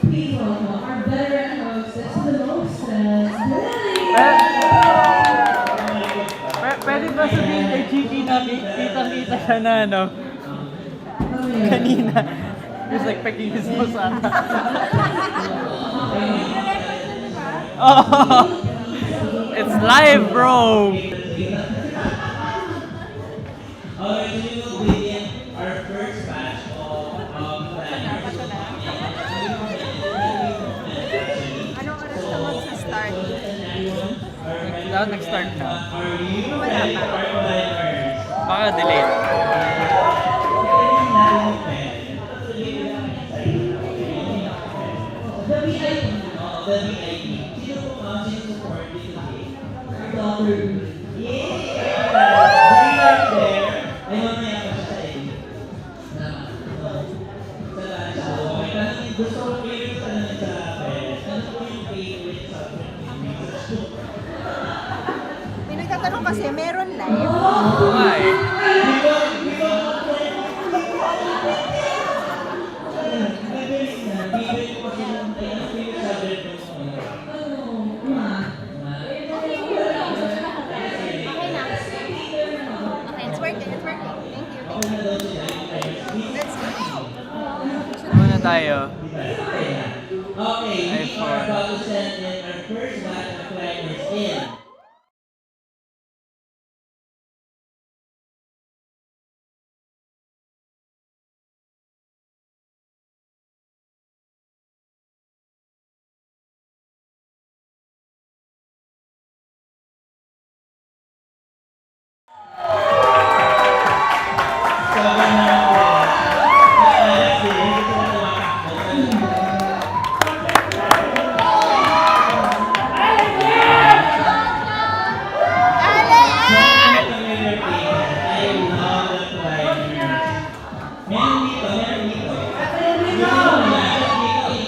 Please welcome our veteran hostess to the most Pwede ba sabihin kay Chiki na kitang-kita siya na ano? Kanina. He's like pecking his nose ata. Oh! It's live, bro! Okay, we will begin our first batch of climbers. Anong oras ka magsa-start? Lahat nag-start na. Wala pa. Baka delayed. The VIP. Sino po ang support dito today? Yeah! There. Ay, mamaya pa siya sa edit. Gusto ko favorite pa naman sa Perez. Ano po yung favorite subject ni research? May nagtatanong kasi, meron live. Why? Okay, it's working, it's working. Thank you, thank you. Let's go! Muna tayo. Okay, we iPhone. are about to send in our first batch of climbers in.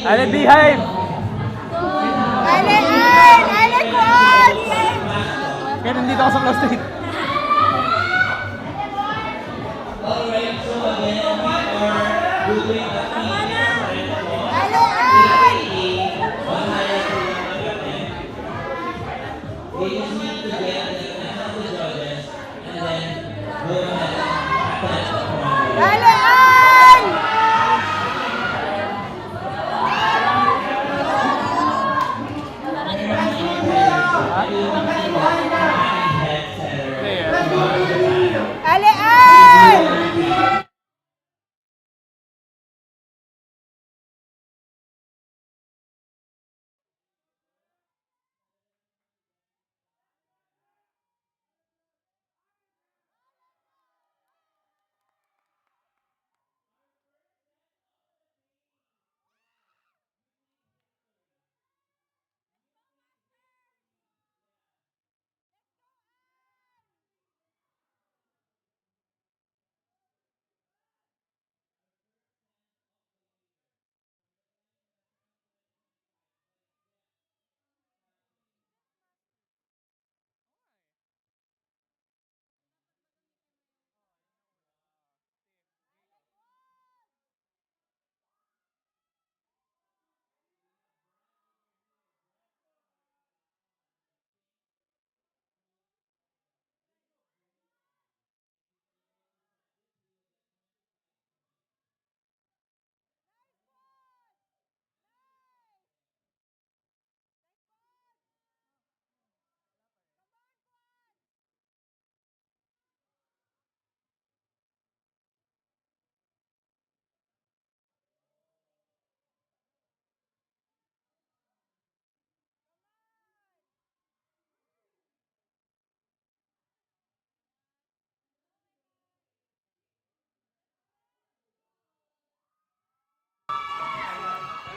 Ale, behave! Aleen! Aleen, kuwan! Kaya nandito ako sa Flowstate. Alright, so again, we are doing a Aleen! They just need to get the attention of the judges and then go ahead and attach the program. Aleen! Aleen!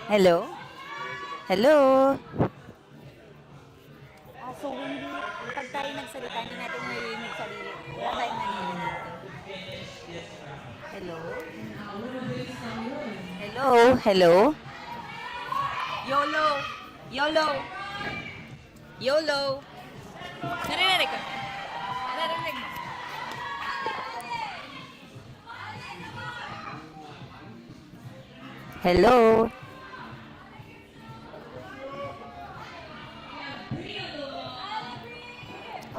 Hello? Hello? So hindi, pag tayo nagsalita, hindi natin narinig sarili. Wala tayong narinig. Hello? Hello? Hello? YOLO! YOLO! YOLO! Narinig ko? Narinig mo? Hello.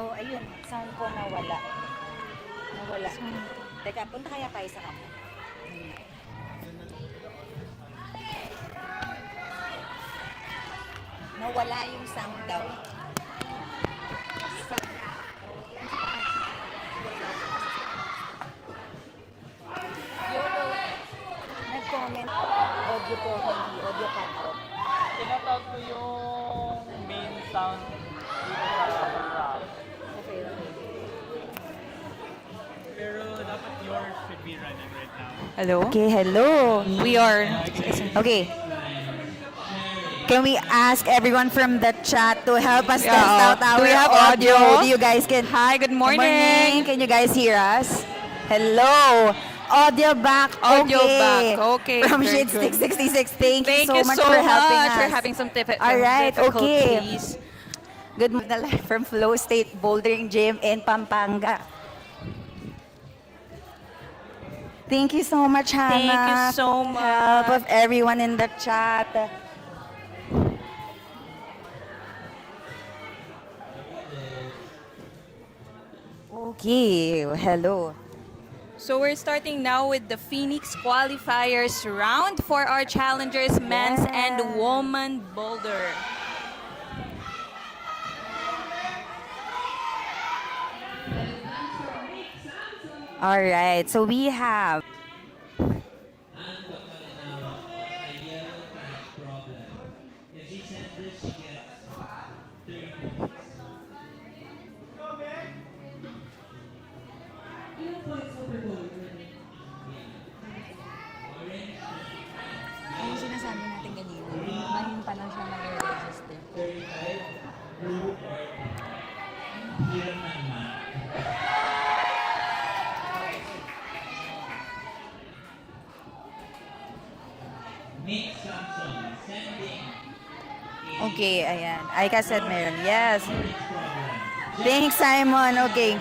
Oh, ayun. Sound ko nawala. Nawala. Teka, punta kaya tayo sa kamo. Nawala yung sound daw. Nag-comment. Audio po, hindi. Audio cut out. Tinatawag ko yung main sound dito sa rap. Okay, okay. Pero dapat yours should be running right now. Hello. Okay, hello. We are. Okay. Can we ask everyone from the chat to help us test out our Do we have audio? audio? You guys can. Hi, good morning. Can you guys hear us? Hello. Audio back. Audio okay. back. Okay, From very Shit good. 666. Thank you so you much so for helping much us. for having some All right. Okay. difficulties. Good morning from Flowstate Bouldering Gym in Pampanga. Thank you so much, Hannah. Thank you so for the help much. of everyone in the chat. Okay, hello. So we're starting now with the Phoenix qualifiers round for our challengers, men's and women boulder. All right, so we have Yung sinasabi natin kanina, ngayon pa lang siya mag-register. okay, ayan. Aika said meron. Yes. Thanks, Simon. Okay.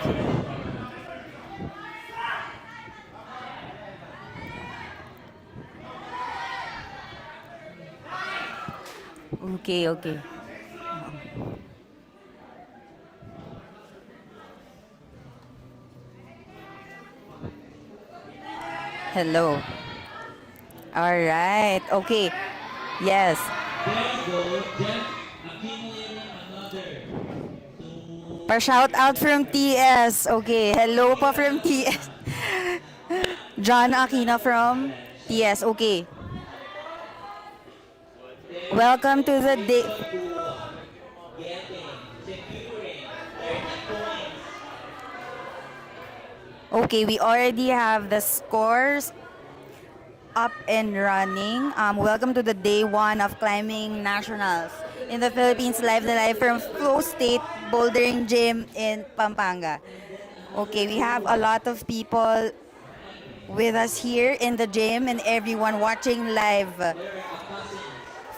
Okay, okay. Hello. All right. Okay. Yes. Pa-shout out from TS. Okay. Hello po from TS. John Aquino from TS. Okay. Welcome to the day. Okay, we already have the scores up and running. Welcome to the day 1 of Climbing Nationals in the Philippines, live from Flowstate Bouldering Gym in Pampanga. Okay, we have a lot of people with us here in the gym and everyone watching live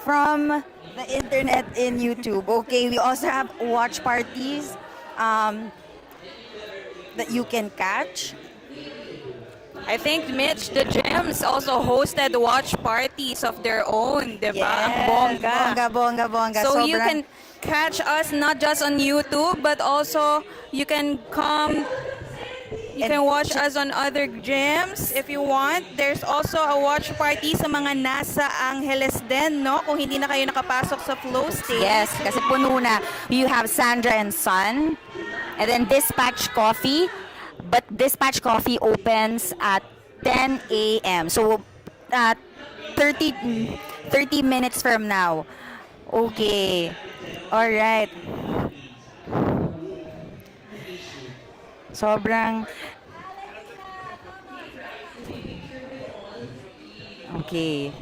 from the internet in YouTube. Okay, we also have watch parties that you can catch. I think, Mitch, the gyms also hosted watch parties of their own, diba? Yes, Bongga. bongga. So you Sobrang- can catch us not just on YouTube, but also you can come, you can watch us on other gyms if you want. There's also a watch party sa mga nasa Angeles din, no? Kung hindi na kayo nakapasok sa Flowstate. Yes, kasi puno na. You have Sandra and Son, and then Dispatch Coffee. But Dispatch Coffee opens at 10 a.m. So, 30 minutes from now. Okay. All right. Sobrang... Okay.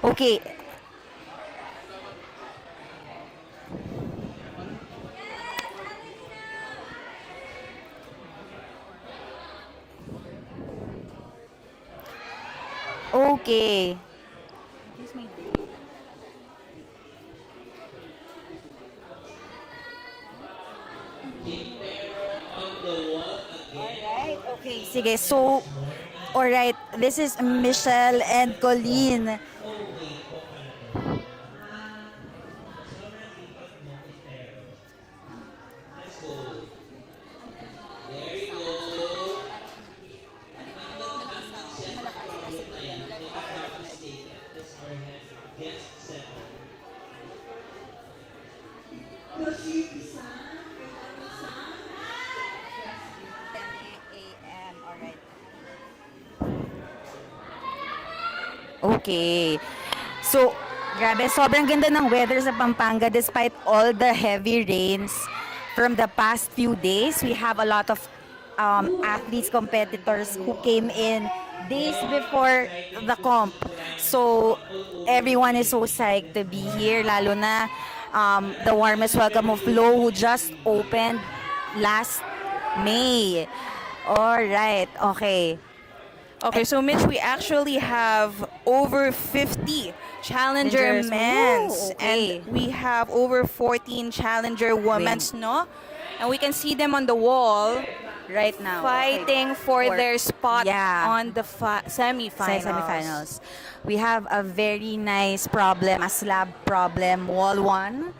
Okay. Okay. Alright, okay. Sige, so, alright, this is Michelle and Colleen. a.m. Alright. Okay. So, grabe, sobrang ganda ng weather sa Pampanga despite all the heavy rains from the past few days. We have a lot of athletes, competitors who came in days before the comp. So, everyone is so psyched to be here, lalo na the warmest welcome of Flow who just opened last May. Alright, okay. Okay, so Mitch, we actually have over 50 challenger Challengers. men's Ooh, okay. and we have over 14 challenger women's, no? And we can see them on the wall Right now. fighting for their spot Yeah. on the semifinals. Semifinals. We have a very nice problem, a slab problem, wall one.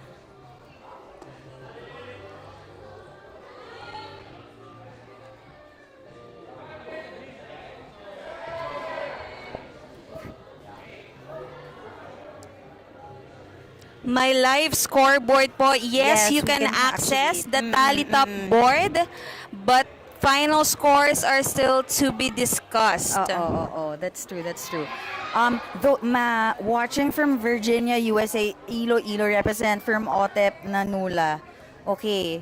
My live scoreboard po, yes, Yes, you we can can access actually- the tally top board, but final scores are still to be discussed. Oh, that's true, that's true. Watching from Virginia, USA, Iloilo represent from OTEP Nanula. Okay.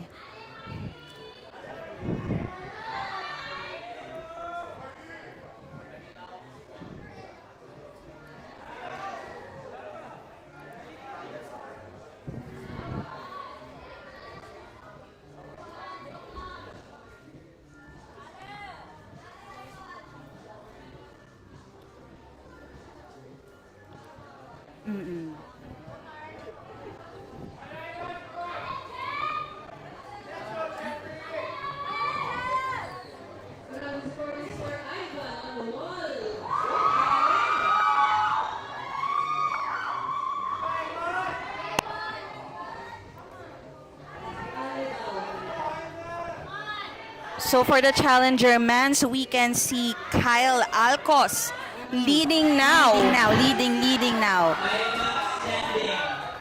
So for the challenger men's, we can see Kyle Alcos leading now. Leading now.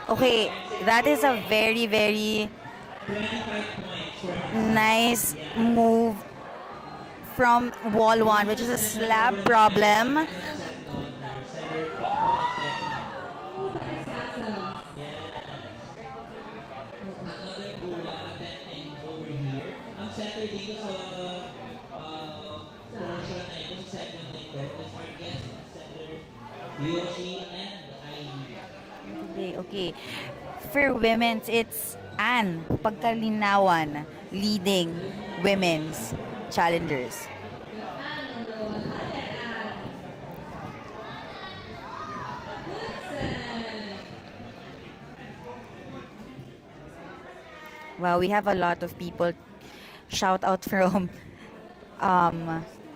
Okay, that is a very, very nice move from wall one, which is a slab problem. Okay. For women's, it's Anne Pagkalinawan leading women's challengers. Wow, we have a lot of people. Shout out from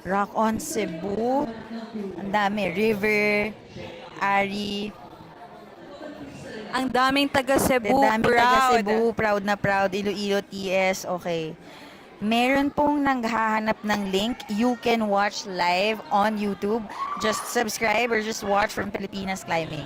Rock on Cebu. Ang dami. River, Ari. Ang daming taga Cebu, Ang dami taga proud. Cebu, proud na proud. Iloilo, TS, okay. Meron pong naghahanap ng link. You can watch live on YouTube. Just subscribe or just watch from Pilipinas Climbing.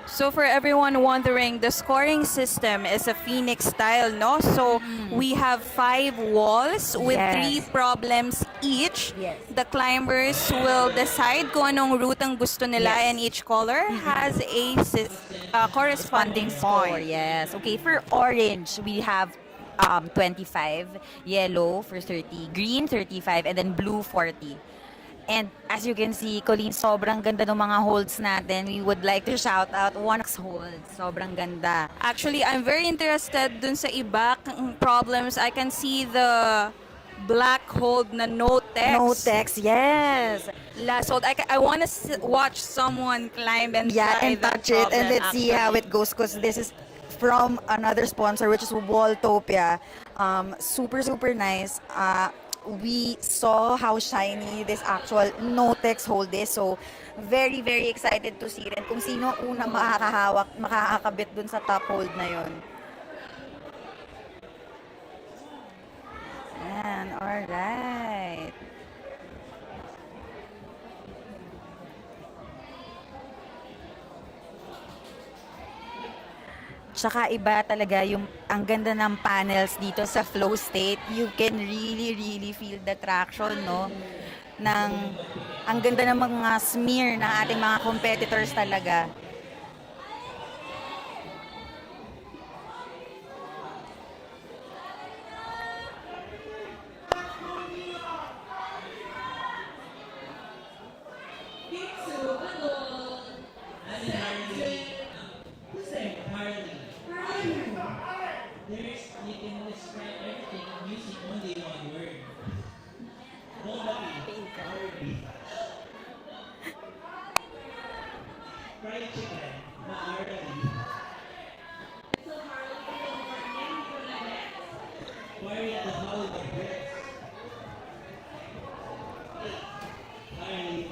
So for everyone wondering, the scoring system is a Phoenix style, no? So we have 5 walls with Yes. 3 problems each. Yes. The climbers will decide kung anong route ang gusto nila Yes. and each color has a corresponding Score, point. yes. Okay, for orange, we have 25, yellow for 30, green 35, and then blue 40. And as you can see, Colleen, sobrang ganda ng mga holds natin. We would like to shout out one hold. Sobrang ganda. Actually, I'm very interested dun sa iba problems. I can see the black hold na no text. No text, yes. Last hold. I want to watch someone climb and Yeah, try and that touch it, and problem, let's see how actually. it goes, because this is from another sponsor, which is Walltopia. Super, super nice. We saw how shiny this actual no-text hold is. So, very, very excited to see rin kung sino unang makakakabit dun sa top hold na yon. Yan, alright. Tsaka iba talaga yung ang ganda ng panels dito sa Flowstate. You can really, really feel the traction, no? Ang ganda ng mga smear ng ating mga competitors talaga. You can describe everything using only one word. Harley. Fried chicken. Harley. Quarry at the Hollywood Bricks. Harley.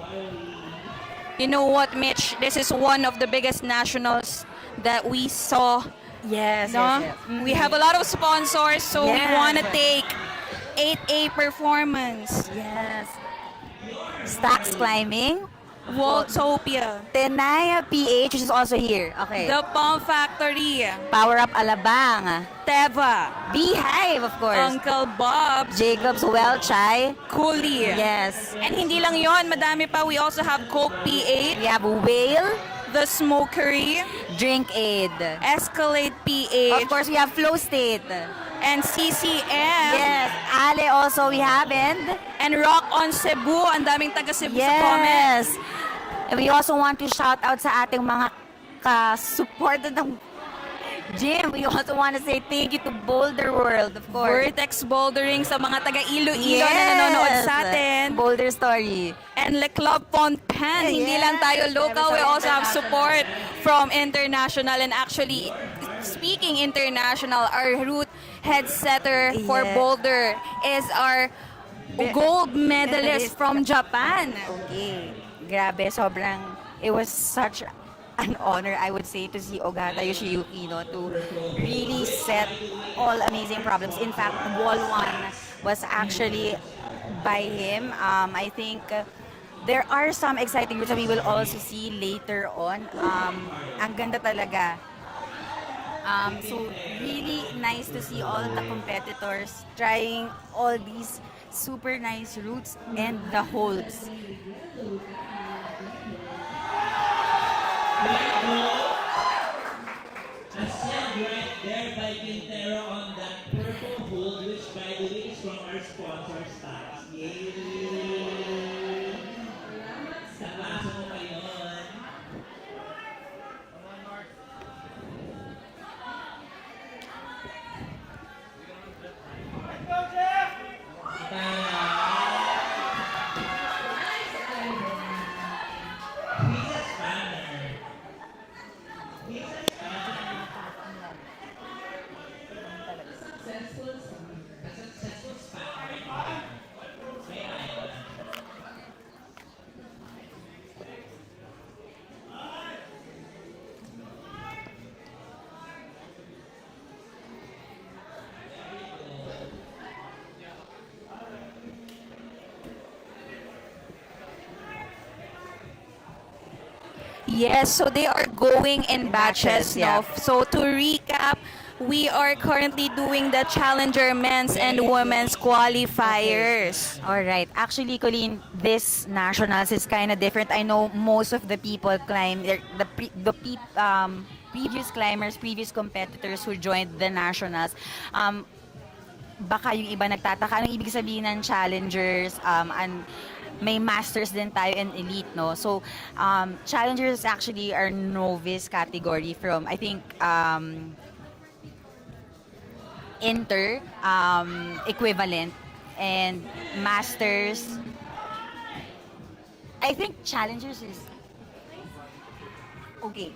You know what, Mitch? This is one of the biggest nationals that we saw. Yes, No? yes, yes. We have a lot of sponsors, so we Yes. want to take 8A performance. Yes. Stacks climbing. Walltopia. Tenaya PH, which is also here. Okay. The Palm Factory. Power Up Alabang. Teva. Beehive, of course. Uncle Bob's. Jacob's Well Chai. Coolie. Yes. And hindi lang yon, madami pa. We also have Coke PH, We have Whale. The Smokery, Drink Aid. Escalade PH, Of course, we have Flow State. and CCM, Yes. Ale also we have, and Rock on Cebu. Ang daming taga Cebu sa comment. yes. And we also want to shout out sa ating mga ka-support ng gym. We also want to say thank you to Boulder World, of course. Vertex Bouldering sa mga taga Iloilo na nanonood sa atin. Boulder Story. And Le Club Fontaine. Hindi Yes. lang tayo local, we Never also have international. support from international. And actually, speaking international, our route head setter for Yes. Boulder is our gold medalist from Japan. Okay. Grabe, sobrang, it was such an honor, I would say, to see Ogata Yoshiyuki, no, to really set all amazing problems. In fact, wall one was actually by him. I think there are some exciting routes that we will also see later on. Ang ganda talaga. So really nice to see all the competitors trying all these super nice routes and the holds. A send right there by Quintero on that purple hold, which by the way is from our sponsor, Stacks. Yay! Sa paso mo pa yun. He's a spammer. He's a spammer. A successful spammer. May I? Yes, so they are going in batches, Batches, yeah. no? So to recap, we are currently doing the Challenger men's and women's qualifiers. All right. Actually, Colleen, this nationals is kind of different. I know most of the people previous climbers, previous competitors who joined the nationals. Baka yung iba nagtataka, anong ibig sabihin ng challengers? may masters din tayo and elite, no? So, challengers actually are novice category from, I think, inter equivalent, and masters. I think challengers is okay.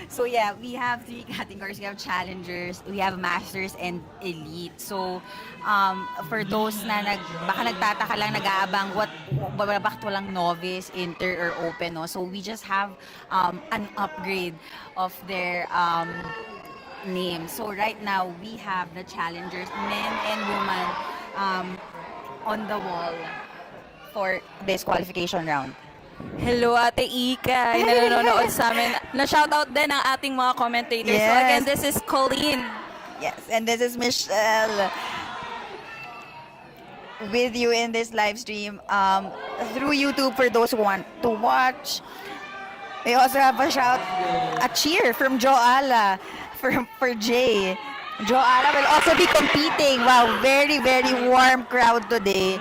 So yeah, we have three categories. We have challengers, we have masters, and elite. So for those na baka nagtataka lang, nag-aabang bakit walang novice, inter, or open, no? So we just have an upgrade of their name. So right now we have the challengers, men and women, on the wall for this qualification round. Hello, Ate Ika, yung nanonood sa amin. Na-shoutout din ang ating mga commentators. So Yes. again, this is Colleen. Yes, and this is Michelle with you in this live stream through YouTube for those who want to watch. We also have a cheer from Joala for Jay. Joala will also be competing. Wow, very, very warm crowd today.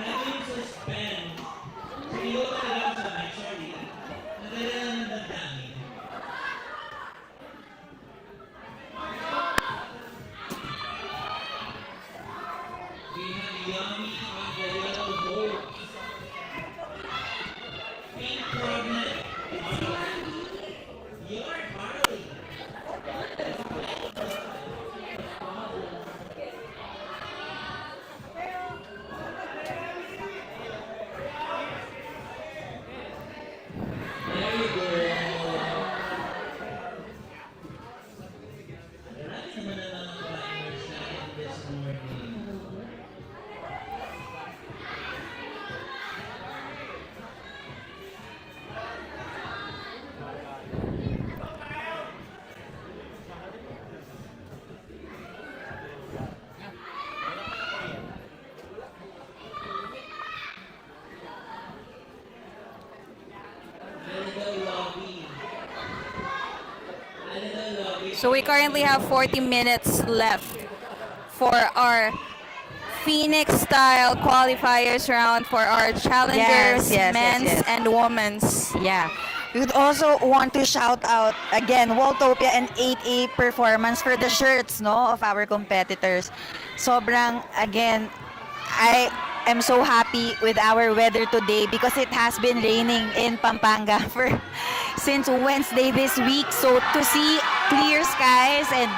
So we currently have 40 minutes left for our Phoenix style qualifiers round for our challengers, men's and women's. Yeah. We would also want to shout out again Waltopia and 8A Performance for the shirts, no, of our competitors. Sobrang, again, I am so happy with our weather today because it has been raining in Pampanga since Wednesday this week. So to see clear skies and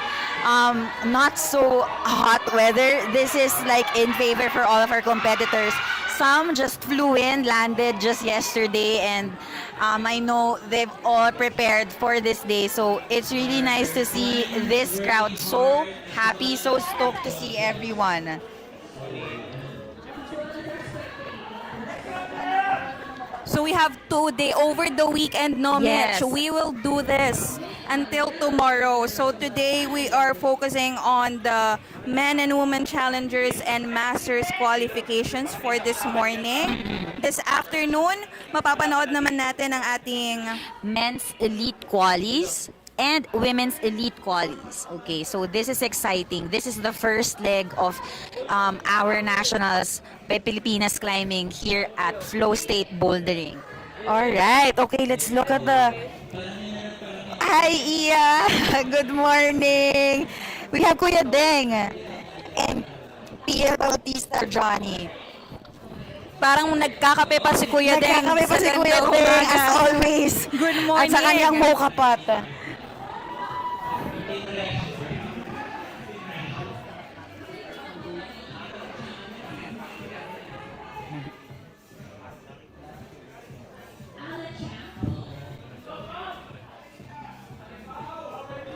not so hot weather, this is like in favor for all of our competitors. Some just flew in, landed just yesterday, and I know they've all prepared for this day. So it's really nice to see this crowd so happy, so stoked to see everyone. So we have 2 days over the weekend, no, Yes. Mitch? We will do this until tomorrow. So today we are focusing on the men and women challengers and masters qualifications for this morning. This afternoon, mapapanood naman natin ang ating Men's elite qualies and women's elite qualies. Okay, so this is exciting. This is the first leg of our nationals by Pilipinas climbing here at Flowstate Bouldering. All right, okay, let's look at the... Hi, Iya! Good morning! We have Kuya Deng and Pierre Bautista Johnny. parang nagkakape pa si Kuya Deng. Nagkakape pa si Kuya gandang Deng, umaga. as always. Good morning. At sa kanyang mocha pot.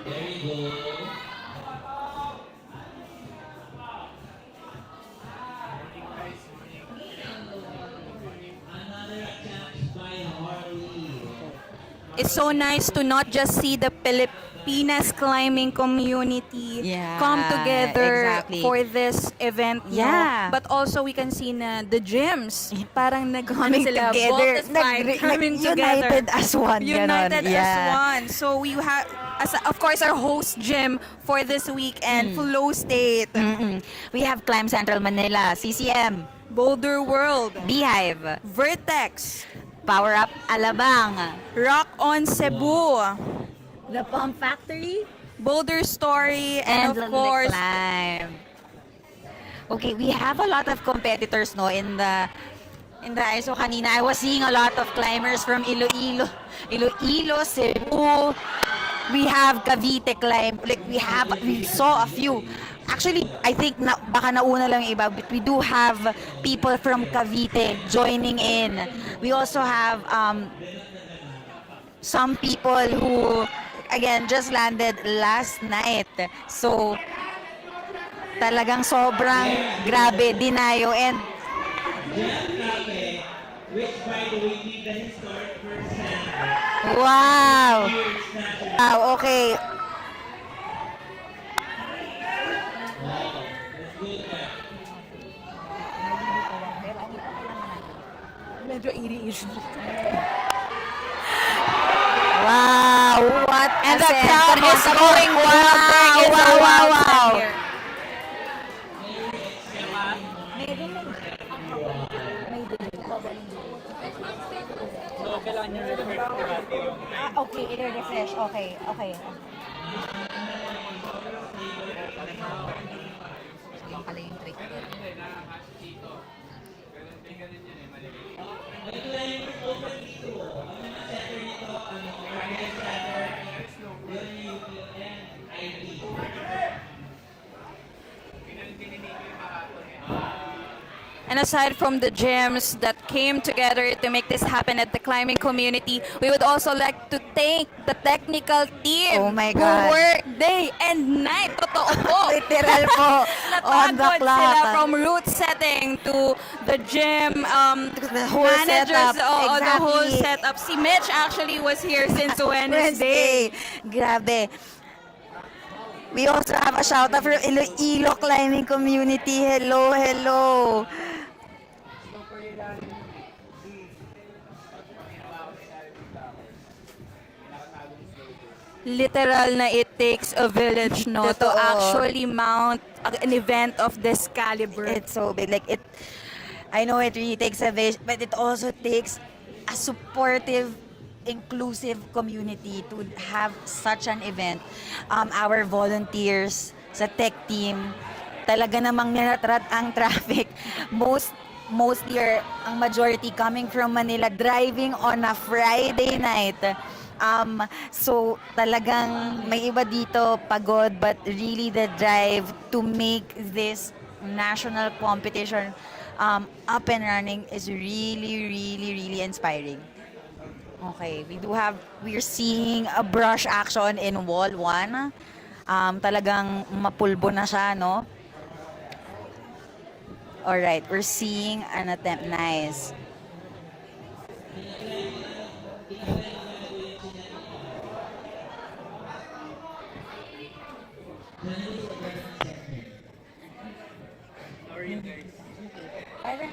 There you go. Another attempt by Harley. It's so nice to not just see the Pilipinas climbing community Yeah, come together exactly. for this event. no? Yeah. But also we can see na the gyms, parang Coming sila, together. coming United together. as one. United ganon. as Yeah. one. So we have, of course, our host gym for this weekend, Flowstate. Mm-mm. We have Climb Central Manila, CCM. Boulder World, Beehive, Vertex, Power Up Alabang, Rock on Cebu, The Pump Factory, Boulder Story, and of course, Climb. Okay, we have a lot of competitors no in the ISO kanina. I was seeing a lot of climbers from Iloilo, Cebu. We have Cavite climb. Like we saw a few. Actually, I think baka nauna lang yung iba, but we do have people from Cavite joining in. We also have some people who again just landed last night. So talagang sobrang grabe, dinayo, and which by the way did the historic first time. wow! Wow, okay. Wow, what and a the crowd set. is going wild. There is a wild set here. So, kailangan nyo i-refresh yung Okay, i-refresh. Okay, okay. Yung pala yung trick. And aside from the gyms that came together to make this happen at the climbing community, we would also like to thank the technical team Oh my who God. worked day and night. Totoo po. Literal po, on the Napagod clock. sila from route setting to the gym The whole managers, setup. oo, the whole Exactly. setup. Si Mitch actually was here since Wednesday. Grabe. We also have a shout out from Iloilo climbing community. Hello, hello. Literal na it takes a village no to Totoo. actually mount an event of this caliber. It's so big. Like I know it really takes a village, but it also takes a supportive, inclusive community to have such an event. Our volunteers sa tech team, talaga namang nilatrat ang traffic. Mostly ang majority coming from Manila, driving on a Friday night. So talagang may iba dito pagod, but really the drive to make this national competition up and running is really, really, really inspiring. Okay, we're seeing a brush action in wall 1. Talagang mapulbo na siya, no? Alright, we're seeing an attempt. Nice. Parang,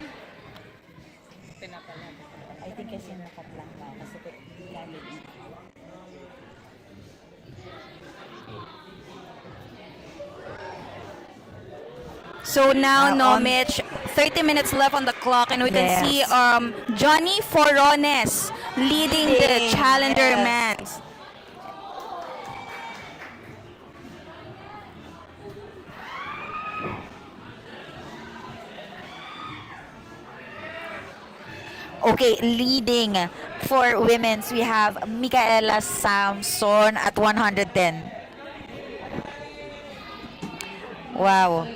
I think kasi nakatlang ka. Kasi lalim. So now, no, on- Mitch, 30 minutes left on the clock, and we can Yes. see Johnny Forones leading the Challenger Yes. Men's. Okay, leading for women's, we have Micaela Samson at 110. Wow.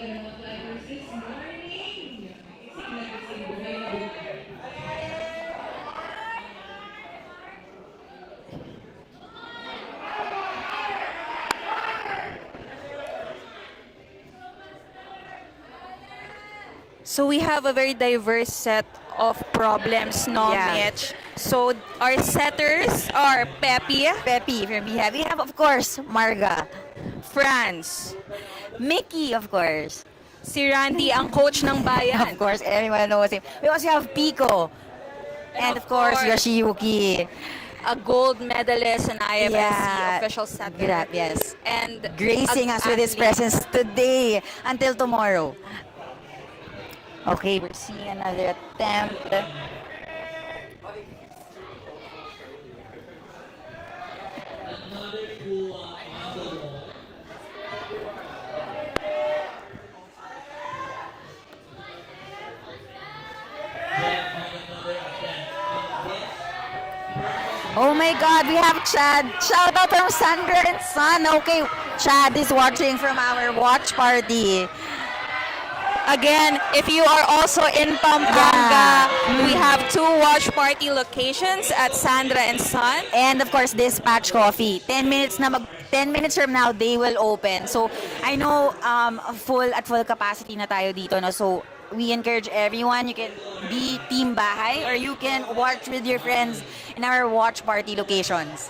So we have a very diverse set of problems, no, Yeah. Mitch? So our setters are Pepe, Pepe from Beehive. We have, of course, Marga. France, Mickey, of course. si Randy, ang coach ng bayan. Of course, everyone knows him. We also have Pico. And of course, Yoshiyuki. A gold medalist in IFSC Yeah. official setter. Yes. And Gracing us with his athlete. presence today until tomorrow. Okay, we're seeing another attempt. Another pool on the wall. Then on another attempt. And this Oh my God, we have Chad. Shout out from Sandra and Son. Okay, Chad is watching from our watch party. Again, if you are also in Pampanga, we have 2 watch party locations at Sandra and Son. And of course, Dispatch Coffee. 10 minutes from now, they will open. So, I know full capacity na tayo dito. No? So, we encourage everyone. You can be team bahay or you can watch with your friends in our watch party locations.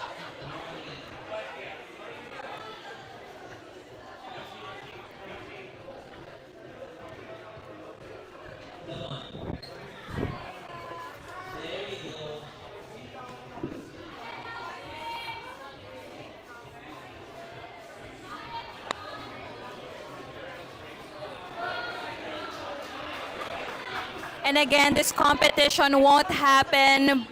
And again, this competition won't happen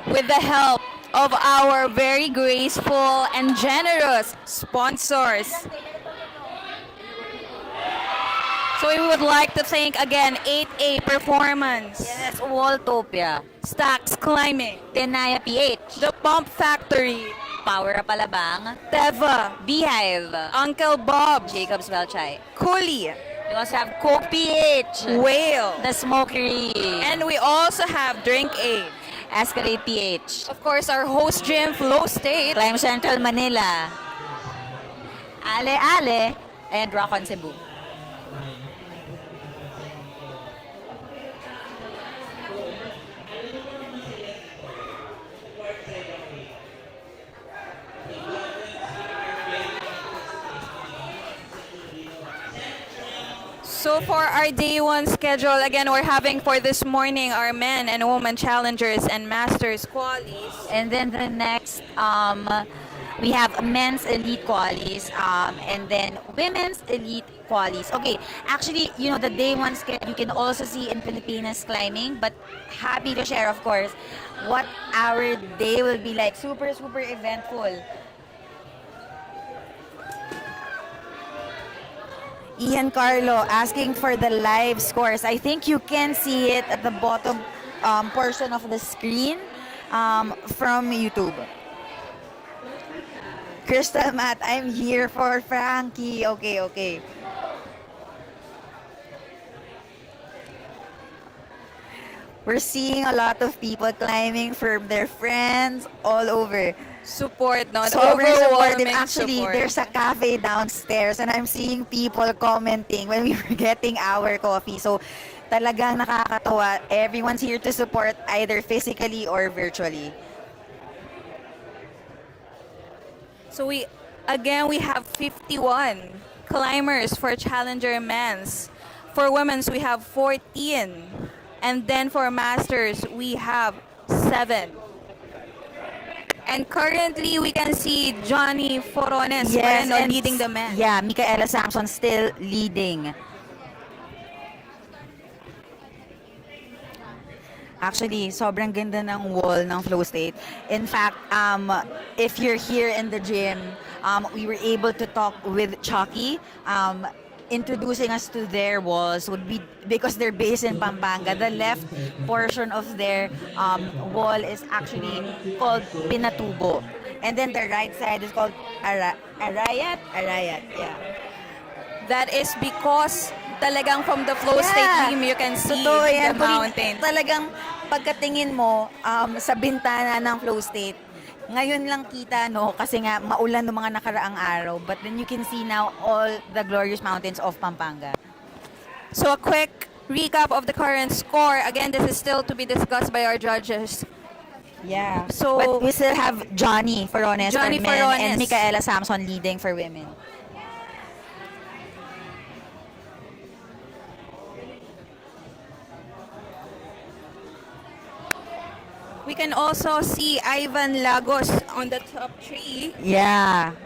with the help of our very graceful and generous sponsors. So we would like to thank again 8A Performance, Yes, Walltopia, Stacks Climbing, Tenaya PH, The Pump Factory, Power Palabang, Teva, Beehive, Uncle Bob, Jacob's Welchai. Kuli, We also have Coke PH, Whale, The Smokery, and we also have Drink Aid. Escalade PH, Of course, our host gym, Flowstate, Climb Central Manila, Ale Ale, and Rock on Cebu. So for our day 1 schedule, again, we're having for this morning our men and women challengers and masters qualies. And then the next, we have men's elite qualies, and then women's elite qualies. Okay, actually, you know, the day 1 schedule you can also see in Filipinas climbing, but happy to share, of course, what our day will be like. Super eventful. Ian Carlo asking for the live scores. I think you can see it at the bottom portion of the screen from YouTube. Crystal Matt, I'm here for Frankie. Okay. We're seeing a lot of people climbing from their friends all over. Support, no? Sobrang supportive. Overwhelming Actually, support. there's a cafe downstairs and I'm seeing people commenting when we were getting our coffee. So, talagang nakakatawa. Everyone's here to support either physically or virtually. So we have 51 climbers for Challenger men's. For women's, we have 14. And then for masters, we have 7. And currently, we can see Johnny Forones and leading the men. Yeah, Micaela Samson still leading. Actually, sobrang ganda ng wall ng Flowstate. In fact, if you're here in the gym, we were able to talk with Chucky. Introducing us to their walls would be because they're based in Pampanga. The left portion of their wall is actually called Pinatubo. And then the right side is called Arayat, yeah. That is because talagang from the Flowstate team, you can see Totoo the yan. mountain. Talagang pagkatingin mo sa bintana ng Flowstate, ngayon lang kita, no, kasi nga maulan ng mga nakaraang araw. But then you can see now all the glorious mountains of Pampanga. So a quick recap of the current score. Again, this is still to be discussed by our judges. Yeah. So- But we still have Johnny Forones for Johnny men Forones. and Micaela Samson leading for women. We can also see Ivan Lagos on the top 3. Yeah.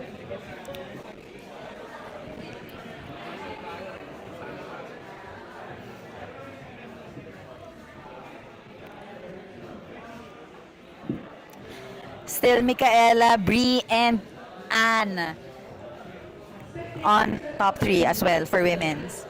still Micaela, Bree, and Anne on top 3 as well for women's.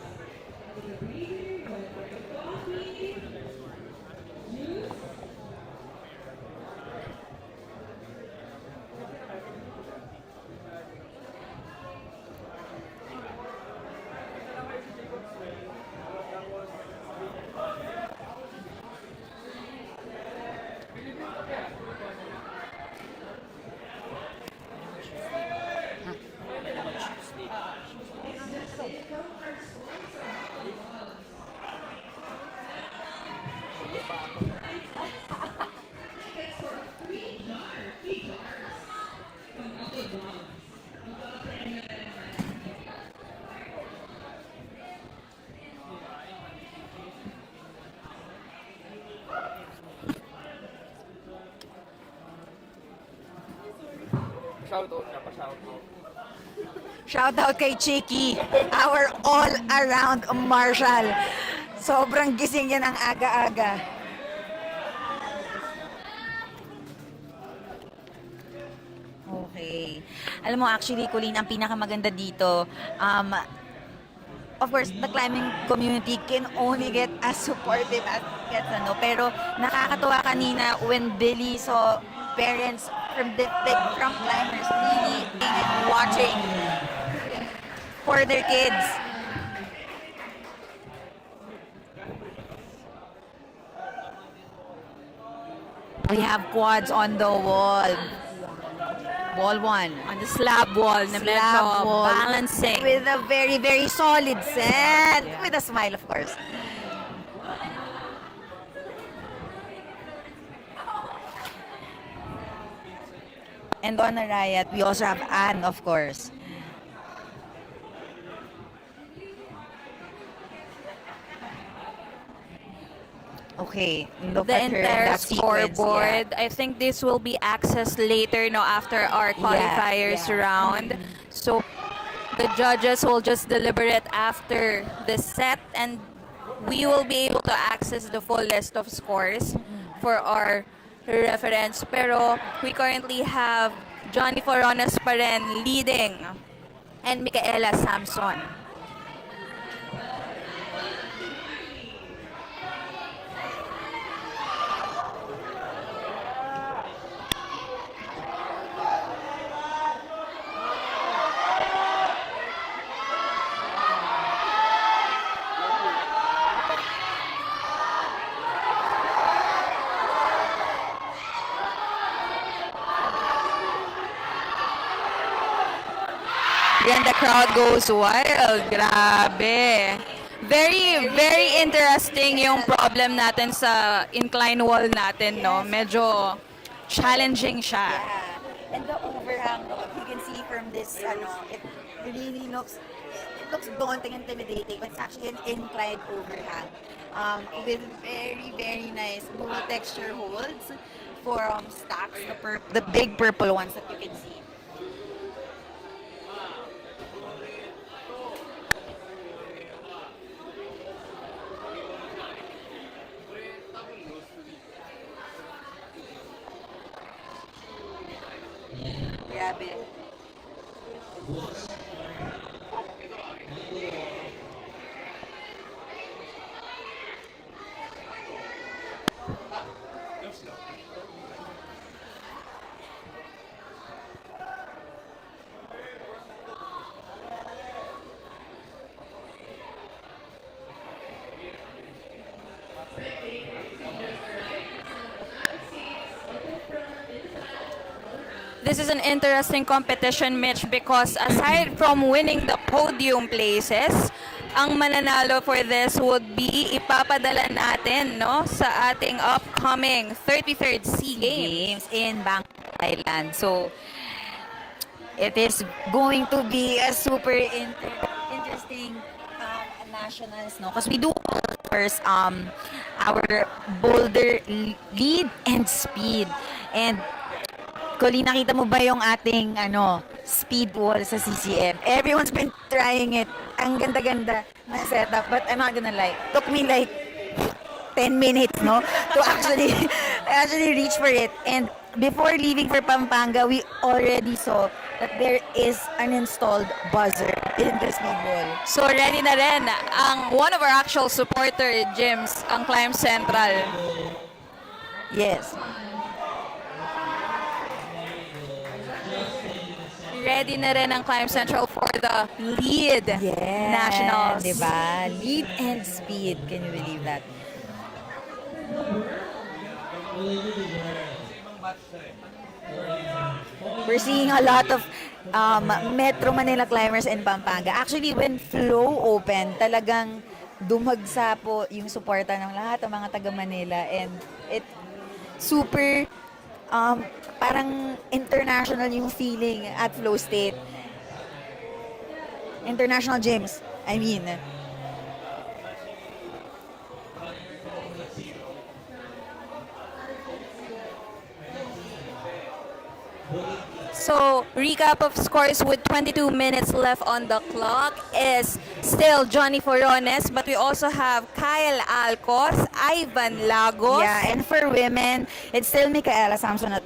Shoutout na, pa-shoutout. Shoutout kay Chiki, our all-around marshal. Sobrang gising yan ang aga-aga. Okay. Alam mo, actually, Colleen, ang pinakamaganda dito, of course, the climbing community can only get as supportive as gets, ano. Pero nakakatuwa kanina when Billy saw parents from climbers really watching for their kids. We have quads on the wall. Wall 1. On the slab wall na medyo Slab wall. balancing. With a very, very solid set. With a smile, of course. And on a riot, we also have Anne, of course. Okay, look The at her in entire that sequence, scoreboard. yeah. I think this will be accessed later, no, after our qualifiers yeah. round. So the judges will just deliberate after the set, and we will be able to access the full list of scores for our reference. Pero we currently have Johnny Foronas pa rin leading and Micaela Samson. Then the crowd goes wild. Grabe. Very, very interesting yung problem natin sa incline wall natin, no? Medyo challenging siya. Yeah. And the overhang, you can see from this, it really looks daunting, intimidating, but it's actually an inclined overhang with very, very nice dual texture holds for stacks, the big purple ones that you can see. Grabe. This is an interesting competition, Mitch, because aside from winning the podium places, ang mananalo for this would be ipapadala natin, no, sa ating upcoming 33rd SEA Games in Bangkok, Thailand. So, it is going to be a super interesting nationals, no? Because we do first our boulder lead and speed. And Colleen, nakita mo ba yung ating speed wall sa CCM? Everyone's been trying it. Ang ganda-ganda na setup, but I'm not gonna lie. Took me like 10 minutes, no, to actually reach for it. And before leaving for Pampanga, we already saw that there is an installed buzzer in the speedball. So ready na rin ang one of our actual supporter gyms, ang Climb Central. Yes. Ready na rin ang Climb Central for the lead nationals. Diba? Lead and speed. Can you believe that? We're seeing a lot of Metro Manila climbers in Pampanga. Actually, when Flow opened, talagang dumagsa po yung suporta ng lahat ng mga taga Manila, and it super parang international yung feeling at Flowstate. International gyms, I mean. So, recap of scores with 22 minutes left on the clock is still Johnny Forones, but we also have Kyle Alcos, Ivan Lagos. Yeah, and for women, it's still Micaela Samson at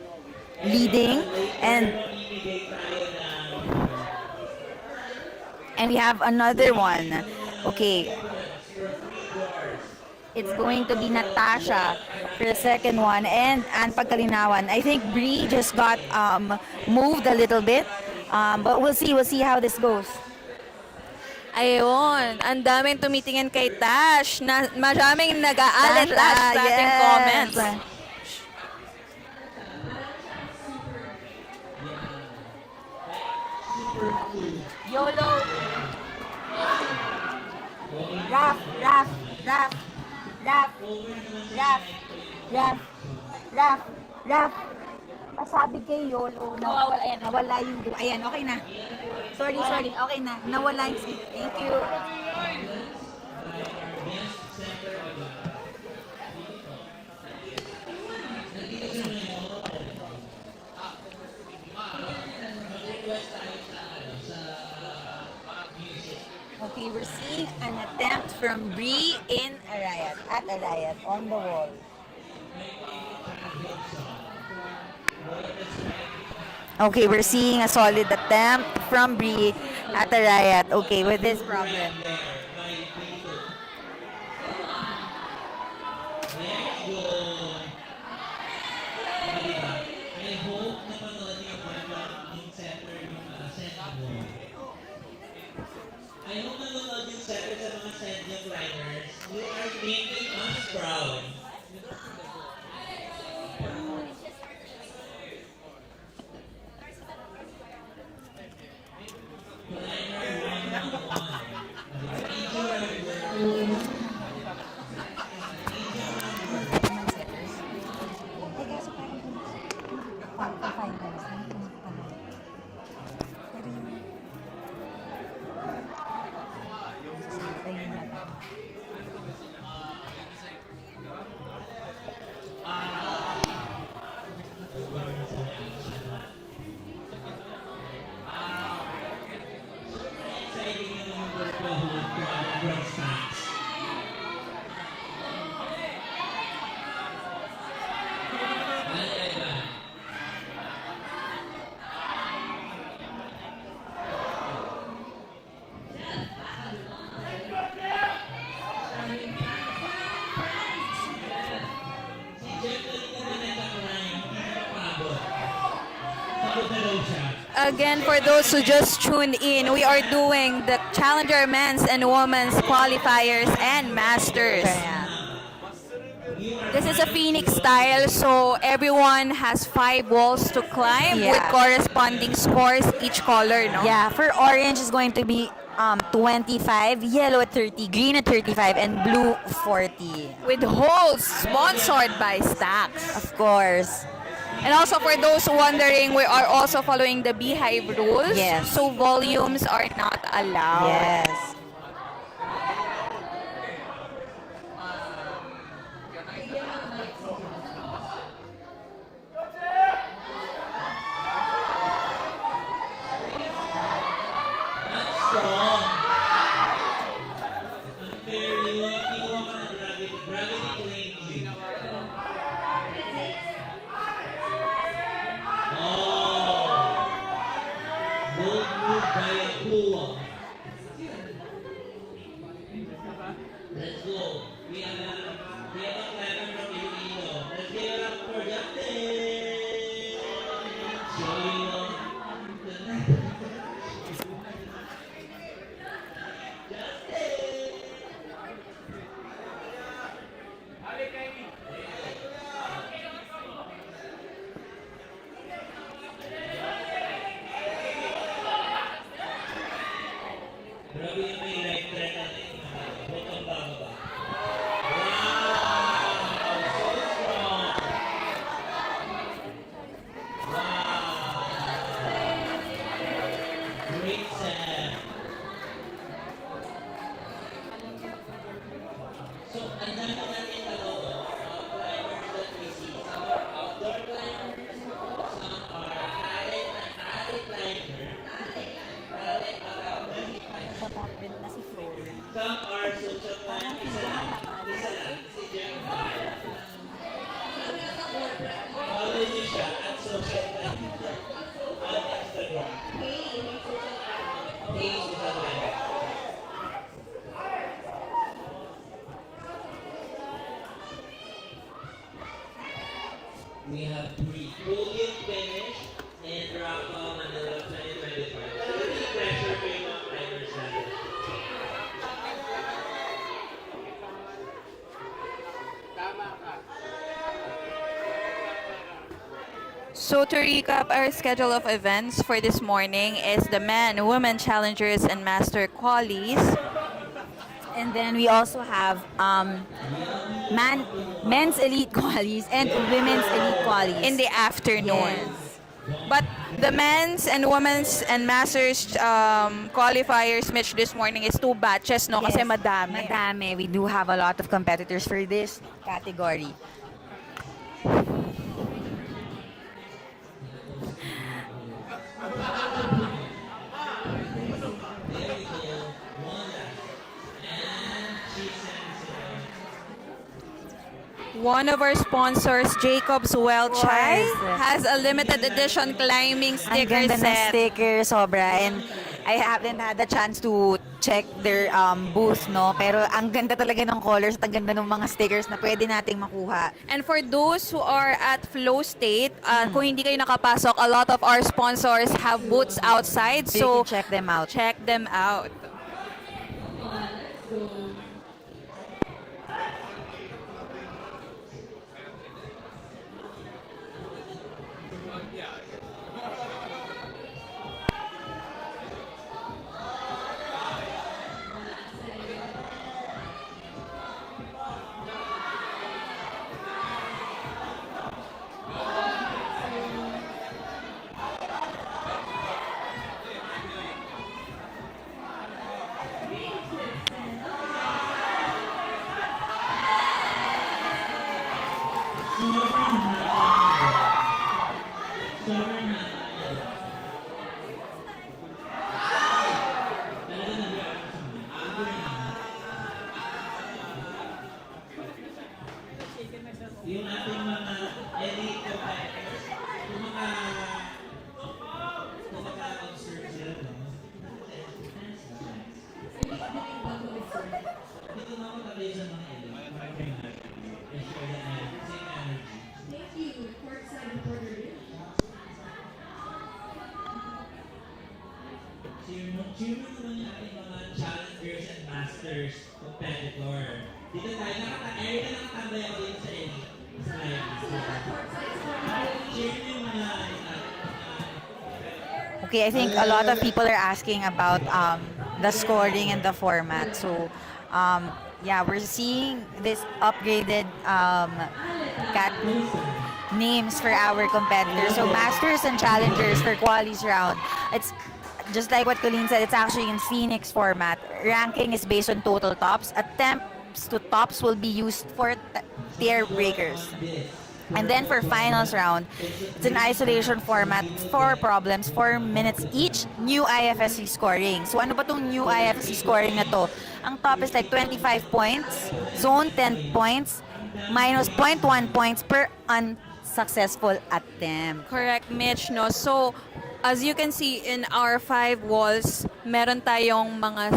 leading, and we have another one. Okay. It's going to be Natasha for the second one, and Pagkalinawan. I think Bree just got moved a little bit, but we'll see how this goes. Ayun, ang daming tumitingin kay Tash, na maraming nag-aalit sa ating comments. YOLO. Raf, Raf, Raf, Raf, Raf, Raf, Raf, Raf. Pasabi kay YOLO. Nawala yung... Ayan, okay na. Sorry. Okay na. Nawala yung... Thank you. Okay, we're seeing an attempt from Bree in Arayat, at Arayat, on the wall. Okay, we're seeing a solid attempt from Bree at Arayat. Okay, with this problem. I hope nanonood yung center sa mga senior climbers. You are making us proud. Again, for those who just tuned in, we are doing the Challenger men's and women's qualifiers and masters. This is a Phoenix style, so everyone has 5 walls to climb with corresponding scores each color, no? Yeah, for orange is going to be 25, yellow at 30, green at 35, and blue 40. With holes sponsored by Stacks. Of course. And also for those wondering, we are also following the Beehive rules. Yes. So volumes are not allowed. Yes. Strong. Very lucky ko ka ng gravity claim you. So to recap, our schedule of events for this morning is the men, women challengers, and master qualies. And then we also have men's elite qualies and women's elite qualies. In the afternoon. Yes. But the men's and women's and masters qualifiers, Mitch, this morning is 2 batches, no? Kasi Yes, madami. Madami. We do have a lot of competitors for this category. One of our sponsors, Jacob's Well Chai, Yes. has a limited edition climbing Ang sticker ganda ng set. sticker, sobra. And I haven't had the chance to check their booth, no? Pero ang ganda talaga ng colors at ang ganda ng mga stickers na pwede nating makuha. And for those who are at Flowstate, kung hindi kayo nakapasok, a lot of our sponsors have booths outside. So you So can check them out. check them out. Yung ating mga elite competitors, yung maka-observe sila, no? Dito na ako tabi sa mga elite. Same energy. Thank you, courtside reporter. Cheer mo naman yung ating mga challengers and masters competitor. Dito tayo, nakatambay ako dito sa elite. Cheer mo yung mga Okay, I think a lot of people are asking about the scoring and the format. So, yeah, we're seeing this upgraded names for our competitors. So, masters and challengers for qualies round. It's just like what Colleen said, it's actually in Phoenix format. Ranking is based on total tops. Attempts to tops will be used for tier breakers. And then for finals round, it's an isolation format, 4 problems, 4 minutes each, new IFSC scoring. So ano ba tong new IFSC scoring na to? Ang top is like 25 points, zone 10 points, minus 0.1 points per unsuccessful attempt. Correct, Mitch, no? So, as you can see in our 5 walls, meron tayong mga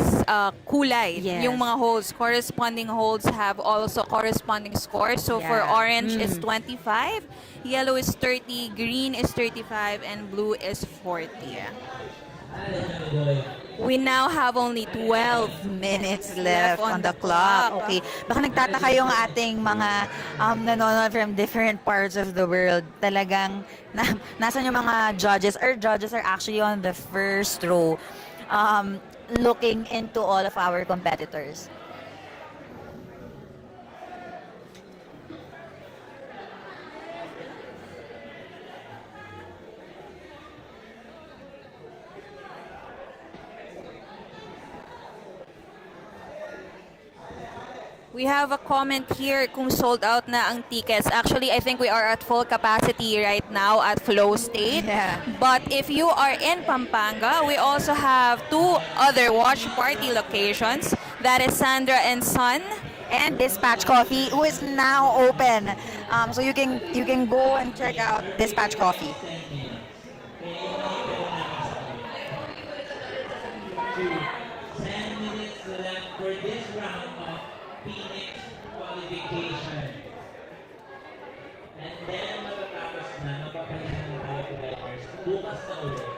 kulay. Yes. Yung mga holes, corresponding holes have also corresponding scores. So for Yeah. orange is 25, yellow is 30, green is 35, and blue is 40. We now have only 12 Minutes left on the clock. Okay. Baka nagtataka yung ating mga nanonood from different parts of the world. Talagang nasan yung mga judges? Our judges are actually on the first row looking into all of our competitors. We have a comment here kung sold out na ang tickets. Actually, I think we are at full capacity right now at Flowstate. Yeah. But if you are in Pampanga, we also have 2 other watch party locations. That is Sandra and Son. And Dispatch Coffee, who is now open. So you can go and check out Dispatch Coffee. 10 minutes left for this round of Phoenix qualification. And then matatapos na, mapapahinga na tayo providers. Bukas na ulit.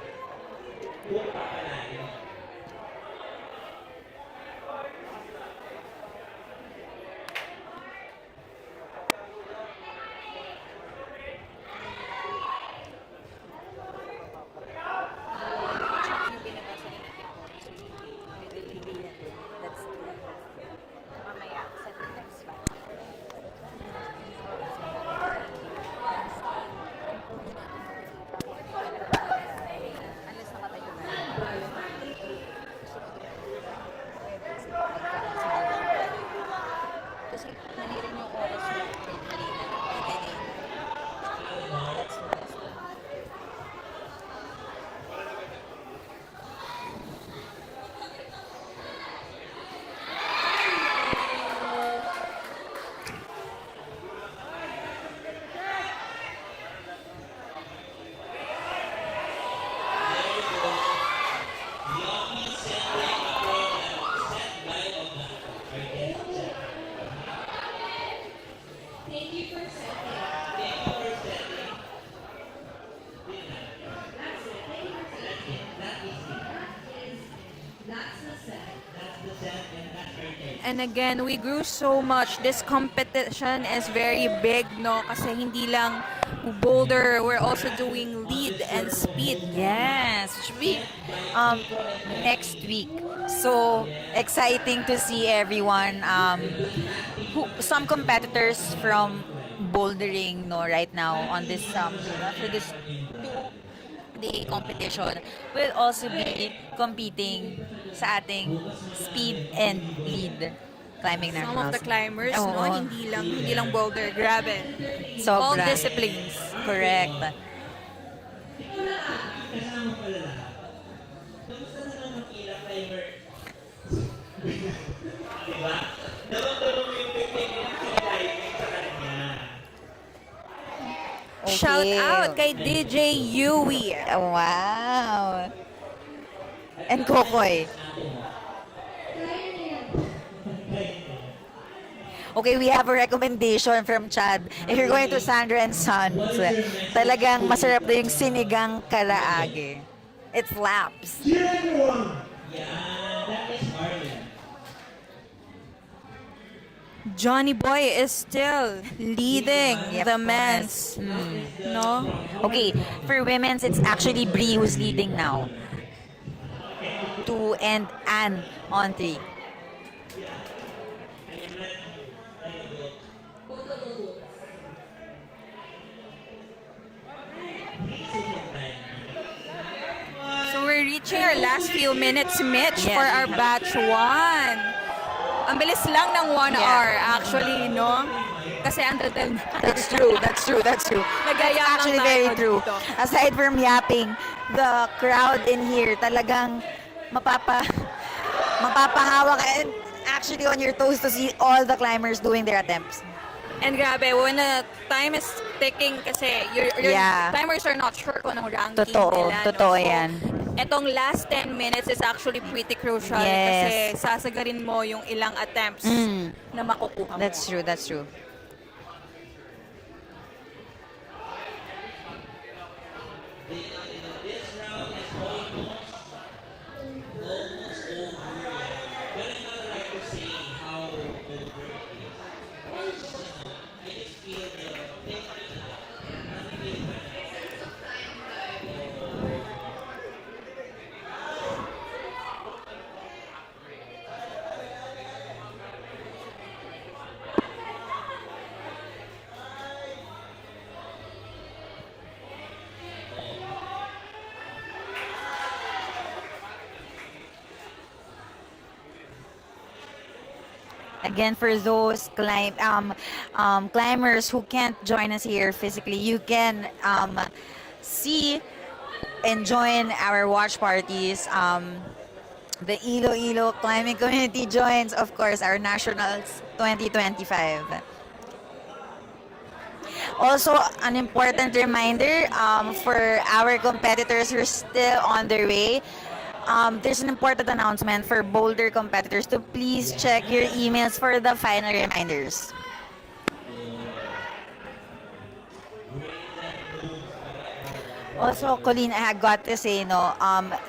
Kung papalain. And again, we grew so much. This competition is very big, no? Kasi hindi lang boulder, we're also doing lead and speed. Yes, should be next week. So exciting to see everyone. Some competitors from bouldering, no, right now on this for this 2-day competition will also be competing sa ating speed and lead climbing Some nationals. of the climbers, no? Oo. Hindi lang boulder. Grabe. All Sobra. disciplines. Correct. Kasama pala lahat. Kamusta naman mag-ilang climber? Diba? Dalawang yung technique ng climbing sa kanya. Okay. Shout out kay DJ Yui. Wow. And Kokoy. Okay, we have a recommendation from Chad. If you're going to Sandra and Sons, talagang masarap na yung sinigang karaage. It slaps. Yeah, that is Harley. Johnny Boy is still leading Yep. the men's. No? Okay, for women's, it's actually Bree who's leading now. 2 and Anne on 3. So we're reaching our last few minutes, Mitch, Yes. for our batch 1. Ang bilis lang ng 1 Yeah. hour, actually, no? Kasi under 10. That's true, that's true, that's true. Nagaya That's actually lang tayo very true. dito. Aside from yapping, the crowd in here talagang mapapahawa ka and actually on your toes to see all the climbers doing their attempts. And grabe, when the time is ticking kasi your Yeah. timers are not sure kung anong ranking Totoo, nila. totoo So, yan. etong last 10 minutes is actually pretty crucial Yes. kasi sasagarin mo yung ilang attempts na makukuha mo. That's true, that's true. This round is almost over. But I'm not like to say how over it is. I just feel the Again, for those climbers who can't join us here physically, you can see and join our watch parties. The Iloilo Climbing Community joins, of course, our Nationals 2025. Also, an important reminder for our competitors who are still on their way. There's an important announcement for Boulder competitors to please check your emails for the final reminders. Also, Colleen, I got to say,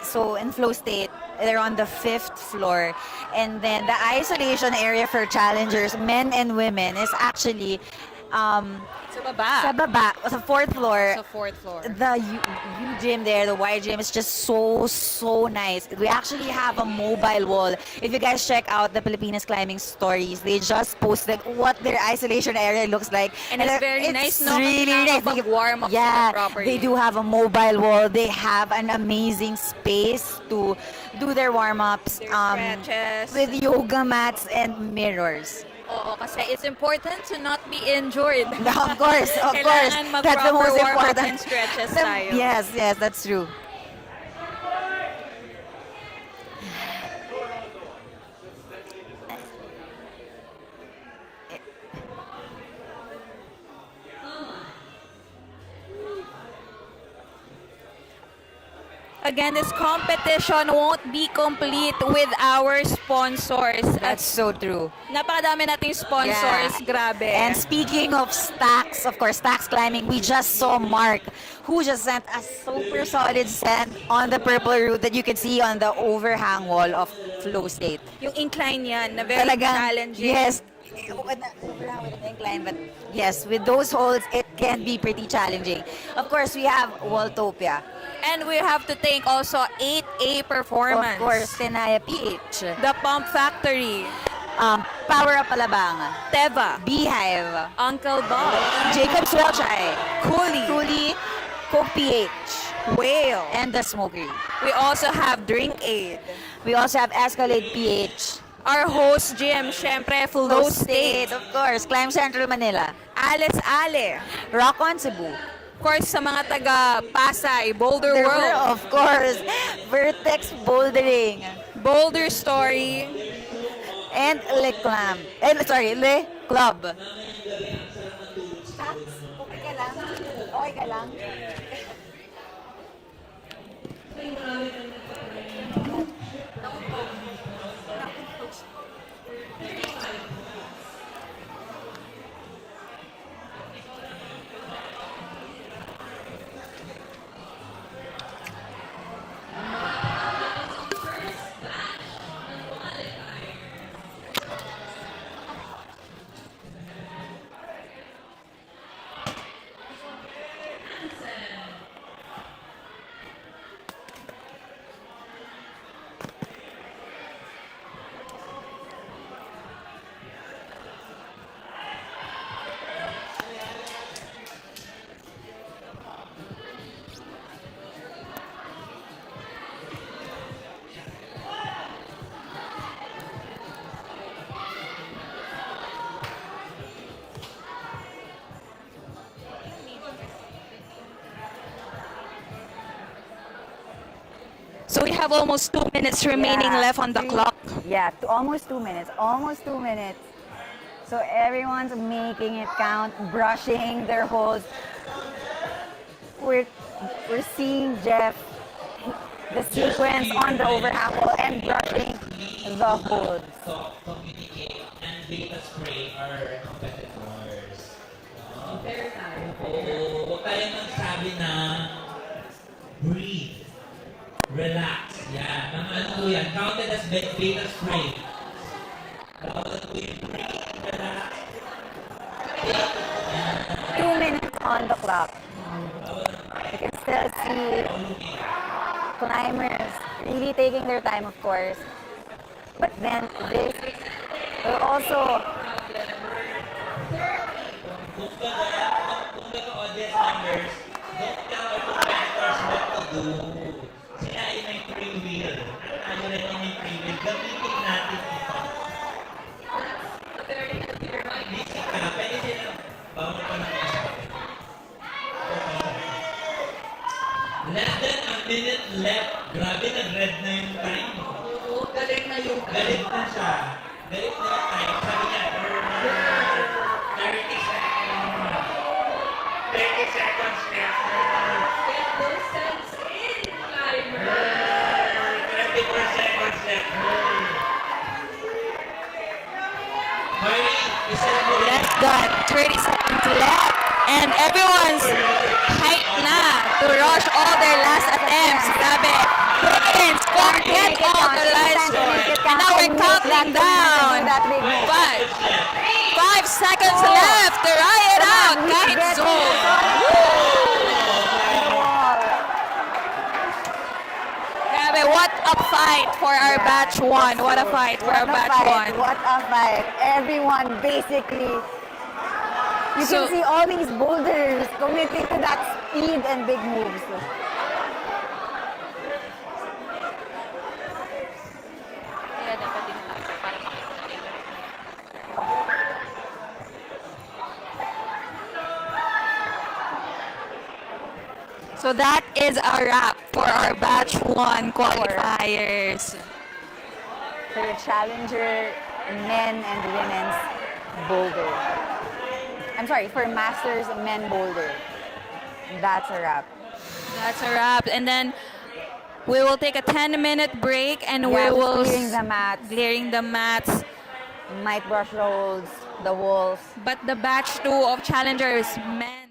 so in Flowstate, they're on the 5th floor. And then the isolation area for challengers, men and women, is actually Sa baba. sa baba, sa 4th floor. Sa 4th floor. The U gym there, the Y gym is just so nice. We actually have a mobile wall. If you guys check out the Filipinas climbing stories, they just posted what their isolation area looks like. And it's very nice, no? Really nice. Nakakapag-warm up Yeah, sila properly. they do have a mobile wall. They have an amazing space to do their warm-ups Their stretches. with yoga mats and mirrors. Oo, kasi it's important to not be injured. Of course, of course. Kailangan That's the most mag-proper warm-up important. and stretches tayo. Yes, that's true. Again, this competition won't be complete with our sponsors. That's so true. Napakadami nating sponsors. Yeah. Grabe. And speaking of stacks, of course, stacks climbing, we just saw Mark, who just sent a super solid send on the purple route that you can see on the overhang wall of Flowstate. Yung incline yan, na very challenging. Yes. Overhang with an incline, but yes, with those holes, it can be pretty challenging. Of course, we have Waltopia. And we have to thank also 8A Performance. Of course, Tenaya PH. The Pump Factory. Power Up Alabang. Teva. Beehive. Uncle Bob. Jacob's Welchai. Cooley. Cooley. Coke PH. Whale. And the Smokery. We also have Drink Aid. We also have Escalade PH. Our host gym, syempre, Flowstate. Of course. Climb Central Manila. Alice Ale. Rock on Cebu. Of course, sa mga taga Pasay, Boulder World. Of course. Vertex Bouldering. Boulder Story. And Le Clam. Le Club. Okay ka lang? Okay ka lang? So we have almost 2 minutes remaining left on the clock. Yeah, almost 2 minutes. Almost 2 minutes. So everyone's making it count, brushing their holes. We're seeing Jeff, the sequence on the overhang wall and brushing the holes. Communicate and beta spray are competitors. Fair time. Oo, huwag tayong magsabi na breathe, relax. Yan, mga ano po yan, counted as beta spray. Counted po yung breathe, relax. 2 minutes on the clock. You can still see climbers really taking their time, of course. But then this will also Kung audience members, don't tell our competitors what to do. Sila ay may free will. At tayo rin ay may free will. Gamitin natin ito. Busy ka. Pwede sila. Bawal pa na ito. Less than a minute left. Grabe, nag-red na yung time. Galit na yung time. Galit na siya. Galit na yung time. Sabi niya, 30 seconds. 30 seconds left. Get those cents in, climber. 24 seconds left. Hurry, isa mo rin. Less than 30 seconds left. And everyone's hyped na to rush all their last attempts. Grabe. Prince, forget all the last. And now we're counting down. 5 seconds left to ride it out. Kahit Zoom. Grabe, what a fight for our batch 1. What a fight for our batch 1. What a fight. Everyone basically, you So- can see all these boulders committing to that speed and big moves. So that is a wrap for our batch 1 qualifiers. For the Challenger men and women's boulder. I'm sorry, for Masters men boulder. That's a wrap. That's a wrap. And then We will take a 10-minute break and Yeah, we just will clearing the mats. clearing the mats. Might brush rolls, the walls. But the batch 2 of challengers men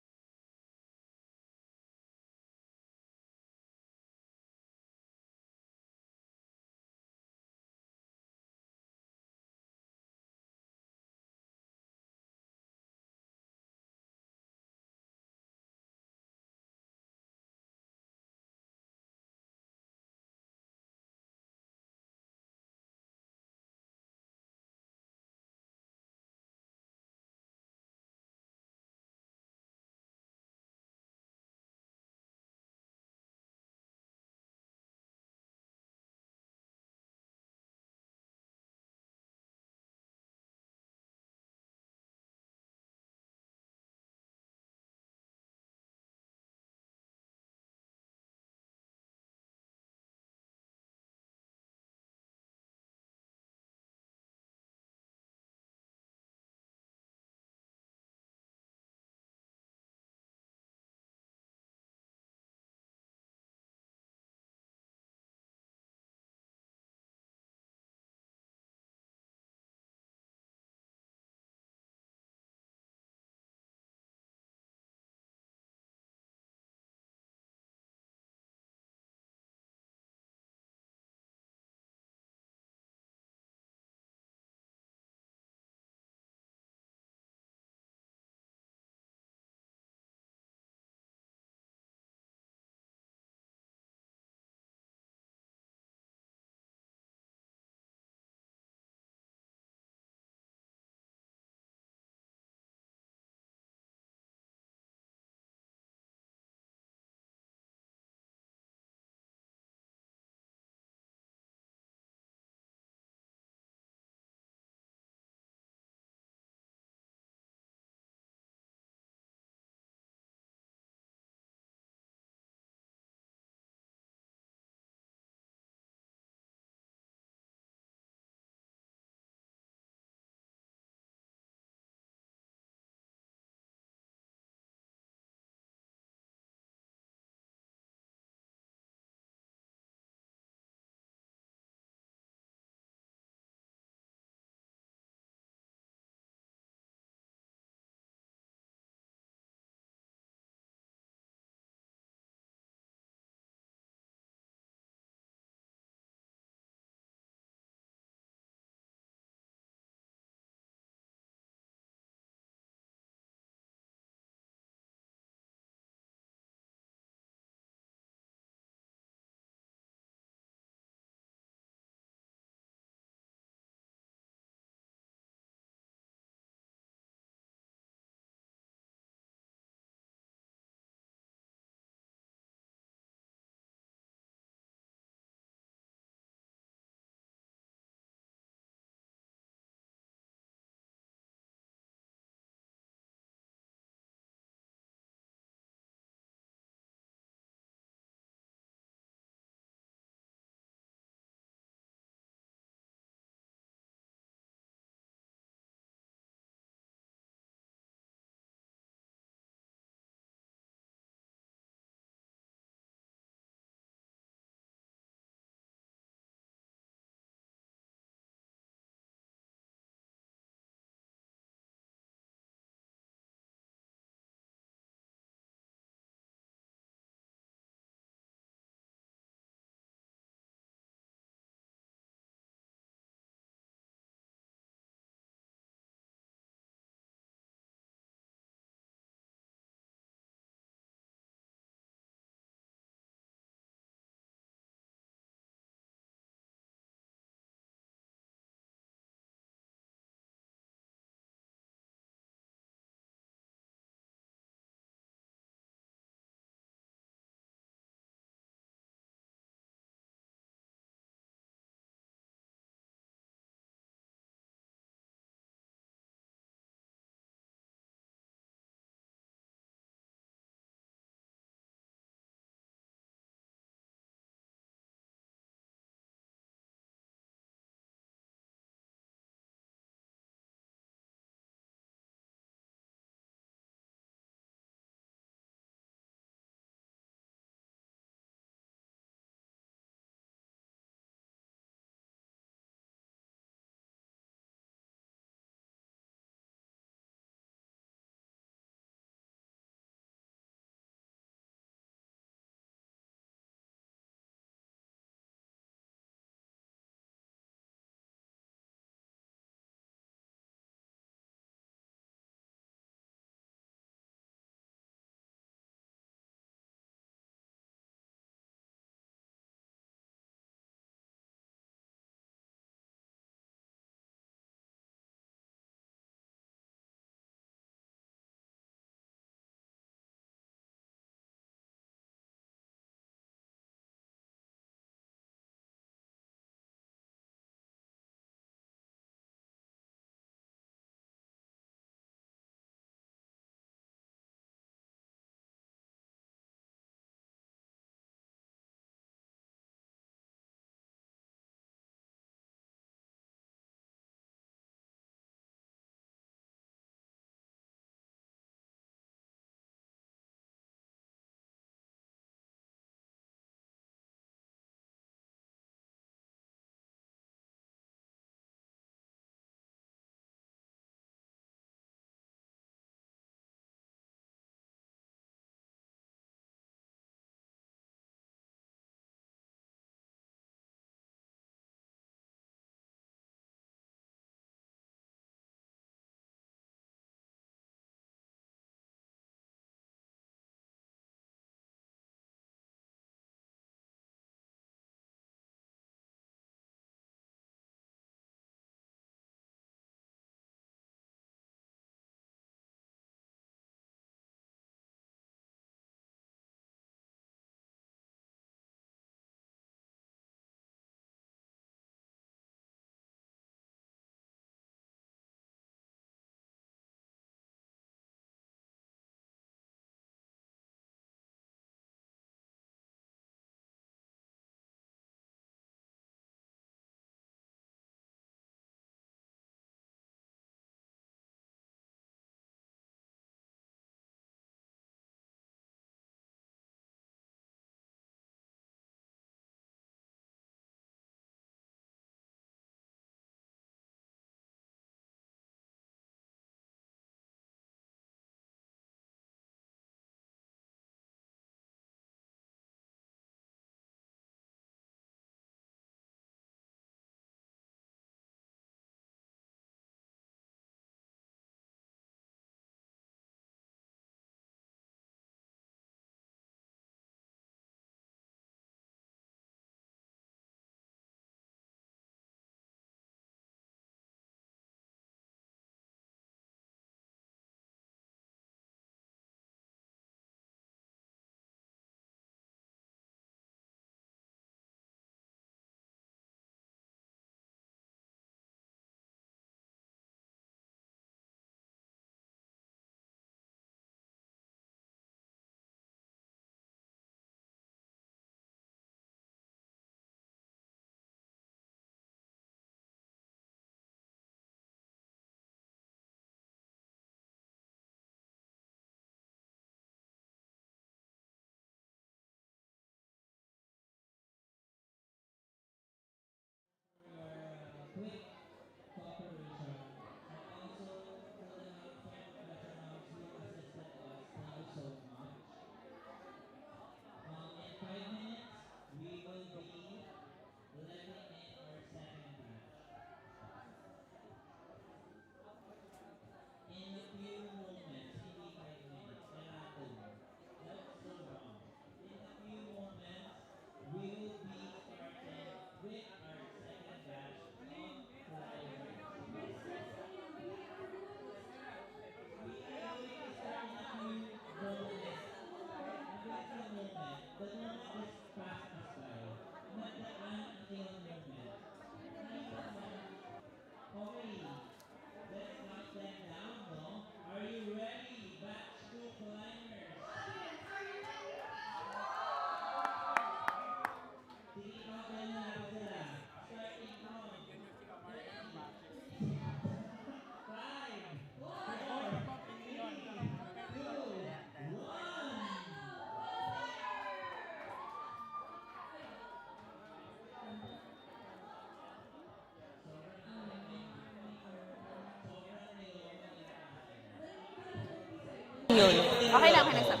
Okay lang, okay lang.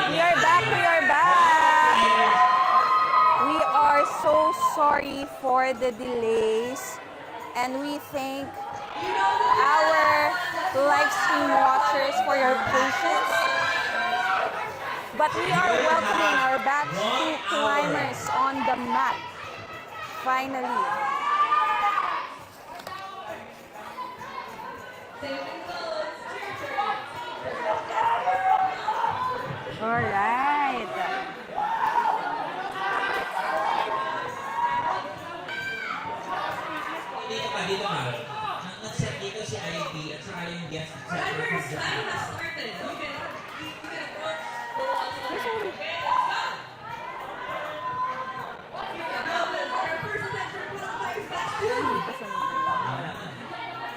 We are back, we are back! We are so sorry for the delays and we thank our live stream watchers for your patience. But we are welcoming our batch 2 climbers on the mat. Finally. All right. Dito ka, dito ka. Nag-set dito si ID at saka yung guest set.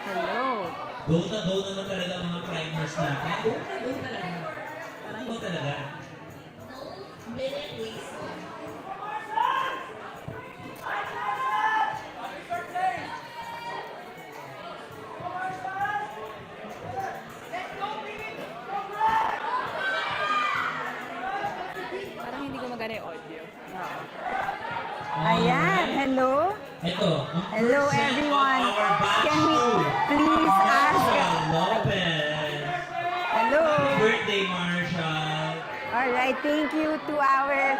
Hello. Go naman talaga ang mga climbers natin. Parang go talaga. Parang hindi ko magana yung audio. Ayan, hello. Ito. Hello everyone. Can we please ask? Lopez. Hello. Birthday, Marshall. All right, thank you to our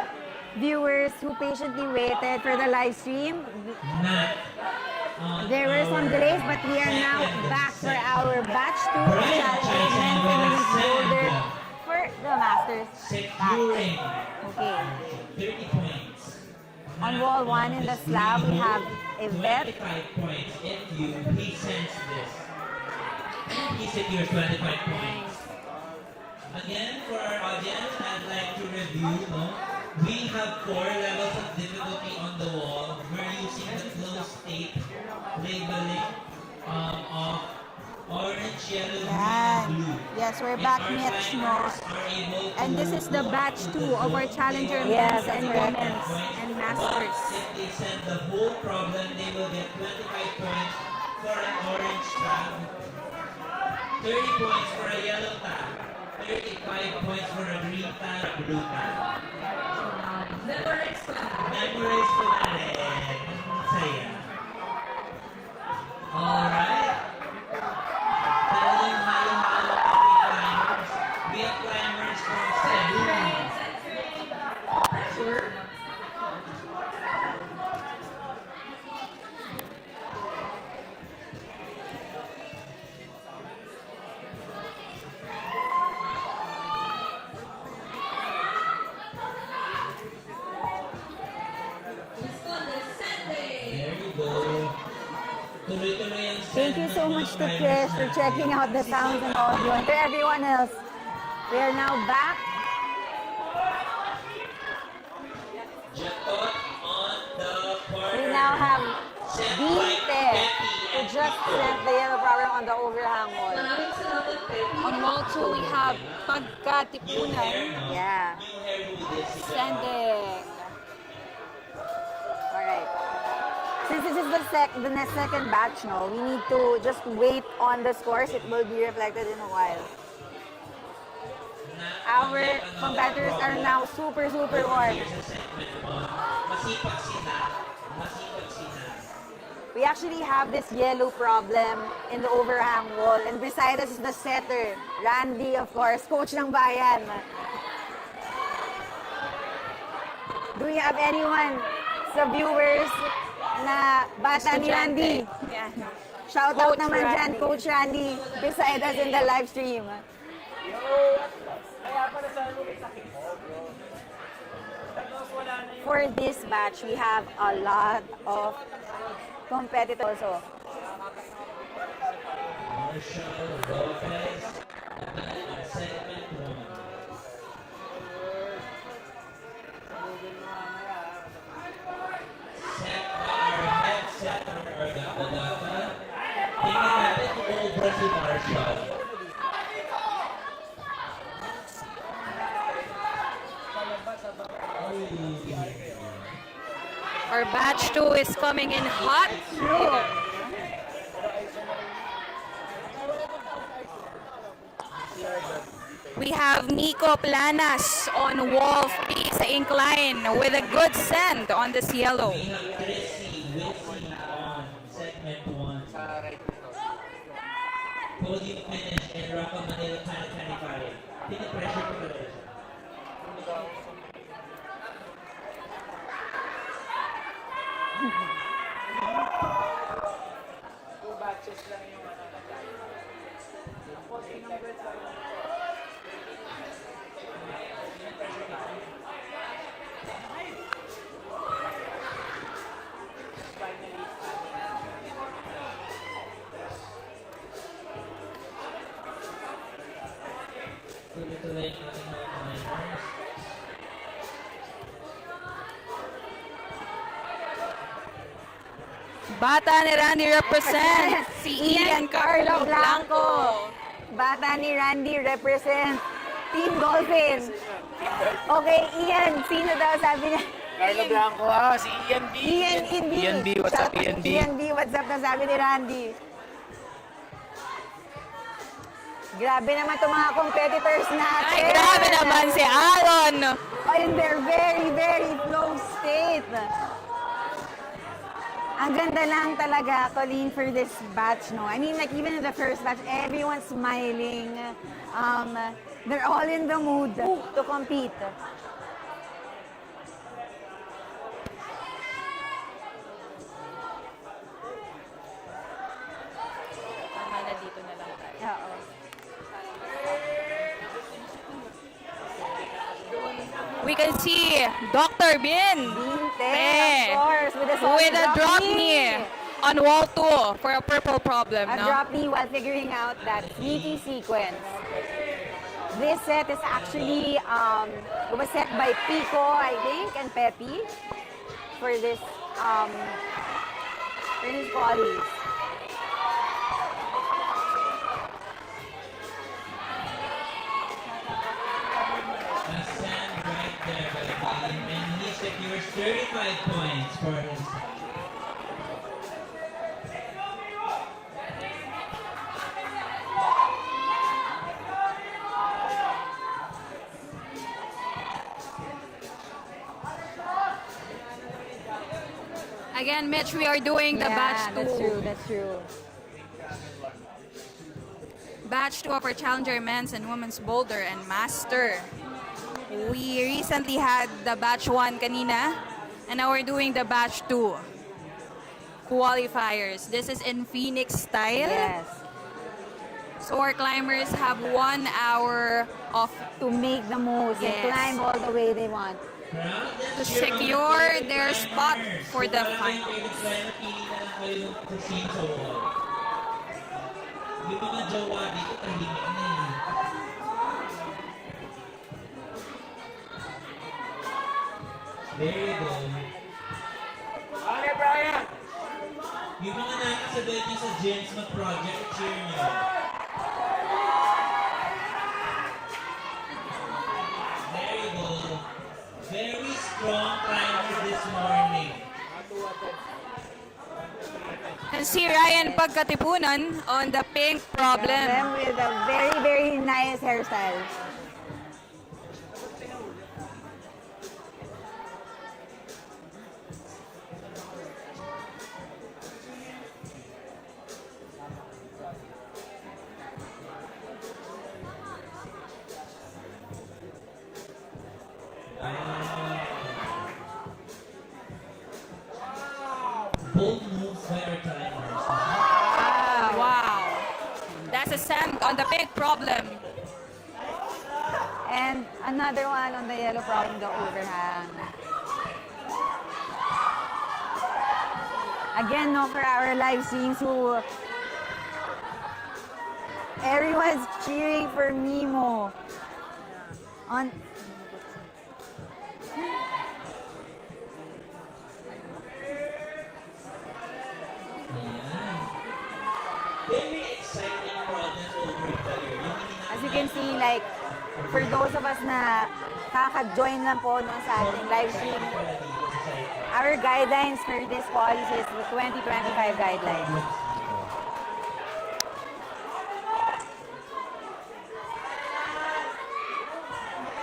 viewers who patiently waited for the live stream. Nat. There were some delays, but we are now back for our batch 2 challenge Boulder for the Masters. Securing Okay. 30 points. On wall 1 in the slab, we have a vet. 25 points if he sends this. He secures 25 points. Again, for our audience, I'd like to review, no? We have 4 levels of difficulty on the wall. We're using the Flowstate labeling of orange, yellow, green, and blue. Yes, we're And back our Mitch climbers are able to And this is the batch 2 of our challenger Yes, men's and correct. women's and masters. If they send the whole problem, they will get 25 points for an orange tab, 30 points for a yellow tab, 35 points for a green tab, blue tab. Memorize ko na rin. Saya. Alright. Talagang halo-halo kami climbers. We have climbers from Cebu. There you go. Tuloy-tuloy ang Thank you so much to Chris for checking out the sounds and audio. And to everyone else, we are now back. Jatot on the corner. We now have Sent by Dite, Betty who and just Tito. sent the yellow problem on the overhang wall. On wall 2, we have New hair, Pagkatipunan no? Yeah. New hair with this. sending. Alright. Since this is the second batch, no, we need to just wait on the scores. It will be reflected in a while. Our competitors are now super warm. Here's a segment on masipag sila. Masipag sila. We actually have this yellow problem in the overhang wall. And beside us is the setter, Randy, of course, coach ng bayan. Do we have anyone sa viewers na bata ni Randy? Yeah. Shout out Coach naman dyan, Randy. Coach Randy, beside us in the live stream. For this batch, we have a lot of competitors also. Marshall Lopez. Segment 1. Set our headset or Gata-Gata. Tingnan natin kung ubra si Marshall. Our batch 2 is coming in hot. We have Nico Planas on wall 3 sa incline with a good send on this yellow. We have Chrissy Witty on segment 1. Podium finish in Rocco Manila 2025. Take pressure ko talaga siya. Two batches lang yung ano na tayo. Tuloy-tuloy ang ating mga minors. Bata ni Randy represent si Ian Carlo Blanco. Bata ni Randy represent Team Dolphin. Okay, Ian, sino daw sabi niya? Carlo Blanco, si Ian B. Ian B. what's up, Ian B? Ian B, what's up na sabi ni Randy? Grabe naman itong mga competitors natin. Ay, grabe naman si Alon. And they're very, very flow state. Ang ganda lang talaga, Colleen, for this batch, no? I mean, like, even in the first batch, everyone's smiling. They're all in the mood to compete. Tama na, dito na lang tayo. Oo. We can see Dr. Bin Binte, of course, with a solid with a drop knee on wall 2 for a purple problem, A no? drop knee while figuring out that sneaky sequence. This set is actually, it was set by Pico, I think, and Pepe for this qualies. A stand right there by Ian, and he secures 35 points for his Again, Mitch, we are doing the batch 2. That's true. Batch 2 of our Challenger Men's and Women's Boulder and Master. We recently had the batch 1 kanina, and now we're doing the batch 2 qualifiers. This is in Phoenix style. Yes. So our climbers have 1 hour of To make the most and Yes. climb all the way they want. to secure their spot for the final. Yung mga jowa dito, tahimik na eh. There you go. Okay, Brian! Yung mga nakasabay niyo sa James mag-project, cheer niyo. There you go. Very strong climbers this morning. And si Ryan Pagkatipunan on the pink problem. Them with a very, very nice hairstyle. Bold moves by our climbers. Wow. That's a sand on the pink problem. And another one on the yellow problem, the overhang. Again, no, for our live streams who everyone's cheering for Mimo. On Ayan. Very exciting problems over here. as you can see, like, for those of us na kaka-join lang po no, sa ating live stream, our guidelines for this policy is the 2025 guidelines.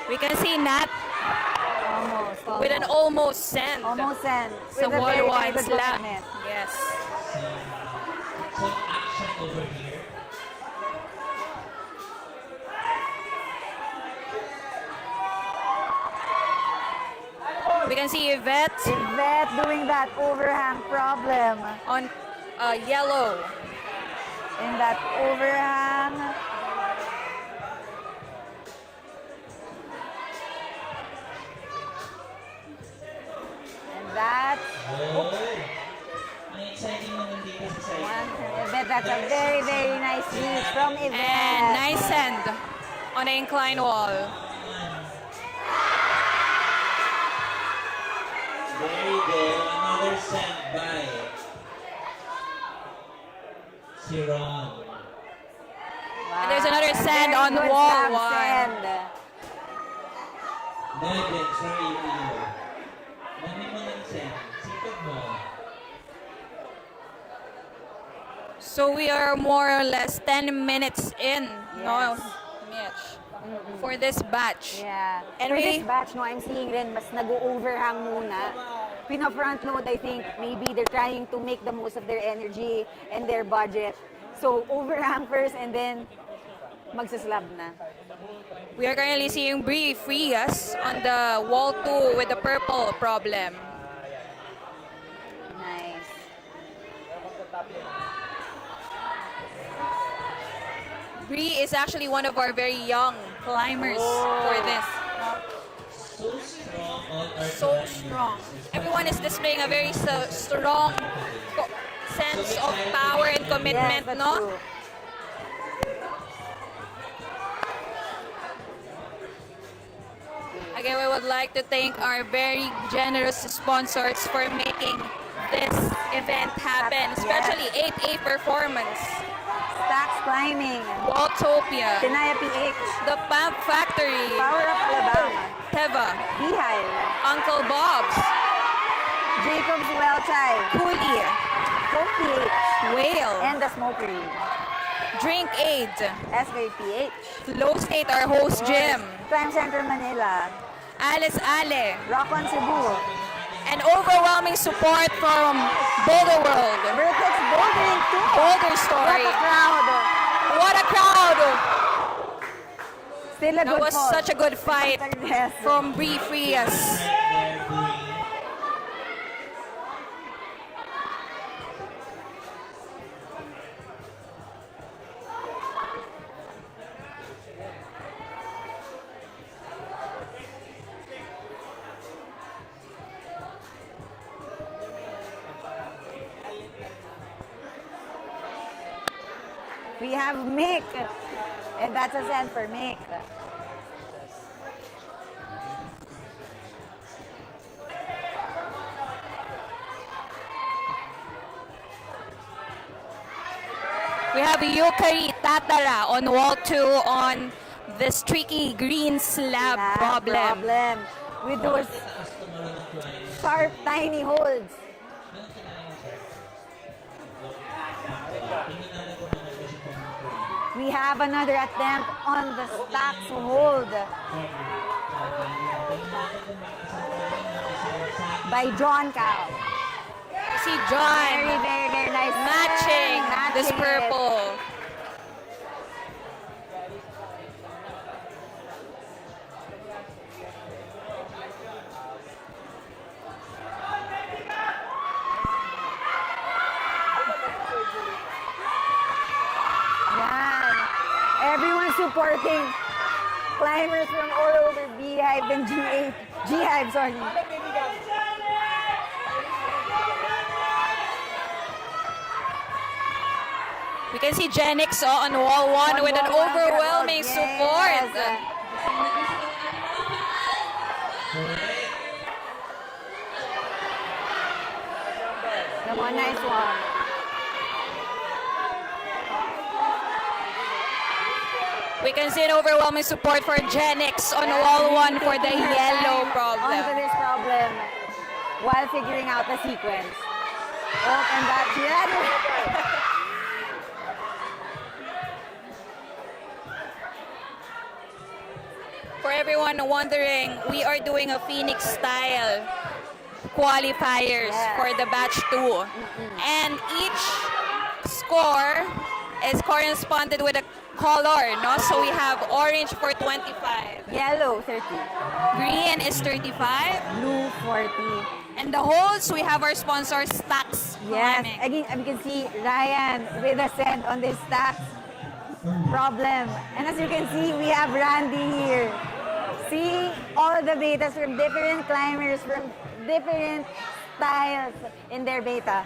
We can see Nat Almost. with an almost send. Almost sent. Sa With a very, wall-wide very good slam. movement. Yes. Some action over here. We can see Yvette Yvette doing that overhang problem. on yellow. In that overhang. And that's Oh, ang exciting naman dito sa side. one. Yvette, that's a very, very nice reach from And Yvette. nice send on the incline wall. There you go. Another send by si Ron. Wow. And there's another A send very on good wall slab one. send. Nuggets from APU. Dami mo ng send. Sipag mo. So we are more or less 10 minutes in, no, Yes. Mitch, for this batch. Yeah. And For we- this batch, no, I'm seeing rin mas nag-overhang muna. Pina-front load, I think, maybe they're trying to make the most of their energy and their budget. So, overhang first and then magsaslab na. We are currently seeing Bree Frias on the wall 2 with the purple problem. Nice. Bree is actually one of our very young climbers for this. So strong on our So strong. Everyone is displaying a very strong sense of power and commitment, Yes, that's no? true. Again, we would like to thank our very generous sponsors for making this event happen, especially 8A Performance, Stacks climbing. Walltopia, Tenaya PH. The Pump Factory, Power Up Alabama. Teva, Beehive. Uncle Bob's, Jacob's Well Chai. Coolie, Coke PH. Whale, And the Smokery. Drink Aid, SVPH. Flowstate, our host gym, Climb Center Manila. Alice Ale, Rock on Cebu. and overwhelming support from Boulder World, Vertex Bouldering too. Boulder What Story. a crowd. What a crowd! Still a That good was call. such a good fight Yes. from Bree Frias. there, Bree. We have Mick. And that's a send for Mick. We have Yukari Tatara on wall 2 on this tricky green slab That problem. with those Customer ng client. sharp, tiny holds. Tingnan natin kung ano kasi kung We have another attempt on the stacks hold by John Cow. See Very, John very, very nice. matching this it. purple. Yan. Everyone supporting climbers from all over Beehive and G8. G-Hive, sorry. We can see Genix on wall 1 with an wall one, overwhelming yes. support. Come on, nice one. We can see an overwhelming support for Genix on wall 1 for the yellow Onto problem. this problem while figuring out the sequence. Oh, and that's it. For everyone wondering, we are doing a Phoenix style qualifiers Yes. for the batch 2. And each score is corresponded with a color, no? So we have orange for 25, Yellow, 30. green is 35, Blue, 40. and the holes we have our sponsor Stacks Yes. Climbing. Again, we can see Ryan with a send on this stacks problem. And as you can see, we have Randy here. See all the betas from different climbers, from different styles in their beta.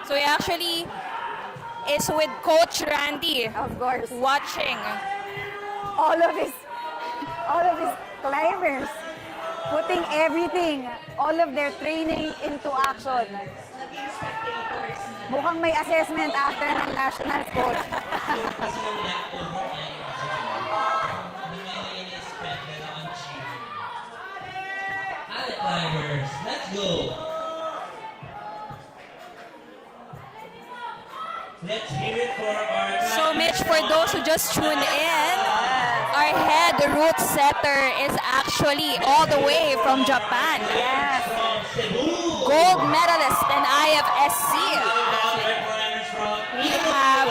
So he actually is with Coach Randy Of course, watching. all of his climbers putting everything, all of their training into action. Mukhang may assessment after ng national coach. Kasi yung leftover niya yung hindi may in-expect nila on cheap. Alright, climbers, let's go! Let's hear it for our So Mitch, for those who just tuned in, our head route setter is actually all the way from Japan. Yes. from Cebu. Gold medalist in IFSC. Climbers from We have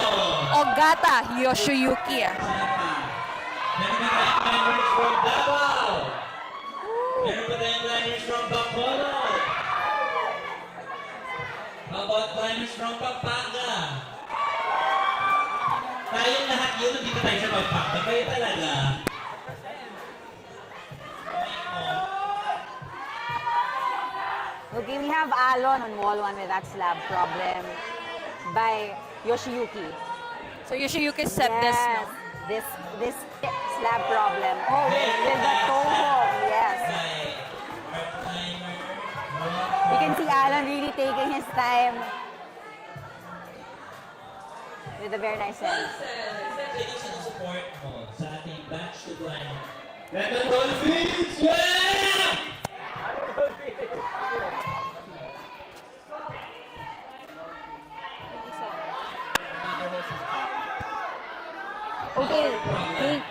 Ogata Yoshiyuki. Meron ba tayong climbers from Davao? Meron ba tayong climbers from Bacolod? How about climbers from Pampanga? Tayong lahat yun, nandito tayo sa Pampanga. Kayo talaga. Okay, we have Alon on wall 1 with that slab problem by Yoshiyuki. So Yoshiyuki set this Yes, now. this slab problem. Oh, with the toe hold, yes. Our climber. You can see Alan really taking his time with a very nice sense. Sino sinusupport mo sa ating batch to climb? Let the Dolphins! Yeah! Okay,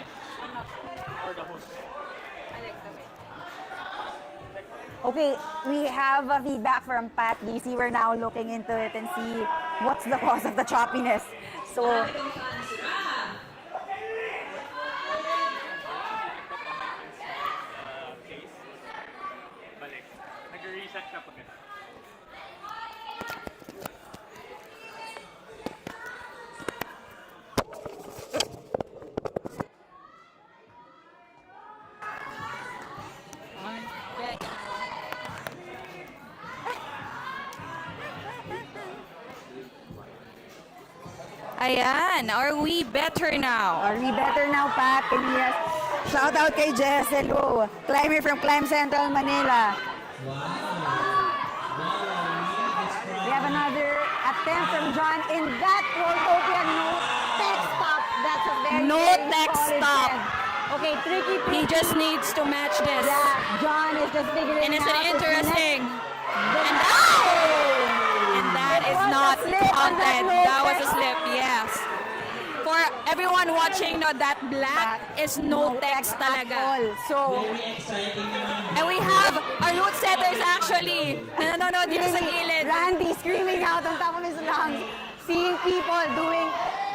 okay, we have a feedback from Pat DC. We're now looking into it and see what's the cause of the choppiness. So, Nag-reset siya pag Ayan, are we better now? are we better now, Pat? Can we shout out kay Jessel, climber from Climb Central, Manila. We have another attempt from John in that Worldtopia. No tech stop. That's a very, No very tech solid stop. send. Okay, tricky. He just needs to match this. Yeah, John is just figuring And it's out an his interesting. And And that is not counted. That was a slip, yes. For everyone watching, no, that black is no text talaga. So, Very exciting naman. And we have our route setters actually. Nanonood dito sa gilid. Randy screaming out on top of his lungs, seeing people doing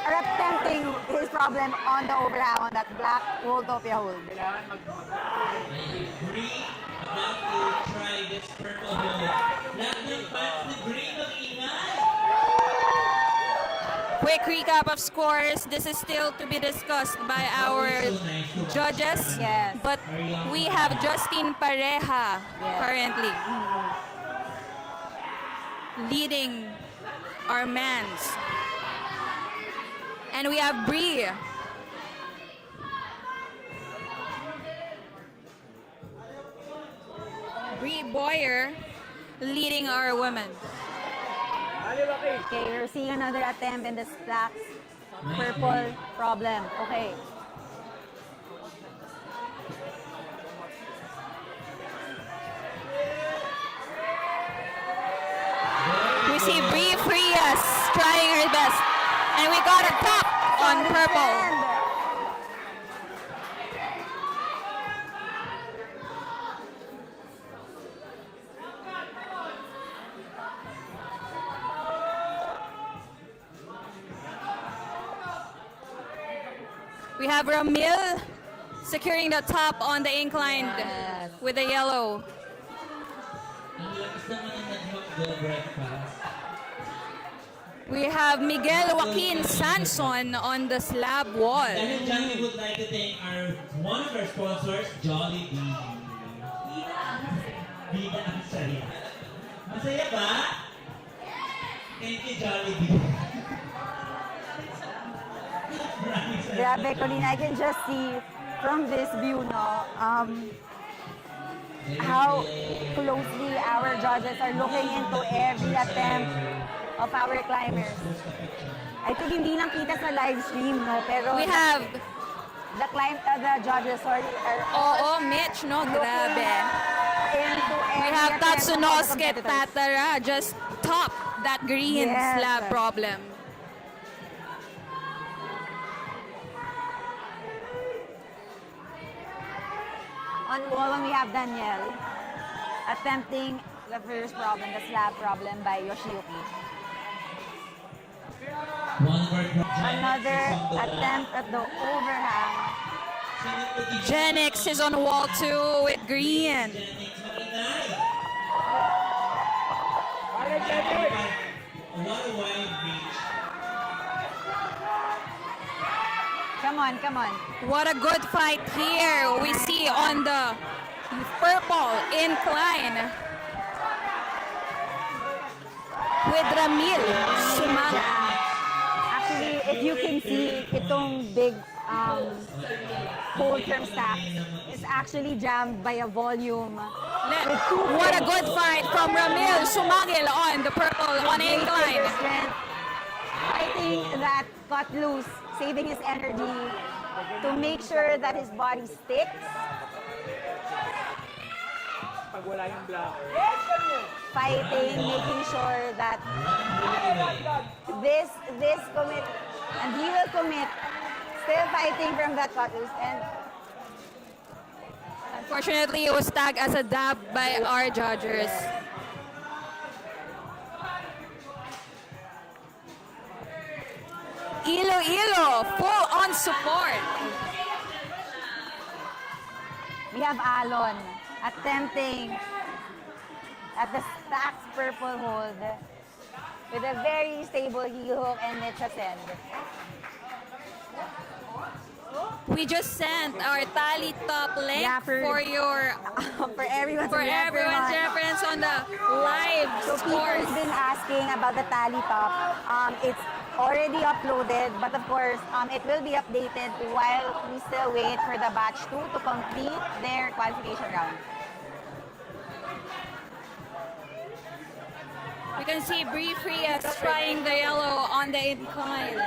or attempting his problem on the overhang on that black Worldtopia hold. I agree about to try this purple hole. Lahat ng fans ni Green mag-ingay. Quick recap of scores. This is still to be discussed by our judges. Yes. But we have Justin Pareha Yes. currently leading our mans. And we have Bree. Bree Boyer leading our women. Okay, we're seeing another attempt in this black purple problem. Okay. We see Bree Frias trying her best. And we got a top on purple. We have Ramil securing the top on the incline with the yellow. Ang lakas naman ang nag-hotdog breakfast. We have Miguel Joaquin Sanson on the slab wall. Dahil dyan, we would like to thank one of our sponsors, Jollibee. Bida ang saya. Masaya ba? Thank you, Jollibee. Maraming salamat. Grabe, Colleen, I can just see from this view, no, how closely our judges are looking into every attempt of our climbers. I think hindi lang kita sa live stream, no, pero We have, the judges are Mitch, no, grabe. into We every have attempt of our Tatsunosuke competitors. Tatara just top that green Yes. slab problem. On wall, we have Danielle attempting the first problem, the slab problem by Yoshiyuki. One word from Another Genix is on the attempt at the overhang. Genix is on wall 2 with green. Genix, makinay. What a wide reach. Come on, come on. What a good fight here we see on the purple incline with Ramil Sumaga. Actually, if you can see, itong big cold term stack is actually jammed by a volume. What a good fight from Ramil Sumagil on the purple on incline. Strength. Fighting that cut loose, saving his energy to make sure that his body sticks. Fighting, making sure that this commit, and he will commit, still fighting from that cut loose. And Unfortunately, it was tagged as a dab by our judges. Iloilo, full on support. we have Alon attempting at the stacked purple hold with a very stable heel hook and niche ascend. We just sent our tally top link Yeah, for your For everyone's everyone's reference on the live So scores. people's been asking about the tally top. It's already uploaded, but of course, it will be updated while we still wait for the batch 2 to complete their qualification round. We can see Bree Frias trying the yellow on the incline.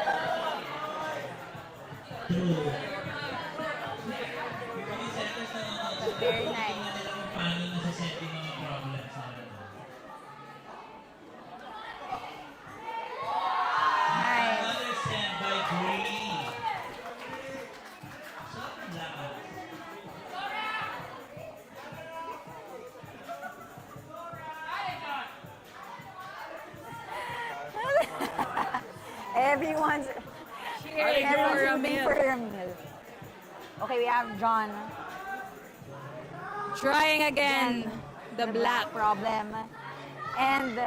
Very nice. Paano nasaset yung mga problems na Nice. Another send by Bree. Sobrang lakas. Everyone's Cheering for rooting for Ramil. Ramil. Okay, we have John. Trying again the black. Problem. And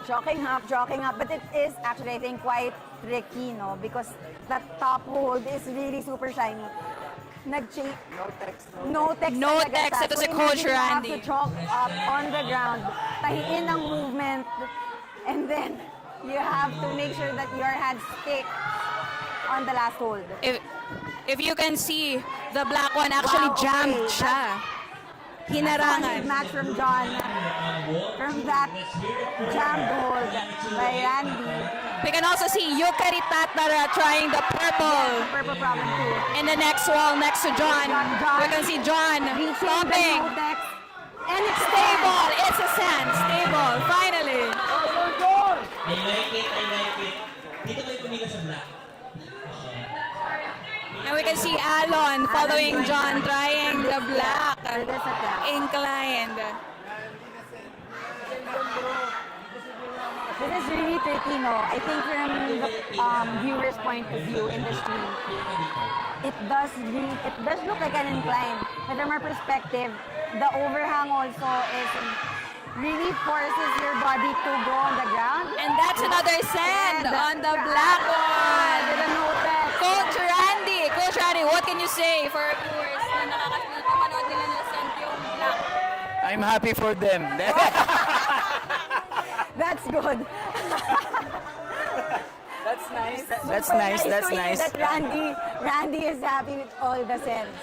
joking up, but it is actually, I think, quite tricky, no? Because that top hold is really super shiny. No text No talaga text. siya. Ito si So Coach imagine you have Randy. to chalk up on the ground, tahiin ang movement, and then you have to make sure that your hand sticks on the last hold. If you can see, the black one actually Wow, jammed okay. siya. Solid Hinarangan. match from John. From that jammed hold by Randy. We can also see Yukari Tatara trying the purple. Purple problem too. In the next wall next to John. John. We can see John Reaching the stopping. no text. And it's Stable. It's a sand. Stable. Finally. I like it, I like it. Dito kayo we can see Alon following John, trying the black Furthest attempt. inclined. This is really tricky, no? I think from the viewer's point of view in the stream, it does look like an incline. But from our perspective, the overhang also is really forces your body to go on the ground. And that's another send And on the black I one. didn't notice. Coach Randy, what can you say for our viewers na nakakapanood nila na send yung black? I'm happy for them. That's good. That's nice. That's Super nice. That's to hear nice. That Randy is happy with all the sends.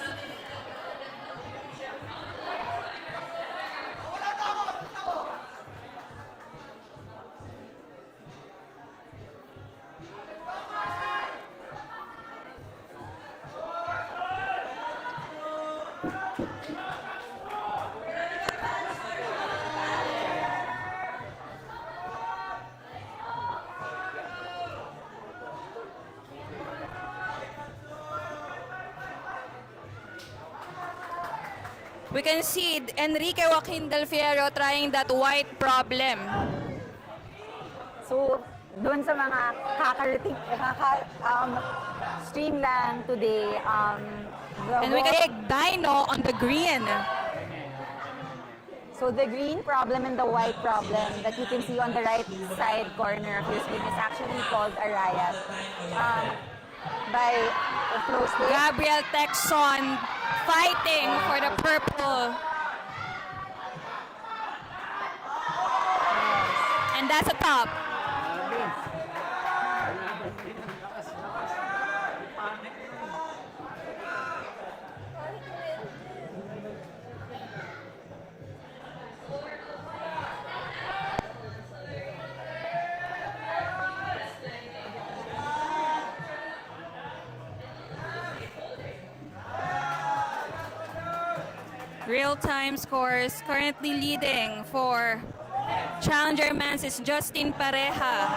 We can see Enrique Joaquin Del Fierro trying that white problem. So, doon sa mga stream lang today, And we can take Dino on the green. so the green problem and the white problem that you can see on the right side corner of your screen is actually called a riot by Flowstate. Gabriel Texon fighting for the purple. And that's a top. Real-time scores currently leading for Challenger Men's is Justin Pareja,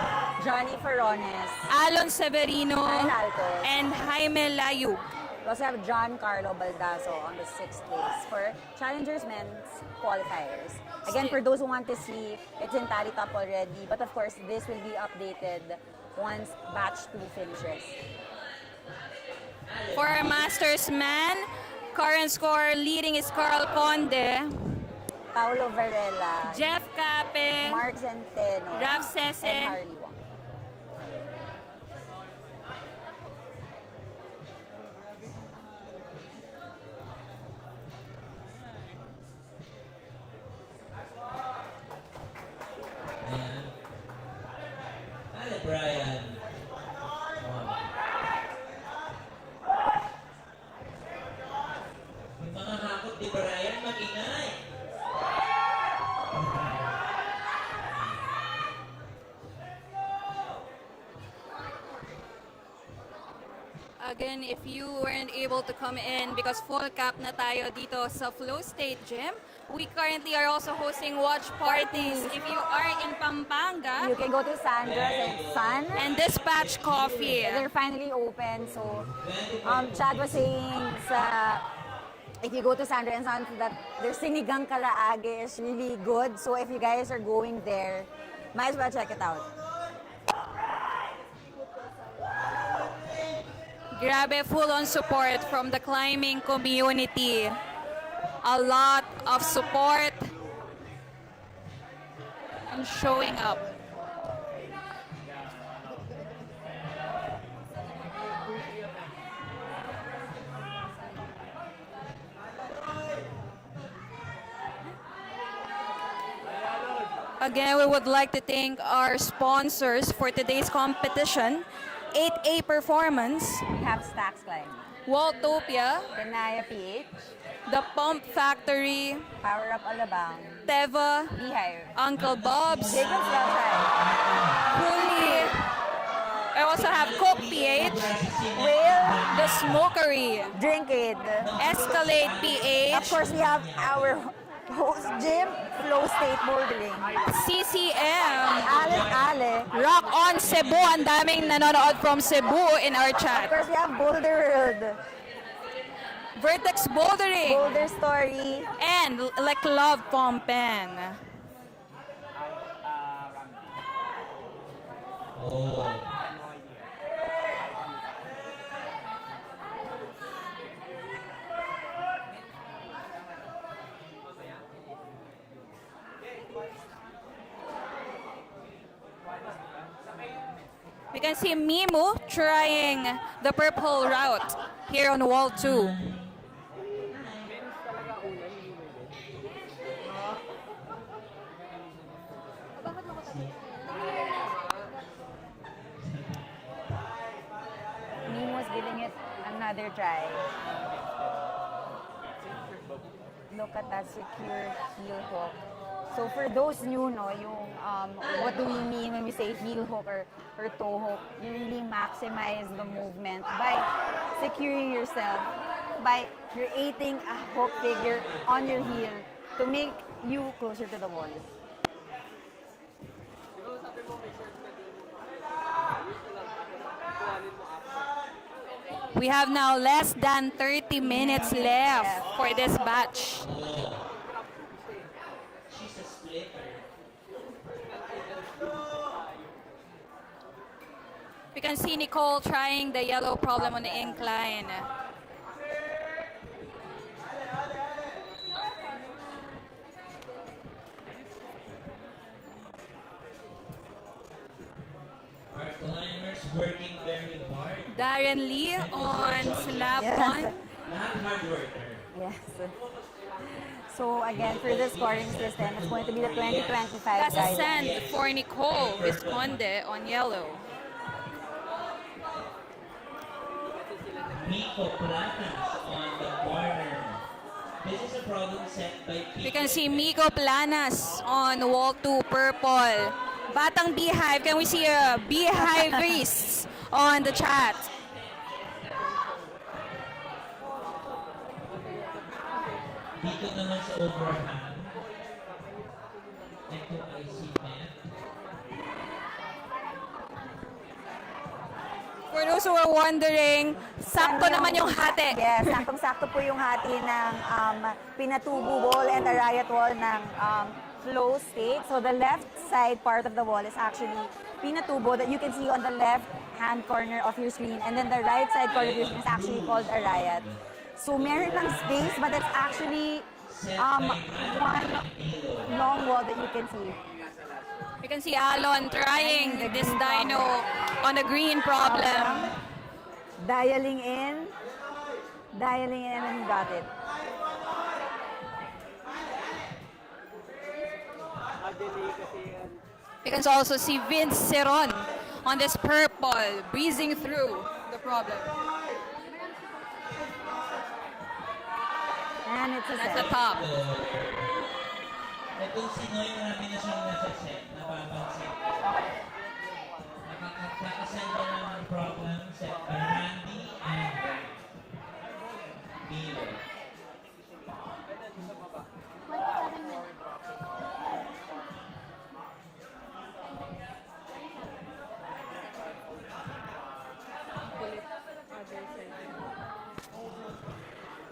Johnny Ferrones, Alon Severino, Ryan Altos. and Jaime Layu. We also have John Carlo Baldazo on the 6th place for Challengers Men's qualifiers. Again, for those who want to see, it's in tally top already. But of course, this will be updated once batch 2 finishes. For our Masters men, current score leading is Carl Conde, Paulo Varela, Jeff Cape, Mark Centeno, Raf Sese, and Harley Wong. Ayan. Ano, Brian? Yung mga hakot ni Brian, mag-ingay. Again, if you weren't able to come in because full cap na tayo dito sa Flowstate Gym, we currently are also hosting watch parties. If you are in Pampanga, You can go to Sandra's and Sun. and Dispatch Coffee. They're finally open. So, Chad was saying if you go to Sandra and Sons, that their sinigang kalaage is really good. So if you guys are going there, might as well check it out. Grabe, full-on support from the climbing community. A lot of support and showing up. Again, we would like to thank our sponsors for today's competition. 8A Performance, We have Stacks Climbing, Waltopia, Benaya PH, The Pump Factory, Power Up Alabang, Teva, Beehive, Uncle Bob's, Jacob's Website, Fully. I also have Coke PH, Whale, The Smokery, Drink It. Escalade Of PH, course, we have our Host gym, Flowstate Bouldering. CCM, Ale. Rock on Cebu. Ang daming nanonood from Cebu in our Of chat. course, we have Boulder World, Vertex Bouldering. Boulder Story. And Like Love Pampanga. Oh. We can see Mimu trying the purple route here on wall 2. Nemo's giving it another try. Look at that secure heel hook. So for those new, no, yung what do we mean when we say heel hook or toe hook? You really maximize the movement by securing yourself, by creating a hook figure on your heel to make you closer to the wall. We have now less than 30 minutes left for this batch. She's a splitter. We can see Nicole trying the yellow problem on the incline. Our climbers working very hard. Darren Lee on slap Yes. one. Lahat hard worker. Yes. So again, for the scoring system, it's going to be the 2025 That's a guidelines. send for Nicole Visconde on yellow. Miko Platas on the corner. This is a problem set by We can see Miko Planas on wall 2 purple. Batang Beehive, can we see a beehive on the chat? Dito naman sa overhand. Ito ay si Matt. For those who are wondering, sakto naman yung hati. Yes, saktong-sakto po yung hati ng pinatubo wall and the riot wall ng flow state. So the left side part of the wall is actually pinatubo that you can see on the left hand corner of your screen. And then the right side corner of your screen is actually called a riot. So meron ng space, but it's actually one long wall that you can see. We can see Alon trying this dyno on the green problem. Dialing in, and he got it. We can also see Vince Ceron on this purple, breezing through the problem. And it's a That's set. the top. Itong si Noy, marami na siyang nasa set, napapansin. Nakakasend na ng problem set by Randy and Milo.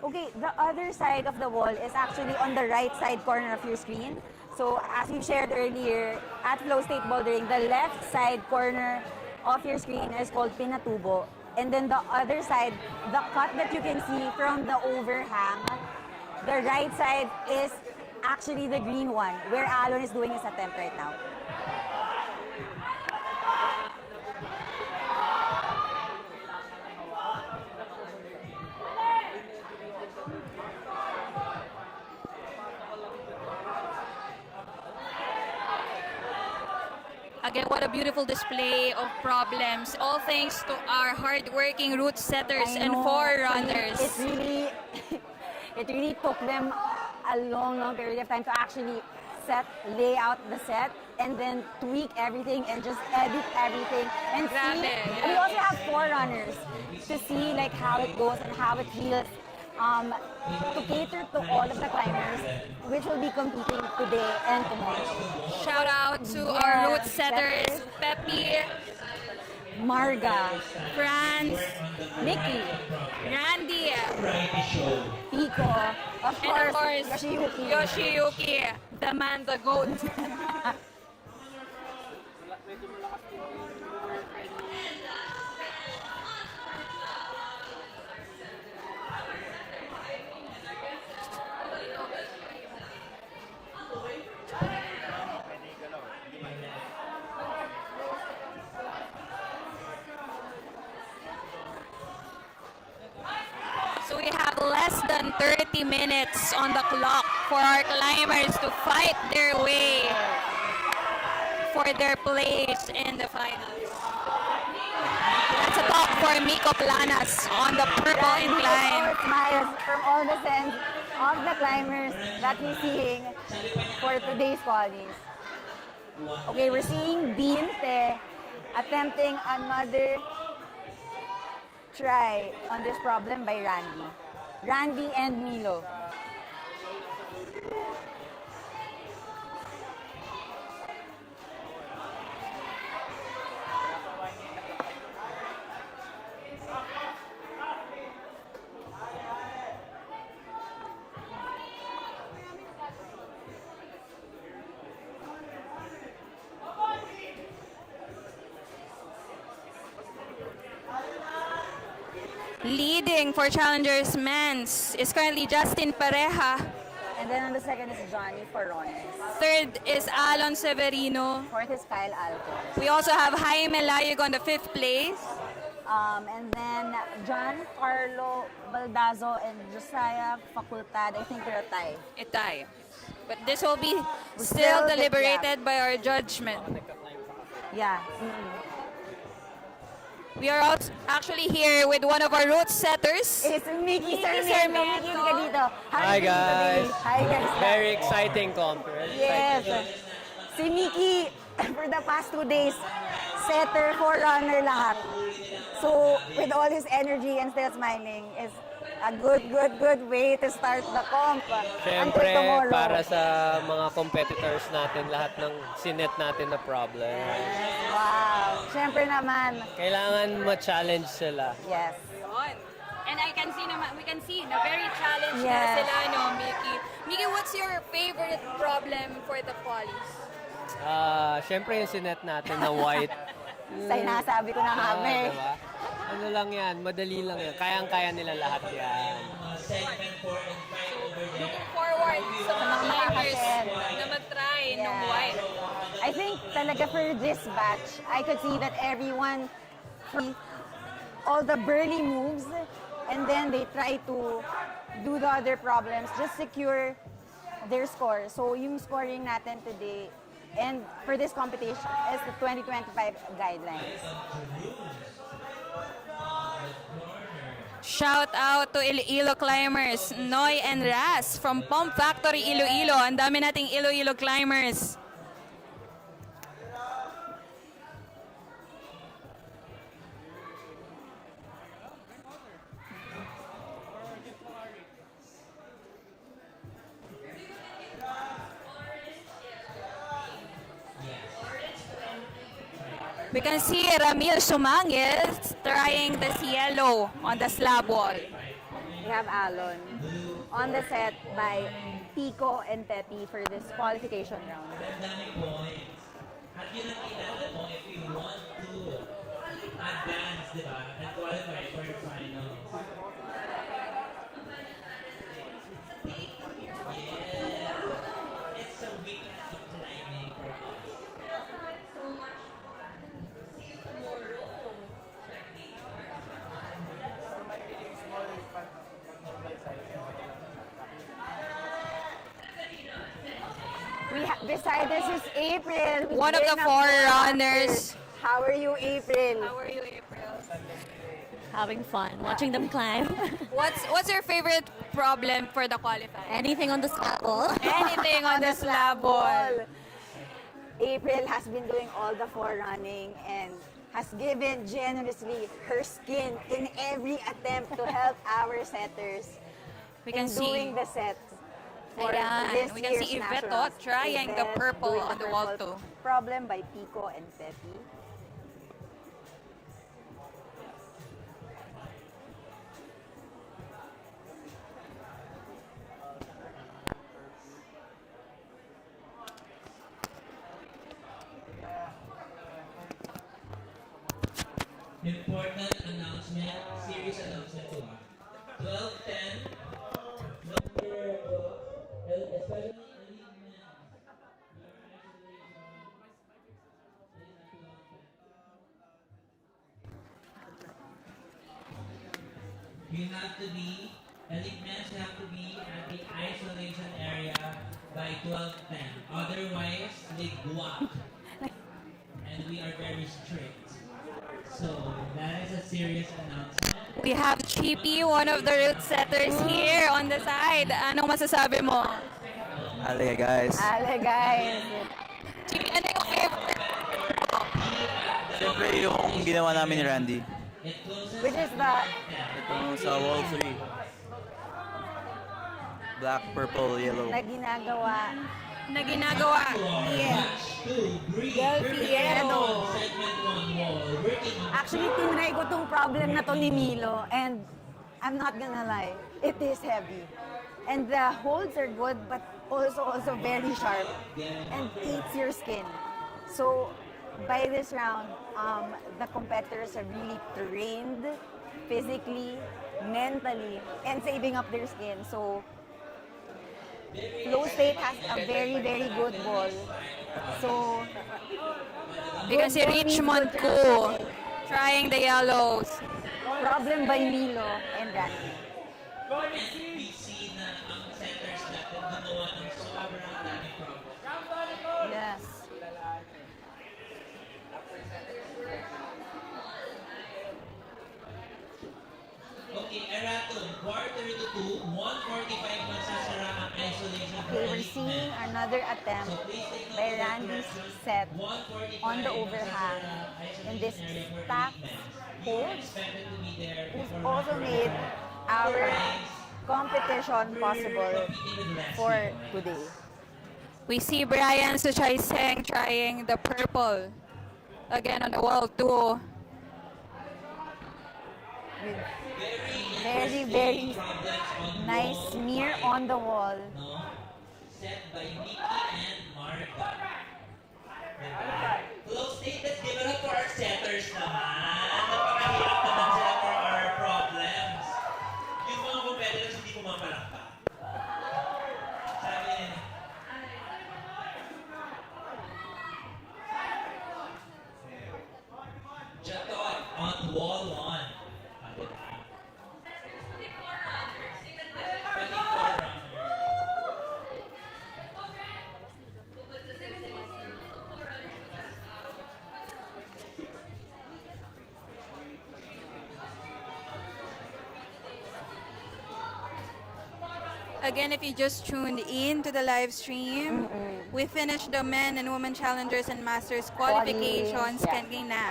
Okay, the other side of the wall is actually on the right side corner of your screen. So as we shared earlier, at Flowstate Bouldering, the left side corner of your screen is called Pinatubo. And then the other side, the cut that you can see from the overhang, the right side is actually the green one, where Alon is doing his attempt right now. Again, what a beautiful display of problems. All thanks to our hardworking route setters I and know. forerunners. It really, it really took them a long, long period of time to actually lay out the set, and then tweak everything and just edit everything and Grabe, see. yeah. We also have forerunners to see like how it goes and how it feels to cater to all of the climbers which will be competing today and tomorrow. Shout out to our route setters, Pepe, Marga, Franz, Nikki, Randy, Variety show. Pico, of and of course, course, Yoshiyuki. Yoshiyuki, the man, the goat. So we have less than 30 minutes on the clock for our climbers to fight their way for their place in the finals. That's a talk for Miko Planas on the purple incline. Smiles from all the sense of the climbers that we're seeing for today's qualies. Okay, we're seeing Binte attempting another try on this problem by Randy. Randy and Milo. Leading for Challengers Men's is currently Justin Pareja. And then on the second is Johnny Forones. Third is Alon Severino. Fourth is Kyle Altos. We also have Jaime Layig on the 5th place. And then John Carlo Baldazo and Josiah Facultad. I think they're a tie. A tie. But this will be still still the deliberated by our judgment. Yeah. We are actually here with one of our route setters. It's Mickey Sarmiento. Sarmiento. Mickey ka dito. How Hi are you doing guys. today? Hi guys. Very exciting conference. Yes. Si Mickey, for the past 2 days, setter, forerunner lahat. So, with all his energy and still smiling, is a good way to start the comp until Siyempre, tomorrow. para sa mga competitors natin, lahat ng sinet natin na problem. Wow. Siyempre naman. Kailangan ma-challenge sila. Yes. And I can see naman, we can see na very challenged na Yes. sila, no, Mickey. Mickey, what's your favorite problem for the qualies? Siyempre yung sinet natin na white. Sinasabi ko na nga, eh. Diba? Ano lang yan, madali lang yan. Kayang-kaya nila lahat yan. Segment 4 and 5 over there. Looking forward sa mga mga climbers makakasen. na mag-try ng Yeah. white. I think talaga for this batch, I could see that everyone from all the burly moves and then they try to do the other problems, just secure their score. So yung scoring natin today and for this competition is the 2025 guidelines. Shout out to Iloilo climbers, Noy and Ras from Pump Factory Iloilo. Ang dami nating Iloilo climbers. We can see Ramil Sumangil trying this yellow on the slab wall. We have Alon on the set by Pico and Pepe for this qualification round. Ang daming points. At yun ang kailangan mo if you want to advance, di ba? And qualify for the finals. Yeah. It's a weekend of climbing for us. Beside us is April. who's One of the been a forerunners. How are you, April? How are you, April? Having fun, watching them climb. What's your favorite problem for the qualifying? Anything on the scaffold. Anything on the slab wall. April has been doing all the forerunning and has given generously her skin in every attempt to help our setters. We can in see. doing the set. For Ayan, this we can year's see nationals. Ivetot trying the Yvette purple doing on the wall purple too. Problem by Pico and Pepe. Important announcement, serious announcement to 12:10, number 12, especially elite men. You have to be, elite men have to be at the isolation area by 12:10. Otherwise, they guwak. And we are very strict. So, that is a serious announcement. We have Chippy, one of the route setters here on the side. Anong masasabi mo? Ale guys. Ale guys. Chippy, ano yung favorite? Siyempre yung ginawa namin ni Randy. It closes Which is the Ito sa wall 3. Black, purple, yellow. na ginagawa. Na ginagawa. Del Fierro. Segment 1 wall. Working on Actually, tinry ko tong problem na to ni Milo and I'm not gonna lie, it is heavy. And the holds are good but also very sharp and eats your skin. So, by this round, the competitors are really trained physically, mentally, and saving up their skin. So, Flowstate has a very good ball. So, We can see Richmond Koo trying the yellows. problem by Milo and Randy. NBC na ang centers natin gumawa ng sobrang daming problem. Yes. Okay, Eraton, quarter to 2, 1:45 magsasara ang isolation for Okay, we're elite seeing men. another attempt So please take note by of the Randy's directions. set 1:45 on the overhang magsasara in this isolation area for stacked elite men. You hold, are expected to be there who's before also number made one. our Thanks. competition possible Competing with Leslie for Boy. today. We see Brian Suchaiseng trying the purple. Again on the wall too. With Very very problems on nice wall. smear on the wall. No? Set by Nikki and Marta. Flowstate, let's give it up for our setters naman. Napakahirap naman sila for our problems. Yung mga competitors hindi pumapalakpak. Sabi nila, Jatot on wall 1. Again, if you just tuned in to the live stream, we finished the men and women challengers and masters qualifications yeah. kanina.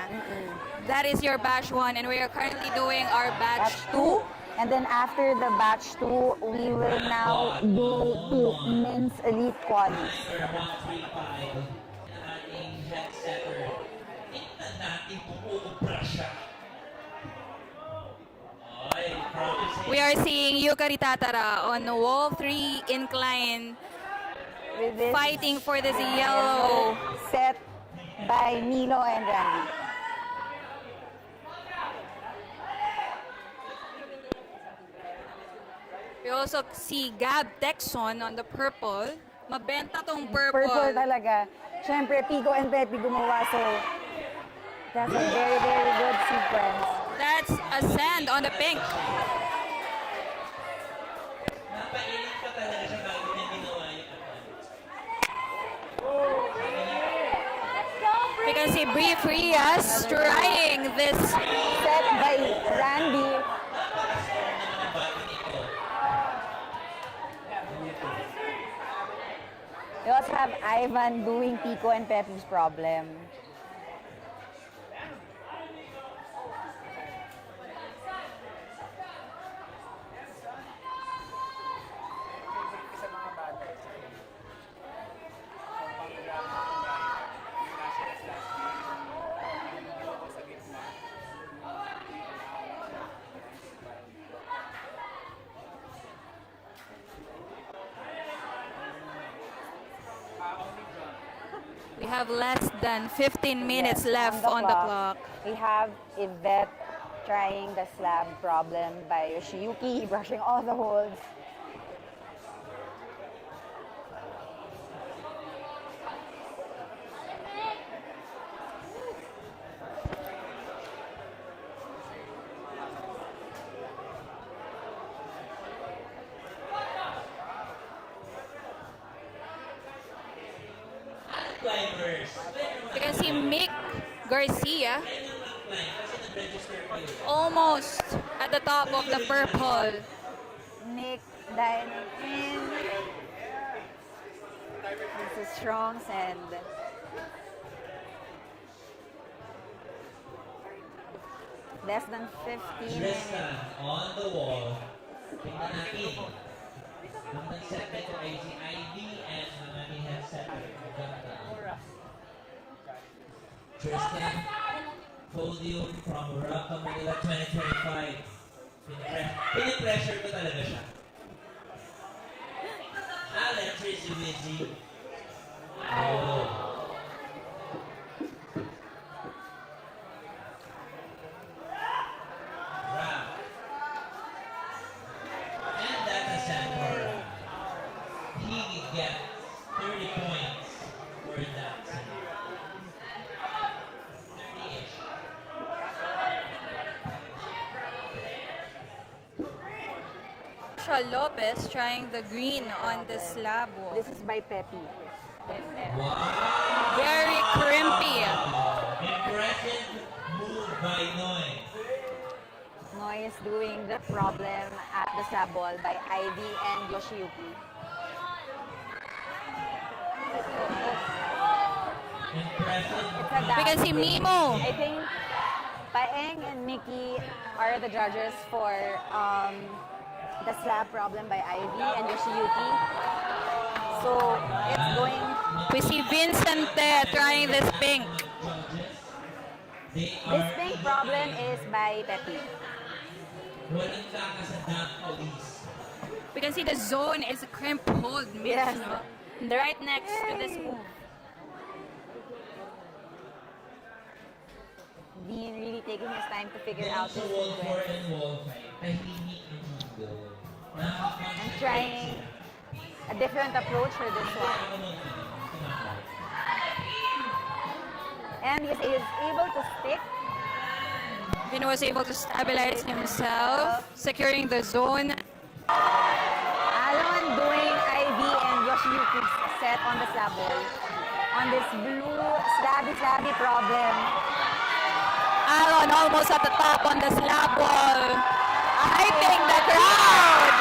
That is your batch 1 and we are currently doing our batch 2. And then after the batch 2, we will now go to men's elite qualis. Number 135 na ating head setter. Tingnan natin kung uubra siya. Ay, promising. We are seeing Yukari Tatara on wall 3 incline With this fighting for this yellow. set by Milo and Randy. We also see Gab Texon on the purple. Mabenta tong Purple purple. talaga. Siyempre, Pico and Pepe gumawa. So, that's a very good sequence. That's a sand on the pink. Napainit pa talaga siya bago niya ginawa yung We can see Brie Frias trying this. Set by Randy. We also have Ivan doing Pico and Pepe's problem. We have less than 15 minutes Yes, left on the clock. We have Yvette trying the slab problem by Yoshiyuki, brushing all the holes. Climbers. You can see Mick Garcia Kaya nang mag-climb kasi nag-register kayo. almost at the top of the purple. Nick diving in. This is strong send. Less than 15 minutes. Tristan on the wall. Tingnan natin. Ang nag-set nito ay si Ivy and ang ating head setter. Maganda. Tristan, podium from Rocca Manila 2025. Pinipressure ko talaga siya. Electricity. Oh. Rock. And that's a Sandora. He gets 30 points for that. 30-ish. Shaw Lopez trying the green on the slab wall. This is by Pepe. Wow! Very crimpy. Impressive move by Noy. Noy is doing the problem at the slab wall by Ivy and Yoshiyuki. Impressive. It's a We can see Mimo. I think Paeng and Mickey are the judges for the slab problem by Ivy and Yoshiyuki. So it's going. We see Vincent trying this pink. They This are pink problem is by Pepe. walang kakasadang police. We can see the zone is a crimp hold. Yes. Right next to this move. Dean really taking his time to figure Doon out sa this wall 4 sequence. and wall 5, tahimik ang mundo. And trying a different approach for this one. And he is able to stick. Vino was able to stabilize himself, securing the zone. Alon doing Ivy and Yoshiyuki's set on the slab wall. On this blue slabby problem. Alon almost at the top on the slab wall. Hyping the crowd.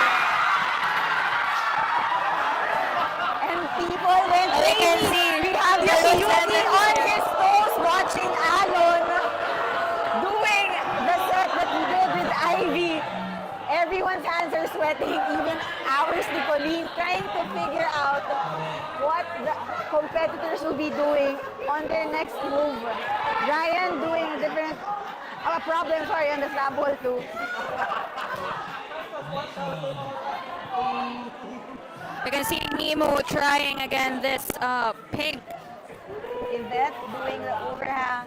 And people went We can crazy. see We have Yoshiyuki on his toes watching Alon doing the set that he did with Ivy. Everyone's hands are sweating, even ours, Nicolene, trying to figure out what the competitors will be doing on their next move. Ryan doing a different problem, on the slab wall too. We can see Nemo trying again this pink. Yvette doing the overhang.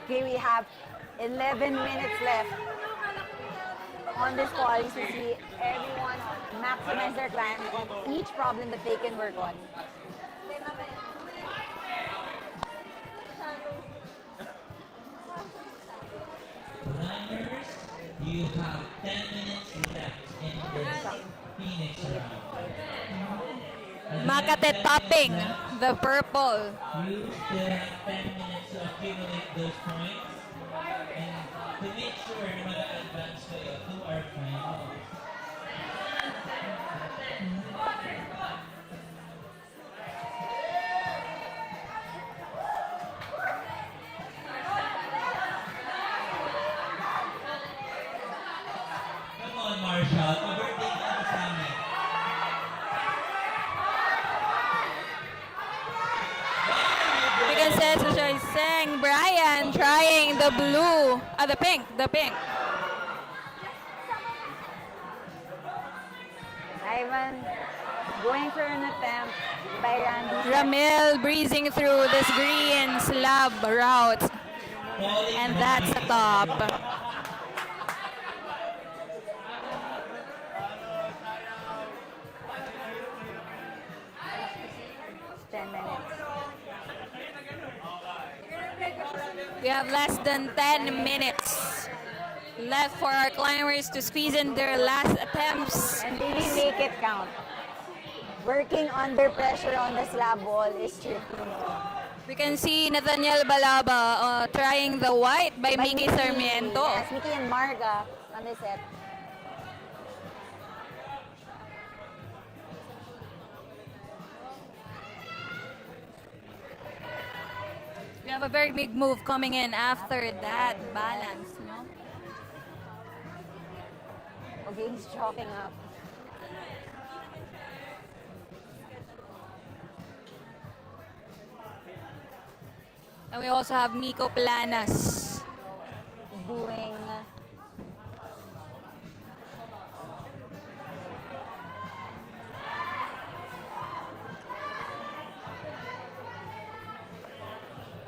Okay, we have 11 minutes left on this calling to see everyone maximize their time on each problem that they can work on. Runners, you have 10 minutes left in this Phoenix round. Makate topping the purple. You still have 10 minutes to accumulate those points and to make sure na mag-advance kayo to our finals. Come on, Marshall. Pa-birthday ka na sa amin. We can see Sushay Seng, Brian trying the blue, the pink. Ivan going for an attempt by Randy. Ramil breezing through this green slab route. And that's the top. 10 minutes. We have less than 10 minutes left for our climbers to squeeze in their last attempts. And really make it count. Working under pressure on the slab wall is tricky. We can see Nathaniel Balaba trying the white by Mickey Sarmiento. Yes, Mickey and Marga on the set. We have a very big move coming in after that balance, no? Okay, he's chalking up. And we also have Nico Planas. Doing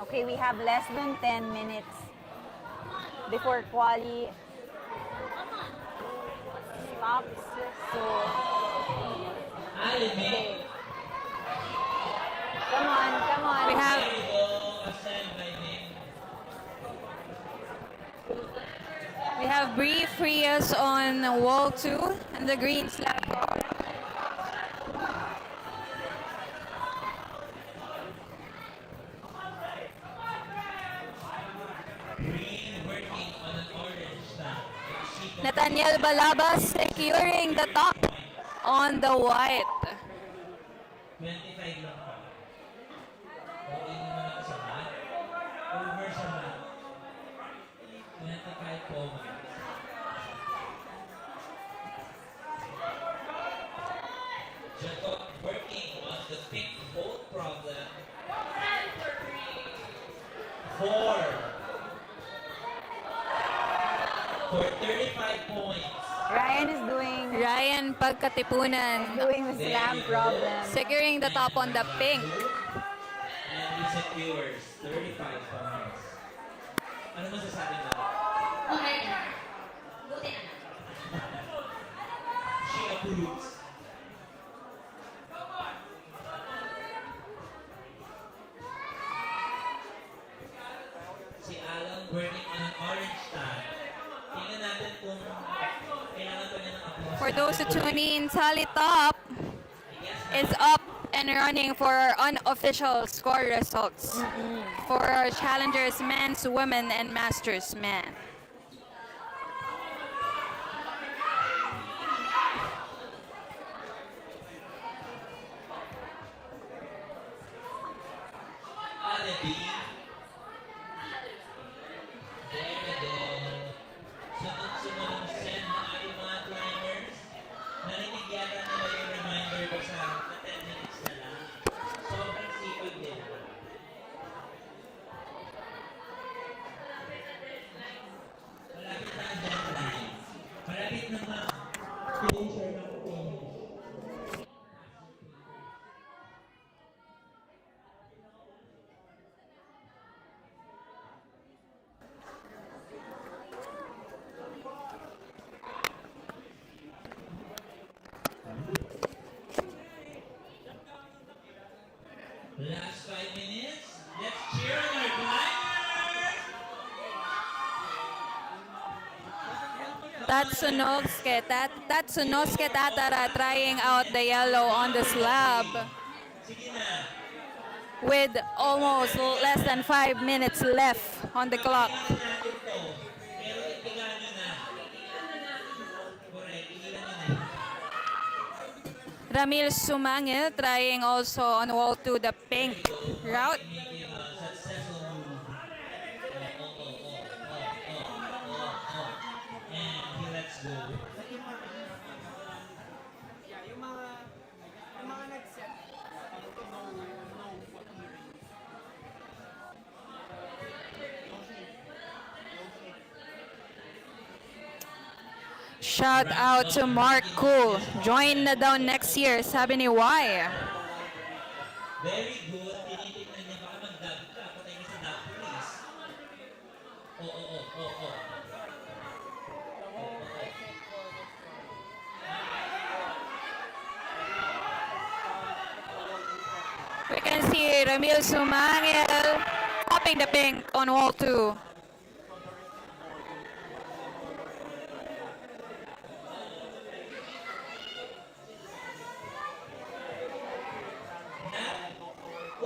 okay, we have less than 10 minutes before quali stops. So okay. Come on, come on. We have Bree Frias on wall 2 and the green slab. Nathaniel Balabas securing the top on the white. 25 lang pa. Okay naman ako sa mat. Over sa mat. 25 points. Jacob working on the pink hold problem. 4. For 35 points. Ryan is doing Pagkatipunan the slam problem. securing the top on the pink. And he secures 35 points. Ano masasabi mo? Okay. Buti na. She approves. Si Alan working on an orange tag. Tingnan natin kung kailangan pa niya ng applause. For those who tune in, Tally Top is up and running for our unofficial score results for our challengers, men's, women, and masters men. Alibi. There we go. Sunod-sunod ang send ng ating mga climbers. Narinig yata nila yung reminder ko sa 10 minutes na lang. Sobrang sipag din. Malapit na ang deadline. Malapit na ma-finisher na po. Last 5 minutes. Let's cheer on our climbers. Tatsunosuke Tatara trying out the yellow on the slab Sige na. with almost less than 5 minutes left on the clock. Kailangan natin to. Pero ipigan nyo na. Correct. Ipigan nyo na. Ramil Sumangil trying also on wall to the pink route. Make it a successful move. And he lets go. Shout out to Mark Cool. Join na daw next year, sabi ni Y. Very good. Tinitignan niya baka mag-dub ka. Patay ka sa dub, please. Oo. We can see Ramil Sumangel popping the pink on wall 2.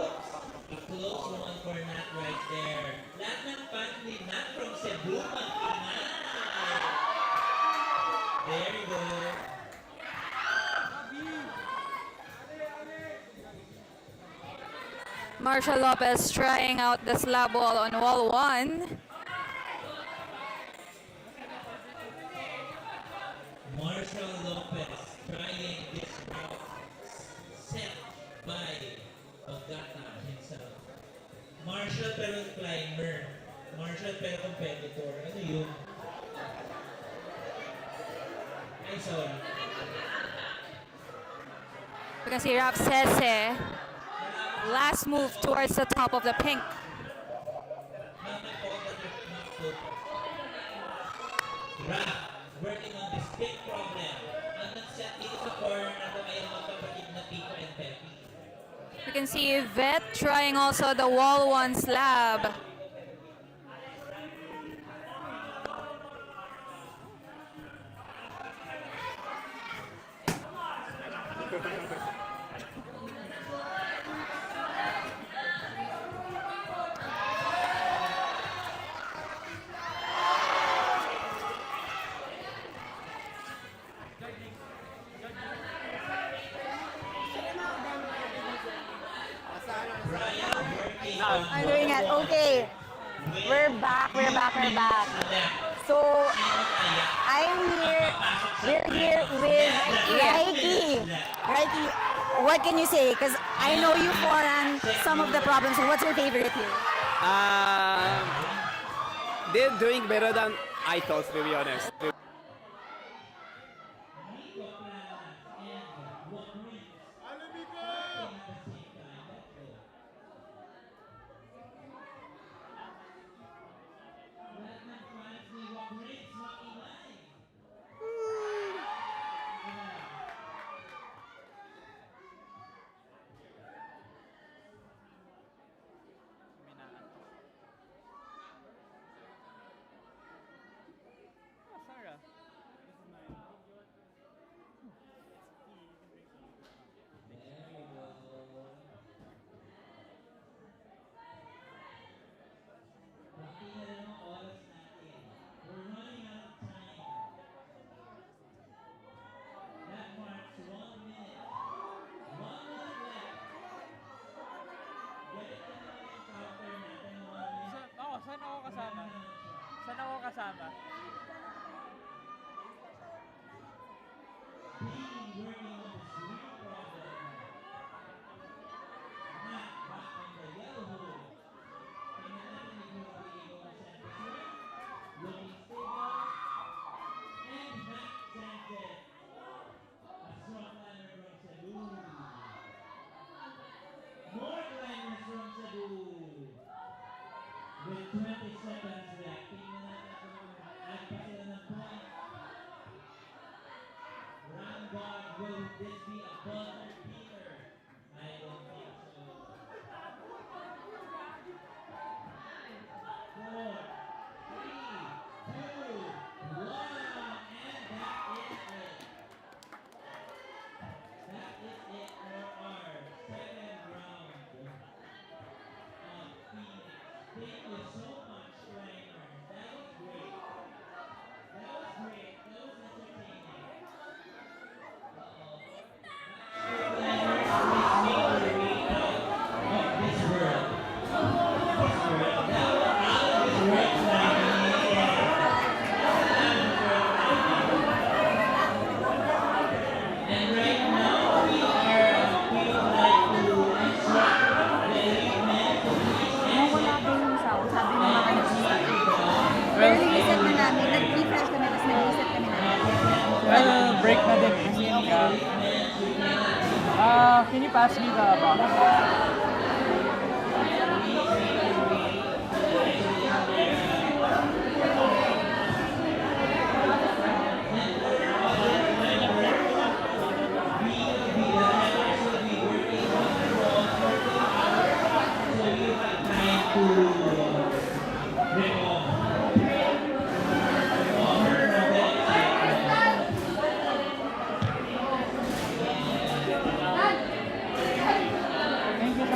Oops! A close one for Nat right there. Lahat ng fans ni Nat from Cebu, Pampanga. Very good. Marshall Lopez trying out the slab wall on wall 1. Marshall Lopez trying this route set by Pagata himself. Marshall pero climber. Marshall pero competitor. Ano yun? Ay, sorry. We can see Rap Sese. Last move towards the top of the pink. Rap, working on this big problem. Ang nag-set dito sa corner na ito ay ang magkapatid na Tito and Pepe. We can see Vet trying also the wall 1 slab. I'm doing it. Okay. We're back. So, we're here with Reiki, what can you say? Because I know you fought on some of the problems. So what's your favorite here? They're doing better than I thought, to be honest. Saan ako kasama? More climbers from Cebu. With 20 seconds left. Tingnan natin kung agpa sila ng point. Round God, will this be a Boulder beater? I don't think so. 4, 3, 2, 1, and that is it. That is it for our second round of Phoenix. Thank you so much, Reimer. That was great. That was great. That was entertaining. This world. That was out of this world, and right now we would like to instruct the elite men to please Wala ba yung sound? Sabi ng mga nag-start. Pero reset na namin. Nag-refresh kami, tapos nag-reset kami namin. Well, break na din kasi can you pass me the box? Thank you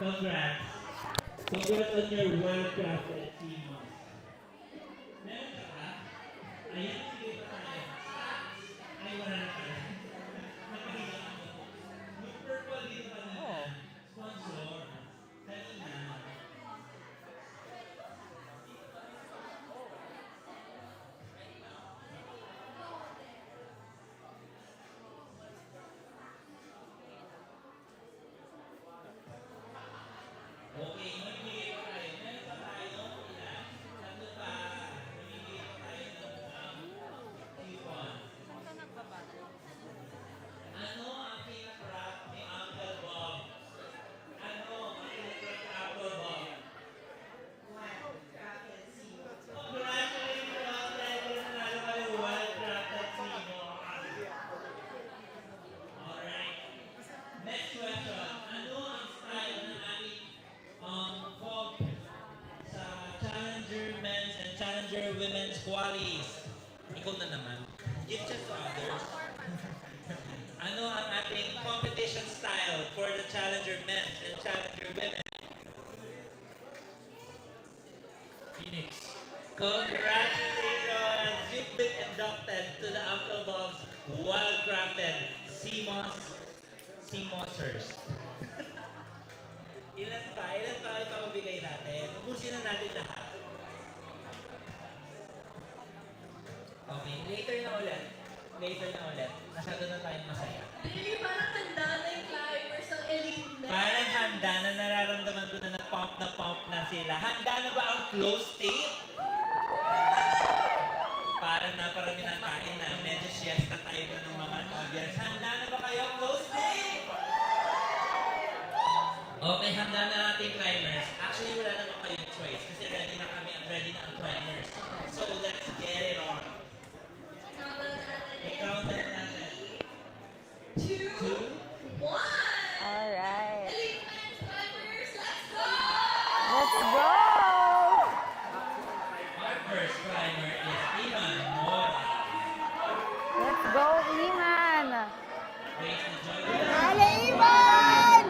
Congrats. Congrats on your well-crafted team. Meron ka ba? Ayan, sige pa tayo. Ay, wala na pala. Nakahilang ako. Yung purple dito pa na. Sponsor. Kanina. Okay, mamimigay pa tayo. Meron pa tayo. Ilan? Tatlo pa. Mamimigay pa tayo ng coupon. Ano ang pinakrap ni Uncle Bob? Ano ang pinakrap ni Uncle Bob? Congratulations! Dahil nanalo ka ng well-crafted simo. Alright. Next question. Ano ang style ng ating Bob sa Challenger Men's and Challenger Women's Qualies? Ikaw na naman. Give just to others. Ano ang ating competition style for the Challenger Men's and Challenger Women? Phoenix. Congratulations! You've been inducted to the Uncle Bob's well-crafted CMOSers. Ilan pa? Ilan pa ipapabigay natin? Ubusin na natin lahat. Okay, later na ulit. Later na ulit. Masyado na tayong masaya. Really, parang handa na yung climbers ng elite na. Parang handa na, nararamdaman ko na pump na sila. Handa na ba ang Flowstate? Parang naparami ng kain na. Medyo siesta tayo na ng mga audience. Handa na ba kayo, Flowstate? Okay, handa na natin climbers. Actually, wala naman kayong choice kasi ready na kami at ready na ang climbers. So, let's get it on. I-count na natin. 2, 1. Alright. Elite men's climbers, let's go! Let's go! Our first climber is Iman Mora. Let's go, Iman! Race to join Ale, Iman!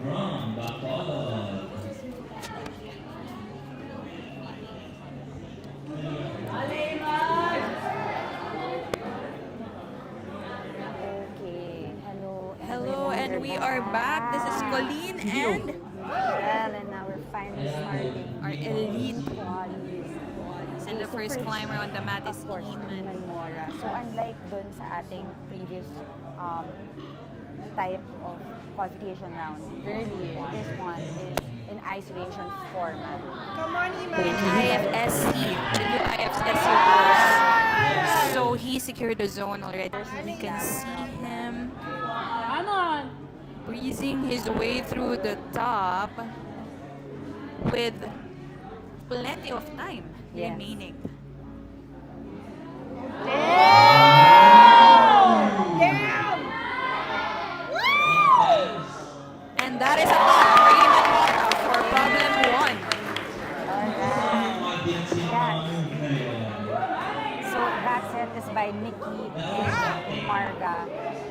From Bacolod. Okay, hello. Hello, and we are back. This is Colleen and Well, and now we're finally starting our elite. qualies. And the first climber on the mat is Of course, Iman. Mora. So unlike dun sa ating previous type of qualification round, earlier, this one is in isolation format. In IFSC, the new IFSC rules. So he secured the zone already. We can see him breezing his way through the top with plenty of time Yes. remaining. And that is a top for Iman Mora for problem 1. So that set is by Nikki and Marga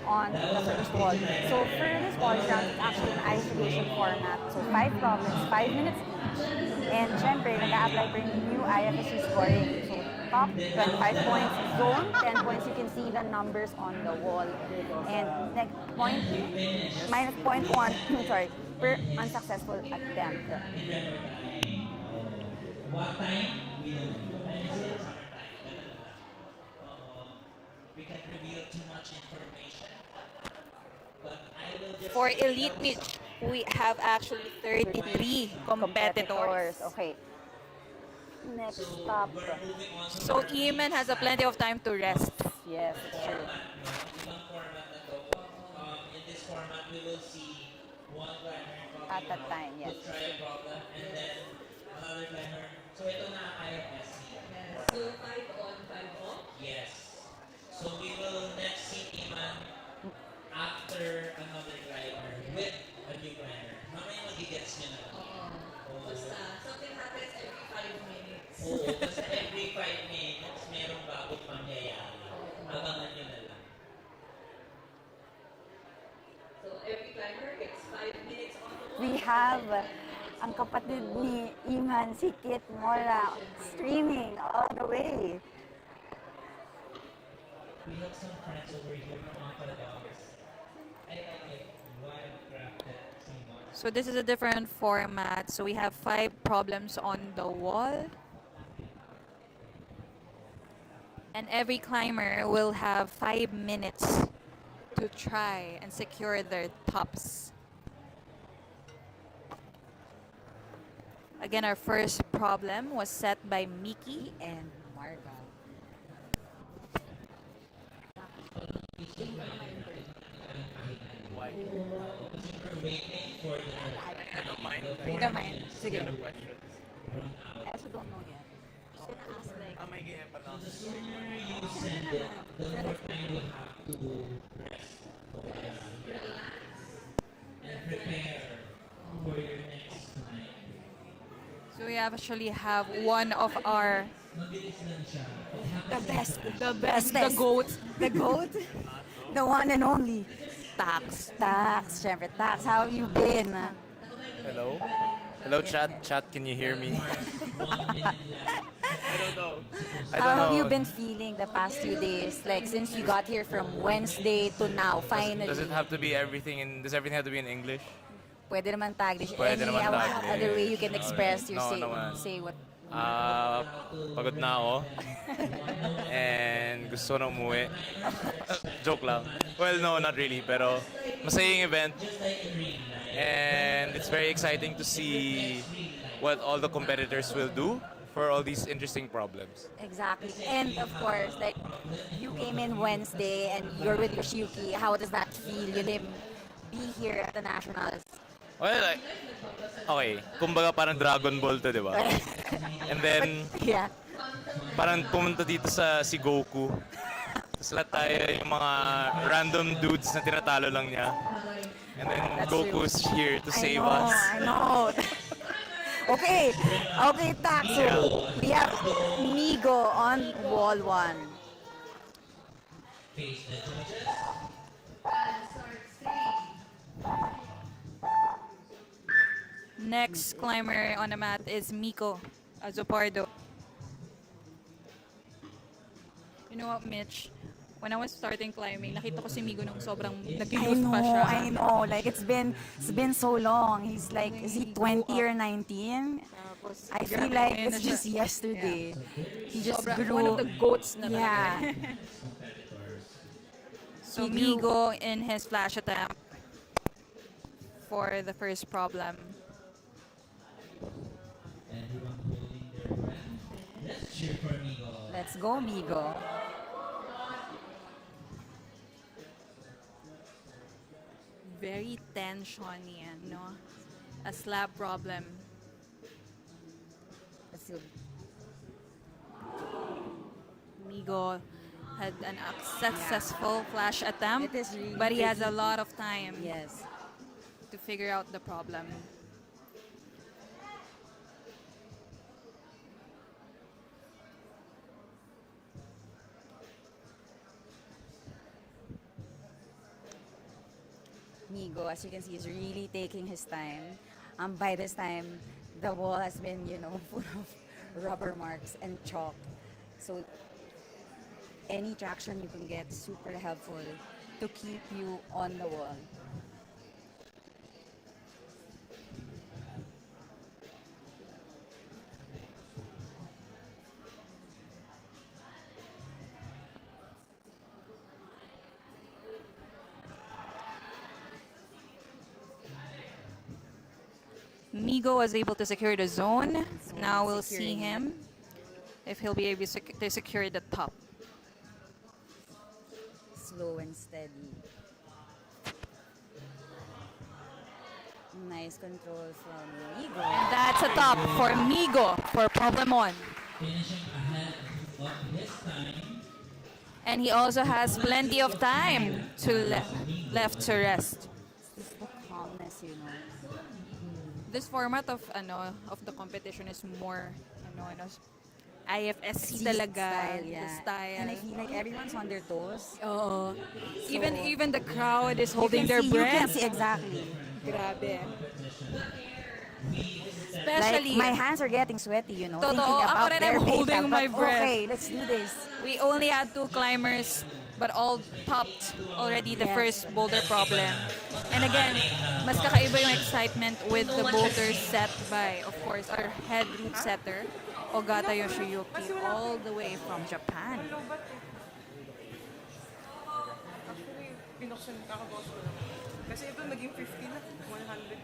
on the first wall. So for this wall round, it's actually an isolation format. So 5 problems, 5 minutes each. And syempre, nag-a-apply for new IFSC scoring. So top, 25 points, zone, 10 points. You can see the numbers on the wall. And next point, minus 0.1, sorry, per unsuccessful attempt. What time? We don't know. We can reveal too much information. But I will just For elite niche, we have actually 33 competitors. Okay. Next stop. we're moving on to So Iman has a plenty of time to rest. Yes, it's true. ibang format na to. In this format, we will see one climber At a time, yes. will try a problem and then another climber. So ito na ang IFSC. So 5 on, 5 off. Yes. So we will next see Iman after another climber with a new climber. Mamaya magigets nyo na lang. Basta, something happens every 5 minutes. Oo, basta every 5 minutes, merong bagong pangyayari. Abangan nyo na lang. So, every climber gets 5 minutes on the wall. We have ang kapatid ni Iman, si Kit Mora, streaming all the way. We have some friends over here from Uncle Dogs. I like it. Wildcrafted so much. So this is a different format. So we have 5 problems on the wall. And every climber will have 5 minutes to try and secure their tops. Again, our first problem was set by Mickey And Marga. We're waiting for the Hindi naman. Sige. I also don't know yet. Should I ask like... The sooner you send it, the more time you have to rest, and prepare for your next time. So we actually have one of our Mabilis lang siya. The best. the best, the Bestest. goat. The goat? The one and only. Tax. Tax. Siyempre, Tax. How have you been? Hello? Hello, chat. Chat, can you hear me? I How don't have know. you been feeling the past few days? Like, since you got here from Wednesday to now, finally. Does it have to be everything in? Does everything have to be in English? Pwede naman Taglish. Pwede naman Taglish. Other way you can express your No, say, naman. say what. Pagod na ako. And gusto na umuwi. Joke lang. Well, no, not really. Pero masayang event. And it's very exciting to see what all the competitors will do for all these interesting problems. Exactly. And of course, like, you came in Wednesday and you're with Yoshiyuki. How does that feel? You didn't be here at the Nationals. Well, okay. Kumbaga parang Dragon Ball to, di ba? And then, Yeah. parang pumunta dito si Goku. Tapos lahat tayo yung mga random dudes na tinatalo lang niya. And then That's Goku's here to save us. I know. Okay. Okay, Tax. So, we have Migo on wall 1. Face the judges. Next climber on the mat is Miko Azopardo. You know what, Mitch? When I was starting climbing, nakita ko si Migo nung sobrang nag-lose pa siya. I know. Like, it's been so long. He's like, is he 20 or 19? Tapos, I feel grabe like na it's siya. just yesterday. He just Sobra, grew. one of the goats na Yeah. talaga. So He grew- Migo in his flash attempt for the first problem. Everyone holding their breath. Let's cheer for Migo. Let's go, Migo. Very tension yan, no? A slab problem. Let's see. Migo had an successful flash attempt, It is really but he has a tricky. lot of time Yes. to figure out the problem. Migo, as you can see, is really taking his time. By this time, the wall has been, full of rubber marks and chalk. So any traction you can get, super helpful to keep you on the wall. Migo was able to secure the zone. So Now we'll see securing him if he'll be able to secure the top. Slow and steady. Nice control from Migo. That's a top for Migo for problem 1. Finishing ahead of his time. And he also has plenty of time to left to rest. It's the calmness, this format of the competition is more IFSC talaga Style, the yeah. style. And I feel like everyone's on their toes. Oo. Even the crowd is You holding can their see, you can breath. see exactly. Grabe. Like, Especially, my hands are getting sweaty, you know, Totoo, thinking ako about rin, their I'm holding makeup. my But breath. okay, let's do this. we only had 2 climbers, but all topped already the Yes. first boulder problem. And again, mas kakaiba yung excitement with the boulders set by, of course, our head route setter, Ogata Yoshiyuki, all the way from Japan. Binuksan kakabawas ko naman. Kasi ito naging 50 na. 100.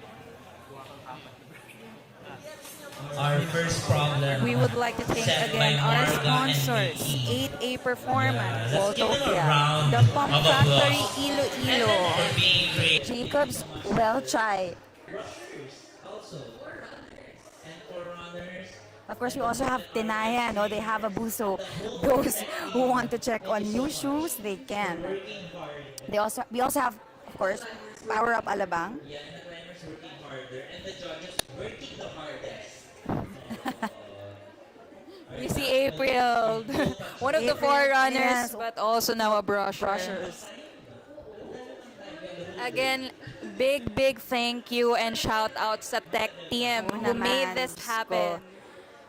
Our first problem. We would like to thank set by again our Marga and sponsors, Vicky. 8A Performance, Let's give them a Boulder, round the Pump of Factory applause. Iloilo, For being great. Jacob's well chai. Also. And for runners. Of course, we also have Tenaya, no? They have a booth, so those who want to check on new shoes, they can. We also have, of course, Power Up Alabang. Yeah, and the climbers working harder. And the judges working the hardest. we see April, one of the April, forerunners, yes. but also now a brusher. Again, big thank you and shout out sa tech team who made this happen.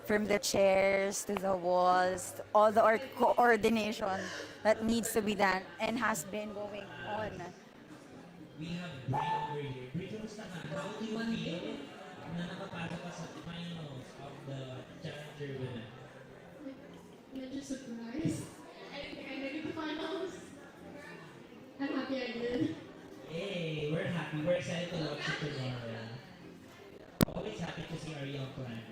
From the chairs to the walls, all the coordination that needs to be done and has been going on. We have Brie over here. Brie, kamusta ka? How do you feel na nakapasok ka sa finals of the Challenger Women? Medyo surprised. I didn't think I made it to finals. I'm happy I did. Hey, we're happy. We're excited to watch you tomorrow. Always happy to see our young climbers.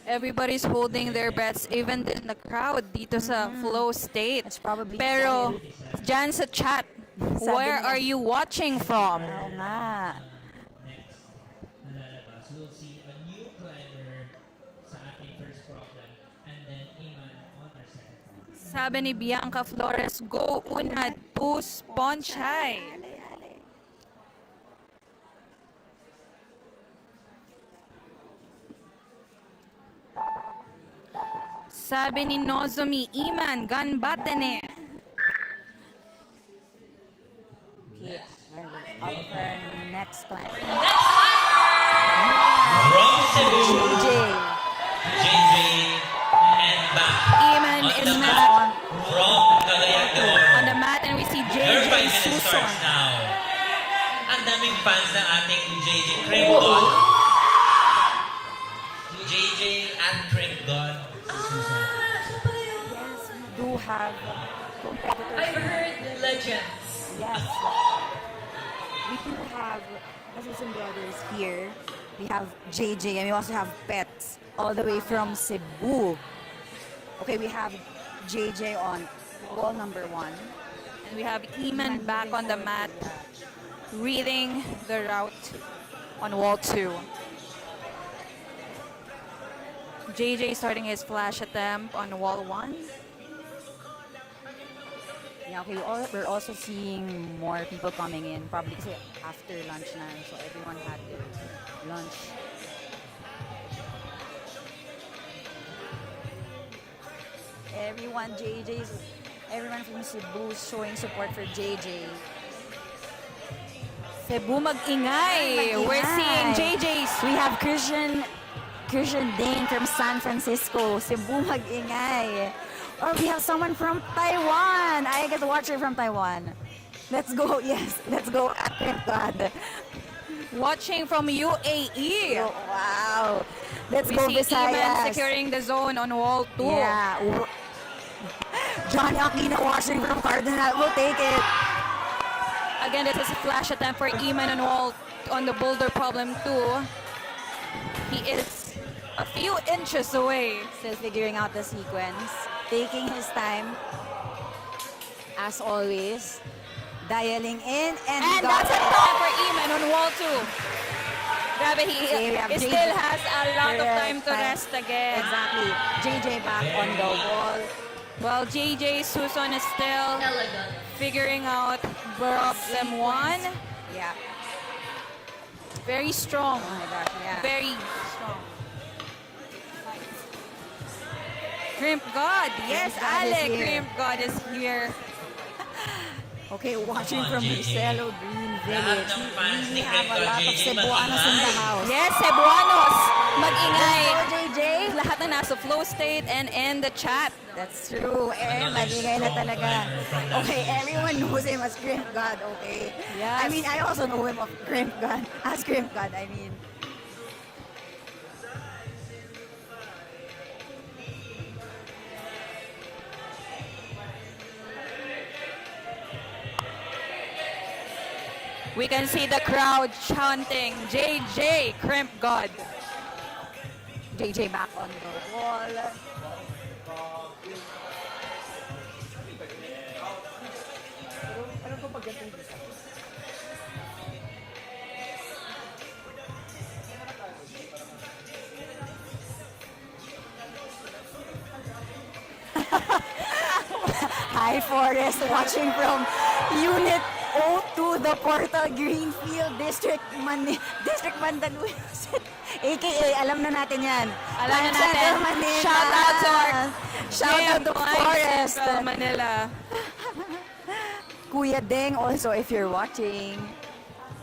Everybody's holding their breaths, even in the crowd dito sa Flowstate. It's probably Pero, dyan sa chat, where nila. are you watching from? Oo nga. Next, na lalabas, we'll see a new climber sa ating first problem and then Iman on our second problem. Sabi ni Bianca Flores, go una to Sponchay. Sabi ni Nozomi, Iman, ganbatene. Okay, our next climb. From Cebu, JJ. JJ and back. Iman On is the now mat from Cagayan de Oro. on the mat and we see Your JJ 5 minutes Suson. starts now. Ang daming fans ng ating JJ Kringgon. JJ and Kringgon. Yes, we do have competitors. I've heard legends. Yes. We do have Assistant Brothers here. We have JJ and we also have Pets all the way from Cebu. Okay, we have JJ on wall number 1. And we have Iman back on the mat, reading the route on wall 2. JJ starting his flash attempt on wall 1. Yeah, okay, we're also seeing more people coming in, probably kasi after lunch na, so everyone had their lunch. Everyone from Cebu is showing support for JJ. Cebu mag-ingay. We're seeing JJ's. We have Christian Dane from San Francisco. Cebu mag-ingay. Or we have someone from Taiwan. I get a watcher from Taiwan. Let's go. Yes, let's go. Thank God. Watching from UAE. Oh, wow. Let's We go see Iman Visayas. securing the zone on wall 2. Yeah. Johnny Aquino watching from Cardinal. We'll take it. Again, this is a flash attempt for Iman on the boulder problem 2. He is a few inches away. Still figuring out the sequence. Taking his time. As always. Dialing in and That's a time for Iman on wall 2. Grabe, Okay, we have he JJ. still has a lot of Correct. time to rest again. Exactly. JJ back on the wall. While JJ Suson is still Elegant. figuring out problem one. Yeah. Very strong. Oh my gosh, yeah. Very strong. Crimp God. Yes, Crimp God is Alec. here. Crimp God is here. Okay, watching from JJ. Marcelo Green Lahat Village. ng We fans really ni have a Crimp lot God, of JJ, Cebuanos in the mag-ingay. house. Yes, Cebuanos. Mag-ingay. Let's go, JJ. Lahat na nasa Flowstate and in the chat. That's true. Magigay na talaga. Okay, everyone knows him as Crimp God, okay? Yes. I mean, I also know him as Crimp God, I mean. We can see the crowd chanting, JJ, Crimp God. JJ back on the wall. Hi, Forest, watching from Unit 02, the Portal Greenfield District, District Mandaluyong, aka, alam na natin yan. Alam na natin. Central Manila. Shout out to our Shout out to Gem, Forest. Central Manila. Kuya Deng also, if you're watching.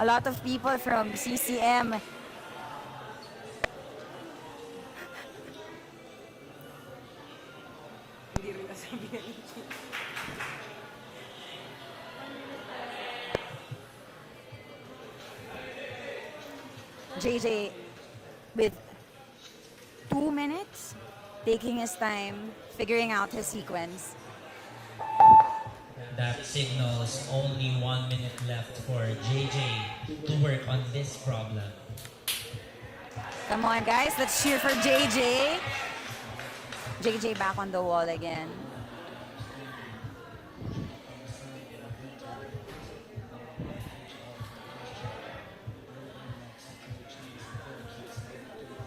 A lot of people from CCM. JJ with 2 minutes, taking his time, figuring out his sequence. That signals only 1 minute left for JJ to work on this problem. Come on, guys, let's cheer for JJ. JJ back on the wall again.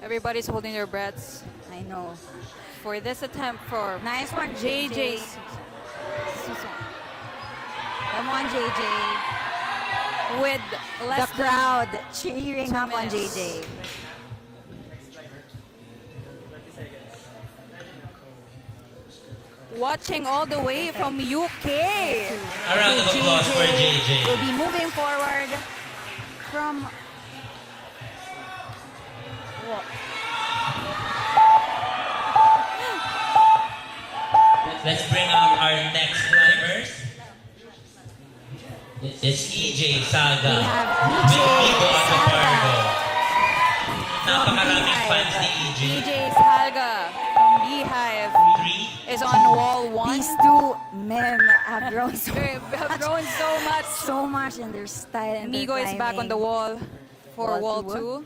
Everybody's holding their breaths I know. for this attempt for Nice one, JJ. JJ. Come on, JJ. With The less than crowd cheering 2 up on minutes. JJ. watching all the way from UK. A round of applause for JJ. will be moving forward from... Let's bring out our next climbers. It's EJ Saga. We have With EJ Nico at the Saga. Fargo. Napakaraming fans ni EJ. DJ Salga from Beehive 3. is on wall 1. These two men have grown so They have grown so much. in their style and their Migo is back on the climbing. wall for Wall wall two. 2.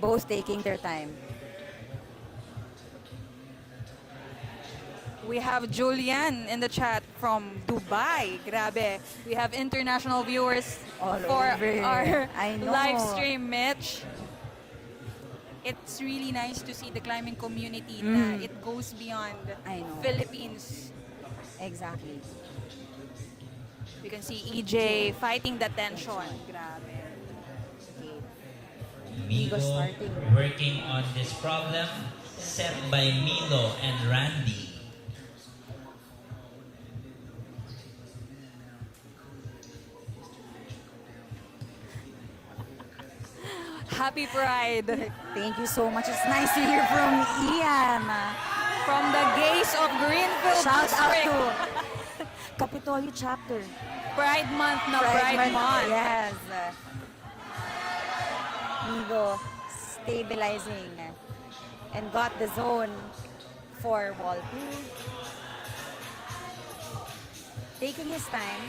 Both taking their time. We have Julian in the chat from Dubai. Grabe. We have international viewers All for over. our I know. live stream, Mitch. It's really nice to see the climbing community na it goes beyond I know. Philippines. Exactly. We can see EJ fighting the tension. Grabe. Migo starting. working on this problem set by Milo and Randy. Happy Pride Thank you so much. It's nice to hear from Ian. from the gays of Greenfield Shout out District. to Capitolio chapter. Pride Month na Pride Month. Yes. Migo stabilizing and got the zone for wall 2. Taking his time.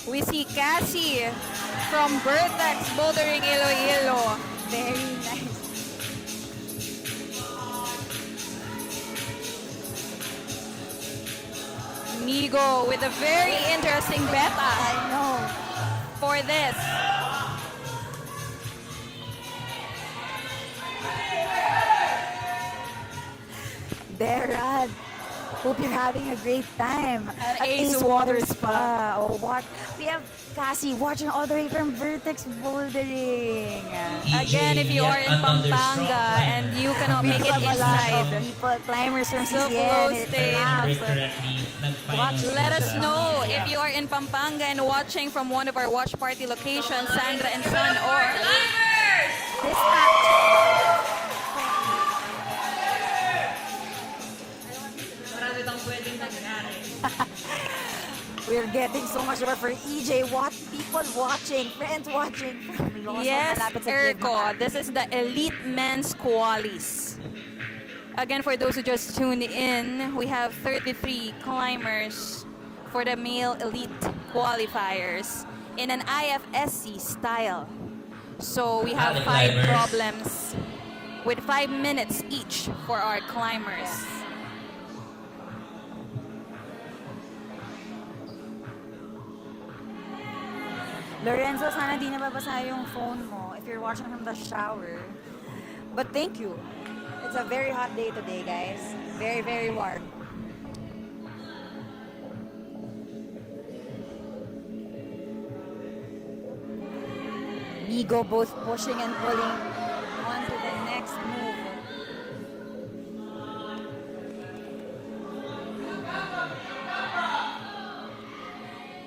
We see Cassie from Vertex Bouldering Iloilo. Very nice. Migo with a very interesting beta I know. for this. there, Rad. Hope you're having a great time at Ace Ace Water Water Spa. Oh, what? We have Cassie watching all the way from Vertex Bouldering. Again, if you are in Pampanga and you cannot We make do it have a lot of inside, people, climbers from So CCN. Flowstate. let us know if you are in Pampanga and watching from one of our watch party locations, Sandra and Son, or This act. Marami bang pwedeng mangyari? We're getting so much more for EJ. What people watching, friends watching from Luzon, yes, malapit sa Gilman. Erko. This is the Elite Men's Qualis. Again, for those who just tuned in, we have 33 climbers for the male elite qualifiers in an IFSC style. So we have 5 climbers. problems with 5 minutes each for our climbers. Lorenzo, sana di nababasa yung phone mo if you're watching from the shower. But thank you. It's a very hot day today, guys. Very, very warm. Migo both pushing and pulling on to the next move.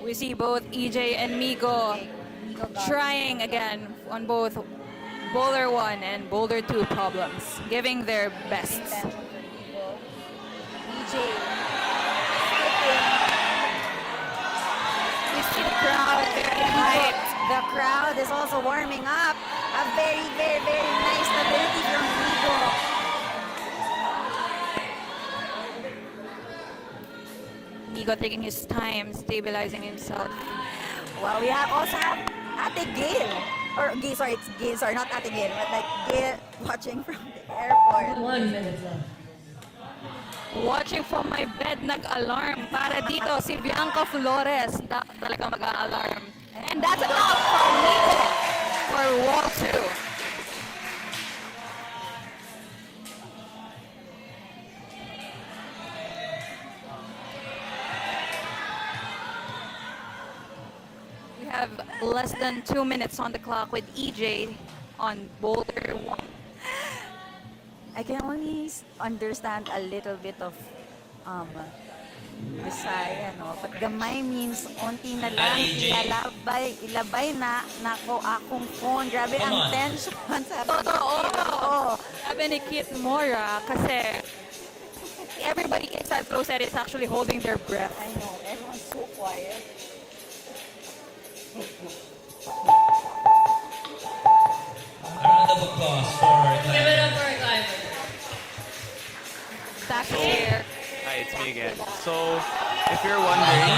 We see both EJ and Migo trying again on both Boulder 1 and Boulder 2 problems, giving their best. EJ We see the crowd very hyped. The crowd is also warming up. A very, very, very nice stability from Migo. Migo taking his time, stabilizing himself. Well, we also have Ate Gail. Or Gail, sorry, it's Gail, sorry, not Ate Gail, but like Gail watching from the airport. 1 minute left. Watching from my bed, nag-alarm para dito si Bianca Flores. Talaga mag-alarm. And that's enough for Migo for wall 2. We have less than 2 minutes on the clock with EJ on Boulder 1. I can only understand a little bit of Bisaya, no? But gamay means onti na lang, ilabay na, nako akong phone. Grabe ang tension. Totoo. Sabi ni Kit Mora, kasi everybody inside Flowstate is actually holding their breath. I know, everyone's so quiet. A round of applause for Give it up for a climber. Back here. Hi, it's me again. So, if you're wondering,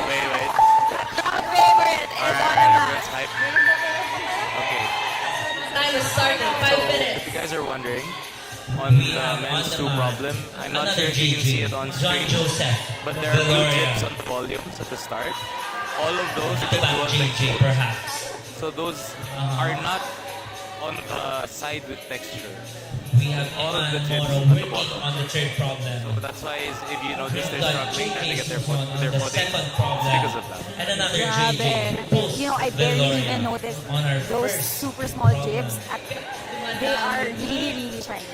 wait. Crowd favorite is on the Alright, mat. everyone's hyped. Okay, Time is starting. 5 minutes. if you guys are wondering, on the men's 2 problem, I'm not sure if you can see it on screen, but there are 2 dips on the volumes at the start. All of those dip Back on the JJ, chords. perhaps. So those are not on the side with texture. We have All of the Iman tips Moro at the working bottom. on the third problem. So that's why if you notice they're We've got struggling trying to JJ get their foot, Susan on their the footing. second It's problem. because of that. And another Grabe. JJ post You know, I barely Veloria even noticed on our those first super small problem. jibs. They are really, really shiny.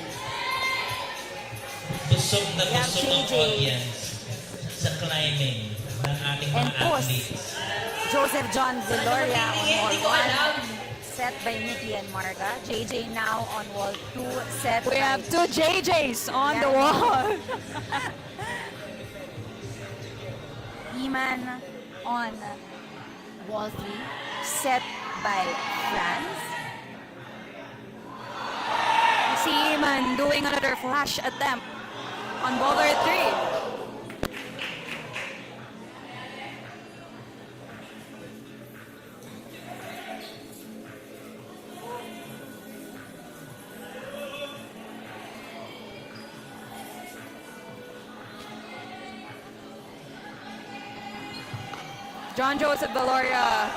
Busog na We have busog ang JJ. audience sa climbing ng ating And mga post, athletes. Joseph John Veloria on Hindi wall ko 1, alam. set by Nikki and Marga. JJ now on wall 2, set We by have 2 JJs on the wall. Iman on wall 3, set by Franz. We see Iman doing another flash attempt on Boulder 3. John Joseph Valoria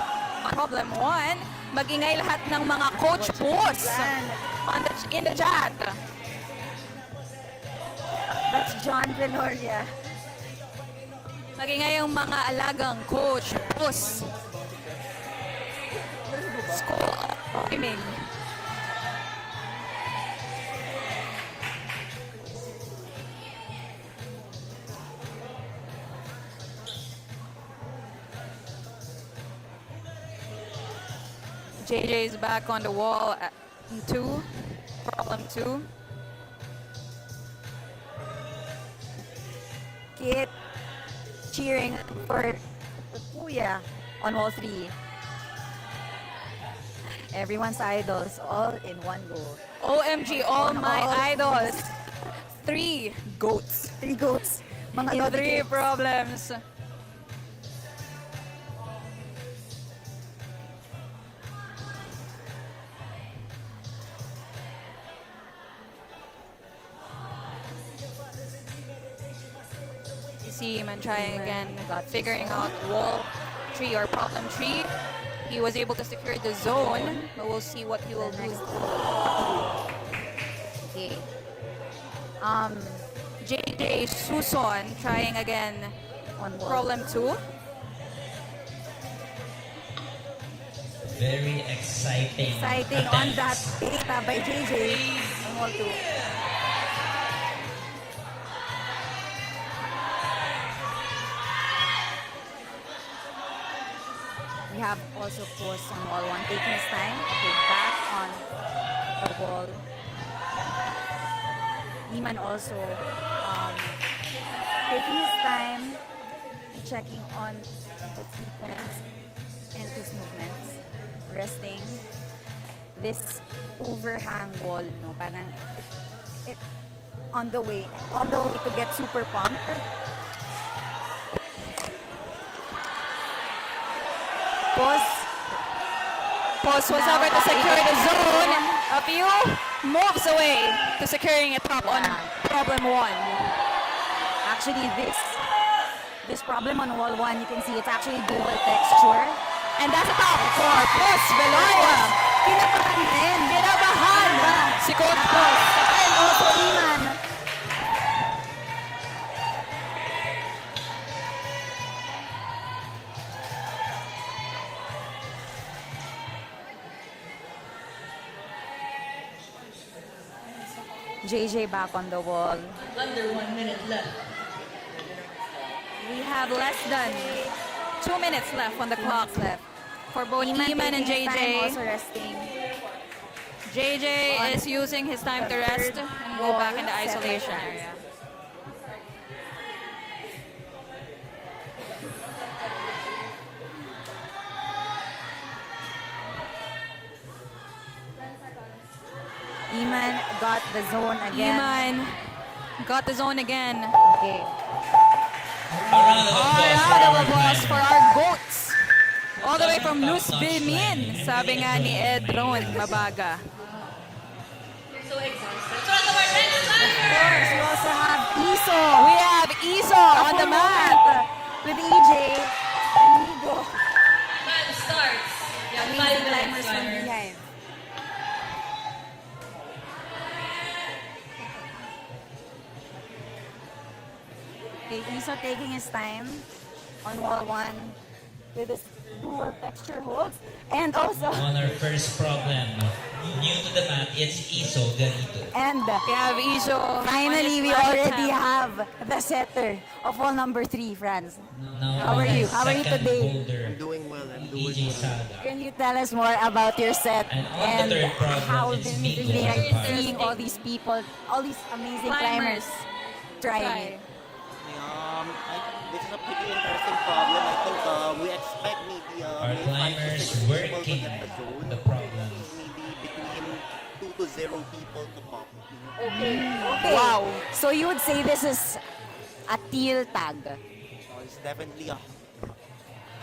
on problem 1. Magingay lahat ng mga coach boss in the chat. That's John Venoria. Magingay yung mga alagang coach boss. School timing. JJ is back on the wall at 2. Problem 2. Kit cheering for Kuya on wall 3. Everyone's idols all in one go. OMG, all my idols. 3 Goats. 3 goats. Mga in Lodi 3 kids. problems. You see him and trying again, figuring out wall 3 or problem 3. He was able to secure the zone, but we'll see what he will do. Okay. JJ Suson trying again On wall. problem 2. Very exciting. Exciting on that data by JJ on wall 2. We have also Post on wall 1 taking his time. Okay, back on the wall. Niman also taking his time, checking on the sequence and his movements, resting. This overhang wall, no, parang it on the way to get super pumped. Post was over to secure the zone. A few moves away to securing a top on problem 1. Actually, this problem on wall 1, you can see it's actually dual texture. And that's a top for Post Veloria. Kinabahan din. Kinabahan si Coach Post. And also Iman. JJ back on the wall. Under 1 minute left. We have less than 2 minutes left on the clock for both Iman and taking his time, JJ. also resting. JJ is using his time to rest and go back in the isolation area. Iman got the zone again. Iman got the zone again. Okay. A round of All applause for round of our applause for climbers. our goats. All the way from Luz Bimin, sabi nga ni Edron Mabaga. You're so exhausted. So, the word next Of course, we also have Iso. We have Iso on the mat. With EJ and Nigo. Time starts. You have 5 Amazing minutes, climbers from climbers. behind. Okay, Iso taking his time on wall 1 with his dual texture holds. And also, On our first problem, new to the mat, it's Iso Ganito. and We have Iso. finally, we on his already attempt. have the setter of wall number 3, Franz. Now, How are on you? the How are you second today? Boulder, Doing well. I'm EJ doing well. Saga. Can you tell us more about your set And on the third problem, how it's this Miko is like Alpar. seeing all these people, all these amazing climbers, trying it? This is a pretty interesting problem. I think we expect maybe Our maybe 5 to climbers 6 people to working get the zone. the problem. Maybe between 2 to 0 people to pop. Okay. Wow. So you would say this is a teal tag. It's definitely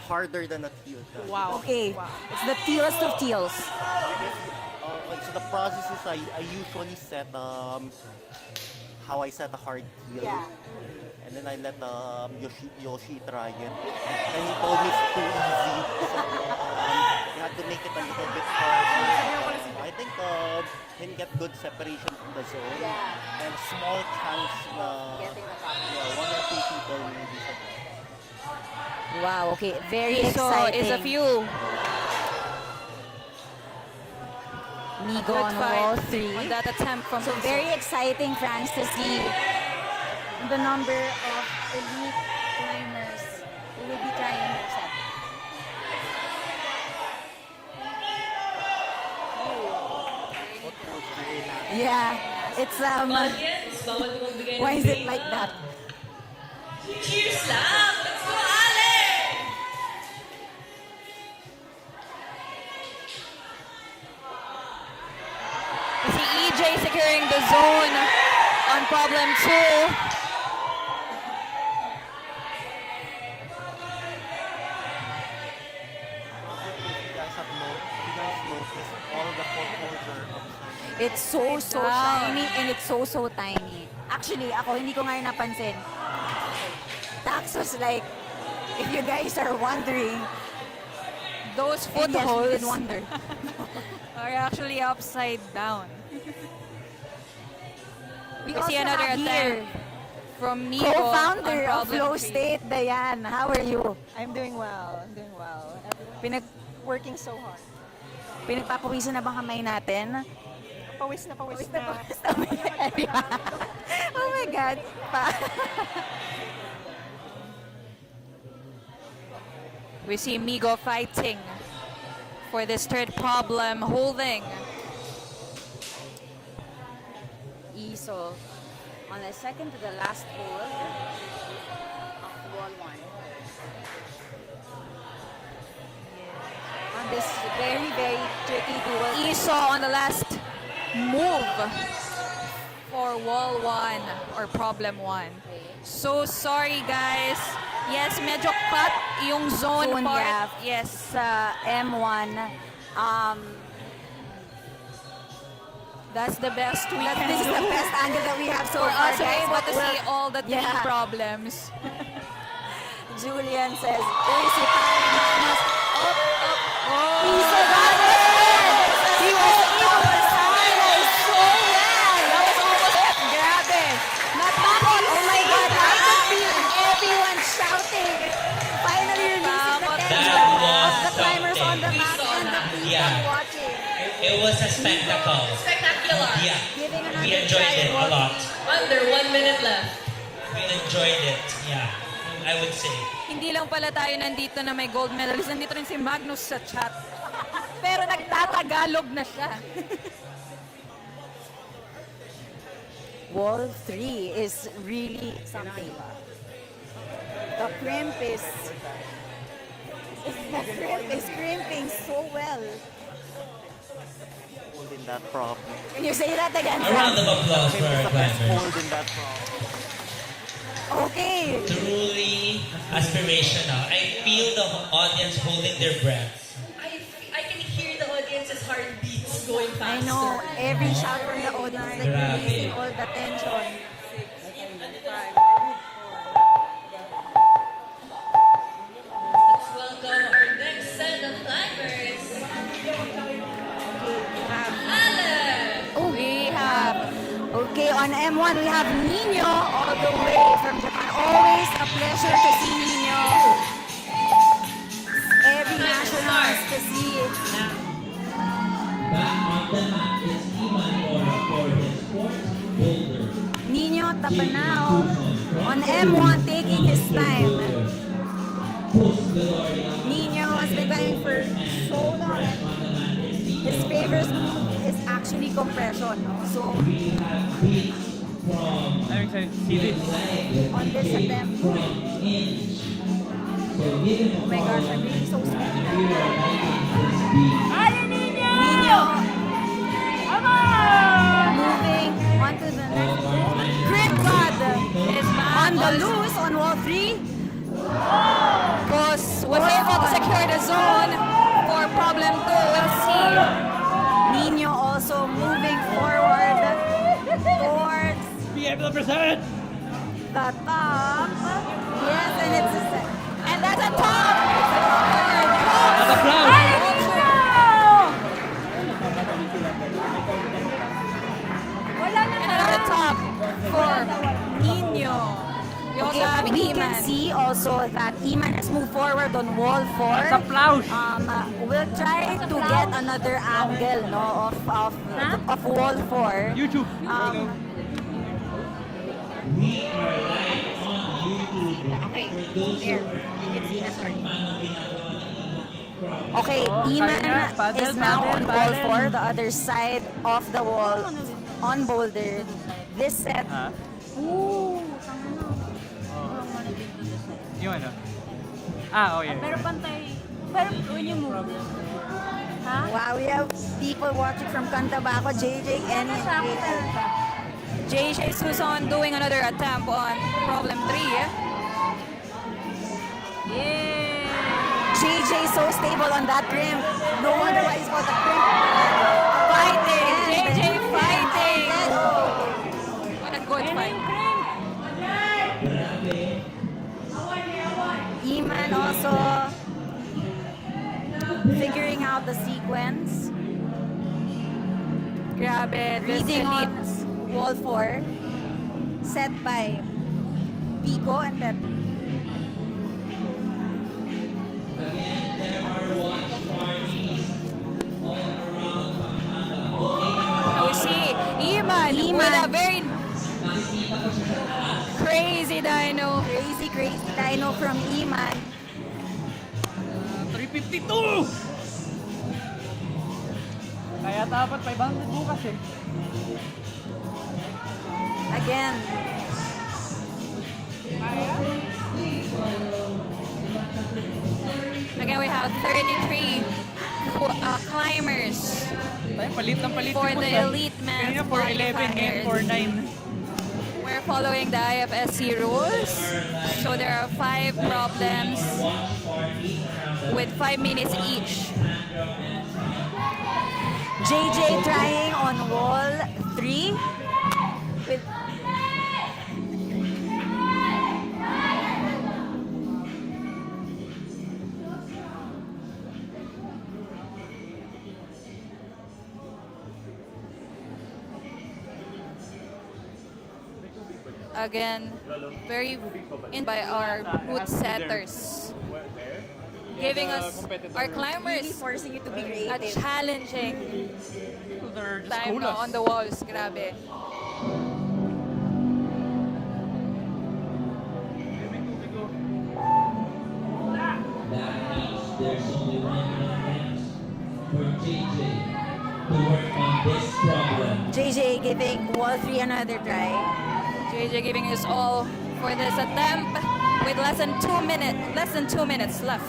harder than a field. Wow. Okay. It's the tealest of teals. So the process is I usually set how I set a hard heel. Yeah. And then I let Yoshi try it. And he told me it's too easy. So he had to to make it a little bit harder. I think can get good separation from the zone. Yeah. And small chance Getting the top. one or two people maybe. Wow, okay. Very So exciting. is a few. Migo Good on fight wall 3. on that attempt from So very exciting, France, to see the number of elite climbers who will be trying their set. Yeah, it's Audience, bawal mo magbigay ng why is it grade, like ha? that? Cheers lang! Let's go, Ale! We see EJ securing the zone on problem 2. All the footholds are upside. It's so shiny and it's so tiny. Actually, ako hindi ko nga rin napansin. Tax was like, if you guys are wondering, Those and yes, we footholds did wonder. are actually upside down. We We see also another have here attempt from Nico co-founder on of problem 3. Flowstate, Diane. How are you? I'm doing well. Working so hard. Pinagpapawisan na bang kamay natin? Pawis na. Oh my God. We see Migo fighting for this third problem, holding. Iso on the second to the last hole of wall 1. On this very tricky duel. Iso on the last move for wall 1 or problem 1. So sorry guys. Yes, medyo cut yung zone part. Gap. Yes. Sa M1. That's the best we can This is do. the best angle that we have so For far, us to be guys. able But to see all the three Yeah. problems. Julian says, si Magnus. Oh! Iso got it! He was able to finalize so well! That was almost it. Grabe. Natapos! Oh my God! I could feel everyone shouting! Finally releasing the That tension was of the climbers on the mat something. and the people Yeah. watching. It was a spectacle. Spectacular! Yeah. Giving another We enjoyed try it a walking. lot. Under 1 minute left. We enjoyed it. Yeah. I would say. Hindi lang pala tayo nandito na may gold medalist. Nandito rin si Magnus sa chat. Pero nagtatagalog na siya. Wall 3 is really something. The crimp is crimping so well. Hold in that problem. Can you say that again? A round of applause for our The best climbers. hold in that problem. Okay. Truly aspirational. I feel the audience holding their breath. I can hear the audience's heartbeats going I faster. know every shout from the audience is like Grabe. releasing all the tension. Let's welcome our next set of climbers. Ale! We have, okay, on M1 we have Nino all the way from Japan. Always a pleasure to see Nino. Every nationals to see it. Back on the mat is Iman for his fourth Boulder. Nino Tapanao on M1 taking his time. Nino has been climbing for so long. His favorite move is actually compression. So I'm excited to see this. on this attempt, oh my gosh, I'm really so sweet. Nino! Moving onto the next movement. Grip God is on the loose on wall 3. Cos was able to secure the zone for problem 2. We'll see. Nino also moving forward towards Be able to present. the top. Yes, and it's a set. And that's a top! It's a third. Applause. We also Okay, have we can Iman. see also that Iman has moved forward on wall 4. Sa Flowstate. We'll try to get another angle, no, of wall 4. YouTube. We are live on YouTube. For those who Okay, Iman is now on wall 4, the other side of the wall on Boulder. This set. Yung ano? Oh yeah. Wow, we have people watching from Cantabaco, JJ, and JJ Susan doing another attempt on problem 3. Yeah. JJ so stable on that rim. No wonder why he's called the crimp. Fighting. JJ fighting. What a good fight. Iman also figuring out the sequence. Grabe. This Reading on elite. wall 4. Set by Pico and Pep. Again, there are watch parties all around Pampanga. We see Iman with a very crazy dyno. Crazy dyno from Iman. 352! Kaya dapat 500 bukas eh. Again. Again, we have 33 climbers Palit ng palit for yung the boss, elite men Kanina 411 ngayon qualifiers. 49. We're following the IFSC rules. So there are 5 problems with 5 minutes each. JJ trying on wall 3 with Again, very in by our boot setters, giving us our really climbers forcing you to be a creative. challenging They're just time coolers. on the walls. Grabe. That means there's only one chance for JJ to work on this problem. JJ giving wall 3 another try. JJ giving his all for this attempt with less than 2 minutes left.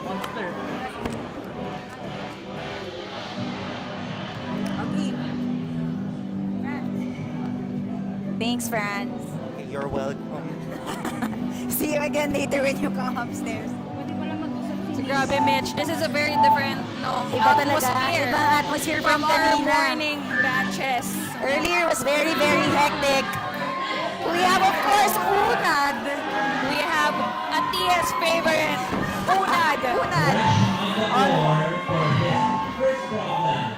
Monster. Okay. Thanks, Franz. You're welcome. See you again later when you come upstairs. So grabe, Mitch. This is a very different Iba talaga. atmosphere Ibang atmosphere from from our kanina. morning batches. Earlier was very, very hectic. We have, of course, Unad. We have Atia's favorite, Unad. Unad. On the floor for his first problem.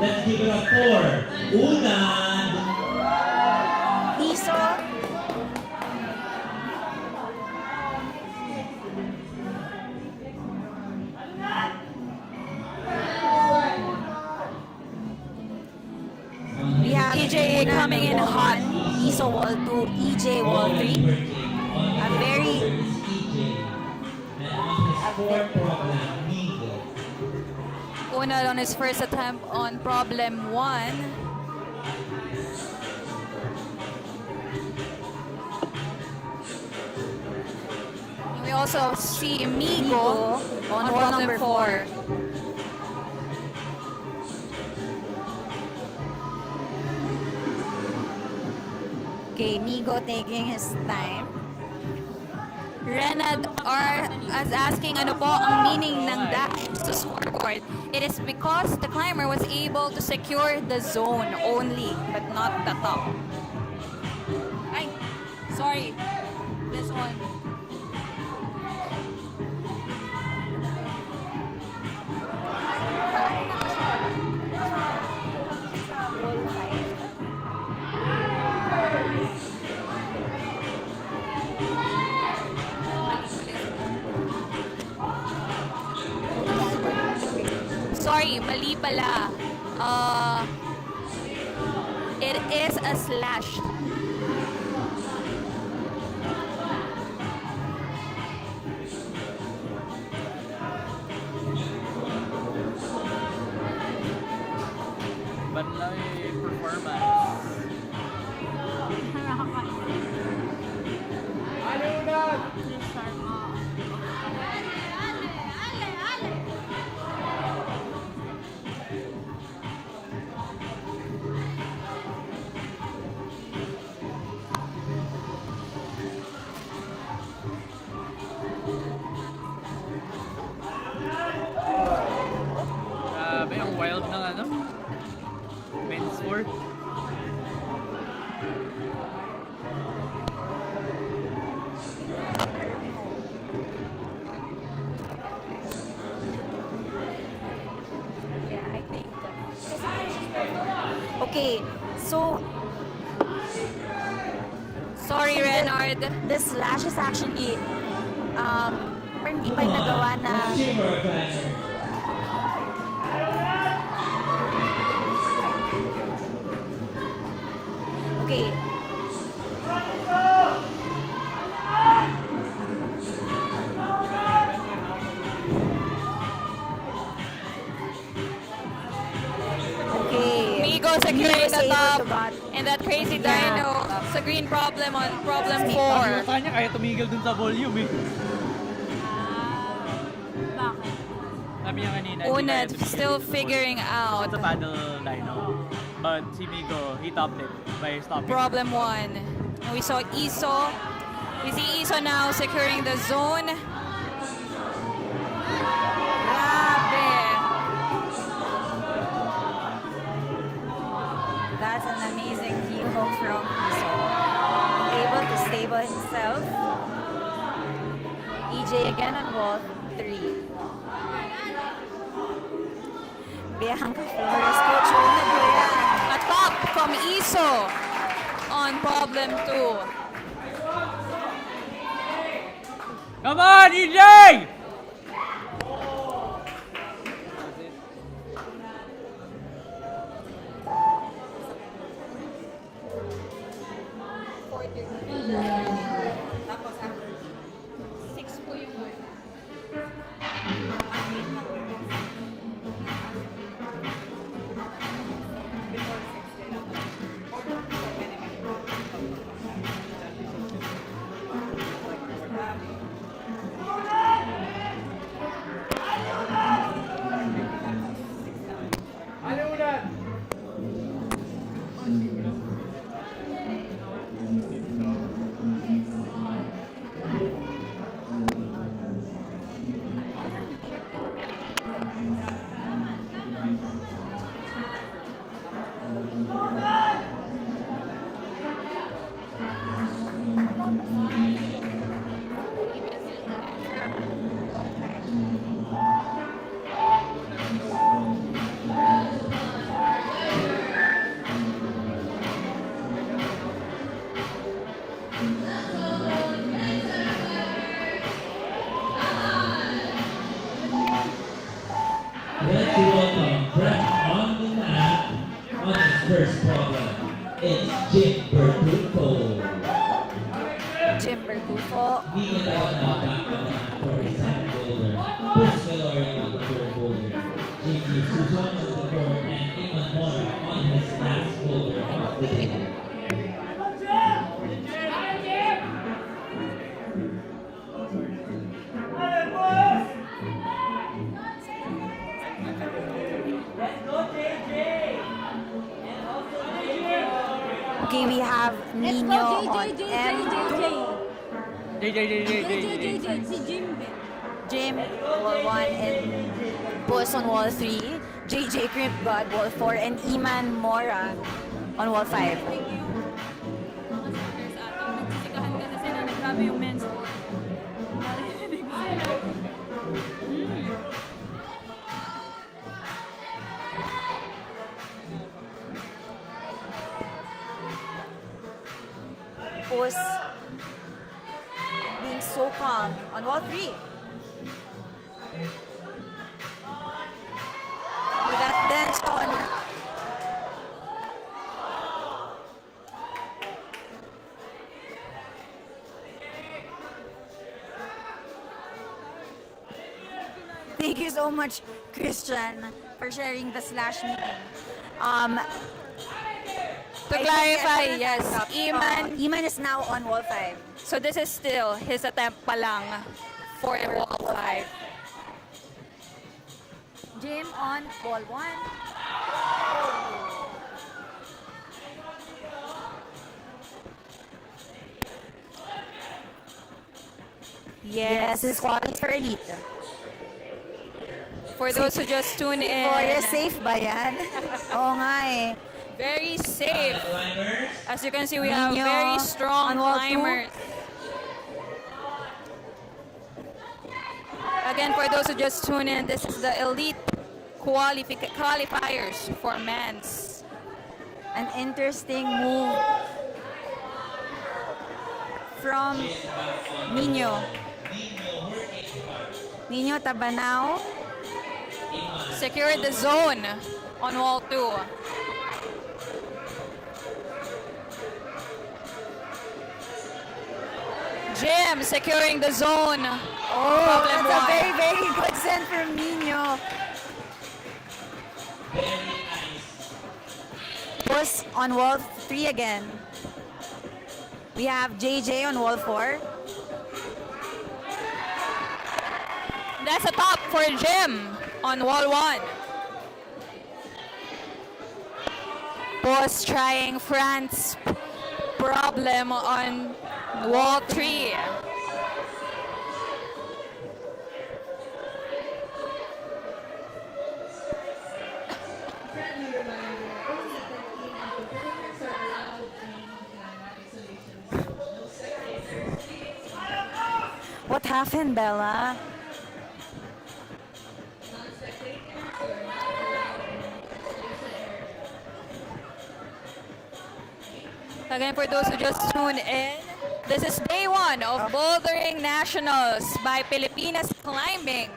Let's give it a 4. Unad. Iso. We have EJ Unad coming in wall hot. 1, Iso wall 2, EJ wall 3. A very And on his fourth problem, Nigo. Unad on his first attempt on problem 1. We also see Migo on on wall problem number 4. Okay, Migo taking his time. Renad are as asking ano po ang meaning ng dash to scoreboard. It is because the climber was able to secure the zone only, but not the top. Ay, sorry. This one. Sorry, mali pala. It is a slash. Banlay performance. Grabe, ang wild ng ano? Men's sport. Yeah, I think. Okay, so Sorry, Renard. the slash is actually parang hindi pa nagawa na Let's cheer for a climber. okay. Okay. Migo securing Migo was the able top. to got- And that crazy Yeah. dino sa green problem on problem Sabi 4. ko sa kanya, kaya tumigil dun sa volume eh. Sabi niya kanina, hindi Uned kaya tumigil still dun sa figuring volume. out It's a paddle dyno. But si Migo, he topped it by stopping. problem 1. And we saw Iso. We see Iso now securing the zone. Grabe. That's an amazing hero from Iso. Able to stable himself. EJ again on wall 3. Bianca Flores, Coach Una Duran. A top from Iso on problem 2. Come on, EJ! Let's welcome Brett on the mat on his first problem. It's Jim Bertulfo. Jim Bertufo. He is out now back on the mat for his second boulder. First Mallory on the third boulder. J.P. Susan on the fourth and Iman Mora on his last boulder of the day. Okay, we have Nino on M2. Jim, wall 1, and Boss on wall 3. JJ Crimp God, wall 4, and Iman Mora on wall 5. Boss being so calm on wall 3. With that dance on. Thank you so much, Christian, for sharing the slash meeting. To clarify, yes, Iman is now on wall 5. So this is still his attempt pa lang for wall 5. Jim on wall 1. Yes, it's quality for elite. For those who just tune in, For safe ba yan? Oo nga eh. very safe. As you can see, we have Nino very strong on wall 2. climbers. Again, for those who just tune in, this is the elite qualifiers for men's. An interesting move from Nino. Nino Tabanao. Secured the zone on wall 2. Jim securing the zone. Oh, Problem that's a one. very, very good send from Nino. Puss on wall 3 again. We have JJ on wall 4. That's a top for Jim on wall 1. Boss trying France problem on wall 3. Friendly reminder, only 13 of the participants are allowed in camera isolation zone. No spectators, please. What happened, Bella? Non-spectators are not allowed in isolation area. Again, for those who just tuned in, this is day 1 of Bouldering Nationals by Pilipinas Climbing.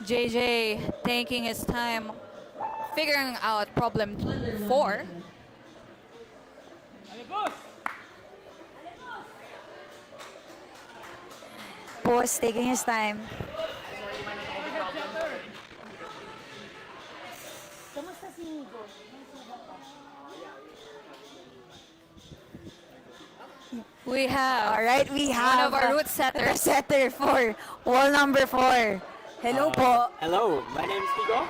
JJ taking his time figuring out problem 4. Boss taking his time. We have All right, we one have of our route the setters. setter for wall number 4. Hello po. Hello, my name is Pico.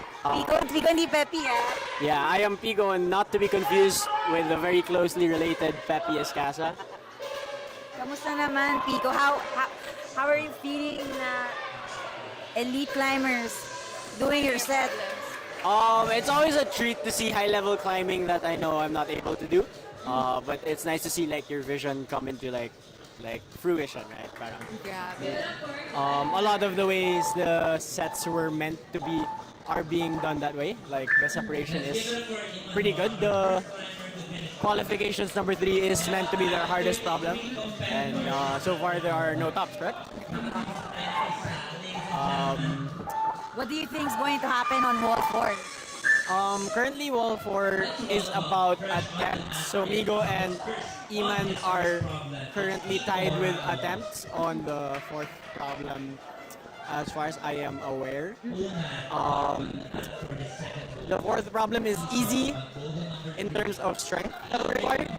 Pico ni Pepe, ah. Yeah, I am Pico, and not to be confused with the very closely related Pepe Escasa. Kamusta naman, Pico? How are you feeling na elite climbers doing your set? It's always a treat to see high-level climbing that I know I'm not able to do. But it's nice to see like your vision come into like fruition, right? Parang, Grabe. a lot of the ways the sets were meant to be are being done that way. Like the separation is pretty good. The qualifications number 3 is meant to be their hardest problem, and so far there are no tops, correct? What do you think is going to happen on wall 4? Currently, wall 4 is about attempts. So Migo and Iman are currently tied with attempts on the 4th problem. as far as I am aware. Um, the fourth problem is easy in terms of strength required,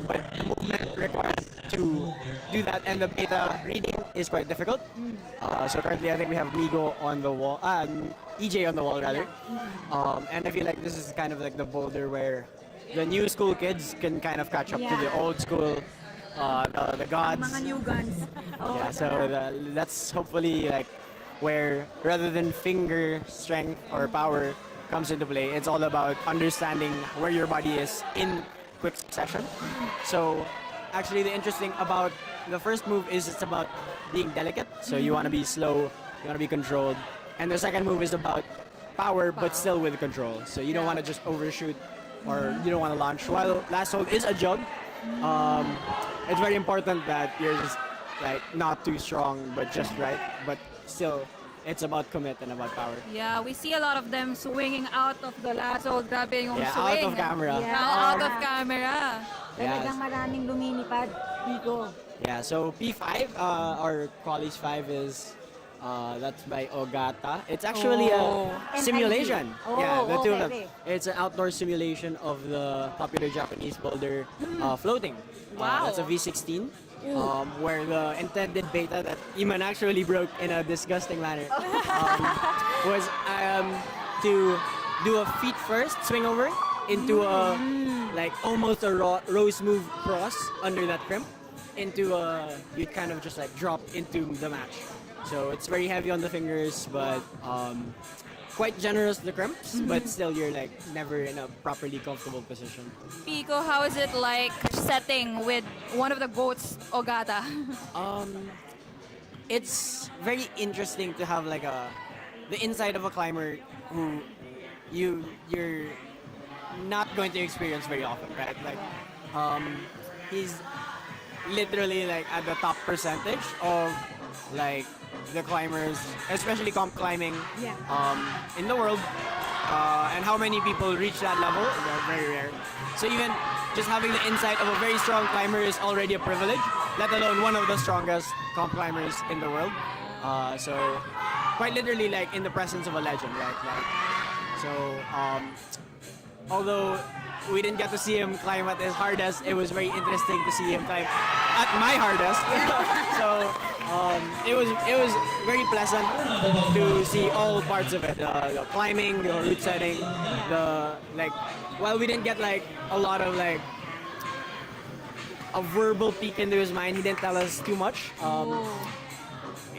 but the movement required to do that, and the beta reading is quite difficult. So currently, I think we have Migo on the wall, EJ on the wall rather, and I feel like this is kind of like the Boulder where the new school kids can kind of catch up to the old school, the gods. Mga new guns. Yeah, so that's hopefully like where rather than finger strength or power comes into play, it's all about understanding where your body is in quick succession. So actually the interesting about the first move is it's about being delicate. So you want to be slow, you want to be controlled. And the second move is about power but still with control. So you don't want to just overshoot or you don't want to launch. While last hold is a jug, it's very important that you're just like not too strong but just right. But still, it's about commit and about power. Yeah, we see a lot of them swinging out of the lasso. Grabe yung Yeah, swing. out of camera. Now out of camera. Talagang maraming lumilipad, Pico. Yeah, so P5, or Qualis 5 is, that's by Ogata. It's actually a simulation. Yeah, the two of them. It's an outdoor simulation of the popular Japanese boulder floating. Wow. That's a V16. Where the intended beta that Iman actually broke in a disgusting manner was to do a feet first swing over into a like almost a rose move cross under that crimp into you kind of just like drop into the match. So it's very heavy on the fingers, but quite generous the crimps, but still you're like never in a properly comfortable position. Pico, how is it like setting with one of the GOATs, Ogata? It's very interesting to have like the inside of a climber who you're not going to experience very often, right? Like he's literally like at the top percentage of like the climbers, especially comp climbing in the world, and how many people reach that level, they're very rare. So even just having the insight of a very strong climber is already a privilege, let alone one of the strongest comp climbers in the world. So quite literally like in the presence of a legend, right? Like, so although we didn't get to see him climb at his hardest, it was very interesting to see him climb at my hardest. So it was very pleasant to see all parts of it, the climbing, the route setting, the like. While we didn't get like a lot of like a verbal peek into his mind, he didn't tell us too much.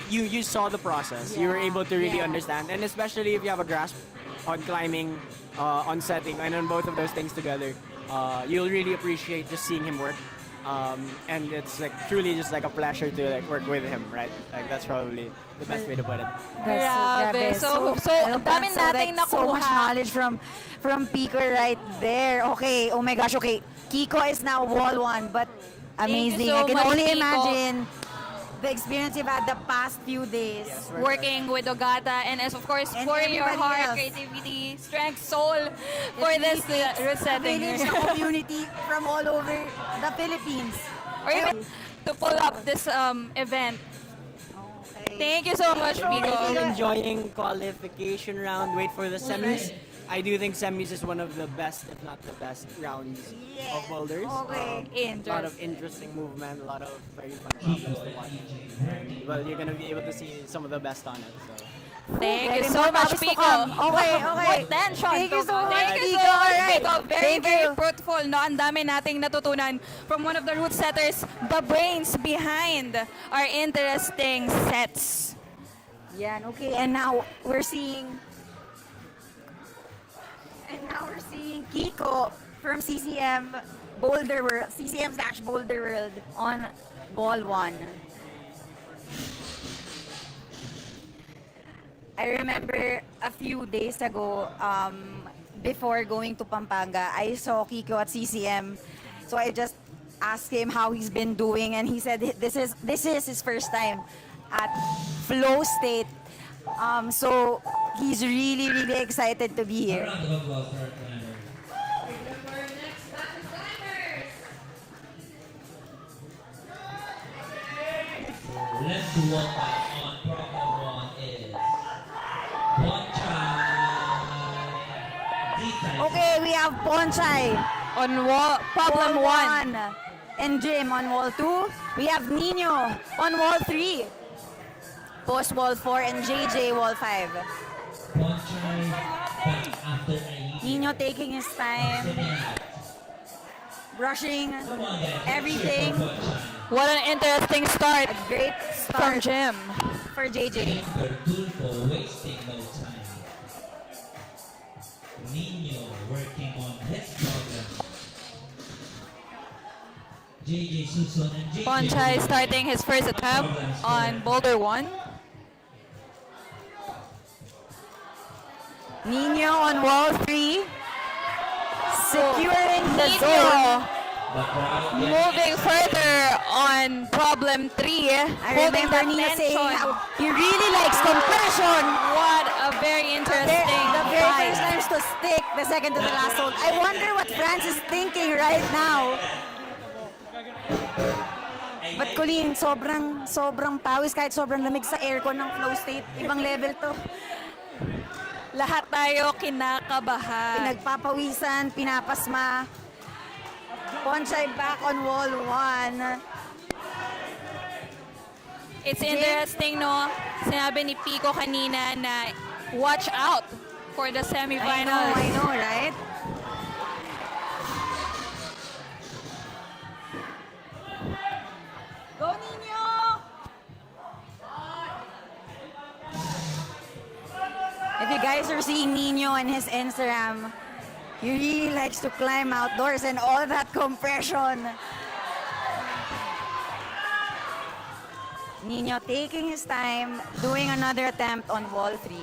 You saw the process. You were able to really understand, and especially if you have a grasp on climbing, on setting, and on both of those things together, you'll really appreciate just seeing him work. And it's like truly just like a pleasure to like work with him, right? Like that's probably the best way to put it. Grabe. So dami nating nakuha. So much knowledge from Pico right there. Okay, oh my gosh, okay. Kiko is now wall one, but amazing. so I can much, only Kiko. imagine the experience you've had the past few days. Working with Ogata, and as of course And pouring your everybody heart, else. creativity, strength, soul for this route setting. Village na community from all over the Philippines. Or even to pull up this event. Thank you so much, Still Pico. enjoying qualification round. Wait for the semis. I do think semis is one of the best, if not the best, rounds of boulders. Okay. A lot of interesting movement, a lot of very fun problems to watch. And, well, you're gonna be able to see some of the best on it. So. Thank you Very so more much, topics to Pico. come. Okay, okay. What tension. Thank you so much, Thank you Pico. so much, Alright. Pico. Very, Thank very you. fruitful. No? Ang dami nating natutunan from one of the route setters, the brains behind our interesting sets. Yan, okay. And now we're seeing Kiko from CCM Boulder World, CCM/Boulder World on ball one. I remember a few days ago, before going to Pampanga, I saw Kiko at CCM. So I just asked him how he's been doing, and he said this is his first time at Flowstate. So he's really, really excited to be here. Round of applause for our climbers. For our next batch of climbers. Let's do one on proper wall. Okay, we have Ponchay. On problem wall 1. 1. And Jim on wall 2. We have Nino on wall 3. Post wall 4 and JJ wall 5. Nino taking his time. Brushing everything. What an interesting start A great from start Jim. for JJ. wasting no time. Nino working on his problem. JJ Suson and JJ. Ponchay starting his first attempt on Boulder 1. Nino on wall 3. Securing the Nino zone. moving further on problem 3. I Holding remember that Nino saying tension. how he really likes compression. What a very interesting The very fight. first times to stick, the second to the last hold. I wonder what France is thinking right now. But Colleen, sobrang pawis kahit sobrang lamig sa aircon ng Flowstate. Ibang level to. Lahat tayo kinakabahan. Pinagpapawisan, pinapasma. Ponchay back on wall 1. It's interesting, no? Sinabi ni Pico kanina na watch out for the semifinals. I know, right? Go, Nino! If you guys are seeing Nino on his Instagram, he really likes to climb outdoors and all that compression. Nino taking his time, doing another attempt on wall 3.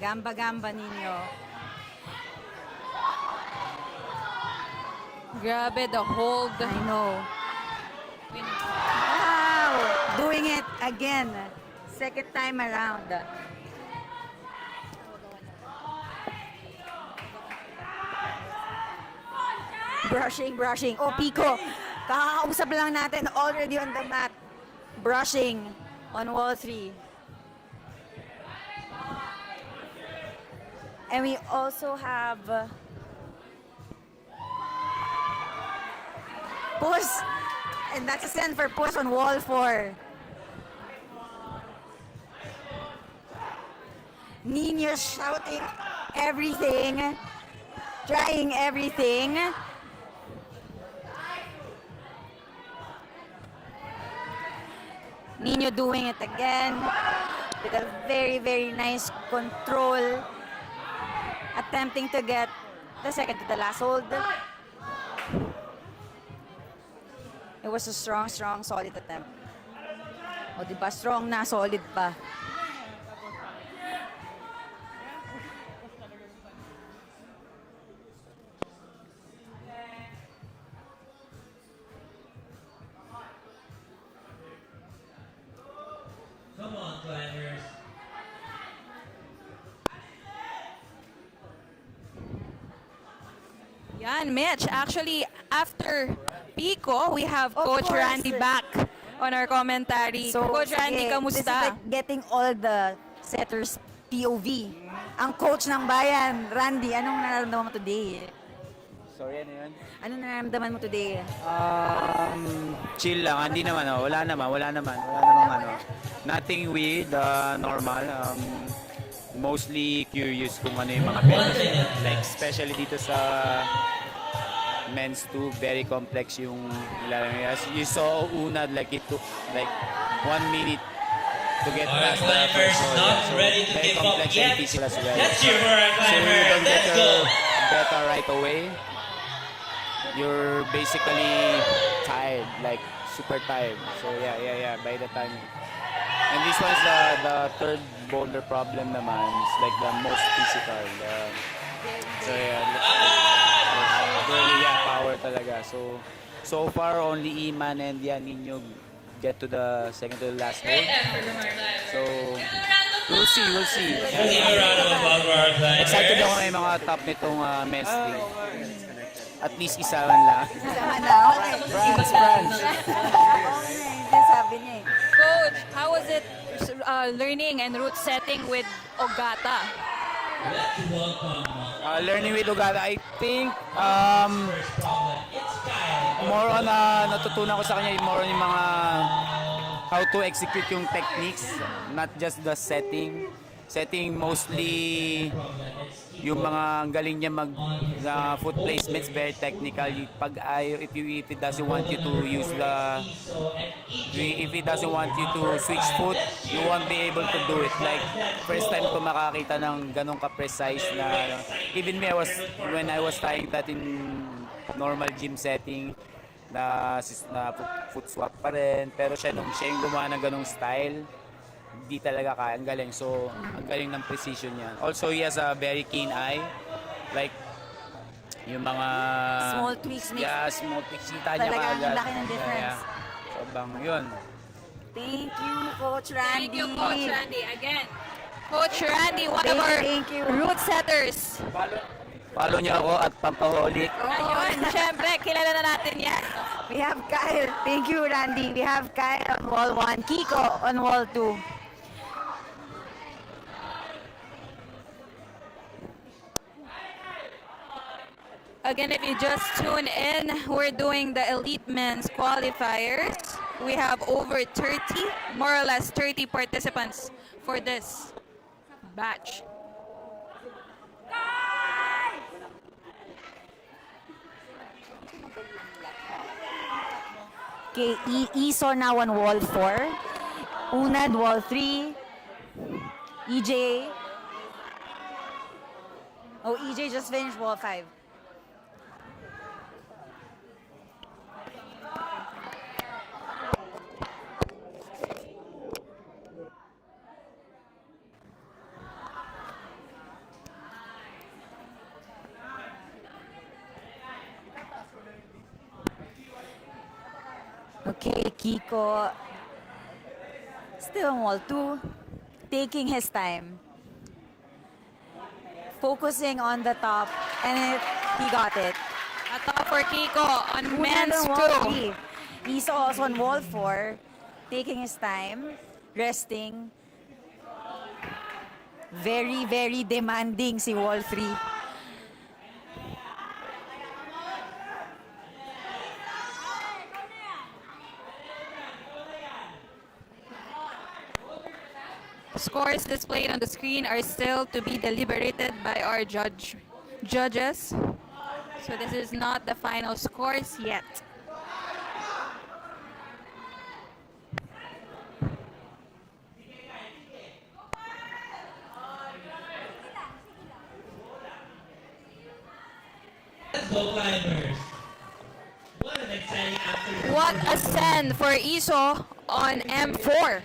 Gamba, Nino. Grabe the hold. I know. Wow! Doing it again. Second time around. Brushing. Oh, Pico. Kakakausap lang natin already on the mat. Brushing on wall 3. And we also have Puss. And that's a send for Puss on wall 4. Nino shouting everything. Trying everything. Nino doing it again with a very, very nice control. Attempting to get the second to the last hold. It was a strong, solid attempt. O diba, strong na, solid pa. Come on, climbers. Yan, Mitch. Actually, after Pico, we have Of Coach course. Randy back on our commentary. Coach Randy, sige, this is kamusta? like getting all the setters POV. Ang coach ng bayan, Randy, anong nararamdaman mo today? Sorry, ano yun? Anong nararamdaman mo today? Chill lang, hindi naman, wala namang ano. Nothing weird, normal. Mostly curious kung ano yung mga benefits. Like, especially dito sa men's too, very complex yung nilalaro. As you saw una, like it took like 1 minute to get past the climbers first hole. not So, ready to very give up complex yet. and physical as well. Let's cheer for our So you climbers. don't get Let's go. better right away. You're basically tired, like super tired. So yeah, by the time. And this one's the third boulder problem naman. It's like the most physical. So yeah, really power talaga. So far only Iman and Nino get to the second to the last hole. So we'll see. Give a round of applause for our climbers. Excited ako na yung mga top nitong men's team. At least isa man lang. Kasama na, okay. France. Okay, yun sabi niya eh. Coach, how was it loves learning and route setting with Ogata? Let's welcome Learning with Uganda, I think first problem. It's Kyle. more on natutunan ko sa kanya more on yung mga how to execute yung techniques, not just the setting. Setting mostly yung mga galing niya mag foot placements, very technical. Pag if it doesn't want you to use if it doesn't want you to switch foot, you won't be able to do it. Like first time ko makakita ng ganong ka-precise na even me when I was trying that in normal gym setting na foot swap pa rin, pero siya yung gumawa ng ganong style, hindi talaga kaya. Ang galing. So, ang galing ng precision niya. Also, he has a very keen eye. Like, yung mga... Small tweaks makes... Yeah, small tweaks. Kita niya Talagang kaagad. laki ng difference. Yeah. So, bang, yun. Thank you, Coach Randy. Thank you, Coach Randy. Again, Coach Randy, one of our route setters. Follow niyo ako at Pampaholic. Ayun, syempre, kilala na natin yan. We have Kyle. Thank you, Randy. We have Kyle on wall 1, Kiko on wall 2. Again, if you just tune in, we're doing the elite men's qualifiers. We have over 30, more or less 30 participants for this batch. Okay, Iso now on wall 4. Unad wall 3. EJ. Oh, EJ just finished wall 5. Okay, Kiko still on wall 2, taking his time, focusing on the top, and he got it. A top for Kiko on Unad men's on wall 2. 3. Isa also on wall 4, taking his time, resting. Very, very demanding si wall 3. Scores displayed on the screen are still to be deliberated by our judges. So this is not the final scores yet. Let's go, climbers. What an exciting afternoon. What a send for Iso on M4.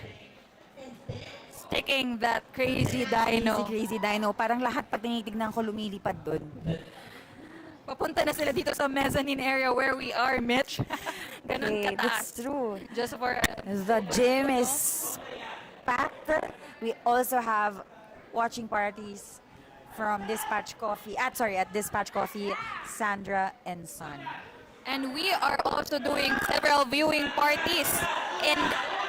Sticking that crazy dino. Crazy dino. Parang lahat pag tinitignan ko lumilipad doon. Papunta na sila dito sa mezzanine area where we are, Mitch. Ganun Okay, kataas. that's true. Just for... The gym is packed. We also have watching parties from Dispatch Coffee. At Dispatch Coffee, Sandra and Son. And we are also doing several viewing parties in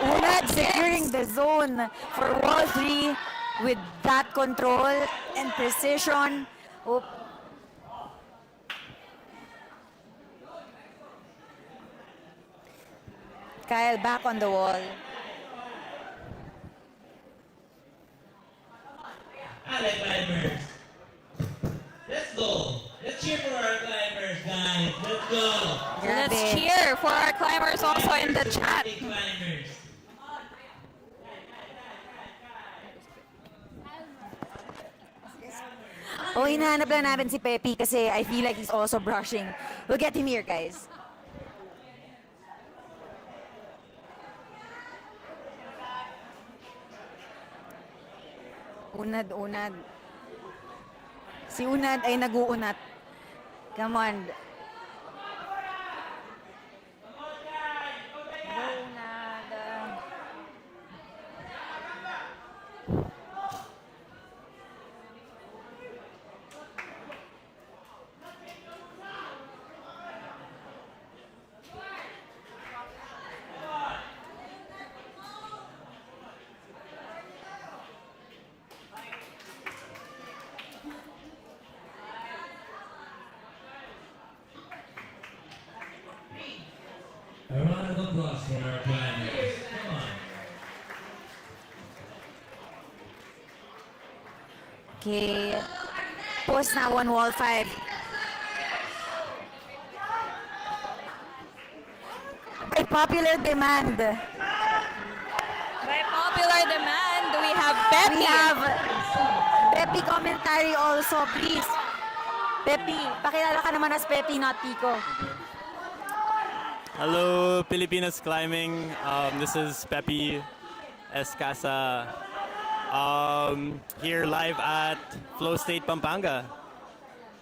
Unad securing the zone for wall 3 with that control and precision. Oh. Kyle back on the wall. Alright, climbers. Let's go. Let's cheer for our climbers, guys. Let's go. Let's cheer for our climbers also in the chat. Climbers. Oh, hinahanap lang namin si Pepe kasi I feel like he's also brushing. We'll get him here, guys. Unad. Si Unad ay nag-uunat. Come on. Unad. A round of applause for our climbers. Come on. Okay. Post na on wall 5. By popular demand, By popular demand, we have Peppy. we have Peppy commentary also, please. Peppy, pakilala ka naman as Peppy, not Pico. Hello, Pilipinas Climbing. This is Pepe Escasa. Here live at Flowstate, Pampanga.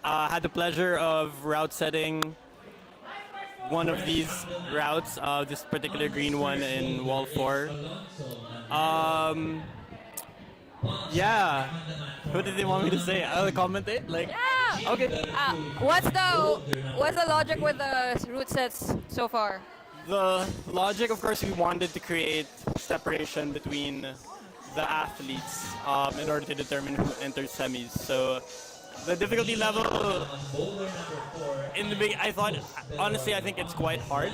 Had the pleasure of route setting one of these routes, this particular green one in wall 4. Yeah. What did they want me to say? I'll commentate? Like, Yeah. okay. What's the logic with the route sets so far? The logic, of course, we wanted to create separation between the athletes in order to determine who enters semis. So the difficulty level in the big, I thought, honestly, I think it's quite hard.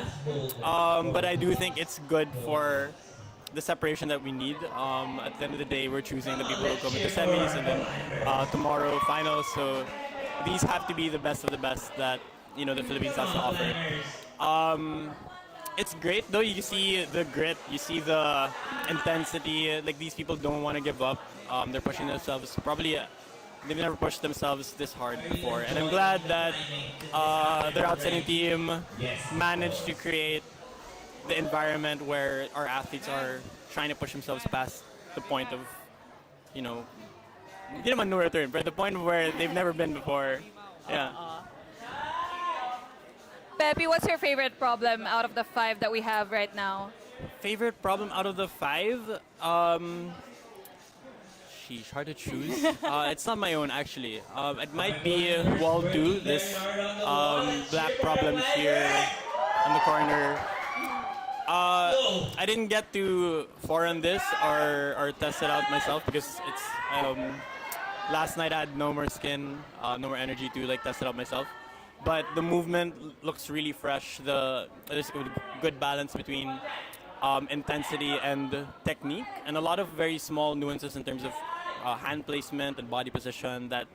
But I do think it's good for the separation that we need. At the end of the day, we're choosing the people who come into semis and then tomorrow finals. So these have to be the best of the best that the Philippines has to offer. It's great though. You see the grit, you see the intensity. Like these people don't want to give up. They're pushing themselves. Probably they've never pushed themselves this hard before. And I'm glad that their outstanding team managed to create the environment where our athletes are trying to push themselves past the point of, hindi naman no return, but the point where they've never been before. Yeah. Peppy, what's your favorite problem out of the 5 that we have right now? Favorite problem out of the 5? Sheesh, hard to choose. It's not my own actually. It might be wall 2, this black problem here on the corner. I didn't get to forehand this or test it out myself because it's last night I had no more skin, no more energy to test it out myself. But the movement looks really fresh. There's a good balance between intensity and technique, and a lot of very small nuances in terms of hand placement and body position. That,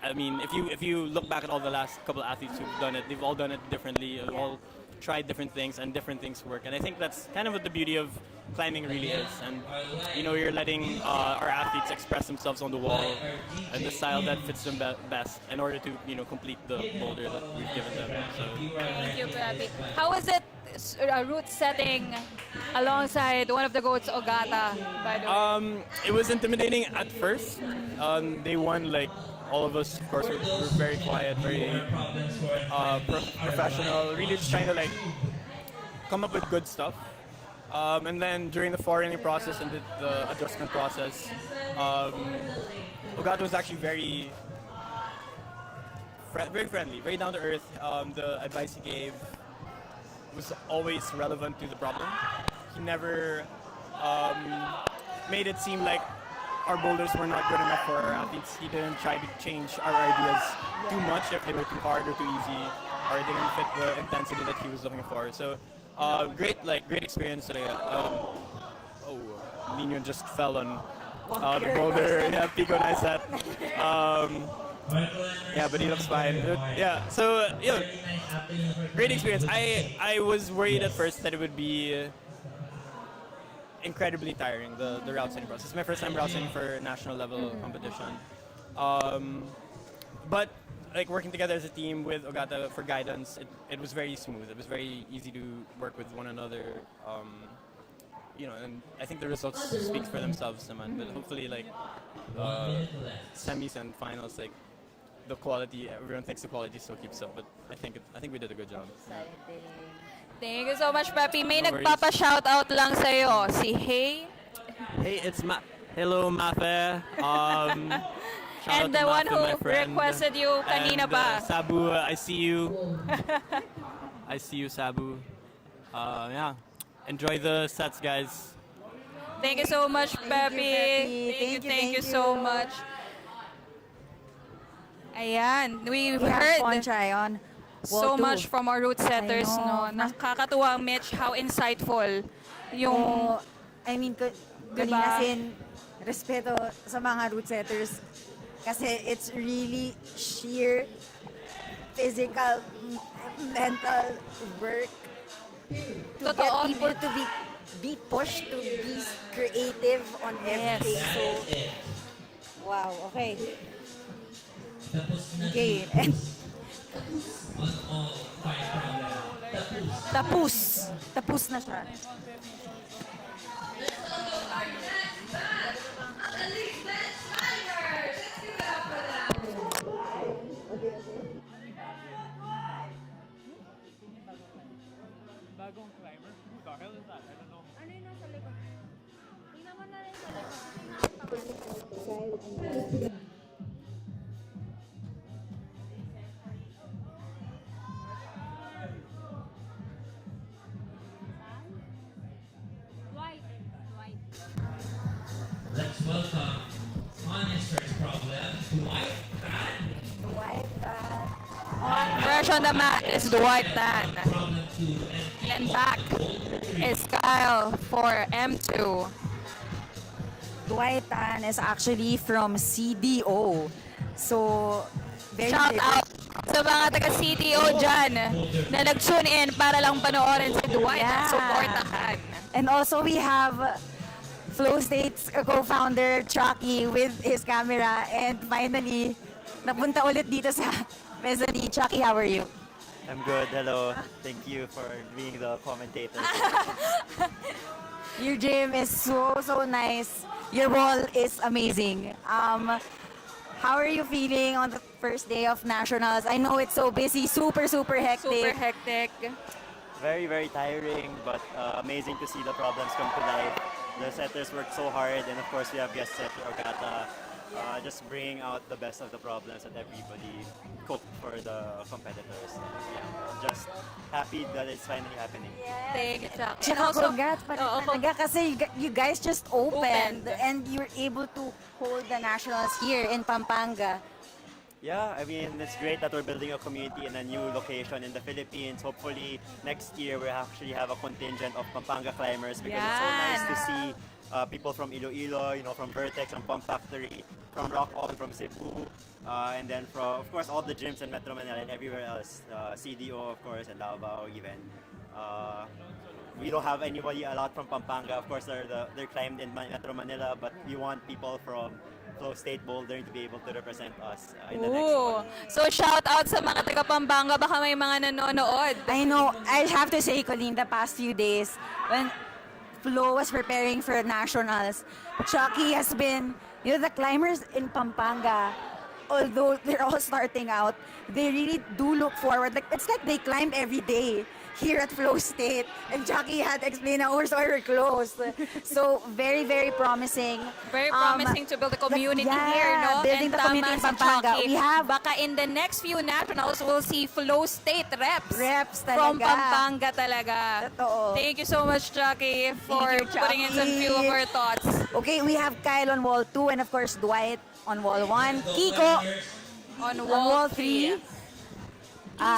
I mean, if you look back at all the last couple of athletes who've done it, they've all done it differently. They've all tried different things, and different things work. And I think that's kind of what the beauty of climbing really is. And you're letting our athletes express themselves on the wall and the style that fits them best in order to complete the boulder that we've given them. So Thank you, Peppy. How was it route setting alongside one of the GOATs, Ogata, by the way? it was intimidating at first. Day one, all of us, of course, were very quiet, very professional, really just trying to come up with good stuff. And then during the foreigning process and the adjustment process, Ogata was actually very friendly, very down to earth. The advice he gave was always relevant to the problem. He never made it seem like our boulders were not good enough for our athletes. He didn't try to change our ideas too much if they were too hard or too easy, or it didn't fit the intensity that he was looking for. So great experience today. Nino just fell on the boulder. Yeah, Pico, nice set. Yeah, but he looks fine. Yeah, so great experience. I was worried at first that it would be incredibly tiring, the route setting process. It's my first time route setting for national level competition. But working together as a team with Ogata for guidance, it was very smooth. It was very easy to work with one another. And I think the results speak for themselves, naman. But hopefully, semis and finals, the quality, everyone thinks the quality still keeps up. But I think we did a good job. Thank you so much, Peppy. May No worries. nagpapa-shoutout lang sa'yo. Si Hey. Hey, it's Hello, Mafe. Shout And out the to one Mafe, who my friend. requested you kanina And, pa. Sabu, I see you. I see you, Sabu. Yeah. Enjoy the sets, guys. Thank you so much, Peppy. Thank you so much. Ayan, we We have heard. Ponchai on so Wall two. much from our route setters, I know. no? Nakakatuwa, Mitch, how insightful yung... Oo. I mean, kanina Diba? sin, respeto sa mga route setters kasi it's really sheer physical, mental work to Totoo. get people to be pushed to be creative on everything. So, wow, okay. Okay. And tapos na siya. Bagong climber? Who the hell is that? I don't know. Ano yung nasa likod? Tingnan mo na rin sa likod. Let's welcome on his first problem, Dwight Tan. Fresh on the mat is Dwight Tan. Problem 2 And back is Kyle for M2. Dwight Tan is actually from CDO. So, very Shout different. out sa mga taga-CTO dyan na nag-tune in para lang panoorin si Dwight at Yeah. supportahan. And also we have Flowstate's co-founder Chucky with his camera, and finally napunta ulit dito sa mesa ni Chucky. How are you? I'm good. Hello. Thank you for being the commentator. Your gym is so nice. Your wall is amazing. How are you feeling on the first day of nationals? I know it's so busy, super hectic. Super hectic. Very, very tiring, but amazing to see the problems come to life. The setters worked so hard, and of course we have guest setter Ogata just bringing out the best of the problems that everybody cooked for the competitors. Yeah, just happy that it's finally happening. Thank you, Chuck. Tsaka congrats pa rin Oo, talaga kasi you guys just opened Opened. and you're able to hold the nationals here in Pampanga. Yeah, I mean, it's great that we're building a community in a new location in the Philippines. Hopefully, next year we'll actually have a contingent of Pampanga climbers because it's so nice to see people from Iloilo, from Vertex, from Pump Factory, from Rock On, from Cebu, and then from, of course, all the gyms in Metro Manila and everywhere else. CDO, of course, and Davao even. We don't have anybody a lot from Pampanga. Of course, they're climbed in Metro Manila, but we want people from Flowstate, Boulder to be able to represent us in the next one. So shout out sa mga taga Pampanga, baka may mga nanonood. I know, I have to say, Colleen, the past few days, when Flo was preparing for nationals, Chucky has been, the climbers in Pampanga, although they're all starting out, they really do look forward. It's like they climb every day here at Flowstate. And Chucky had explained how we're close. So, very promising. Very promising to build a community yeah, here, no? building And the community in tama si Pampanga. Chucky. We have Baka in the next few nationals, we'll see Flowstate reps talaga. from Pampanga talaga. Totoo. Thank you so much, Chucky, for Thank you, putting in some Chucky. few of our thoughts. Okay, we have Kyle on wall 2 and of course Dwight on wall 1. Kiko On on wall wall 3.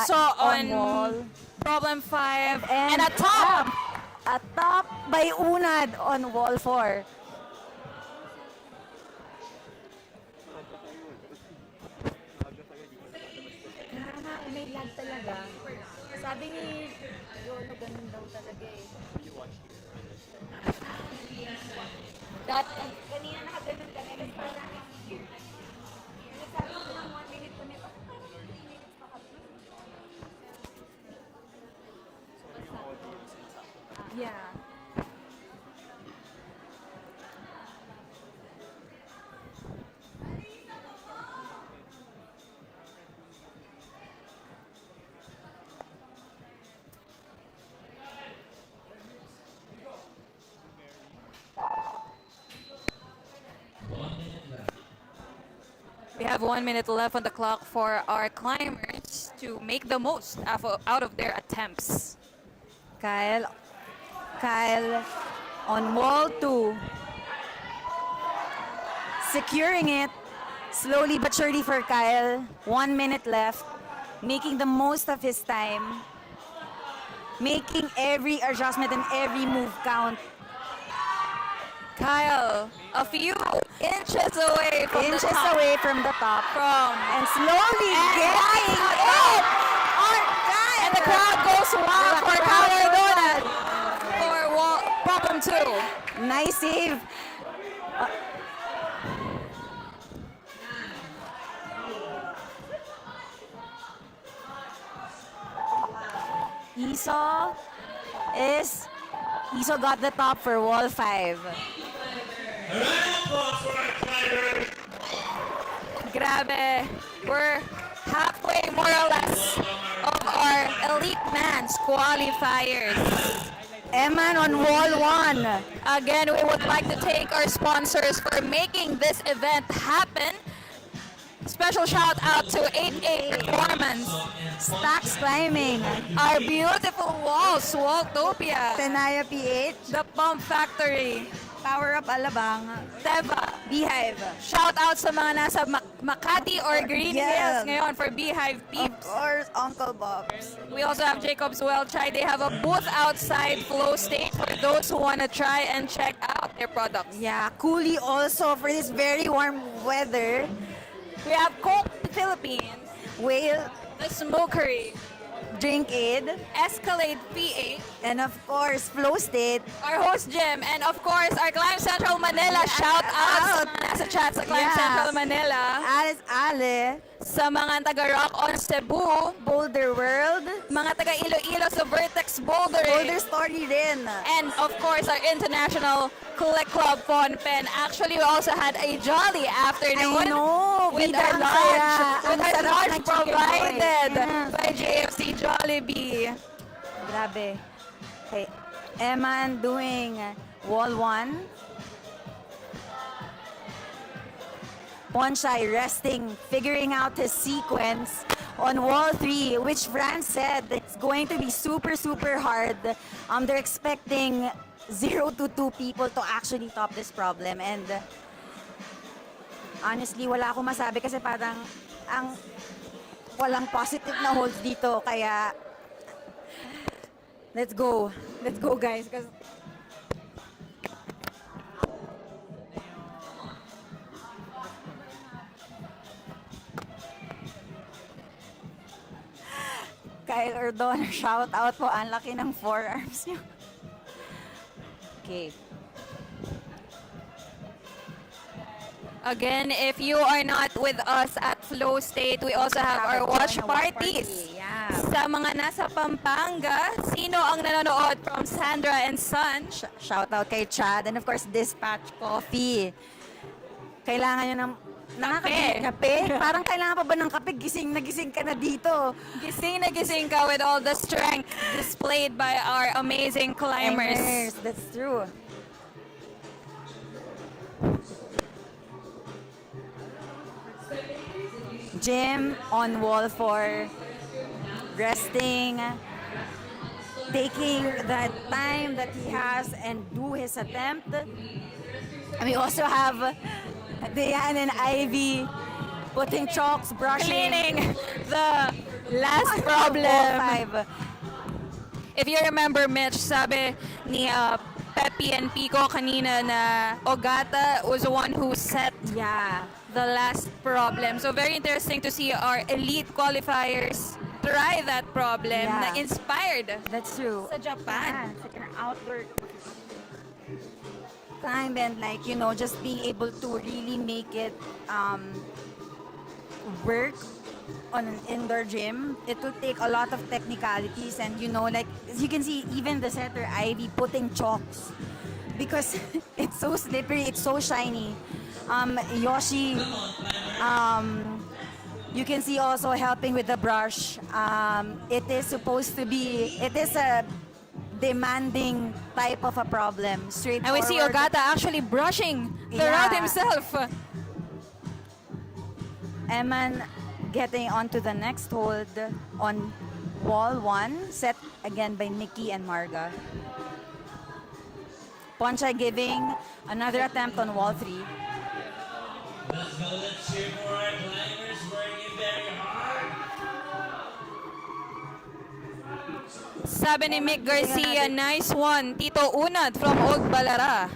So on wall. problem 5 And and a top. A top by Unad on wall 4. May lag talaga. Sabi ni Yolo, ganun daw talaga eh. Kanina nakaganon ka na. Sabi ko lang 1 minute ko nito. Yeah. We have 1 minute left on the clock for our climbers to make the most out of their attempts. Kyle on wall 2. Securing it slowly but surely for Kyle. 1 minute left. making the most of his time, making every adjustment and every move count. Kyle, a few inches away from the Inches top. away from the top. And slowly And getting it on Kyle. And the crowd goes wild for Kyle Ordonez for problem 2. Nice save. Iso got the top for wall 5. Grabe. We're halfway, more or less, of our elite men's qualifiers. Eman on wall 1. Again, we would like to thank our sponsors for making this event happen. Special shout out to 88 Performance, Stacks Climbing, our beautiful walls, Walltopia, Tenaya PH, The Pump Factory, Power Up Alabang, Teva, Beehive. shout out sa mga nasa Makati or Green Yeah. Hills ngayon for Beehive Of peeps. course, Uncle Bob's. We also have Jacob's Well Chai. They have a booth outside Flowstate for those who want to try and check out their products. Yeah, Cooley also for this very warm weather. We have Coke Philippines, Whale, The Smokery, Drink Aid, Escalade PA, and of course, Flowstate. our host gym, and of course our Climb Central Manila. Shout out sa mga nasa chat sa Climb Yeah. Central Manila, Alice Ale, sa mga taga Rock on Cebu, Boulder World, mga taga Iloilo sa Vertex Bouldering, Boulder Story rin. and of course our international Collect Club Phone Pen. Actually, we also had a jolly afternoon I know, with our bidang lunch, saya. with Ang our sarap lunch ng chicken provided boy. Yes. by JFC Jollibee. Grabe. Okay, Eman doing wall 1. Ponchai resting, figuring out his sequence on wall 3, which Fran said it's going to be super, super hard. They're expecting 0 to 2 people to actually top this problem. And honestly, wala akong masabi kasi parang ang walang positive na holds dito. Kaya, let's go. Let's go, guys. Kasi Kyle Ordonez, shout out po. Ang laki ng forearms niyo. Okay. Again, if you are not with us at Flow State, we also have our watch parties. Yeah. Sa mga nasa Pampanga, sino ang nanonood from Sandra and Son? Shout out kay Chad. And of course, Dispatch Coffee. Kailangan nyo ng kape. Parang kailangan pa ba ng kape? Gising na gising ka na dito. Gising na gising ka with all the strength displayed by our amazing climbers. That's true. Jim on wall 4, resting, taking that time that he has and do his attempt. And we also have Dayan and Ivy putting chalks, brushing. Cleaning the last problem. Wall 5. If you remember, Mitch, sabi ni Pepe and Pico kanina na Ogata was the one who set the last problem. So very interesting to see our elite qualifiers try that problem na inspired That's true. sa Japan. Sa outdoor climb and just being able to really make it work on an indoor gym. It will take a lot of technicalities and as you can see, even the setter Ivy putting chalks because it's so slippery, it's so shiny. Yoshi, you can see also helping with the brush. It is a demanding type of a problem. And we see Ogata actually brushing the route himself. Eman getting onto the next hold on wall 1, set again by Nikki and Marga. Poncha giving another attempt on wall 3. Let's go, let's cheer for our climbers working very hard. Sabi ni Mick Garcia, nice one. Tito Unad from Old Balara.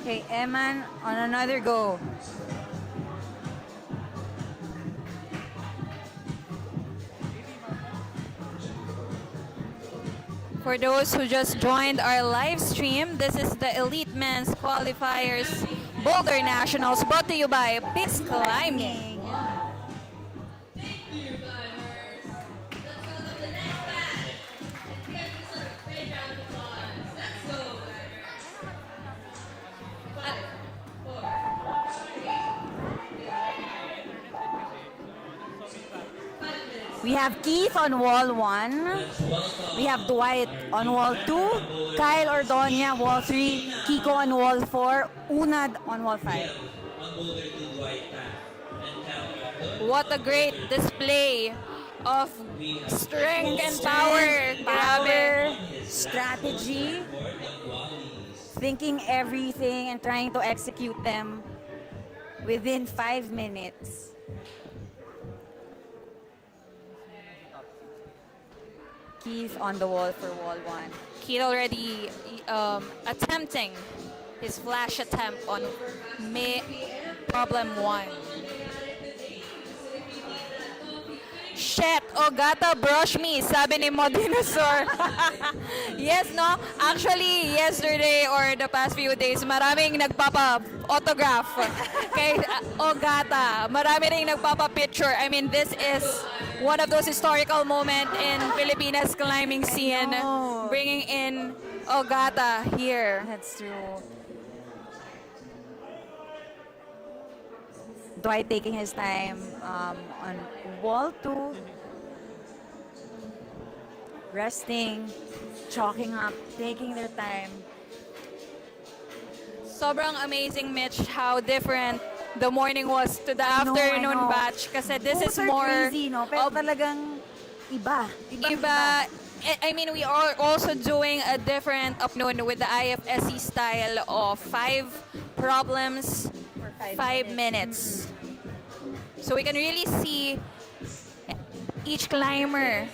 Okay, Eman on another go. For those who just joined our live stream, this is the Elite Men's Qualifiers Boulder Nationals brought to you by Peace Climbing. Thank you, climbers. Let's go to the next batch. Give us a big round of applause. Let's go, climbers. 5, 4, 5 minutes. We have Keith on wall 1. We have Dwight on wall 2. Kyle Ordonia, wall 3. Kiko on wall 4. Unad on wall 5. On Boulder to Dwight and Cal. What a great display of strength and power. Grabe. Strategy, thinking everything and trying to execute them within 5 minutes. Keith on the wall for wall 1. Keith already attempting his flash attempt on problem 1. Shit, Ogata brush me, sabi ni Mo Dinosaur. Yes, no? Actually, yesterday or the past few days, maraming nagpapa-autograph kay Ogata. Marami ring nagpapa-picture. I mean, this is one of those historical moments in Filipinas climbing scene, bringing in Ogata here. That's true. Dwight taking his time on wall 2. Resting, chalking up, taking their time. Sobrang amazing, Mitch, how different the morning was to the I know. afternoon batch. Kasi this Both is are more crazy, no? Pero talagang iba. iba. I mean, we are also doing a different afternoon with the IFSC style of 5 problems, 5 minutes. So we can really see each climber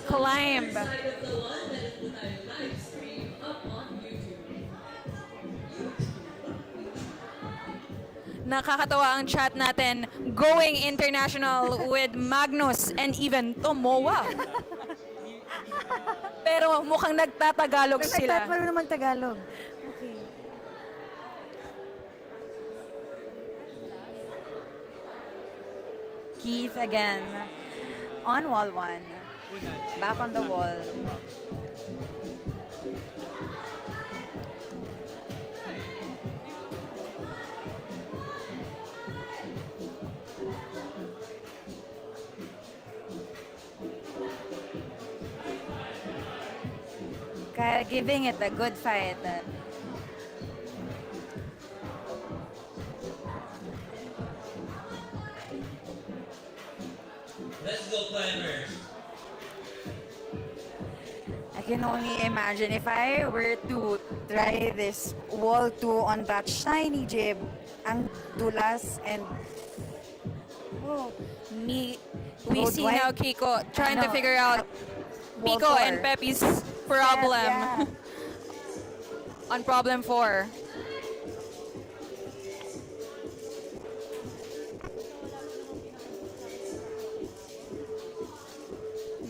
climb. Side of the one that is put our live stream up on YouTube. Nakakatawa ang chat natin, going international with Magnus and even Tomoa. Pero mukhang nagtatagalog sila. Pero naman Tagalog. Okay. Keith again on wall 1. Back on the wall. Kaya giving it a good fight. Let's go, climbers. I can only imagine if I were to try this wall 2 on that shiny jib, ang dulas and We Go see Dwight. now Kiko trying to Ano, figure out wall Pico 4. and Pepe's problem Yeah. on problem 4.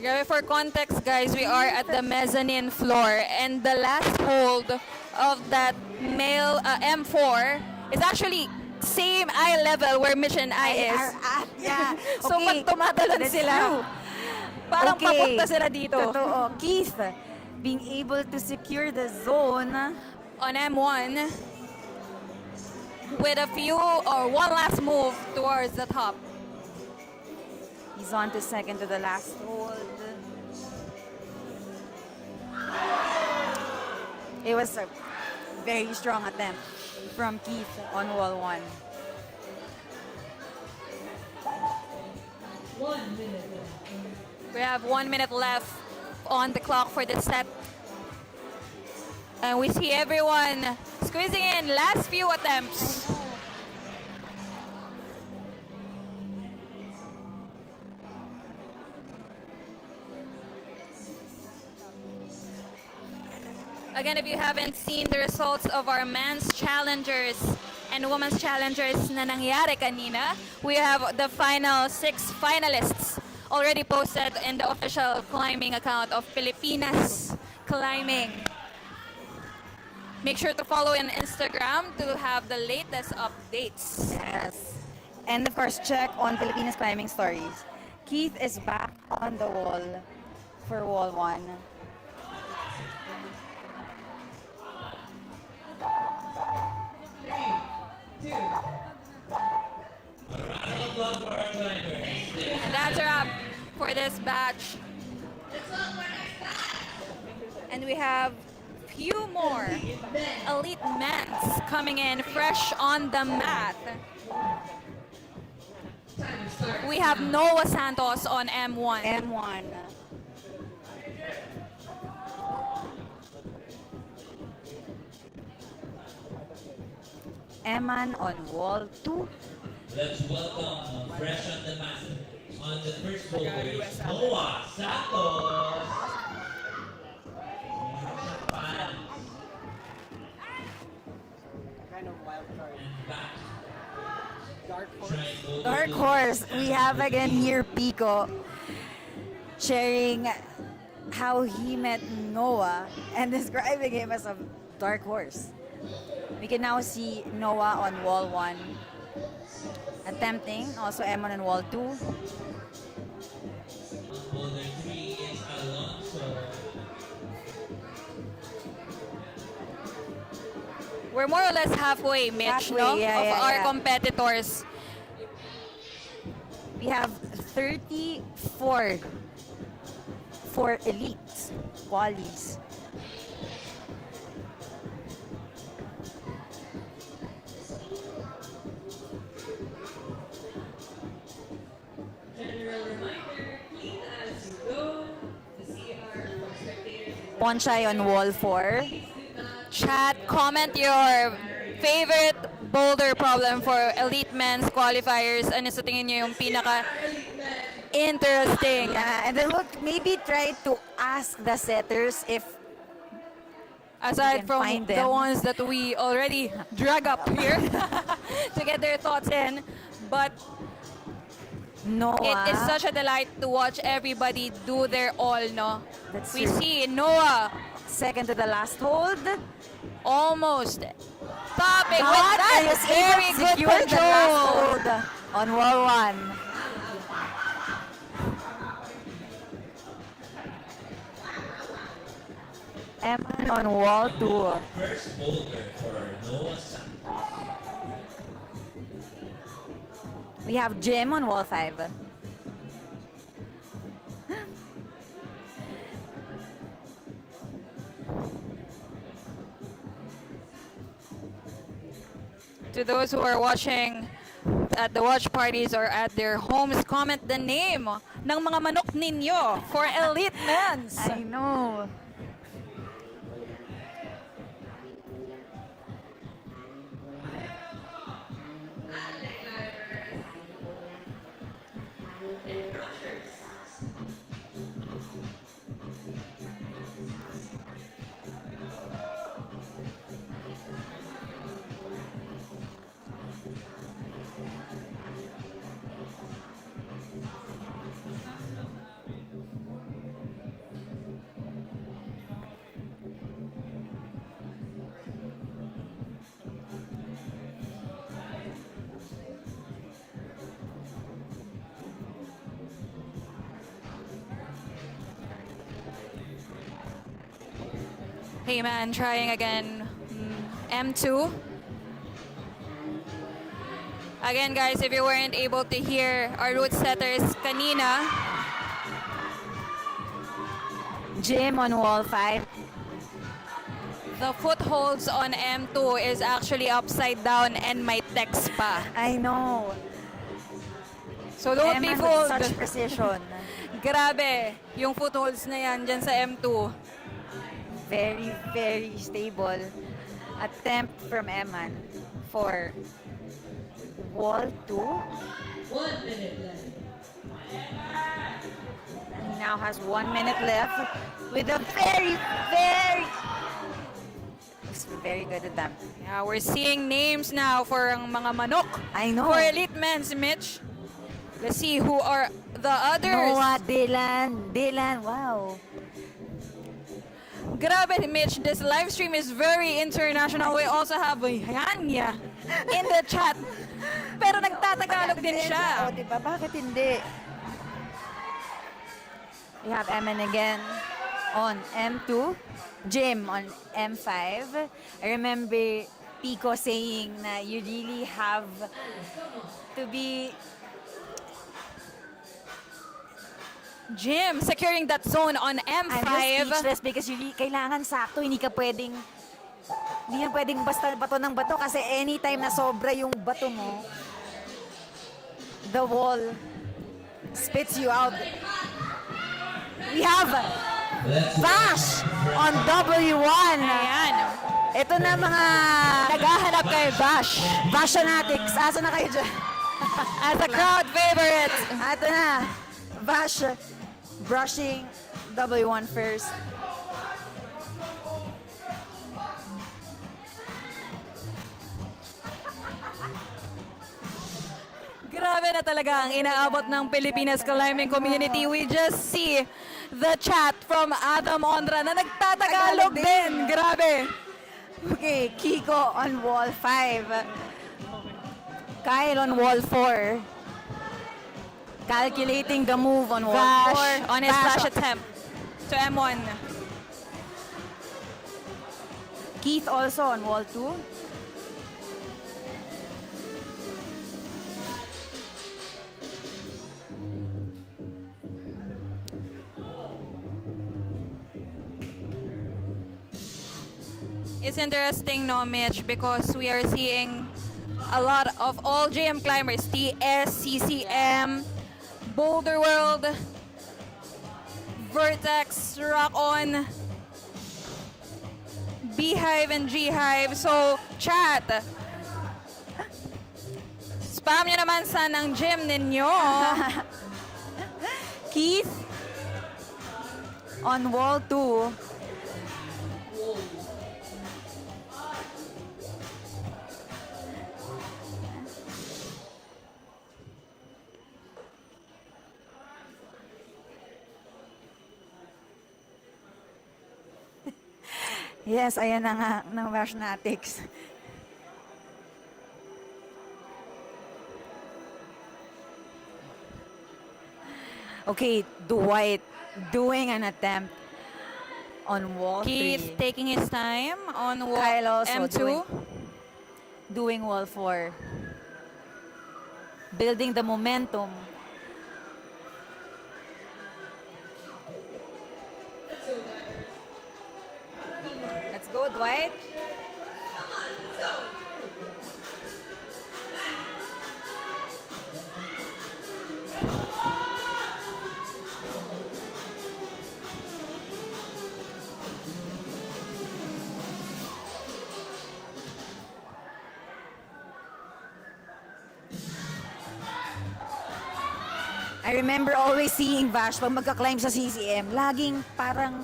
Grabe, for context, guys, we are at the mezzanine floor, and the last hold of that male M4 is actually same eye level where Mitch and I is. Yeah. So Okay. pag tumatalon That's sila, true. parang Okay. papunta sila dito. Totoo. Keith being able to secure the zone. On M1 with a few or one last move towards the top. He's on to second to the last hold. It was a very strong attempt from Keith on wall 1. We have 1 minute left on the clock for the set. And we see everyone squeezing in last few attempts. Again, if you haven't seen the results of our men's challengers and women's challengers na nangyari kanina, we have the final 6 finalists already posted in the official climbing account of Filipinas Climbing. Make sure to follow on Instagram to have the latest updates. Yes. And of course, check on Filipinas Climbing Stories. Keith is back on the wall for wall 1. That's a wrap for this batch. And we have few more elite men's coming in fresh on the mat. We have Noah Santos on M1. M1. Eman on wall 2. Let's welcome fresh on the mat on the first boulder, Noah Santos. Kind of wild card. Dark Horse. We have again here Pico sharing how he met Noah and describing him as a dark horse. We can now see Noah on wall 1 attempting, also Emon on wall 2. Boulder 3 is Alonso. We're more or less halfway, Mitch, no? Halfway, yeah, of yeah, our yeah. competitors. We have 34 for elites, qualies. General reminder, clean as you go. The CR for spectators is Ponchay on wall 4. Chat, comment your favorite boulder problem for elite men's qualifiers. Ano sa tingin nyo yung pinaka-interesting? Yeah, and then we'll maybe try to ask the setters if Aside can from find the them. ones that we already drag up here to get their thoughts in. But Noah. it is such a delight to watch everybody do their all, no? That's We true. see Noah Second to the last hold. almost stopping with But that he was very able to good secure the last control. hold on wall 1. Eman on wall 2. First boulder for Noah Santos. We have Jim on wall 5. To those who are watching at the watch parties or at their homes, comment the name ng mga manok ninyo for elite men's. I know. Hey man, trying again. M2. Again guys, if you weren't able to hear our route setters kanina, Jim on wall 5. the footholds on M2 is actually upside down and may text pa. I know. So don't be Eman with fooled. such precision. Grabe, yung footholds na yan dyan sa M2. Very, very stable attempt from Eman for wall 2. 1 minute left. He now has 1 minute left with a very, very, very good attempt. Yeah, we're seeing names now for ang mga manok. I know. For elite men's, Mitch. Let's see who are the others. Noah, Dylan, wow. Grabe, Mitch, this live stream is very international. We also have Hanya in the chat. Pero nagtatagalog din siya. O, diba? Bakit hindi? We have Eman again on M2, Jim on M5. I remember Pico saying na you really have to be Jim securing that zone on M5. I'm just speechless because kailangan sakto, hindi ka pwedeng basta bato ng bato kasi anytime na sobra yung bato mo, the wall spits you out. We have Bash on W1. Ayan. Ito na mga naghahanap kay Bash. Bash fanatics, asa na kayo dyan? As a crowd favorite. Ito na, Bash brushing W1 first. Grabe na talaga ang inaabot ng Pilipinas climbing community. We just see the chat from Adam Ondra na nagtatagalog din. Grabe. Okay, Kiko on wall 5. Kyle on wall 4. Calculating the move on wall 4. Vash on his Vash flash attempt to M1. Keith also on wall 2. It's interesting, no, Mitch, because we are seeing a lot of all JM climbers, TS, CCM, Boulder World, Vertex, Rock On, Beehive, and G-Hive. So, chat, spam nyo naman sa ng gym ninyo. Keith on wall 2. Yes, ayan na nga ng Vash Fanatics. Okay, Dwight doing an attempt on wall 3. Keith taking his time on wall Kyle also M2. doing wall 4. Building the momentum. Let's go, Dwight. I remember always seeing Vash pag magka-climb sa CCM, laging parang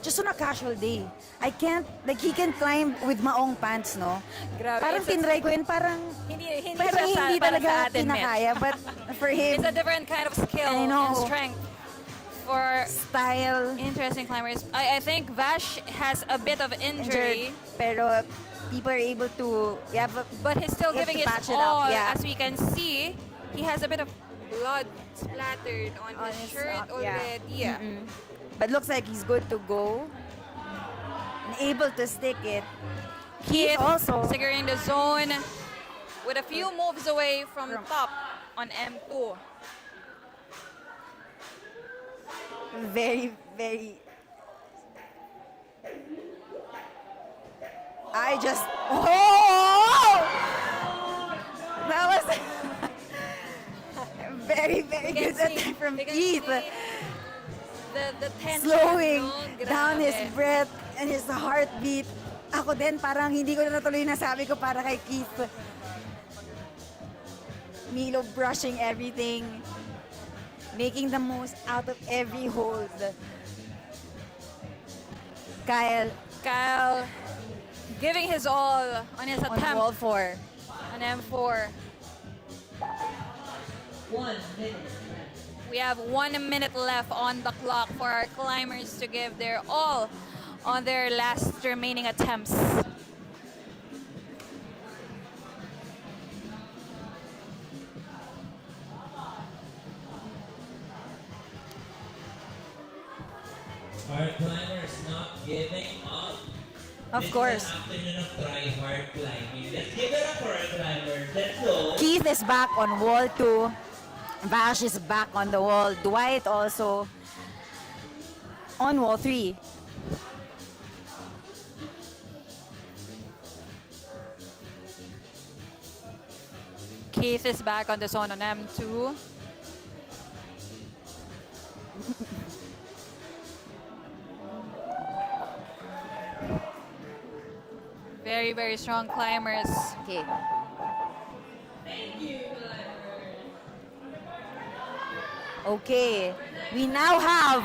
just on a casual day. I can't, like he can climb with maong pants, no? Grabe. Parang tinry ko yun, parang Hindi parang siya hindi para talaga sa atin, Mitch. kinakaya. But for him, It's a different kind of skill I know. and strength for style, interesting climbers. I think Vash has a bit of injury, pero people are able to, yeah, but he's still he has giving to his patch it up, all. yeah. As we can see, he has a bit of blood splattered on On his his, shirt yeah. already. Yeah. But looks like he's good to go. And able to stick it. Keith also securing the zone with a few moves away from top on M2. very, very. I just. Oh! That was. very, very We can good see- attack from we can Keith. see the tension, Slowing no? down his Grabe. breath and his heartbeat. Ako din, parang hindi ko na natuloy na sabi ko para kay Keith. Milo brushing everything, making the most out of every hold. Kyle giving his all on his On attempt wall 4. on M4. 1 minute. We have 1 minute left on the clock for our climbers to give their all on their last remaining attempts. Our climbers not giving up. Of course. This is an afternoon of try-hard climbing. Let's give it up for our climbers. Let's go. Keith is back on wall 2. Vash is back on the wall. Dwight also on wall 3. Keith is back on the zone on M2. Very, very strong climbers. Okay. Thank you, climbers. Okay. We now have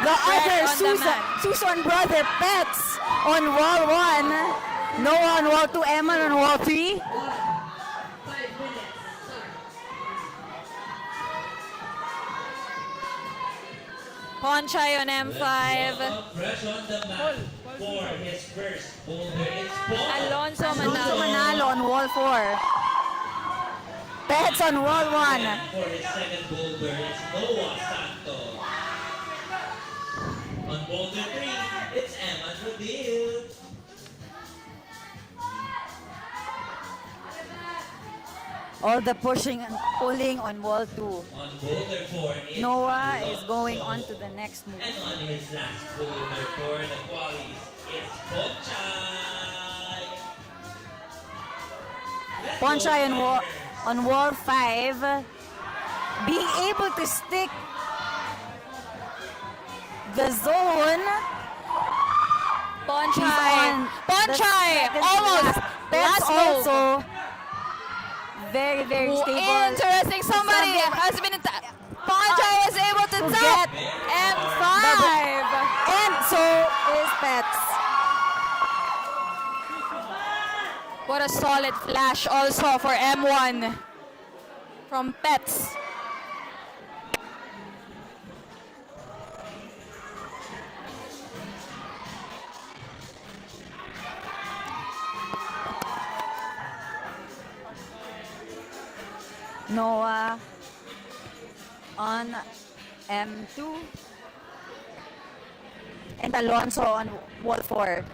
the Fred other on the mat. Susan brother Pets on wall 1. Noah on wall 2. Emma on wall 3. 5 minutes. Start. Ponchai on M5. Fresh on the mat for his first boulder. It's Paul. Alonso Alonso Manalo. Manalo on wall 4. Pets on wall 1. And for his second boulder, it's Noah Santos. On boulder 3, it's Emma Rodil. All the pushing and pulling on wall 2. On boulder 4, it's Noah is Alonso. going on to the next move. And on his last boulder for the qualies, it's Ponchai. Let's go, Ponchai climbers. on wall 5. Being able to stick the zone. Ponchai. He's on Ponchai. the second Almost. last. Pets Last move. also very, very stable. Interesting. Somebody has been. Ponchai is able to To tap get M5. And so is Pets. What a solid flash also for M1 from Pets. Noah on M2. And Alonso on wall 4.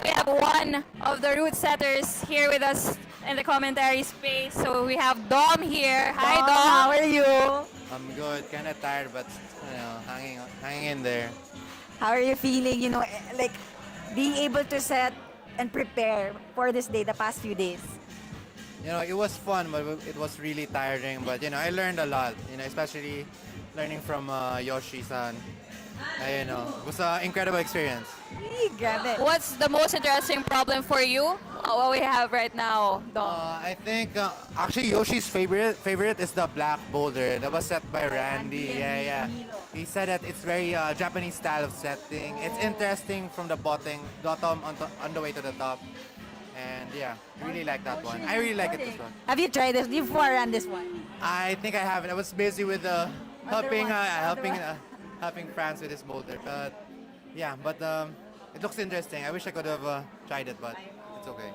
We have one of the route setters here with us in the commentary space. So we have Dom here. Hi, Dom, Dom. how are you? I'm good, kind of tired, but hanging in there. How are you feeling, like being able to set and prepare for this day the past few days? It was fun, but it was really tiring. But I learned a lot. Especially learning from Yoshi-san. It was an incredible experience. Grabe. What's the most interesting problem for you? What we have right now, Dom? I think actually Yoshi's favorite is the black boulder that was set by Randy. Yeah. He said that it's very Japanese style of setting. It's interesting from the bottom on the way to the top. And yeah, I really like that one. I really like it this one. Have you tried this? You've run this one. I think I haven't. I was busy with helping France with this boulder. But yeah, it looks interesting. I wish I could have tried it, but it's okay.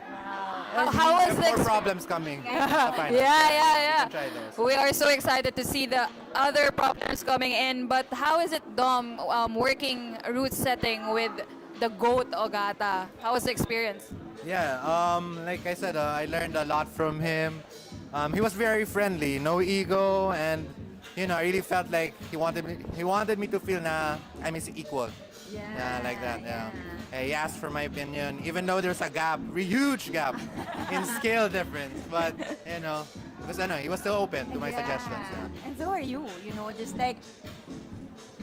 Wow. How was There are the more problems coming. Yeah, You can try those. We are so excited to see the other problems coming in. But how is it, Dom, working route setting with the GOAT Ogata? How was the experience? Yeah, like I said, I learned a lot from him. He was very friendly, no ego, and I really felt like he wanted me to feel na I'm his equal. Yeah, like that. Yeah. He asked for my opinion, even though there's a gap, huge gap in skill difference. But he was still open to my suggestions. Yeah. And so are you. Just like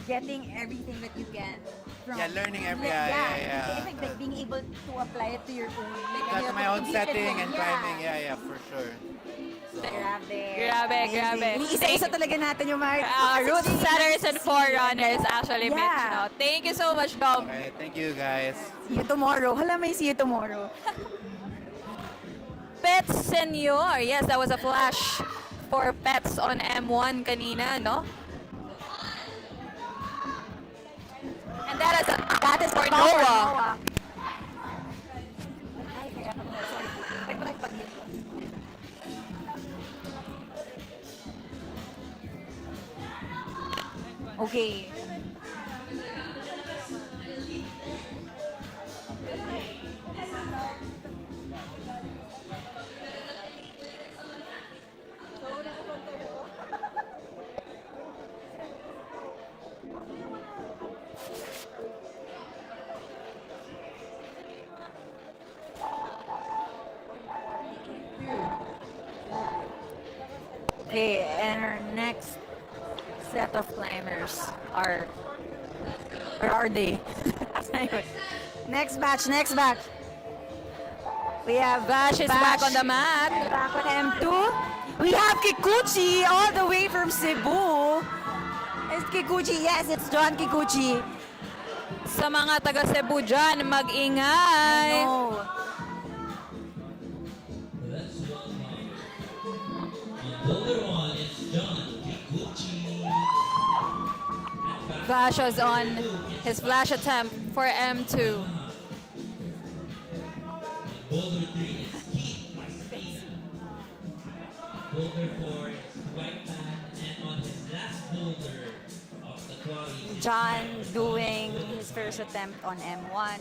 getting everything that you can. From, Yeah, learning every. Like being able to apply it to your own. Like, Got to my own setting and climbing. Yeah, for sure. Grabe. Isa-isa talaga natin yung mga Route setters and forerunners actually, Mitch. No? Thank you so much, Dom. Okay, thank you guys. See you tomorrow. Hala, may see you tomorrow. Pet Senior. Yes, that was a flash for pets on M1 kanina, no? And that is for Noah. Okay. Okay, and our next set of climbers are... Where are they? Next batch. We have Bash is back on the mat. back on M2. We have Kikuchi all the way from Cebu. It's Kikuchi. Yes, it's John Kikuchi. Sa mga taga Cebu dyan, mag-ingay. No. Boulder 1, it's John Kikuchi. Vash was on his flash attempt for M2. Boulder 3 is Keith Marcina. Boulder 4 is White Man, and on his last boulder of the quality. John doing his first attempt on M1.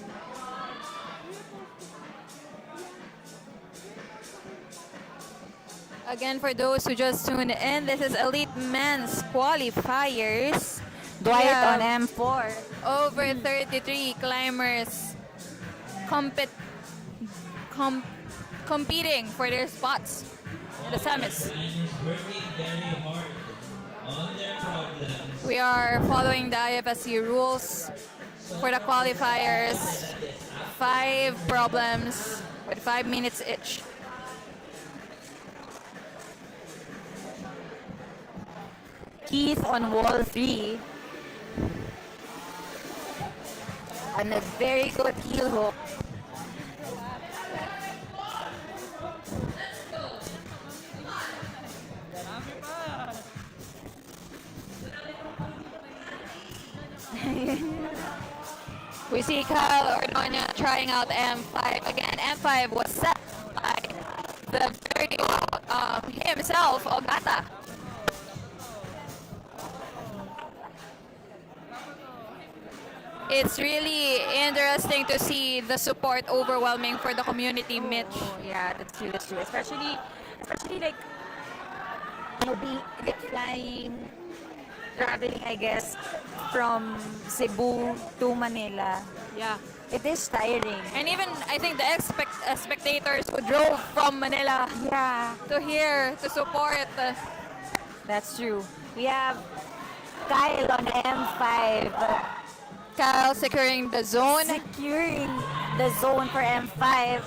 Again, for those who just tuned in, this is Elite Men's Qualifiers. Dwight We on have M4. Over 33 climbers competing for their spots in the semis. Climbers working very hard on their problems. We are following the IFSC rules for the qualifiers. 5 problems with 5 minutes each. Keith on wall 3. On a very good heel hook. We see Kyle Ordoña trying out M5 again. M5 was set by the very himself, Ogata. It's really interesting to see the support overwhelming for the community, Mitch. Oh, yeah, that's true. Especially like, flying, traveling, I guess, from Cebu to Manila. Yeah. It is tiring. And even, I think the spectators who drove from Manila to here to support. That's true. We have Kyle on M5. Kyle securing the zone. Securing the zone for M5.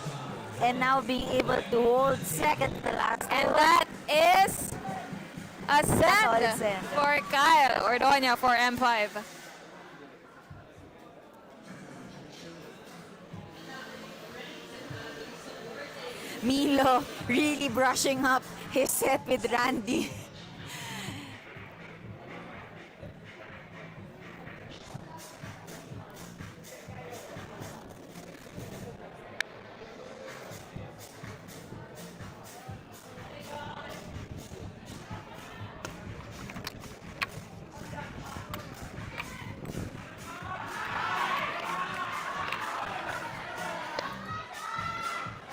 And now being able to hold second to the last. And that is a solid send send. for Kyle Ordoña for M5. Milo really brushing up his set with Randy.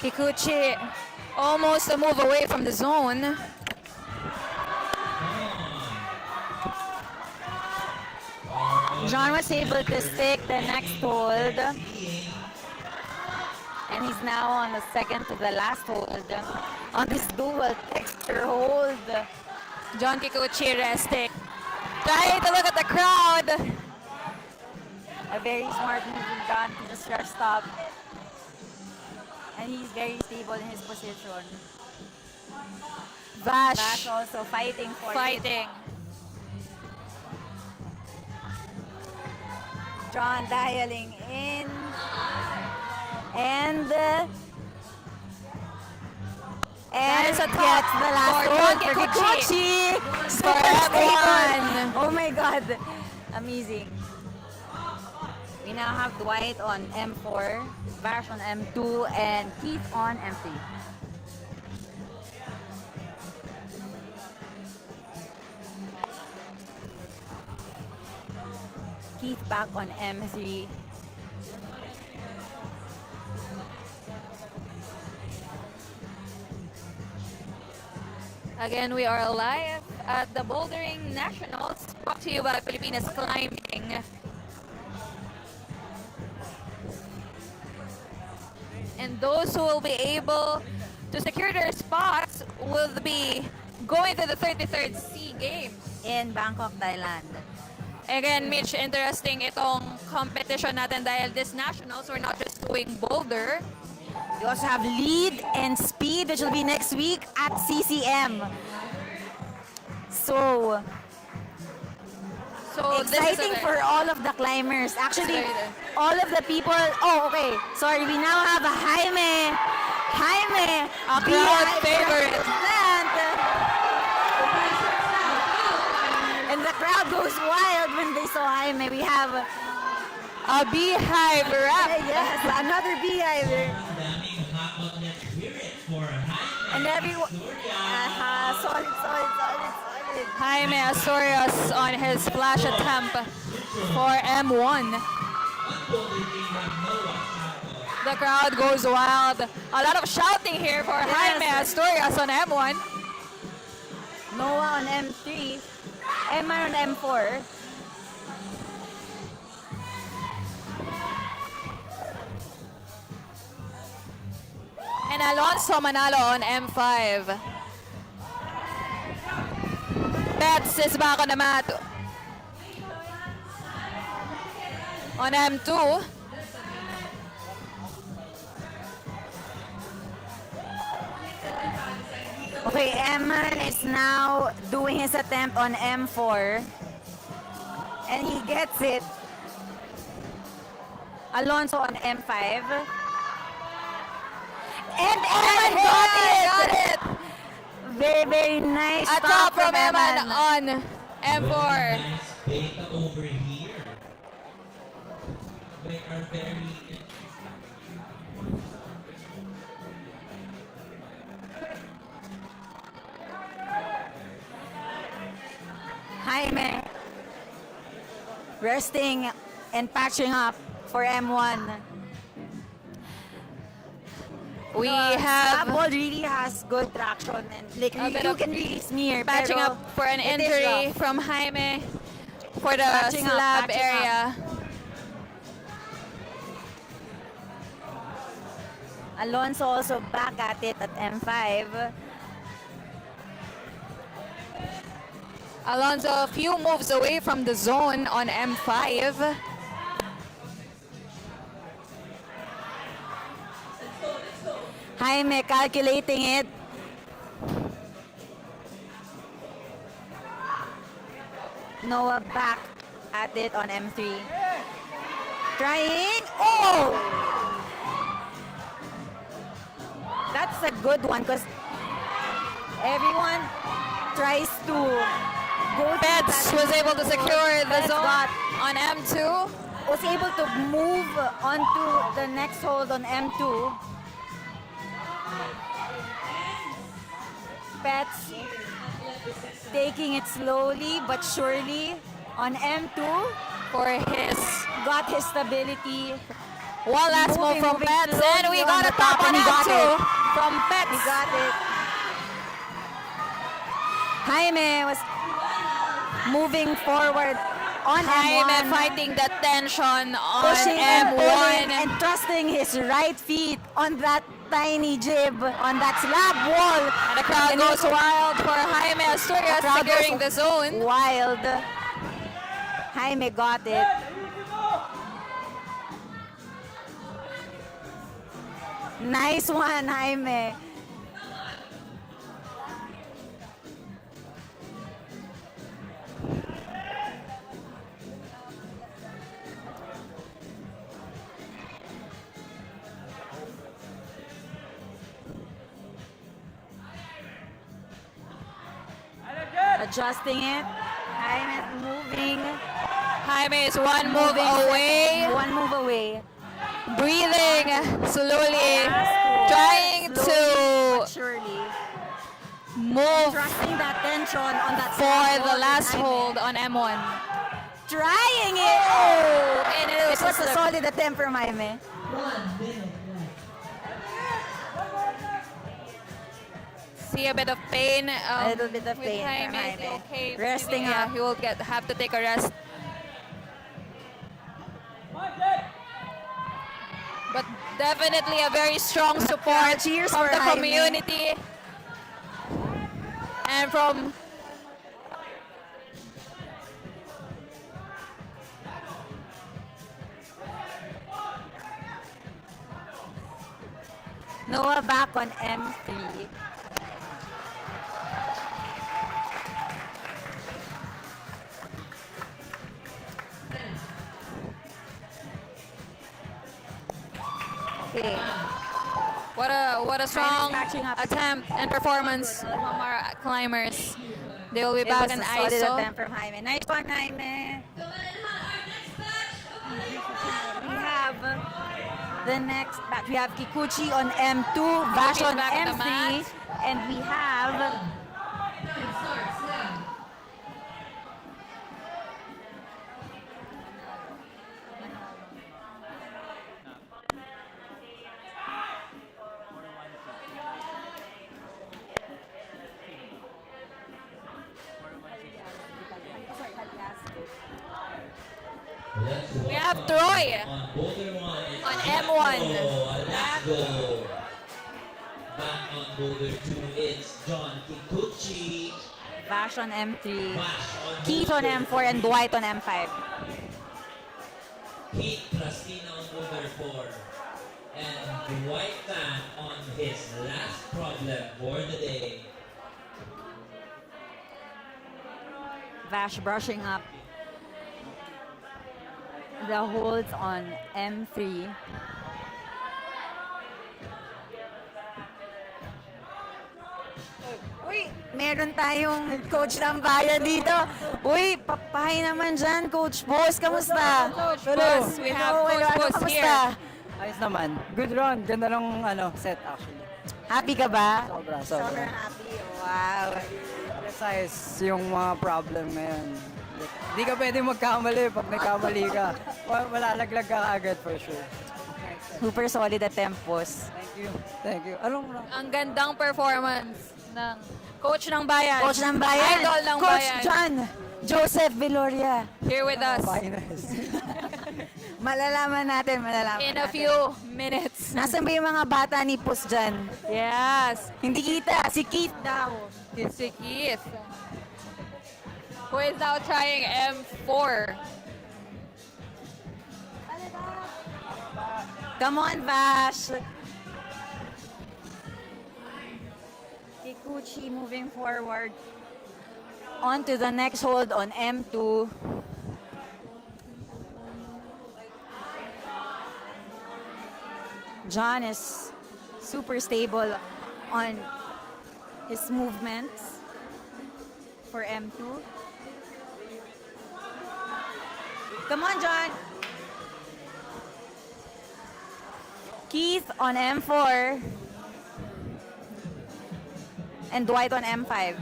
Kikuchi almost a move away from the zone. John was able to stick the next hold. And he's now on the second to the last hold. On this dual texture hold. John Kikuchi resting. Trying to look at the crowd. A very smart move from John to the start stop. And he's very stable in his position. Vash also fighting for it. Fighting. John dialing in. And is a top gets the last for one John for Kikuchi. For everyone. Oh my god. Amazing. We now have Dwight on M4, Vash on M2, and Keith on M3. Keith back on M3. Again, we are live at the Bouldering Nationals, brought to you by Pilipinas Climbing. And those who will be able to secure their spots will be going to the 33rd SEA Games in Bangkok, Thailand. Again, Mitch, interesting itong competition natin dahil this nationals, we're not just doing boulder. We also have lead and speed, which will be next week at CCM. So exciting for all of the climbers. Actually, all of the people. Oh, okay. Sorry, we now have a Jaime, a crowd favorite. And the crowd goes wild when they saw Jaime. We have a beehive wrap. Yes, another beehive. And everyone, solid. Jaime Asorios on his flash attempt for M1. The crowd goes wild. A lot of shouting here for Jaime Astorias on M1. Noah on M3. Emma on M4. And Alonso Manalo on M5. Bets is back on the mat. On M2. Okay, Eman is now doing his attempt on M4. And he gets it. Alonso on M5. And Eman got it! Very, very nice A top from Eman on M4. Data over here. They are very Jaime resting and patching up for M1. We have ball really has good traction and like you can really smear. Patching pero up for an it is injury rough. from Jaime for the Patching up, slab patching area. Alonso also back at it at M5. Alonso a few moves away from the zone on M5. Jaime calculating it. Noah back at it on M3. Trying. Oh! That's a good one because everyone tries to go to Betts that was able to secure the Betts zone got- on M2. was able to move onto the next hold on M2. Pets taking it slowly but surely on M2 for his got his stability One last move from moving Pets, slowly and we on got the a top top, on and he that got too it. from He Pets. got it. Jaime was moving forward on Jaime M1. fighting the tension on Pushing and pulling M1. and trusting his right feet on that tiny jib, on that slab wall. And the crowd goes wild for Jaime Asturias crowd goes securing the zone. Wild. Jaime got it. Nice one, Jaime. Adjusting it. Jaime moving. Jaime is one move away. One move away. Breathing slowly, trying Slowly, to surely. move Trusting that tension on that for slab the wall last with Jaime. hold on M1. Trying it! Oh! And It was a slip. solid attempt from Jaime. 1 minute left. See a bit of pain. A little bit of with pain from Jaime. Jaime. Okay, Resting yeah, up. he will have to take a rest. But definitely a very strong support Cheers from for the Jaime. community and from Noah back on M3. Okay. what a strong catching up. attempt and performance from our climbers. They will be It back was in a solid ISO. attempt from Jaime. Nice one, Jaime. Go ahead and our next batch. We have the next batch. We have Kikuchi on M2, Vash on back at the M3, mat. and we have Time starts now. We have Troy On Boulder 1, it's on Let's M1. go, let's go. Back on Boulder 2, it's John Kikuchi. Vash on M3, Bash on Keith on Boulder M4, and Dwight on M5. Keith Trastina on Boulder 4. And Dwight Tan on his last problem for the day. Vash brushing up the holds on M3. Uy, meron tayong coach ng bayan dito. Uy, papahay naman dyan, Coach Boss. Kamusta? Coach Boss, we have Coach Boss kamusta? Ayos naman. Good run. Ganda ng set actually. Happy ka ba? Sobra. Sobrang happy. Wow. Precise yung mga problem ngayon. Hindi ka pwede magkamali pag nagkamali ka. Malalaglag ka agad for sure. Super solid at tempos. Thank you. Anong Ang gandang performance ng coach ng bayan. Coach ng bayan. Idol ng Coach bayan. John Joseph Viloria. Here with us Malalaman natin. in a few minutes. Nasaan ba yung mga bata ni Pus dyan? Yes. Hindi kita. Si Keith daw. Si Keith, who is now trying M4. Come on, Vash. Kikuchi moving forward. On to the next hold on M2. John is super stable on his movements for M2. Come on, John. Keith on M4. And Dwight on M5.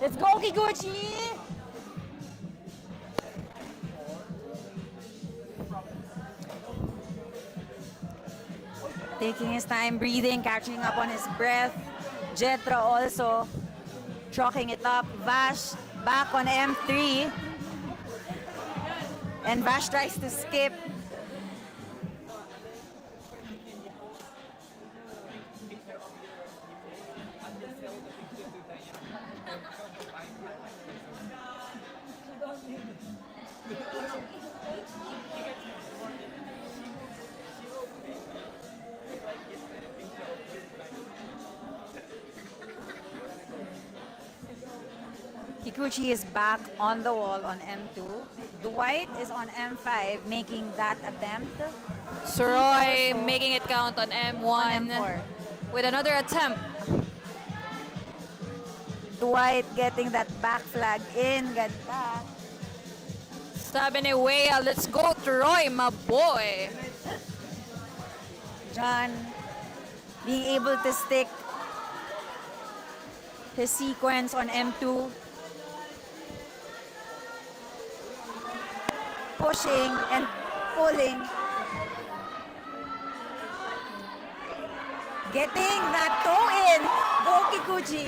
Let's go, Kikuchi! taking his time, breathing, catching up on his breath. Jetro also chalking it up. Vash back on M3. And Vash tries to skip. Kikuchi is back on the wall on M2. Dwight is on M5 making that attempt. Suroy making it count on M1 On M4. with another attempt. Dwight getting that back flag in. Ganda. Sabi ni Wea, let's go Troy, my boy. John being able to stick his sequence on M2. Pushing and pulling. Getting that toe in. Go Kikuchi.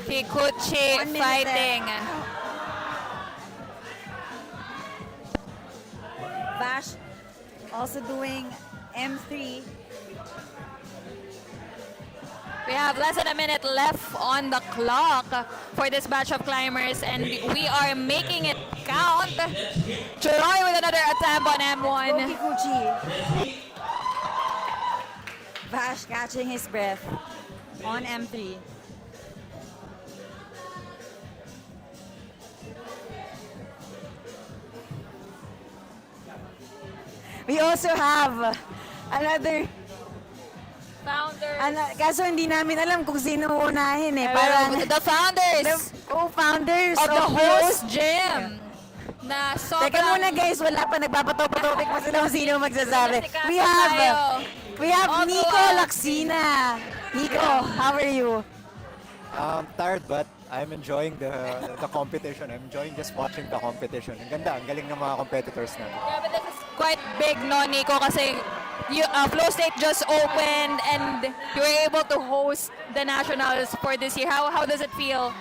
Kikuchi 1 minute fighting. Vash also doing M3. We have less than a minute left on the clock for this batch of climbers, and we are making it count. Troy with another attempt on Go M1. Kikuchi. Vash catching his breath on M3. We also have another Founders. kaso hindi namin alam kung sino unahin eh. Parang Parang the founders the co-founders of the host Flowstate. gym na sobrang... Teka muna guys, wala pa nagpapatopic pa sila kung sino magsasabi. Sikat We tayo. have Although, Nico Laksina. Nico, how are you? Tired, but I'm enjoying the competition. I'm enjoying just watching the competition. Ang ganda, ang galing ng mga competitors natin. Yeah, but this is quite big, no, Nico, kasi Flowstate just opened and you were able to host the nationals for this year. How does it feel?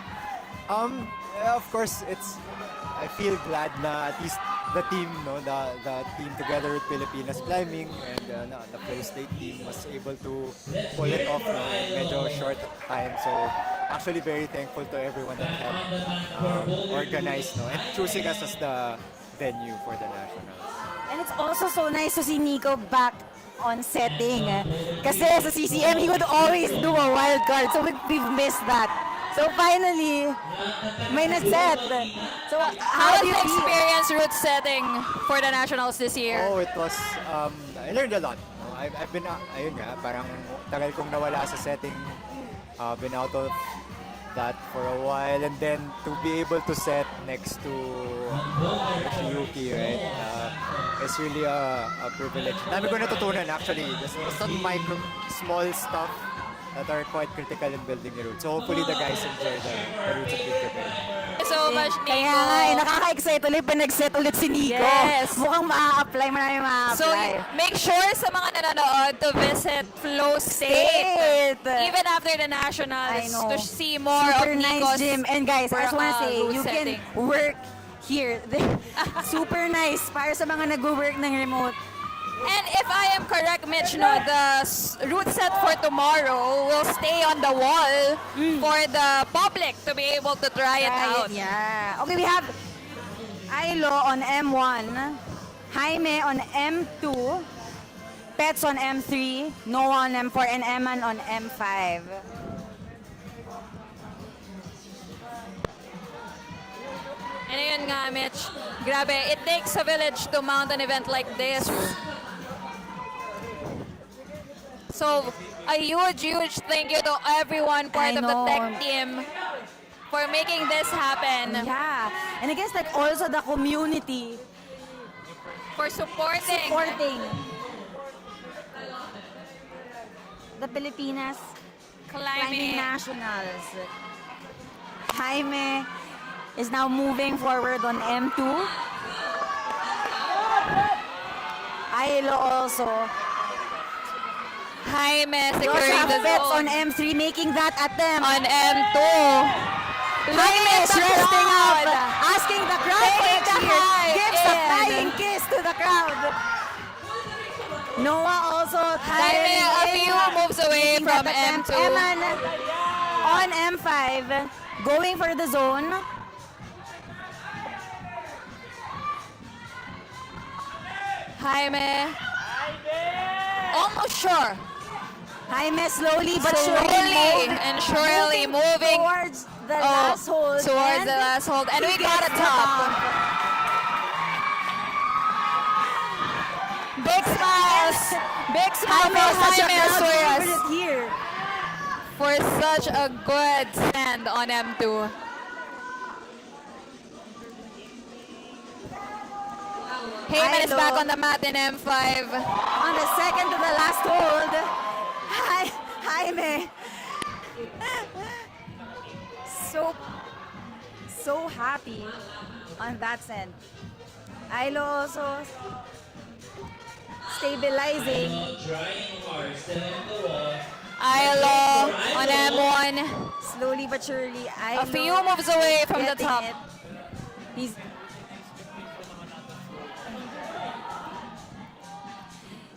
Yeah, of course, I feel glad na at least the team, no, the team together with Filipinas Climbing and the Flowstate team was able to pull it off no, in medyo short time. So actually very thankful to everyone that helped organize no, and choosing us as the venue for the nationals. And it's also so nice to see Nico back on setting. Kasi sa CCM, he would always do a wild card. So we've missed that. So finally, may na-set. So How how was do you the feel? experience route setting for the nationals this year? Oh, it was, I learned a lot. No? I've been, ayun nga, parang tagal kong nawala sa setting. Been out of that for a while, and then to be able to set next to Yuki, right? It's really a privilege. Dami ko natutunan actually. There's some small stuff that are quite critical in building the route. So hopefully the guys enjoy the routes of Big. So much, Nico. Kaya nga, nakaka-excite ulit pa nag-set ulit si Nico. Yes. Mukhang maa-apply, marami So maa-apply. make sure sa mga nanonood to visit Flowstate even after the I nationals know. to see more Super of nice Nico's gym. And guys, I just wanna say, route you setting. can work here. Super nice para sa mga nag-work ng remote. And if I am correct, Mitch, no, the route set for tomorrow will stay on the wall for the public to be able to try it out. Yeah. Okay, we have Ailo on M1, Jaime on M2, Pets on M3, Noah on M4, and Eman on M5. And ayun nga, Mitch, grabe, it takes a village to mount an event like this. So, a huge thank you to everyone part I of the know. tech team for making this happen. Yeah. And I guess like also the community For supporting. the Pilipinas Climbing. Nationals. Jaime is now moving forward on M2. Ailo also Jaime We also securing have the Pets zone. on M3 making that attempt. On M2. Jaime is the resting crowd. up, asking the crowd for a Taking the cheer. hype Gives a in. flying kiss to the crowd. Noah also Jaime a few moves away making from that attempt. M2. Eman on M5, going for the zone. Jaime. Almost sure. Jaime slowly but Slowly and surely moving towards the last hold. towards the last hold. And we got a top. Big smiles. Big smile Jaime for has a Jaime crowd Asturias favorite here. for such a good stand on M2. Heyman is Hello. back on the mat in M5. On the second to the last hold. Jaime. So happy on that send. Ilo also stabilizing. Trying hard, still on the wall. Ilo on M1. Slowly but surely, Ilo A few moves away from the getting top. it.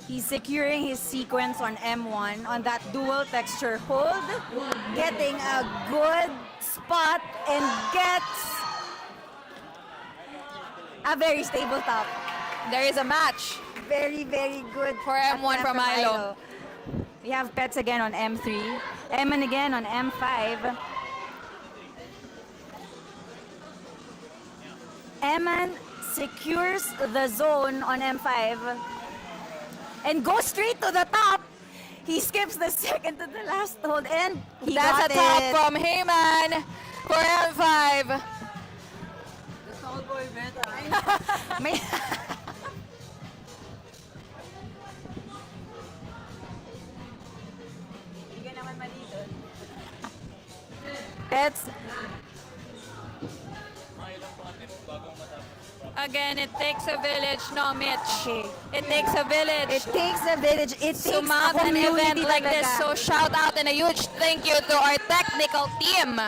He's securing his sequence on M1 on that dual texture hold, getting a good spot and gets a very stable top. There is a match. Very, very good For M1 from attempt Ilo. We have Pets again on M3, Eman again on M5. Eman secures the zone on M5 and goes straight to the top. He skips the second to the last hold and he That's got a top it. from Heyman for M5. May- Pets. Again, it takes a village, no Mitch. Okay. It takes a village. It takes a village. It takes to a mount an community event like talaga. this. So shout out and a huge thank you to our technical team.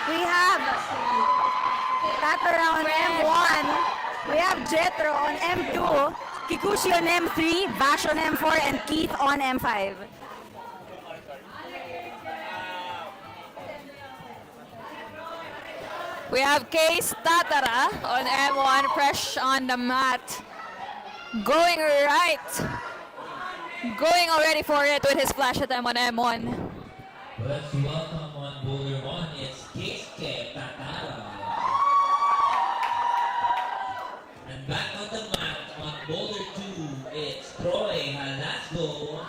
We have Tatara on M1. We have Jetro on M2. Kikuchi on M3. Bash on M4. And Keith on M5. We have Case Tatara on M1, fresh on the mat. Going right. Going already for it with his flash attempt on M1. Let's welcome on Boulder 1, it's Keisuke Tatara. And back on the mat on Boulder 2, it's Troy Halasco.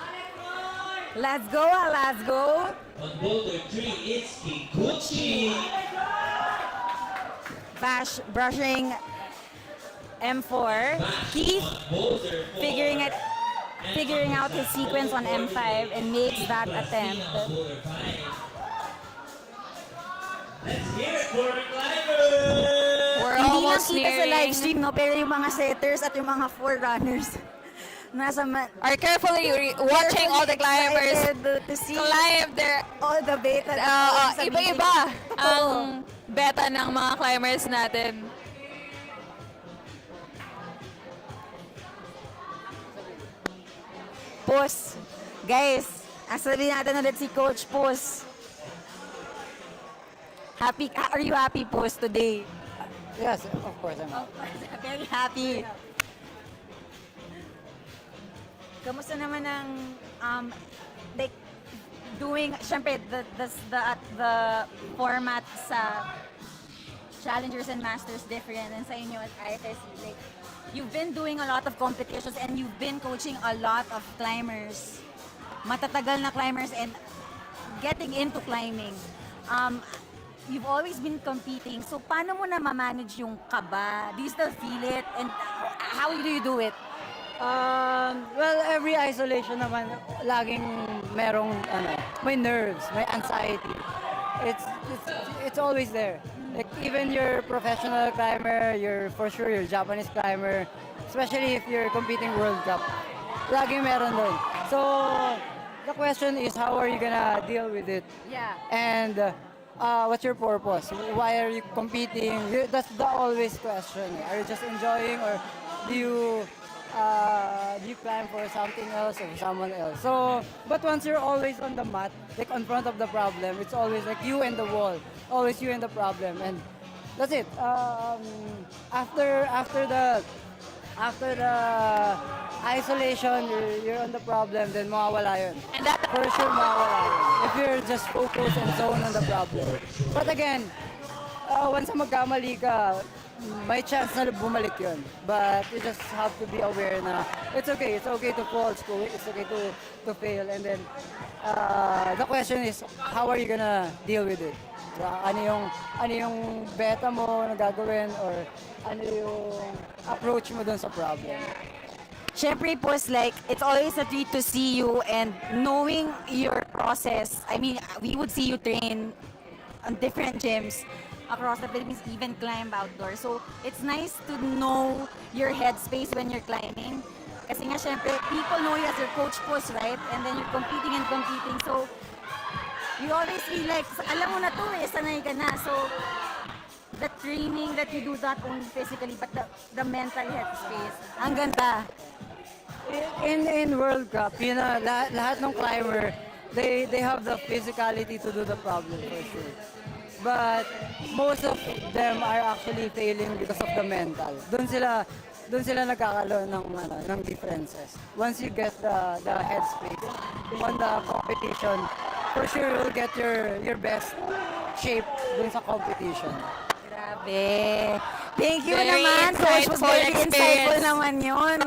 Let's go, let's go. On Boulder 3, it's Kikuchi. Bash brushing M4. Keith Boulder 4. figuring out his sequence on M5 and makes that attempt. Boulder 5. Let's hear it for the climbers! We're Hindi almost nakita sa nearing. live stream, no? Pero yung mga setters at yung mga forerunners nasa Are carefully watching all the climbers to see climb their all the beta. iba-iba ang beta ng mga climbers natin. Pus. Guys, sabihin natin ulit si Coach Pus. Are you happy, Pus, today? Yes, of course I'm Very happy. Kamusta naman ang like doing syempre the format sa Challengers and Masters different and sa inyo at IFSC, like you've been doing a lot of competitions and you've been coaching a lot of climbers, matatagal na climbers and getting into climbing. You've always been competing, so paano mo na ma-manage yung kaba? Do you still feel it? And how do you do it? Well, every isolation naman, laging merong, may nerves, may anxiety. It's always there. Like, even your professional climber, for sure your Japanese climber, especially if you're competing World Cup, laging meron doon. So the question is, how are you gonna deal with it? Yeah. And what's your purpose? Why are you competing? That's the always question. Are you just enjoying, or do you plan for something else or someone else? So, but once you're always on the mat, like in front of the problem, it's always like you and the wall, always you and the problem, and that's it. After the isolation, you're on the problem, then mawawala yun. And that For sure mawawala yun. If you're just focused and zone on the problem. But again, once magkamali ka, may chance na bumalik yun. But you just have to be aware na it's okay to fall, it's okay to fail. And then, the question is, how are you gonna deal with it? So, ano yung beta mo na gagawin, or ano yung approach mo dun sa problem? Syempre po, like, it's always a treat to see you and knowing your process. I mean, we would see you train on different gyms across the Philippines, even climb outdoors. So, it's nice to know your headspace when you're climbing. Kasi nga, syempre, people know you as your coach post, right? And then you're competing. So, you always feel like, alam mo na to eh, sanay ka na. So, the training that you do not only physically, but the mental headspace. Ang ganda. In World Cup, yun na, lahat ng climber, they have the physicality to do the problem for sure. But most of them are actually failing because of the mental. Doon sila nagkakaroon ng differences. Once you get the headspace on the competition, for sure you'll get your best shape dun sa competition. Grabe. Thank you Very naman, Coach. insightful Very insightful experience. naman yun.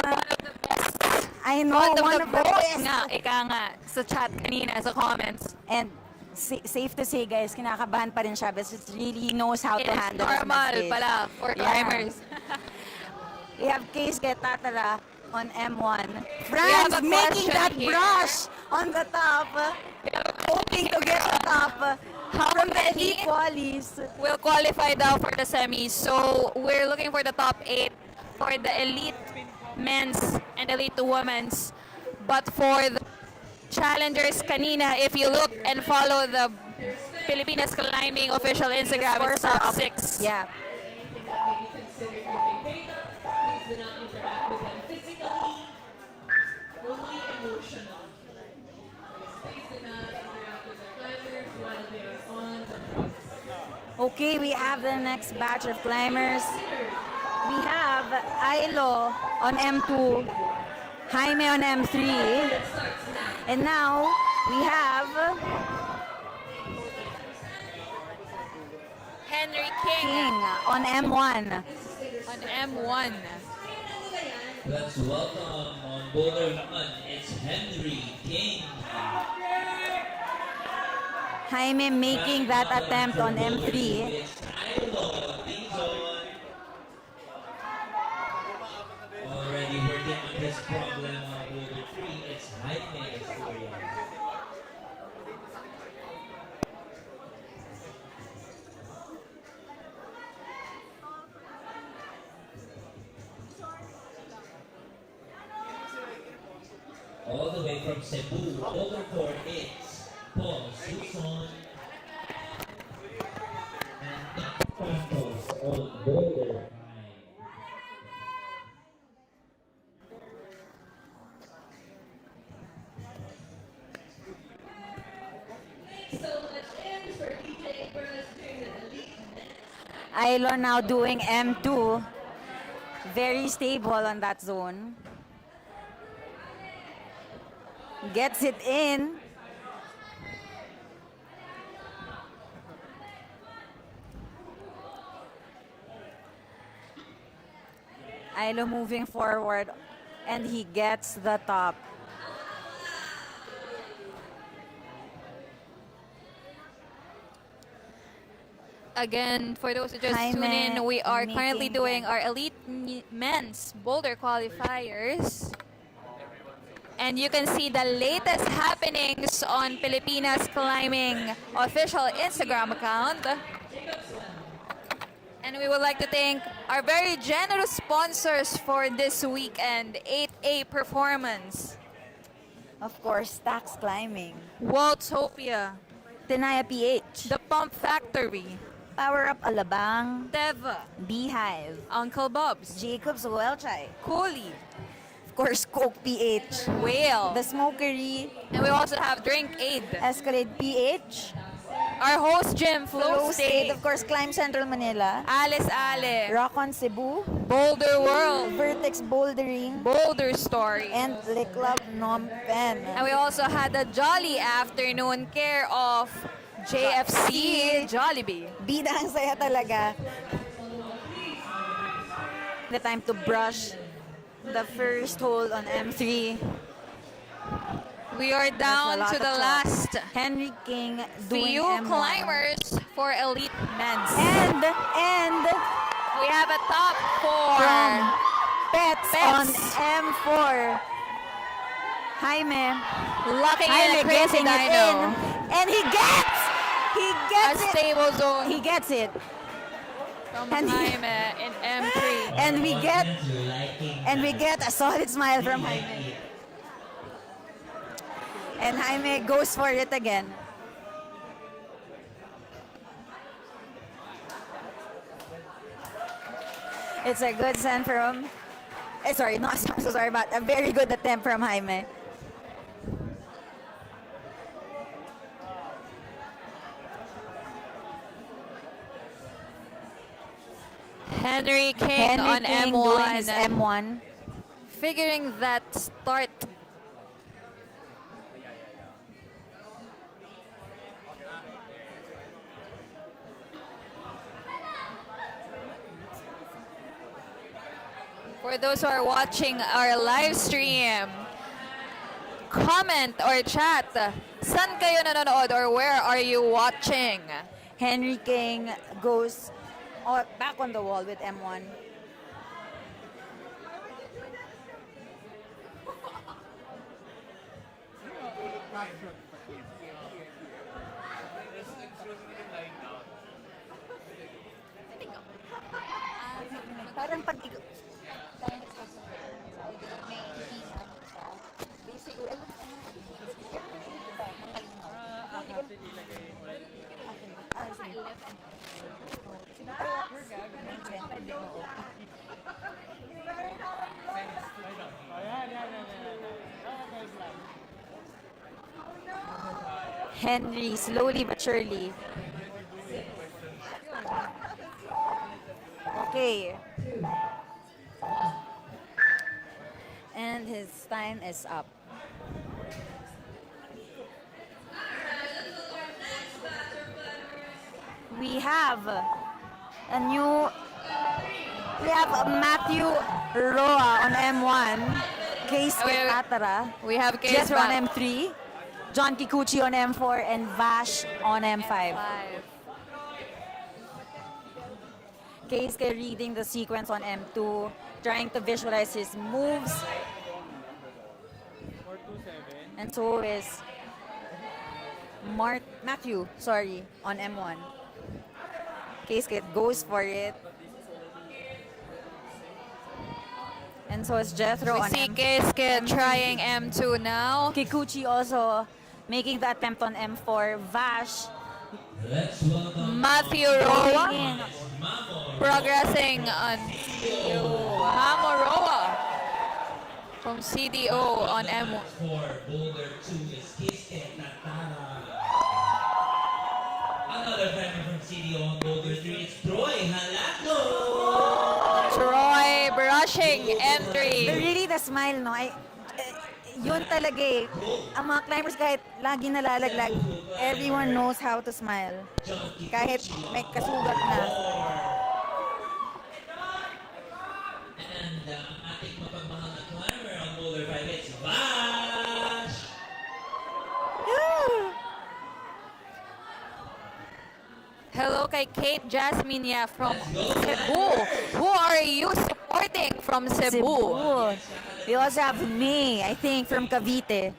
I know, One of the best best. nga, ika nga, sa chat kanina, sa comments. And safe to say, guys, kinakabahan pa rin siya, but really he knows how to It's handle his normal mistakes. pala for climbers. We have Case Getatara on M1. have Franz a making question that here. brush on the top, hoping to get the top from the elite qualies. Will qualify daw for the semis. So we're looking for the top 8 for the elite men's and elite women's. But for the challengers kanina, if you look and follow the Pilipinas Climbing official Instagram, it's top 6. Yeah. Please do not interact with them physically, only emotional. Please do not interact with the climbers while they are on the process. Okay, we have the next batch of climbers. We have Ailo on M2, Jaime on M3, and now we have Henry King King on M1. on M1. Let's welcome on Boulder 1, it's Henry King. Jaime making that attempt on M3. It's Ilo Dizon. Already working on his problem on Boulder 3, it's Jaime Estoria. All the way from Cebu, Boulder 4, it's Paul Suson and Nick Santos on Boulder 5. Thanks so much, Em, for DJing for us during the elite minutes. Ailo now doing M2. Very stable on that zone. Gets it in. Ailo moving forward, and he gets the top. Again, for those who just Jaime tune in, we are currently making doing our elite men's boulder qualifiers. And you can see the latest happenings on Pilipinas Climbing official Instagram account. And we would like to thank our very generous sponsors for this weekend, 8A Performance. Of course, Tax Climbing. Waltopia. Tenaya PH. The Pump Factory. Power Up Alabang. Teva. Beehive. Uncle Bob's. Jacob's Welchai. Cooley. Of course, Coke PH. Whale. The Smokery. And we also have Drink Aid. Escalade PH. Our host gym, Flowstate. Flowstate. Of course, Climb Central Manila. Alice Ale. Rock on Cebu. Boulder World. Vertex Bouldering. Boulder Story. And Lick Club Phnom Penh. And we also had a jolly afternoon care of JFC Jollibee. Bida ang saya talaga. The time to brush the first hole on M3. We are down There's a lot to of the chalk. last Henry King doing few M1. climbers for elite men's. And we have a top four. from Pets on Pets. M4. Jaime. Locking in Jaime a crazy getting it in. dino. And he gets A it. stable zone He gets it. from and he- Jaime in M3. And we get a solid smile from Jaime. And Jaime goes for it again. It's a good send from... sorry, no, I'm so sorry, but a very good attempt from Jaime. Henry King Henry on King doing M1. his M1. Figuring that start. For those who are watching our live stream, comment or chat, saan kayo nanonood or where are you watching? Henry King goes back on the wall with M1. Parang pag Henry, slowly but surely. Okay. And his time is up. We have Matthew Roa on M1, Case Atara. We have Case Jethro on back. M3, John Kikuchi on M4, and Vash on M5. Case reading the sequence on M2, trying to visualize his moves. And so is Matthew, on M1. Case goes for it. And so is Jethro We on see M2. Case trying M2 now. Kikuchi also making the attempt on M4. Vash. Matthew Roa progressing on Hamoroa from CDO on M1. Boulder 2 is Kiske Tatara. Another family from CDO on Boulder 3 is Troy Halato. Troy brushing M3. Really, the smile, no? Yun talaga eh. Ang mga climbers kahit lagi nalalaglag, everyone knows how to smile. Kahit may kasugat na. And ang ating mapagmahal na climber on Boulder 5 is Vash. Hello kay Kate Jasminia from Cebu. Who are you supporting from Cebu? We also have May, I think, from Cavite.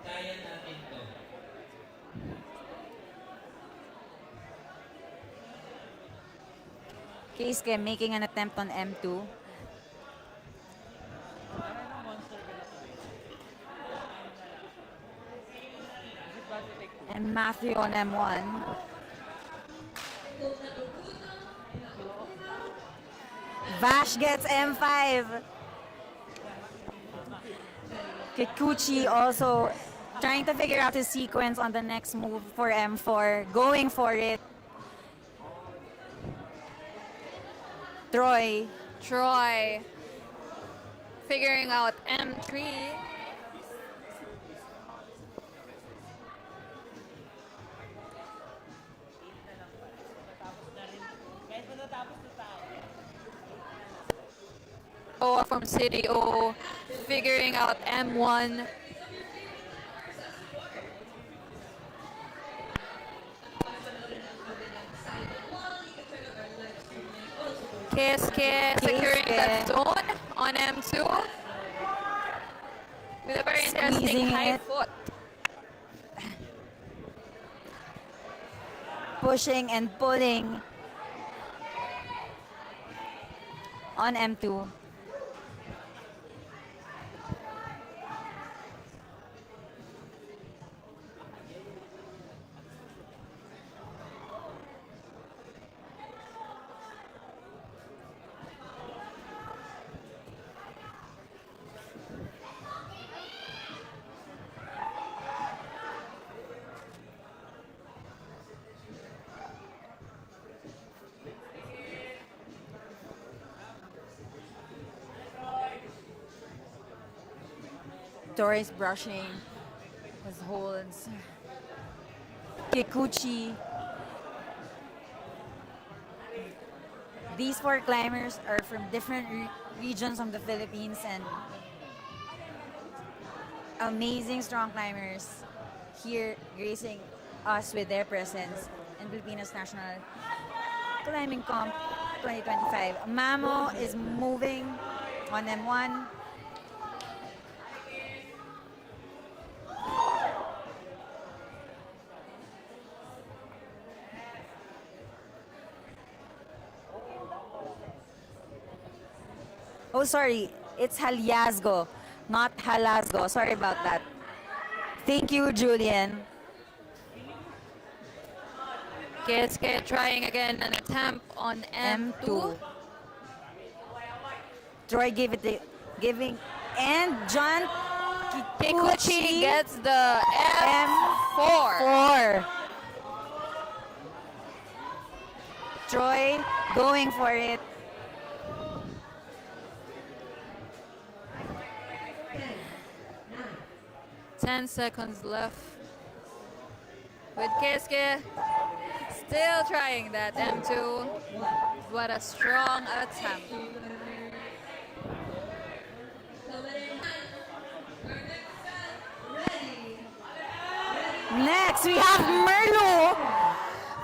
Kaya natin to. Keisuke making an attempt on M2. And Matthew on M1. Vash gets M5. Kikuchi also trying to figure out his sequence on the next move for M4. Going for it. Troy. Figuring out M3. From City O, figuring out M1. Keisuke securing that zone on M2 with a very interesting Squeezing high it. foot. Pushing and pulling on M2. Torres brushing his holds. Kikuchi. These 4 climbers are from different regions of the Philippines and amazing strong climbers here gracing us with their presence in Filipinas National Climbing Comp 2025. Mamo is moving on M1. Oh, sorry. It's Haliasgo, not Halasgo. Sorry about that. Thank you, Julian. Keisuke trying again an attempt on M2. Troy giving, and John Kikuchi gets the M4. Troy going for it. 10 seconds left. With Keisuke still trying that M2. What a strong attempt. Next, we have Merlo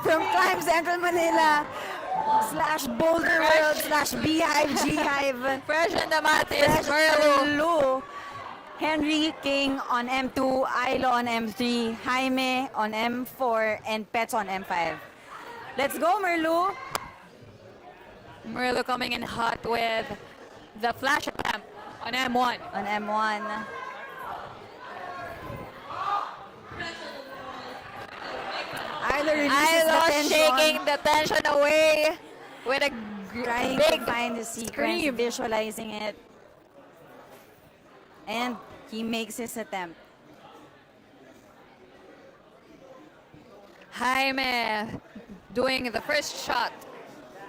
from Climb Central Manila / Boulder World / Beehive G-Hive. Fresh and the mat is Merlo. Henry King on M2, Ilo on M3, Jaime on M4, and Pets on M5. Let's go, Merlo. Merlo coming in hot with the flash attempt on M1. On M1. Ilo releases the tension. Shaking the tension away with a trying big to find the sequence, visualizing it. And he makes his attempt. Jaime doing the first shot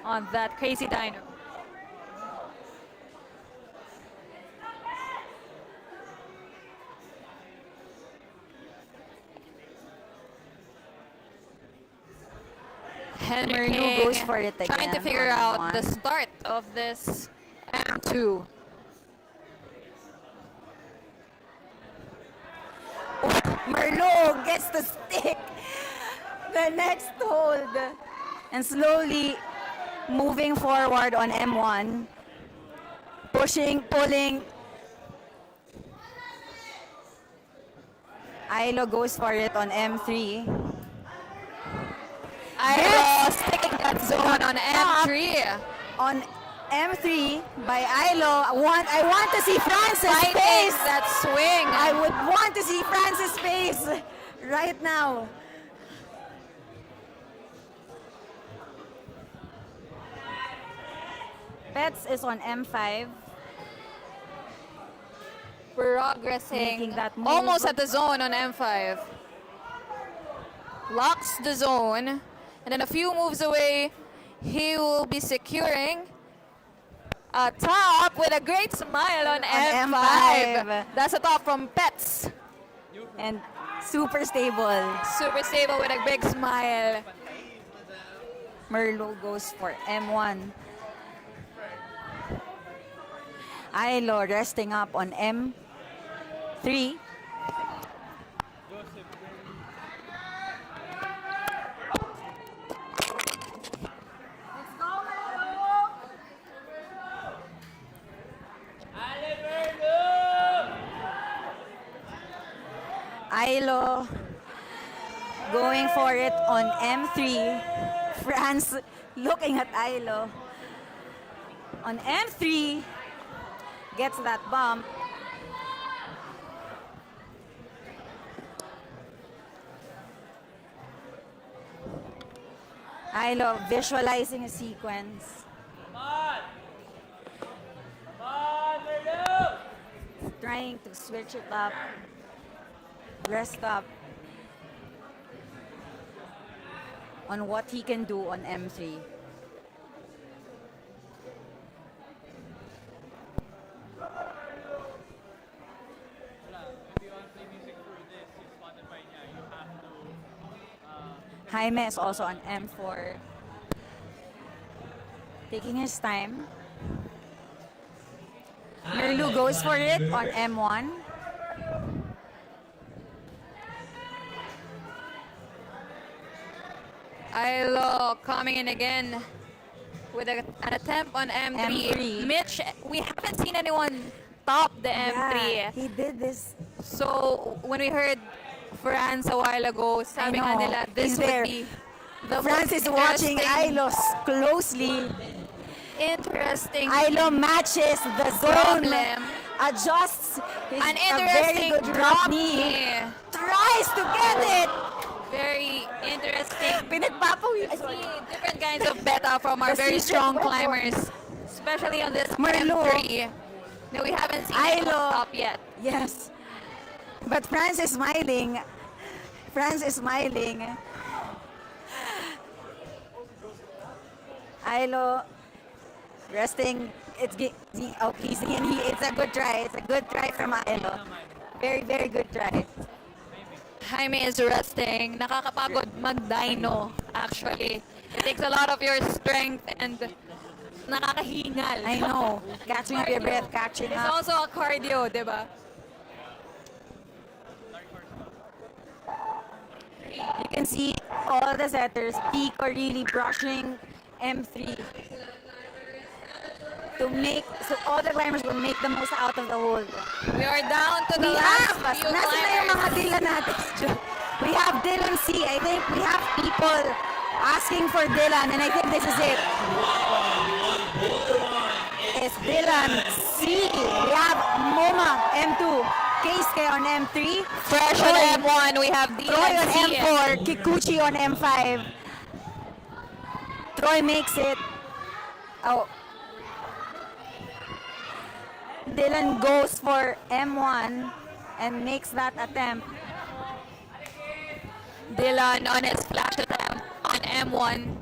on that crazy dino. Henry Merlo goes for it again. trying to figure on out M1. the start of this M2. Merlo gets the stick. The next hold. And slowly moving forward on M1. Pushing, pulling. Ilo goes for it on M3. Ilo sticking that zone on M3. On M3 by Ilo. I want to see Francis' face. That swing. I would want to see Francis' face. right now. Pets is on M5. Progressing. Making that move. Almost at the zone on M5. Locks the zone. And then a few moves away, he will be securing a top with a great smile on M5. M5. That's a top from Pets. And super stable. Super stable with a big smile. Merlo goes for M1. Ilo resting up on M3. Ilo going for it on M3. France looking at Ilo. On M3, gets that bump. Ilo visualizing a sequence. Trying to switch it up. Rest up on what he can do on M3. Jaime is also on M4. Taking his time. Merlu goes for it on M1. Ilo coming in again with an attempt on M3. M3. Mitch, we haven't seen anyone top the M3. Yeah, he did this. So when we heard France a while ago, sabi nga nila, this He's would there. be the France is most watching interesting- Ilo closely. Interesting Ilo matches the zone. problem. Adjusts his An a very interesting good drop knee. knee. Tries to get it. Very interesting. Pinagpapawid. I see different kinds of beta from our The very secret strong weapon. climbers, especially on this Merlo. M3. No, we haven't seen anyone Ilo. top yet. Yes. But France is smiling. France is smiling. Ilo resting. It's it's a good try. It's a good try from Ilo. Very, very good try. Jaime is resting. Nakakapagod mag-dyno, actually. It takes a lot of your strength and nakakahingal. I know. Catching up your breath, catching It's up. also a cardio, di ba? You can see all the setters peak or really brushing M3 to make so all the climbers will make the most out of the hold. We are down to the We last have few nasa na yung mga climbers. Dylan natin. We have Dylan C. I think we have people asking for Dylan, and I think this is it. It's Dylan C. We have MoMA M2, Keisuke on M3, Fresh on M1, we have Troy on DNC. M4, Kikuchi on M5. Troy makes it. Oh. Dylan goes for M1 and makes that attempt. Dylan on his flash attempt on M1.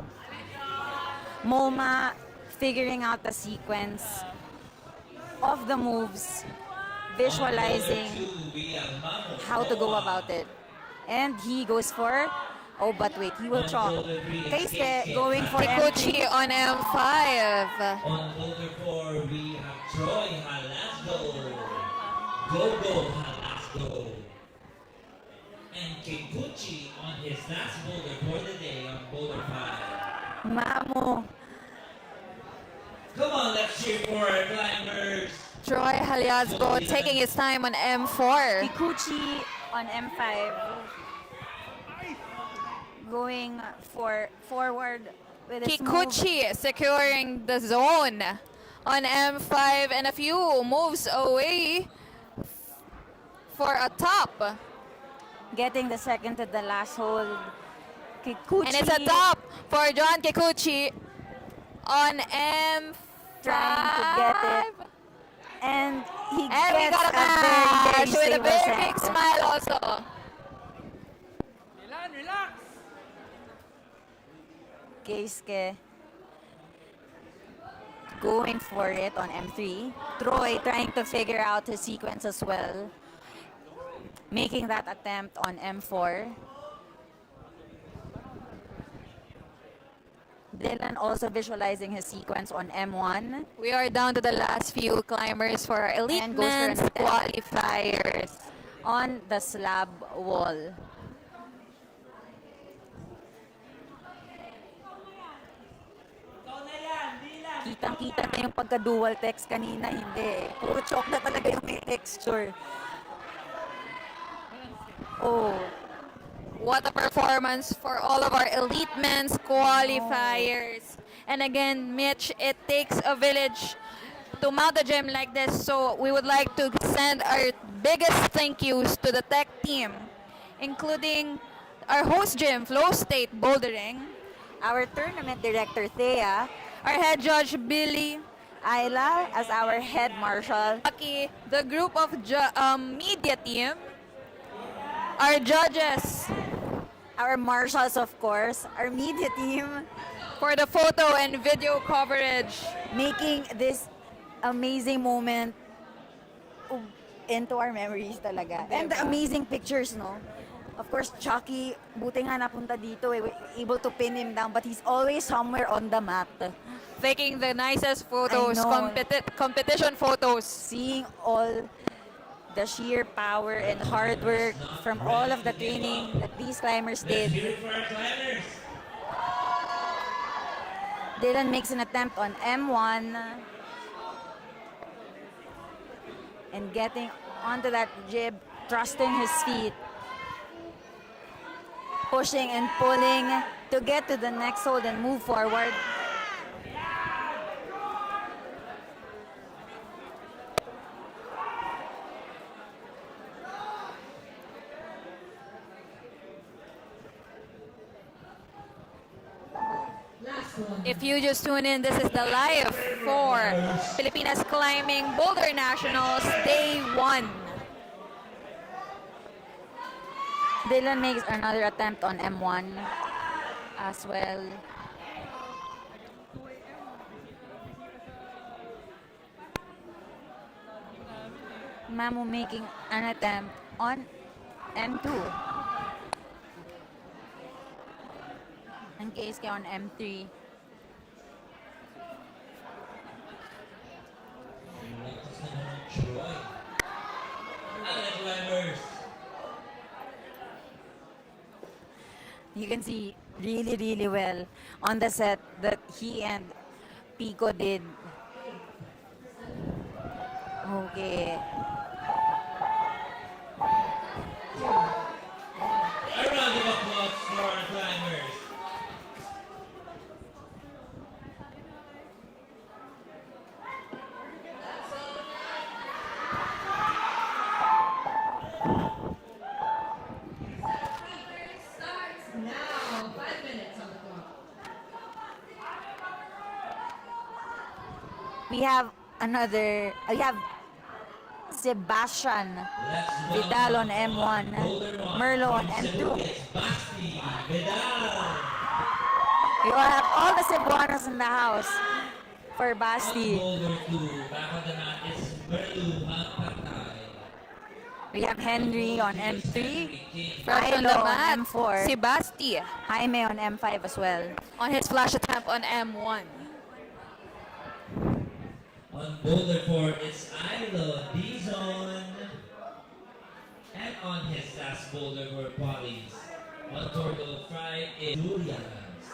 MoMA figuring out the sequence of the moves, visualizing how to go about it. And he goes for, oh but wait, he will chalk. Keisuke going for Kikuchi M3. on M5. On Boulder 4, we have Troy Halasdo, Gogo Halasdo, and Kikuchi on his last boulder for the day on Boulder 5. Mamo. Come on, let's cheer for our climbers. Troy Haliasgo taking his time on M4. Kikuchi on M5. Going for forward with his move. Kikuchi securing the zone on M5 and a few moves away for a top. getting the second to the last hold. Kikuchi And it's a top for John Kikuchi on M5. trying to get it. And he And we gets got a a very, match very with a stable very set. big smile also. Keisuke going for it on M3. Troy trying to figure out his sequence as well. Making that attempt on M4. Dylan also visualizing his sequence on M1. We are down to the last few climbers for our elite And goes for an men's attempt. qualifiers. On the slab wall. Kitang-kita na yung pagka-dual text kanina, hindi. Puro chalk na talaga yung may texture. Oh. What a performance for all of our elite men's qualifiers. And again, Mitch, it takes a village to mount a gym like this. So we would like to send our biggest thank yous to the tech team, including our host gym, Flowstate Bouldering, Our tournament director, Thea, our head judge, Billy, Ayla as our head marshal, Aki, the group of media team, our judges, our marshals, of course, our media team, for the photo and video coverage, making this amazing moment into our memories talaga. And the amazing pictures, no? Of course, Chucky, buti nga napunta dito, able to pin him down, but he's always somewhere on the mat. taking the nicest photos, I know. competition photos. Seeing all the sheer power and hard work from all of the training that these climbers did. Dylan makes an attempt on M1 and getting onto that jib, trusting his feet, pushing and pulling to get to the next hold and move forward. If you just tune in, this is the live for Filipinas Climbing Boulder Nationals Day 1. Dylan makes another attempt on M1 as well. Mamu making an attempt on M2. And Keisuke on M3. You can see really, really well on the set that he and Pico did. Okay. A round of applause for our climbers. Starts now. 5 minutes on the clock. We have another, we have Sebastian Vidal on M1, Merlo on M2. We all have all the Cebuanos in the house for Basti. We have Henry on M3, First on the Milo mat, on M4, si Basti Jaime on M5 as well. on his flash attempt on M1. On Boulder 4, it's Ilo D-Zone. And on his last boulder for Polly's. On Tordo Fry is Julians.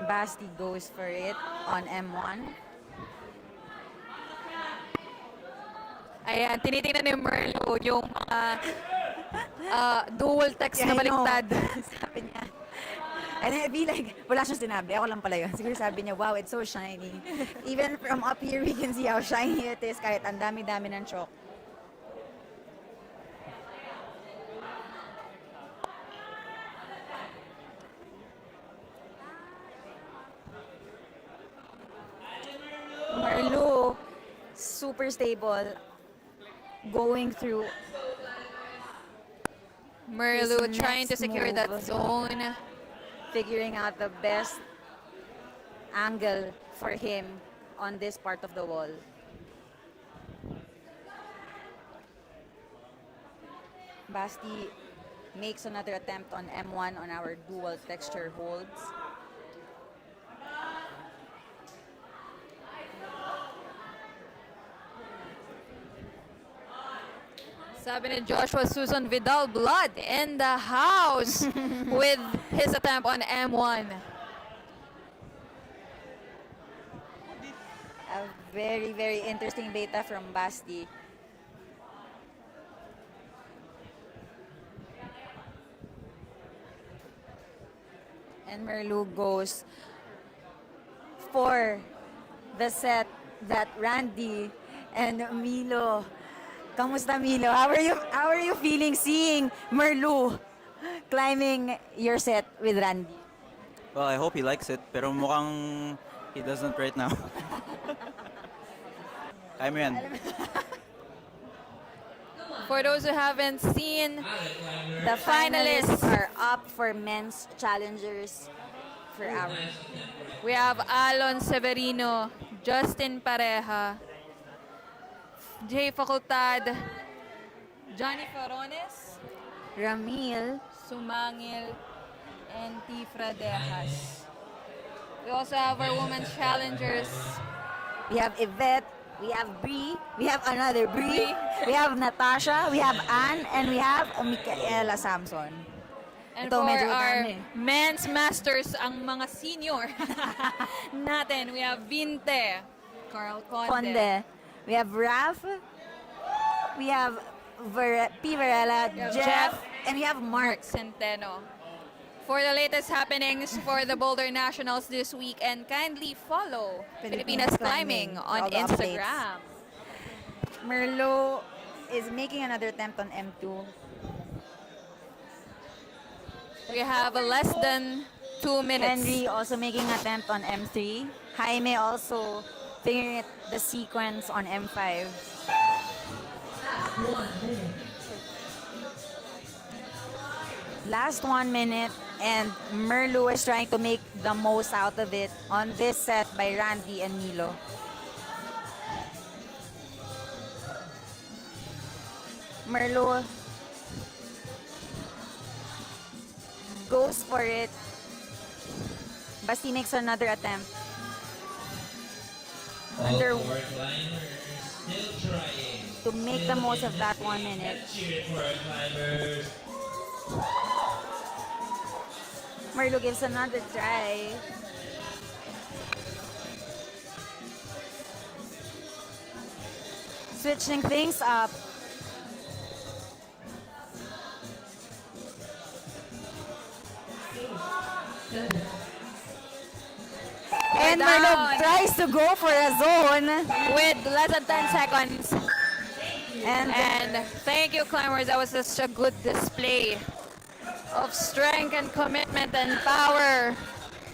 Basti goes for it on M1. Ayan, tinitingnan ni Merlo yung mga dual text na I know. baliktad. Sabi niya. And I feel like, wala siyang sinabi. Ako lang pala yun. Siguro sabi niya, wow, it's so shiny. Even from up here, we can see how shiny it is kahit ang dami-dami ng chalk. super stable, going through Merlu his trying to next secure that move. zone. Figuring out the best angle for him on this part of the wall. Basti makes another attempt on M1 on our dual texture holds. Sabi ni Joshua Susan Vidal, blood in the house with his attempt on M1. A very, very interesting beta from Basti. And Merlu goes for the set that Randy and Milo. Kamusta, Milo? How are you feeling seeing Merlu climbing your set with Randy? Well, I hope he likes it, pero mukhang he doesn't right now. Kaya mo yan. For those who haven't seen, The finalists are up for men's challengers for our. we have Alon Severino, Justin Pareja, Jay Facultad, Johnny Farones, Ramil, Sumangil, and Tifra Dejas. We also have our women's challengers. We have Yvette, we have Bree, we have another Bree, we have Natasha, we have Anne, and we have Micaela Samson. And Ito, for medyo our dami. men's masters, ang mga senior natin, we have Vinte, Carl Conde. We have Raf, we have P. Varela, We have Jeff, and we have Mark. Centeno. For the latest happenings for the Boulder Nationals this week, and kindly follow Filipinas Climbing for on all the updates. Instagram. Merlo is making another attempt on M2. We have less than 2 minutes. Henry also making an attempt on M3. Jaime also figuring it the sequence on M5. Last 1 minute, and Merlu is trying to make the most out of it on this set by Randy and Milo. Merlu goes for it. Basti makes another attempt. Under All four climbers still trying. to make the most of that 1 minute. Let's cheer it for our climbers. Merlo gives another try. Switching things up. And Down. Merlo tries to go for a zone. With less than 10 seconds. And Thank you, climbers. That was such a good display of strength and commitment and power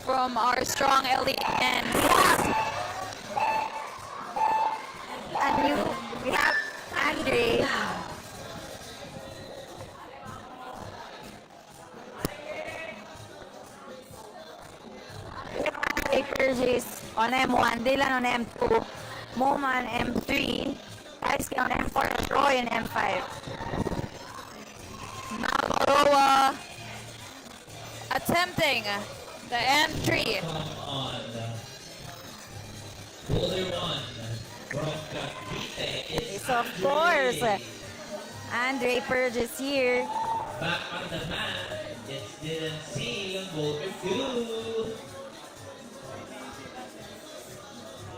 from our strong LDNs. we have Andre. Purges on M1, Dylan on M2, Moman M3, Taisuke on M4, Troy on M5. Navarroa attempting the entry. Come on. Boulder 1 from Cavite is So of course, Andre Purges here. back on the mat. It's didn't see on Boulder 2.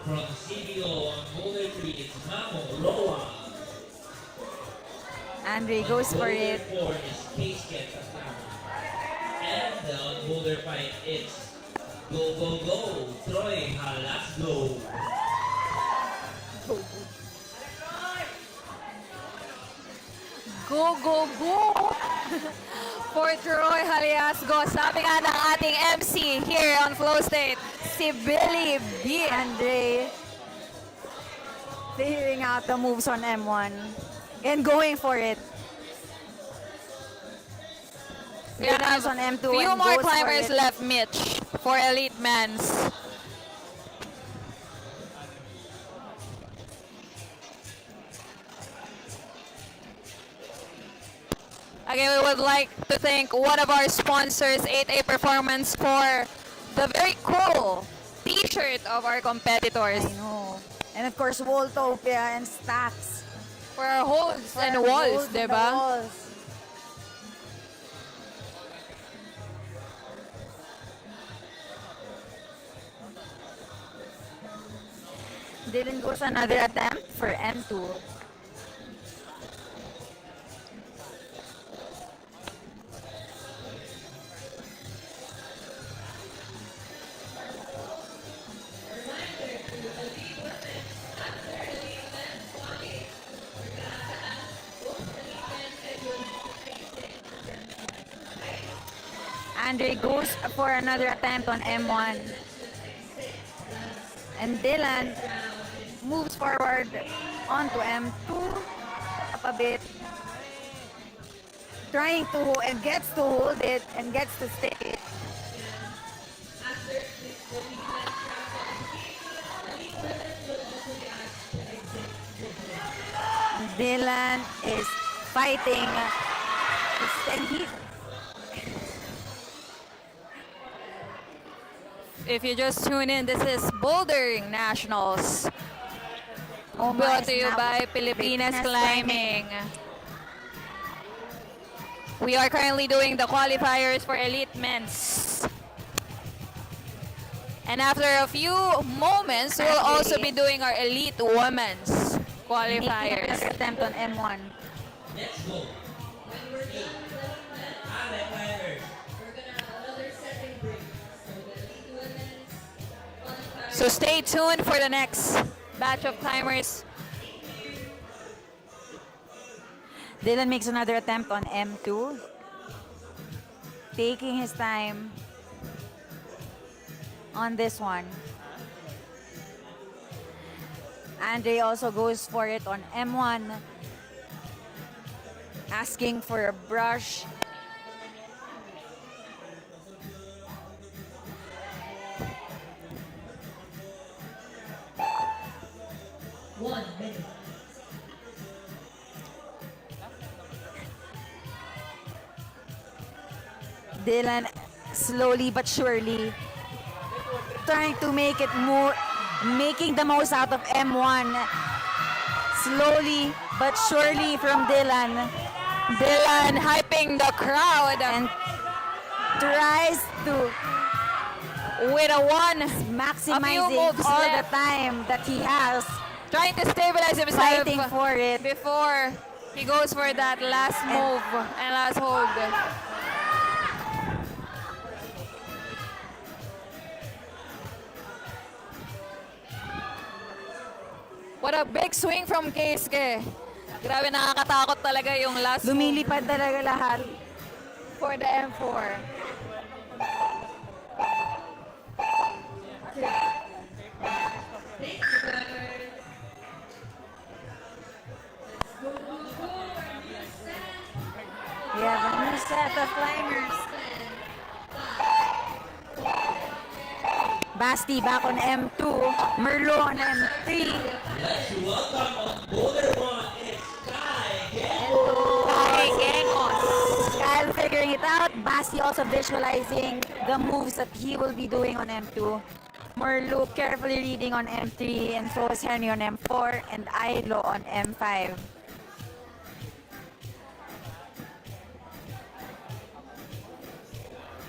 From CBO on Boulder 3, it's Mamo Roa. Andre goes for it. Boulder 4 is Keisuke Takama. And on Boulder 5, it's Go Go Go, Troy Halasgo. Go, go, go! For Troy Haliasgo. Sabi nga ng ating MC here on Flowstate, si Billy B. Andre Figuring out the moves on M1 and going for it. We have on M2 few and more goes for climbers it. left, Mitch, for Elite Men's. Again, we would like to thank one of our sponsors, 8A Performance, for the very cool t-shirt of our competitors. I know. And of course, Voltopia and Stacks. For our holds For and our walls, holds and the diba? walls. Dylan goes another attempt for M2. Andre goes for another attempt on M1. And Dylan moves forward onto M2 up a bit. Trying to and gets to hold it and gets to stay. Dylan is fighting. And he If you just tune in, this is Bouldering Nationals. Brought to you by Pilipinas Climbing. We are currently doing the qualifiers for Elite Men's. And after a few moments, we'll also be doing our Elite Women's qualifiers. Another attempt on M1. Let's go. So stay tuned for the next batch of climbers. Dylan makes another attempt on M2. Taking his time on this one. Andre also goes for it on M1. Asking for a brush. Dylan slowly but surely trying to make it more, making the most out of M1. Slowly but surely from Dylan. Dylan hyping the crowd and tries to with a one, maximizing moves all left. the time that he has. Trying to stabilize himself Fighting for it. before he goes for that last move and last hold. What a big swing from Keisuke. Grabe, nakakatakot talaga yung last Lumilipad talaga lahat. for the M4. We have a new set of climbers. Basti back on M2. Merlo on M3. Let's welcome on Boulder 1 is Kyle figuring it out. Basti also visualizing the moves that he will be doing on M2. Merlo carefully reading on M3, and so is Henry on M4 and Ilo on M5.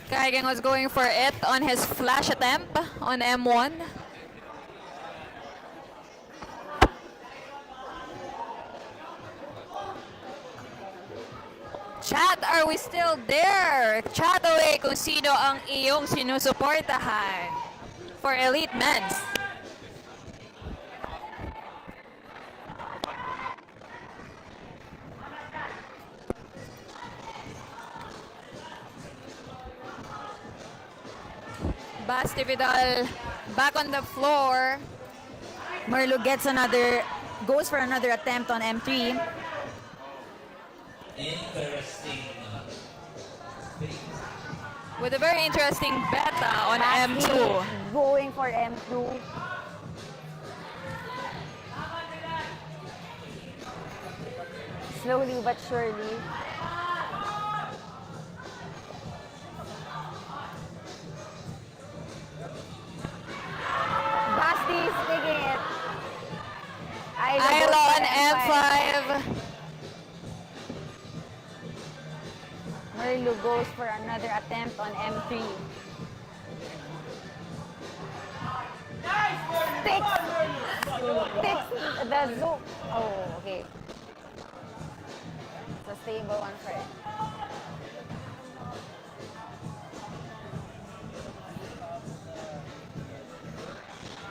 Kaigen was going for it on his flash attempt on M1. Chat, are we still there? Chat away kung sino ang iyong sinusuportahan for Elite Men's. Basti Vidal back on the floor. Merlo gets another goes for another attempt on M3. Interesting. With a very interesting beta on M2. Going for M2. Slowly but surely. Basti is taking it. Ilo on M5. Merlu goes for another attempt on M3. Sticks the zoom. Oh, okay. It's a stable one for it.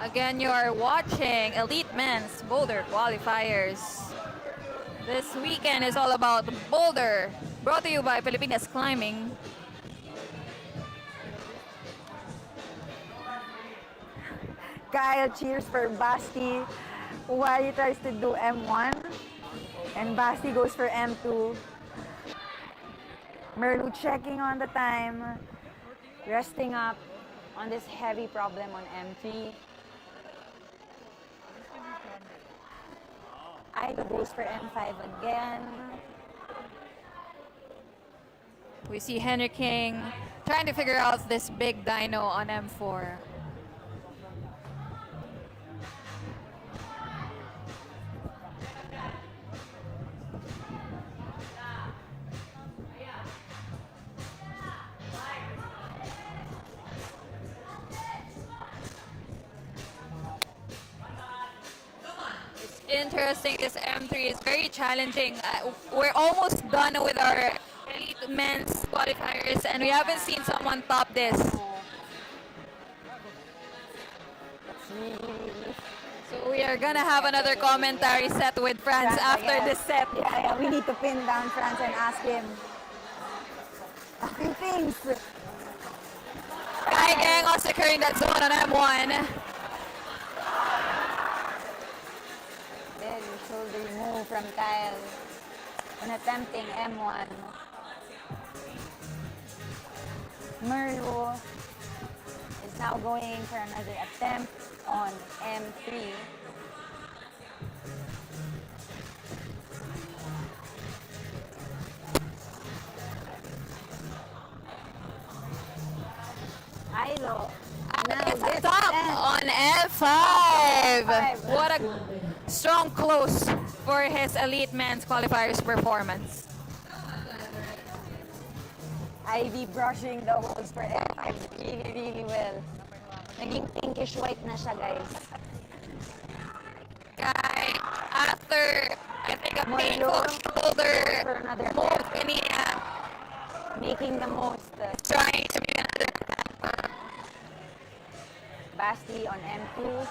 Again, you are watching Elite Men's Boulder Qualifiers. This weekend is all about Boulder, brought to you by Filipinas Climbing. Kyle cheers for Basti while he tries to do M1. And Basti goes for M2. Merlu checking on the time. Resting up on this heavy problem on M3. Ilo goes for M5 again. We see Henry King trying to figure out this big dyno on M4. Interesting. This M3 is very challenging. We're almost done with our Elite Men's qualifiers and we haven't seen someone top this. So we are gonna have another commentary set with Franz after this set. Yeah, we need to pin down Franz and ask him a few things. Kai Gang on securing that zone on M1. Very shoulder move from Kyle on attempting M1. Merlu is now going for another attempt on M3. Ilo now gets Top on F5. What a strong close for his Elite Men's qualifiers performance. Ivy brushing the holes for F5 really, really well. Naging pinkish white na siya, guys. Guy, after I think a painful shoulder move kanina, making the most. Trying to make another Basti on M2.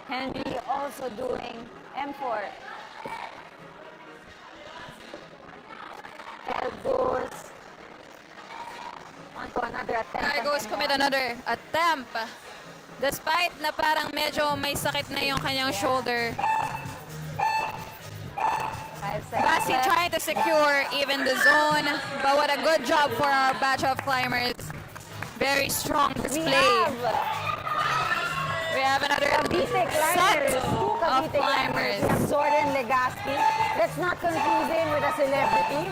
Henry also doing M4. Kel goes onto another attempt. Guy goes commit another attempt. Despite na parang medyo may sakit na yung kanyang shoulder. Basti trying to secure even the zone, but what a good job for our batch of climbers. Very strong display. We have another set of climbers. Soren Legaspi. Let's not confuse him with a celebrity.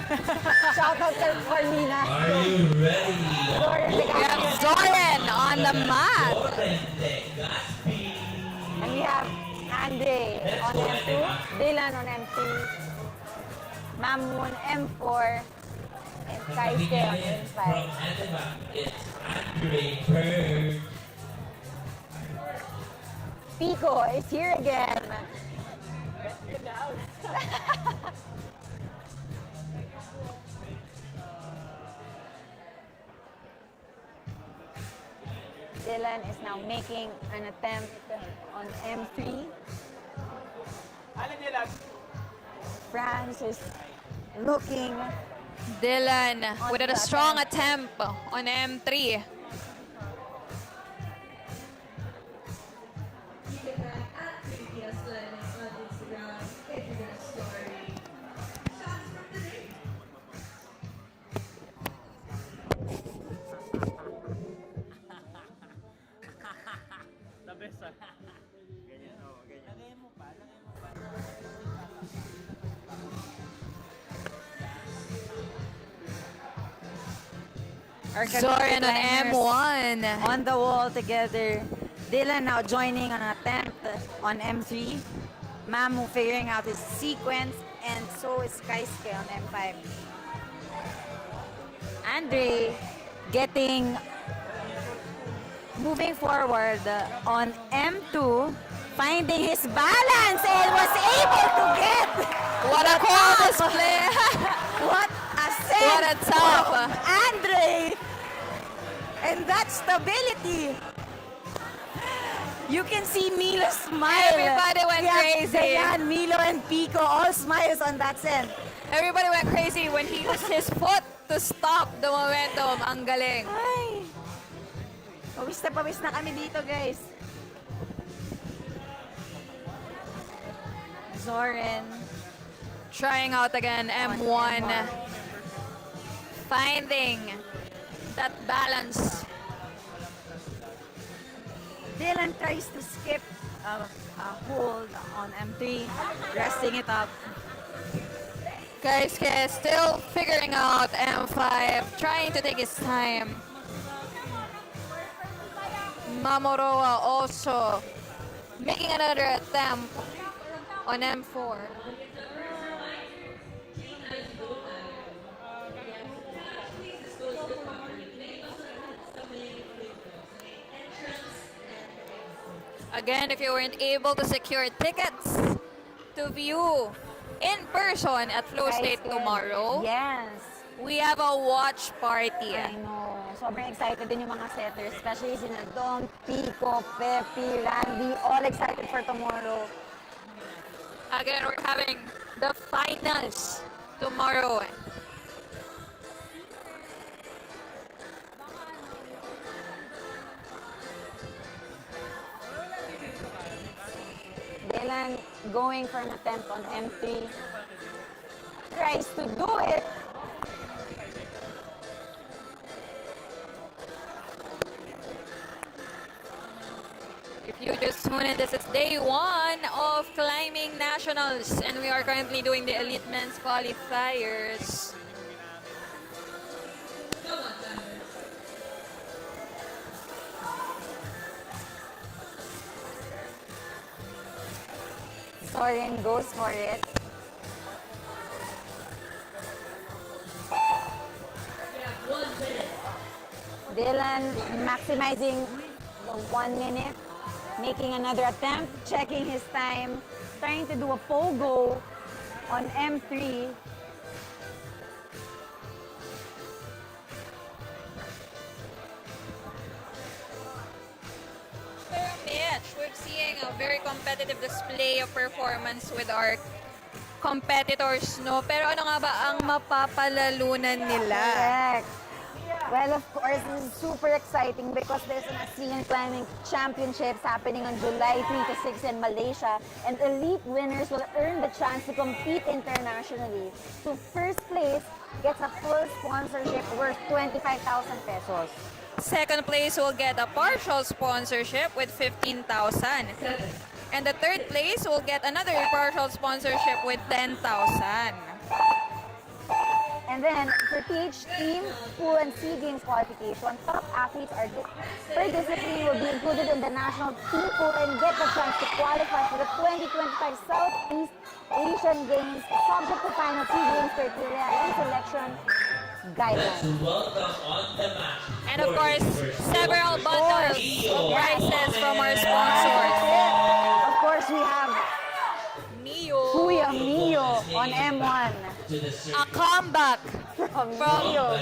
Shout out to Carmina. Are you ready? We have Soren on the mat. And we have Andre on M2, Dylan on M3, Mamoon M4, and Kaiste on M5. It's Andre Bird. Pico is here again. Dylan is now making an attempt on M3. France is looking Dylan with a strong attempt on M3. You can tag at PBS Climbing on Instagram if you did a story. Shots from the day. The best ah. Ganyan, oh, ganyan. Lagay mo pa. Our Zoran on climbers M1. on the wall together. Dylan now joining on an attempt on M3. Mamu figuring out his sequence, and so is Kaisuke on M5. Andre moving forward on M2, finding his balance and was able to get What a cool display. what a set What a top. from Andre, and that stability. You can see Milo smile. Everybody went crazy. Dayan, Milo and Pico all smiles on that set. Everybody went crazy when he used his foot to stop the momentum. Ang galing. Ay, pawis na kami dito, guys. Zoran. Trying out again, M1. Finding that balance. Dylan tries to skip a hold on M3, resting it up. Kaisuke still figuring out M5, trying to take his time. Mamoroa also making another attempt on M4. Again, if you weren't able to secure tickets to view in person at Flowstate tomorrow, Yes. we have a watch party. I know. Sobrang excited din yung mga setters, especially sina Dom, Pico, Pepe, Randy, all excited for tomorrow. Again, we're having the finals tomorrow. Dylan going for an attempt on M3. Tries to do it. If you just tune in, this is day 1 of Climbing Nationals, and we are currently doing the Elite Men's Qualifiers. Come on, climbers. Zoran goes for it. We have 1 minute. Dylan maximizing the 1 minute, making another attempt, checking his time, trying to do a pogo on M3. Mitch, we're seeing a very competitive display of performance with our competitors, no? Pero ano nga ba ang mapapalalunan nila? Correct. Well, of course, this is super exciting because there's an ASEAN Climbing Championships happening on July 3 to 6 in Malaysia, and elite winners will earn the chance to compete internationally. So first place gets a full sponsorship worth 25,000 pesos. Second place will get a partial sponsorship with 15,000. And the third place will get another partial sponsorship with 10,000. And then for PH team, pool and SEA Games qualification, top athletes are per discipline will be included in the national team pool and get the chance to qualify for the 2025 Southeast Asian Games, subject to final SEA Games criteria and selection guidelines. Welcome on the match. And of course, several bundles of prizes from our sponsors. Of course, we have Kuya Mio on M1. A comeback From Mio,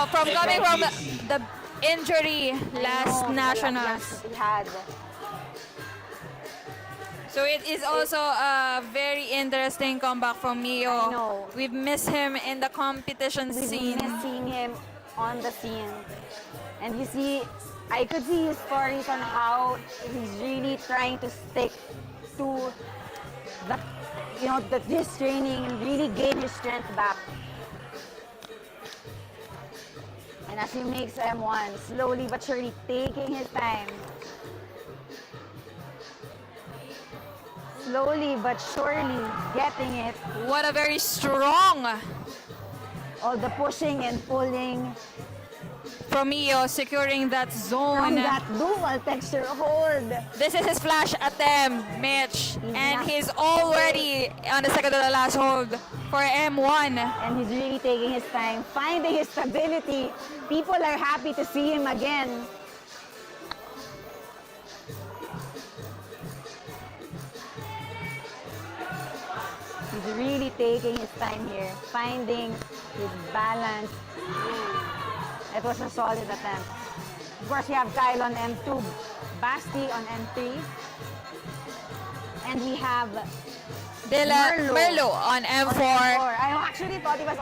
from coming from the injury last nationals. We had. So it is also a very interesting comeback from Mio. I know. We've missed him in the competition We've scene. missed seeing him on the scene. And you see, I could see his stories on how he's really trying to stick to the, his training and really gain his strength back. And as he makes M1, slowly but surely taking his time. Slowly but surely getting it. What a very strong All the pushing and pulling from Mio, securing that zone. from that dual texture hold. This is his flash attempt, Mitch. And not- he's already on the second to the last hold for M1. And he's really taking his time, finding his stability. People are happy to see him again. He's really taking his time here, finding his balance. It was a solid attempt. Of course, we have Kyle on M2, Basti on M3, and we have Merlo on M4. I actually thought he was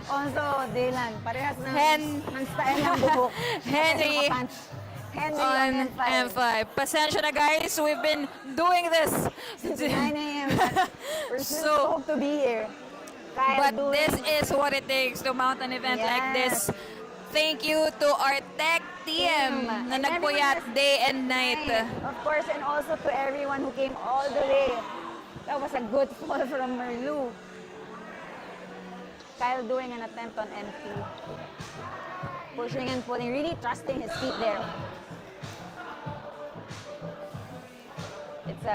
also Dylan. Parehas ng style ng buhok. Henry Henry on on M5. M5. Pasensya na guys, we've been doing this. Since 9 a.m. We're so So- stoked to be here. Kyle But doing- this is what it takes to mount an event like this. Yes. Thank you to our tech team na And nagpuyat everyone day and night. Of course, and also to everyone who came all the way. That was a good fall from Merlu. Kyle doing an attempt on MP. Pushing and pulling, really trusting his feet there. It's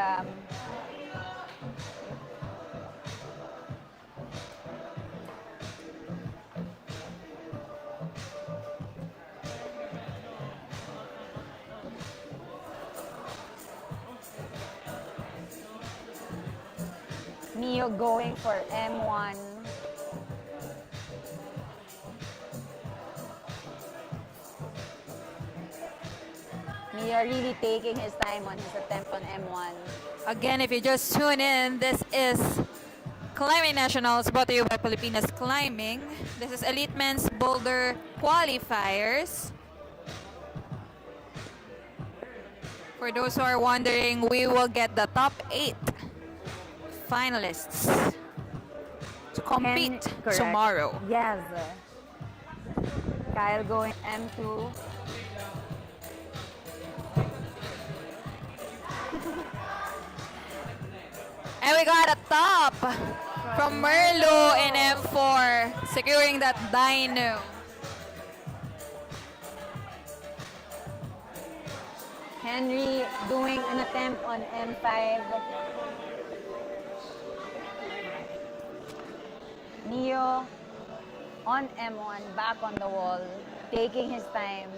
Mio going for M1. Mio really taking his time on his attempt on M1. Again, if you just tune in, this is Climbing Nationals brought to you by Pilipinas Climbing. This is Elite Men's Boulder Qualifiers. For those who are wondering, we will get the top 8 finalists to compete Correct. tomorrow. Yes. Kyle going M2. And we got a top from Merlo in M4, securing that dyno. Henry doing an attempt on M5. Neo on M1, back on the wall, taking his time.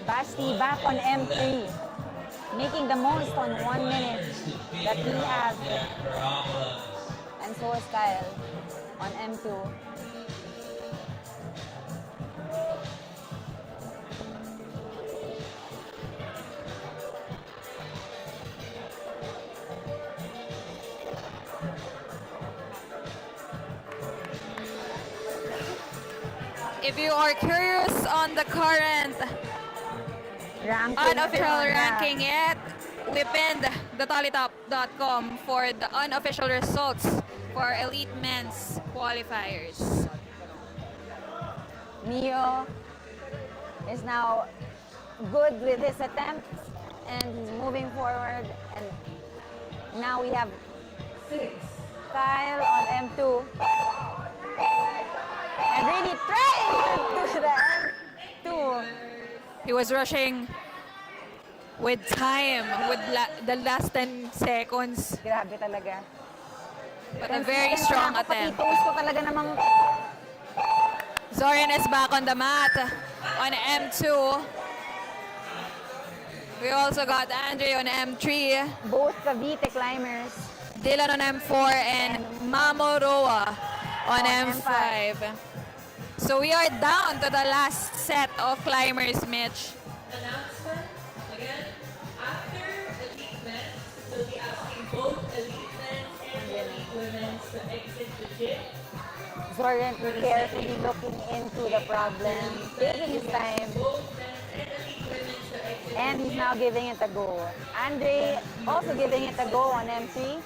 Basti back on M3, making the most on 1 minute that he has. And so is Kyle on M2. If you are curious on the current unofficial ranking yet, we pinned thetalitop.com for the unofficial results for Elite Men's qualifiers. Mio is now good with his attempts and he's moving forward. And now we have Kyle on M2. And really trying to do the M2. He was rushing with time, with the last 10 seconds. Grabe talaga. But a very strong attempt. Pati ko talaga namang Zorian is back on the mat on M2. We also got Andre on M3. both Cavite climbers Dylan on M4, and Mamoroa on M5. So we are down to the last set of climbers, Mitch. Announcement again. After elite men, we'll be asking both elite men and elite women to exit the gym. Zoran carefully looking into the problem, taking his time, Both men and elite women to exit. and he's now giving it a go. Andre also giving it a go on M3.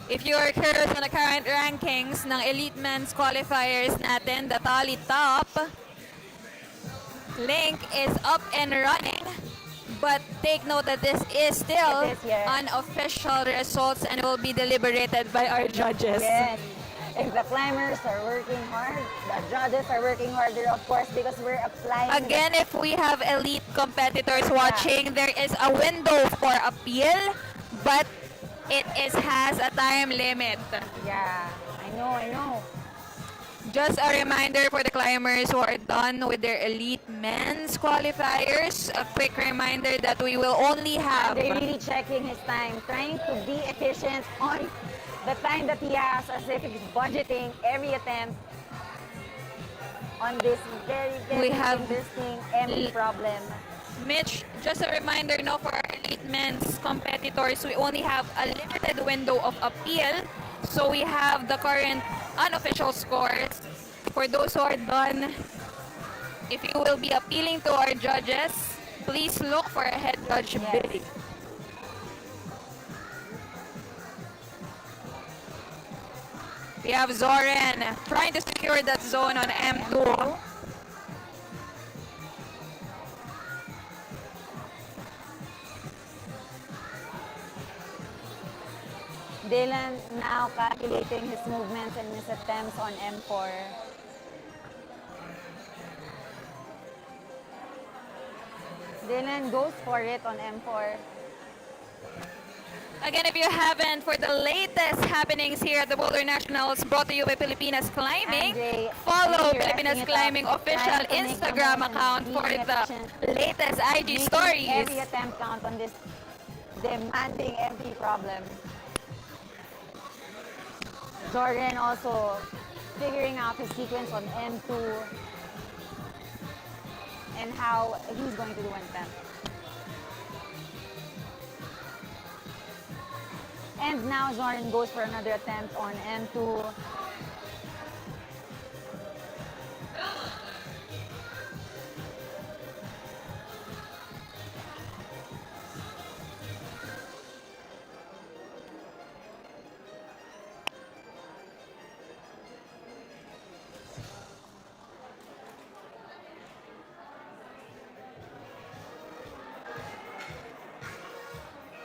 If you are curious on the current rankings ng elite men's qualifiers natin, the Tally Top link is up and running. But take note that this is still It is, yes. unofficial results and will be deliberated by our judges. Yes. If the climbers are working hard, the judges are working harder, of course, because we're applying. Again, if we have elite competitors watching, there is a window for appeal, but it has a time limit. Yeah, I know. Just a reminder for the climbers who are done with their elite men's qualifiers, a quick reminder that we will only have... They're really checking his time, trying to be efficient on the time that he has, as if he's budgeting every attempt on this very, very interesting empty problem. Mitch, just a reminder, no, for our elite men's competitors, we only have a limited window of appeal. So we have the current unofficial scores. For those who are done, if you will be appealing to our judges, please look for a head judge bidding. We have Zoran trying to secure that zone on M2. Dylan now calculating his movements and his attempts on M4. Dylan goes for it on M4. Again, if you haven't, for the latest happenings here at the Boulder Nationals brought to you by Pilipinas Climbing, follow Pilipinas Climbing official Instagram account for the latest IG stories. Every attempt count on this demanding empty problem. Jordan also figuring out his sequence on M2 and how he's going to do an attempt. And now Zoran goes for another attempt on M2.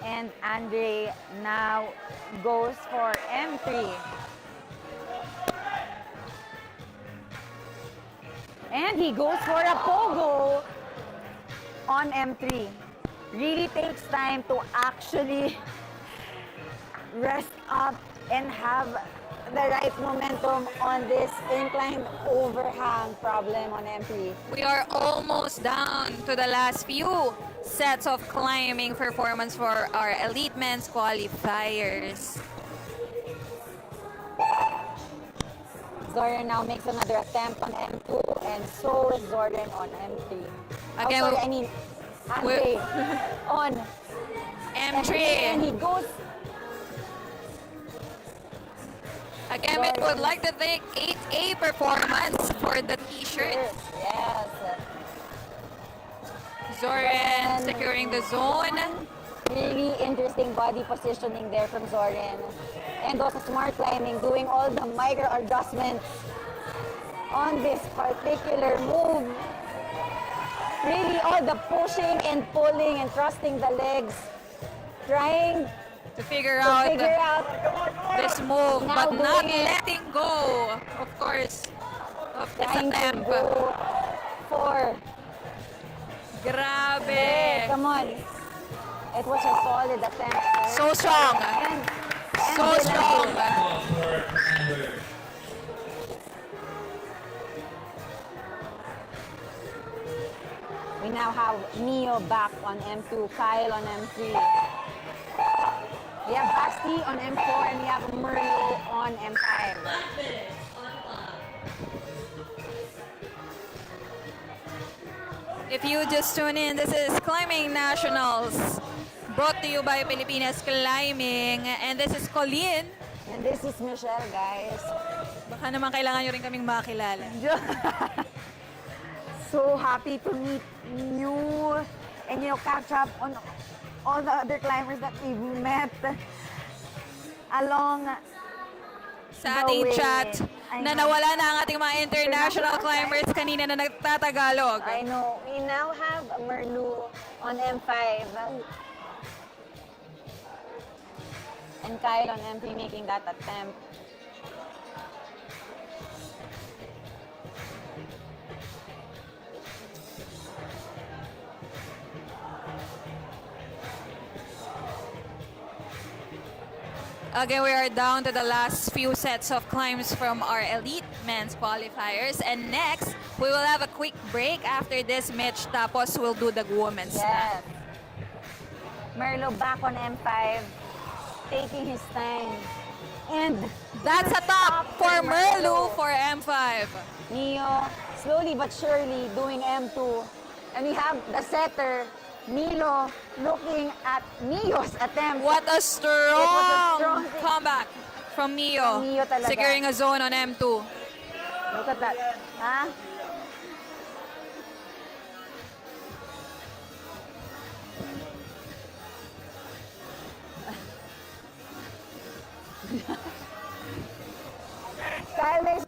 And Andre now goes for M3. And he goes for a pogo on M3. Really takes time to actually rest up and have the right momentum on this inclined overhang problem on M3. We are almost down to the last few sets of climbing performance for our elite men's qualifiers. Zoran now makes another attempt on M2, and so is Zoran on M3. Again, Andre on M3. And he goes. Again, we would like to thank 8A Performance for the t-shirt. Yes. Zoran securing the zone. Really interesting body positioning there from Zoran. And also smart climbing, doing all the micro adjustments on this particular move. Really all the pushing and pulling and thrusting the legs. Trying to figure out this move, now but not doing it. letting go, of course, of this Trying to attempt. go for. Grabe. Hey, come on. It was a solid attempt. So strong. And So strong. We now have Neo back on M2, Kyle on M3. We have Basti on M4 and we have Merlo on M5. 5 minutes on clock. If you just tune in, this is Climbing Nationals, brought to you by Pilipinas Climbing. And this is Colleen. And this is Michelle, guys. Baka naman kailangan nyo rin kaming makilala. So happy to meet you and catch up on all the other climbers that we've met along Sa ating chat na nawala na ang ating mga international climbers kanina na nagtatagalog. I know. We now have Merlu on M5 and Kyle on M3 making that attempt. Okay, we are down to the last few sets of climbs from our elite men's qualifiers. And next, we will have a quick break. After this, Mitch, tapos we'll do the women's Yes. Merlo back on M5, taking his time. And that's a top for Merlo for M5. Neo, slowly but surely doing M2. And we have the setter, Milo, looking at Neo's attempt. What a strong comeback from Neo. Neo talaga. Securing a zone on M2. Look at that. Huh? Kyle, there's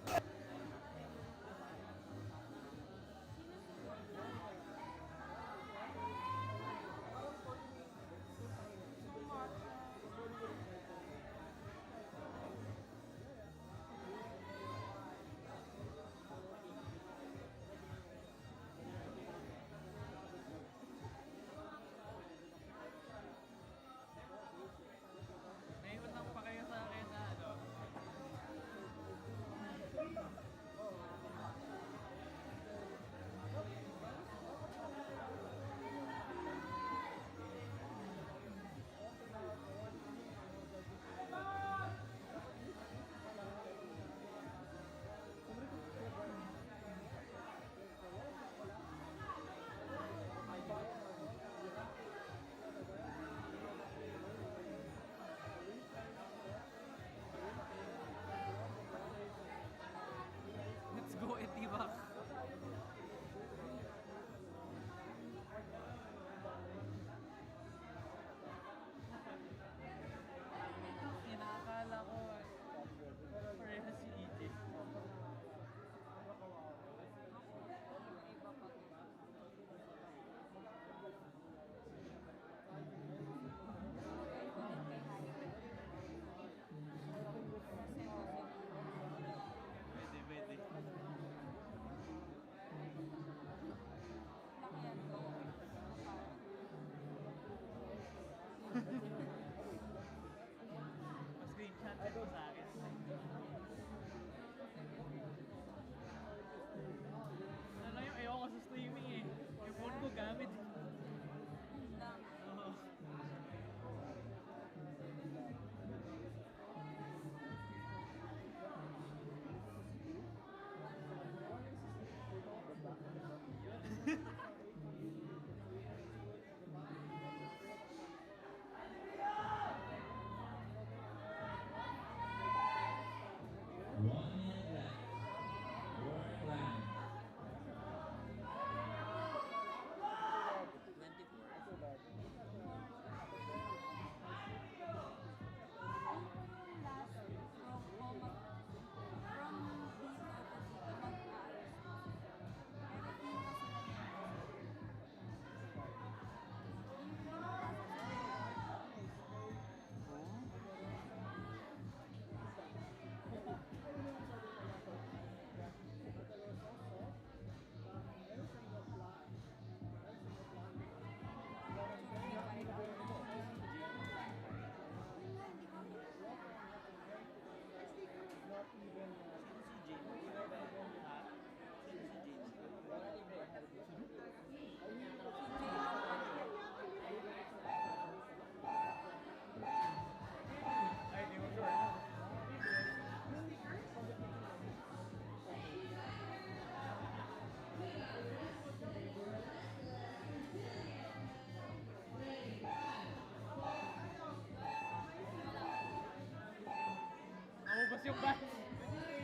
yung bat.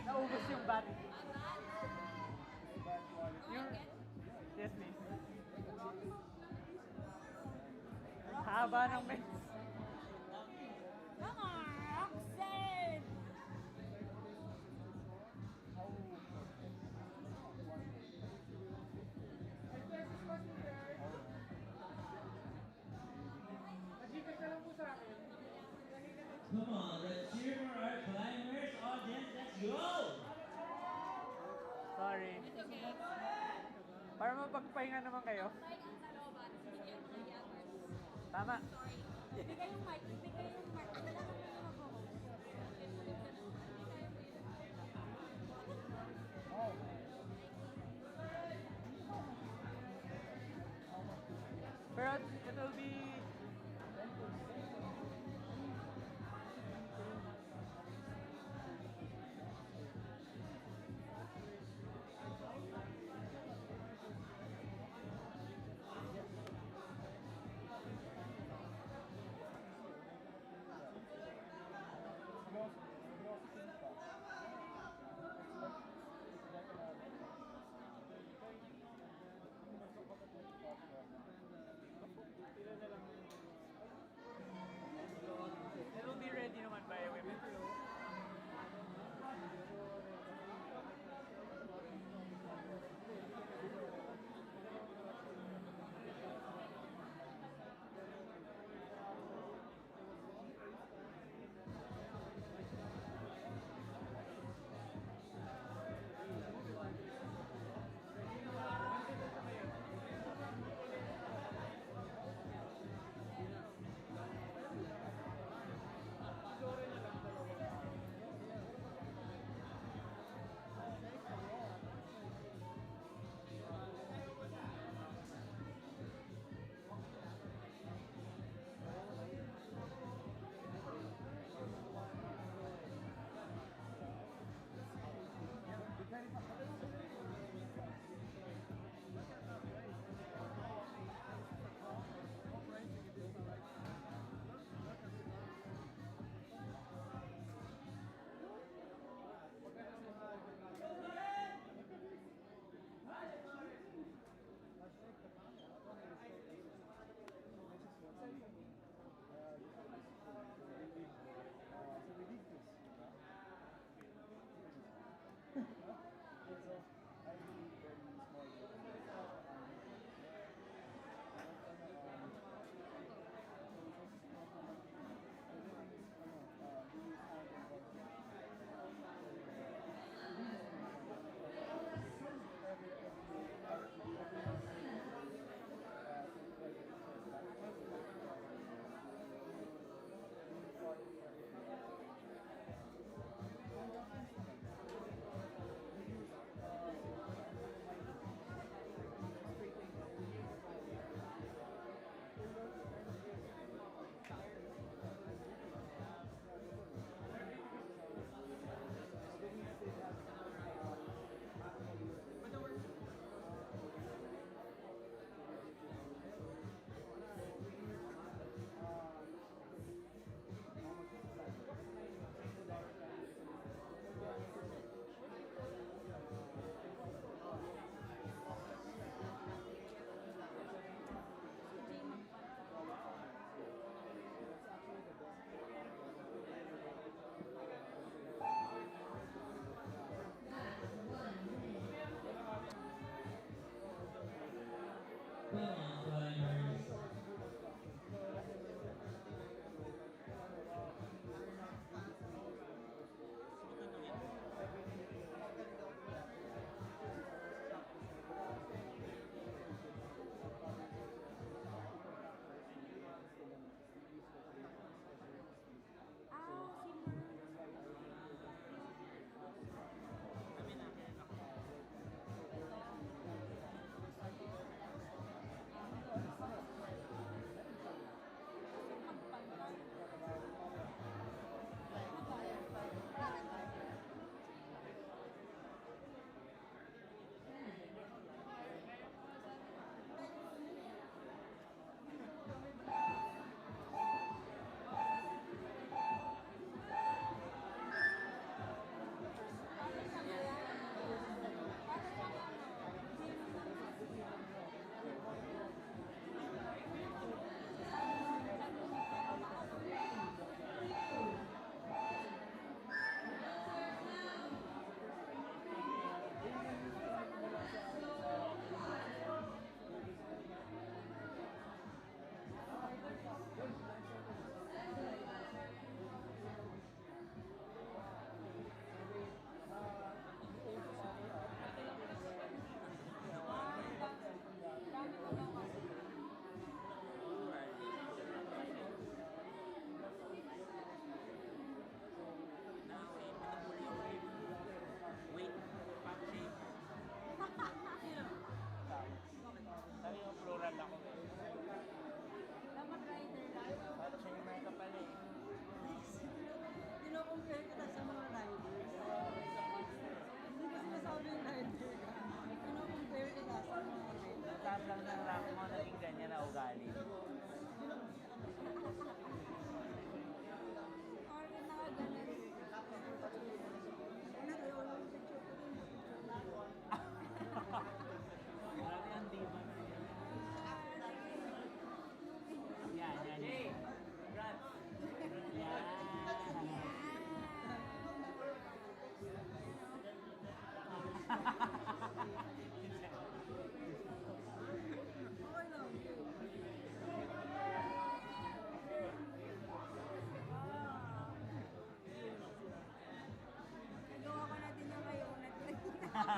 Naubos yung bat. Yung... Yes, please. Ang haba ng meds. Come on, Roxanne! Come on, let's cheer for our climbers. Audience, let's go! Sorry. Para mapagpahinga naman kayo. Tama. Bigay yung mic, bigay yung mic. Ano lang ang mga Pero it will be... Pila na lang.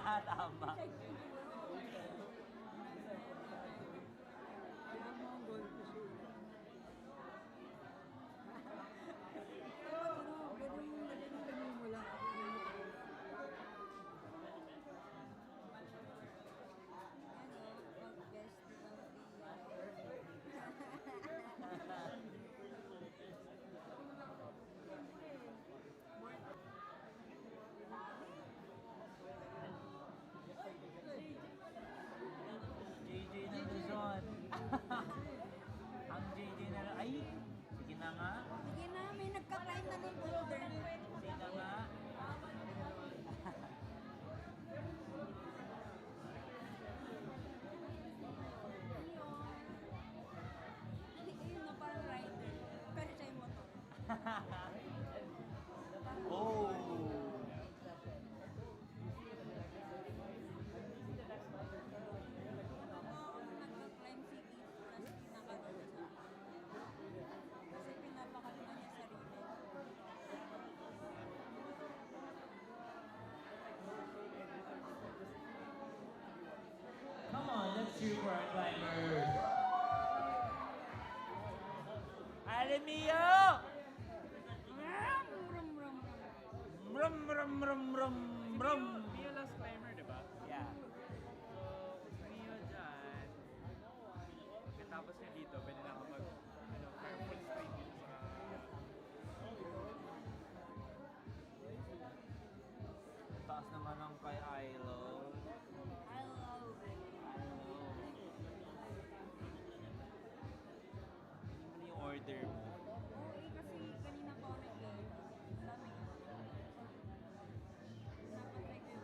Tama. JJ na Luzon. Ang JJ na ay, sige na nga. Sige na, may nagka-climb na ng Boulder. Sige na nga. Ayun na, parang rider. Pero siya yung motor. Oh! Nagka-climb si Keith, tapos pinakanood sa kasi pinapakalima niya sarili. Come on, let's cheer for our climbers. Alemio! Brum, brum, brum, brum, brum. Mio last climber, di ba? Yeah. So, Mio dyan. Pagkatapos niya dito, pwede na ako mag, full straight dito sa... Taas naman ang kay Ilo. Ano yung order mo? Oo, kasi kanina pa ako nag-live. Dami nga. Napatay ko yung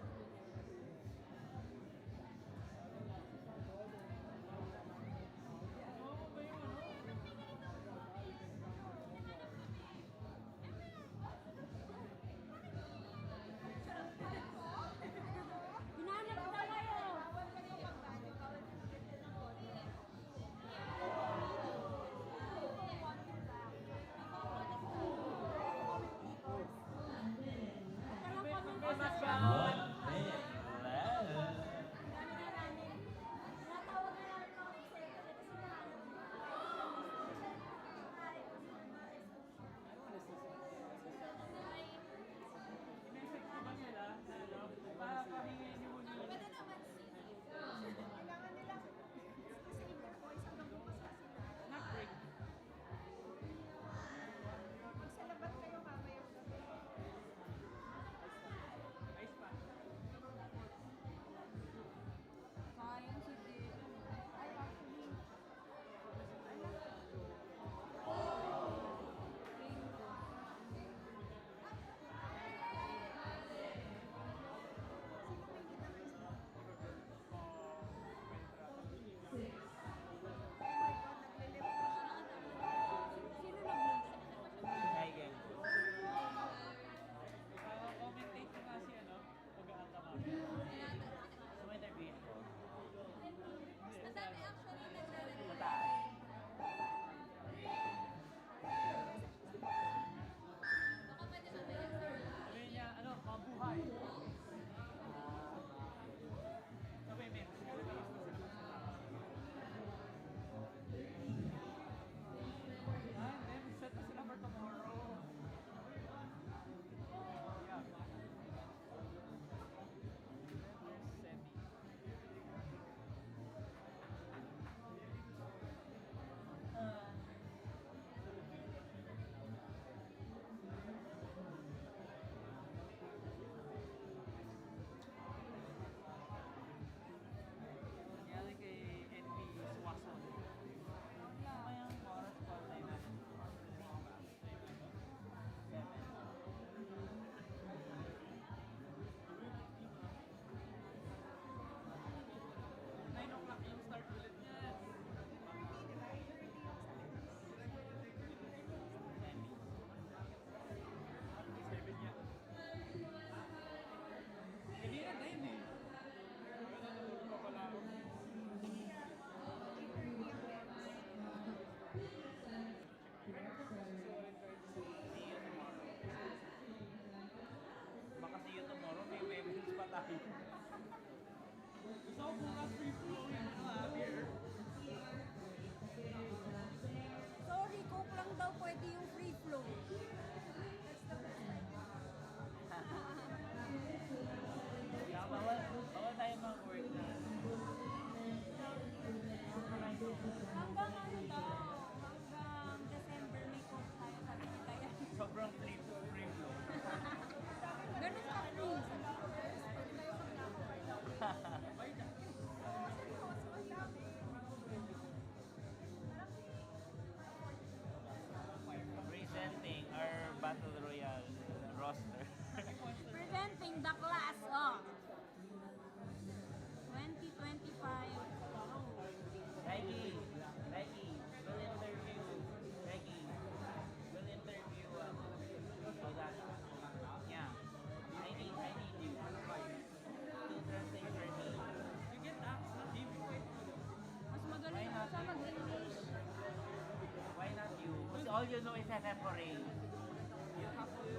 all you know is FF4A. You have to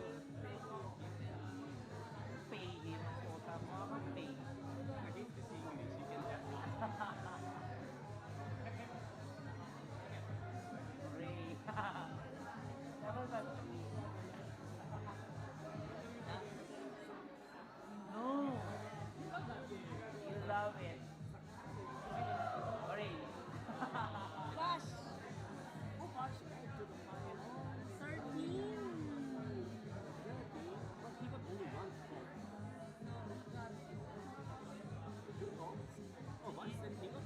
pay him. Pay. Against this English, you can just Ray. Never got No. You love it. Ray. Gosh! Oh gosh, to the final. 13! but he got only one fault. Oh, once then he got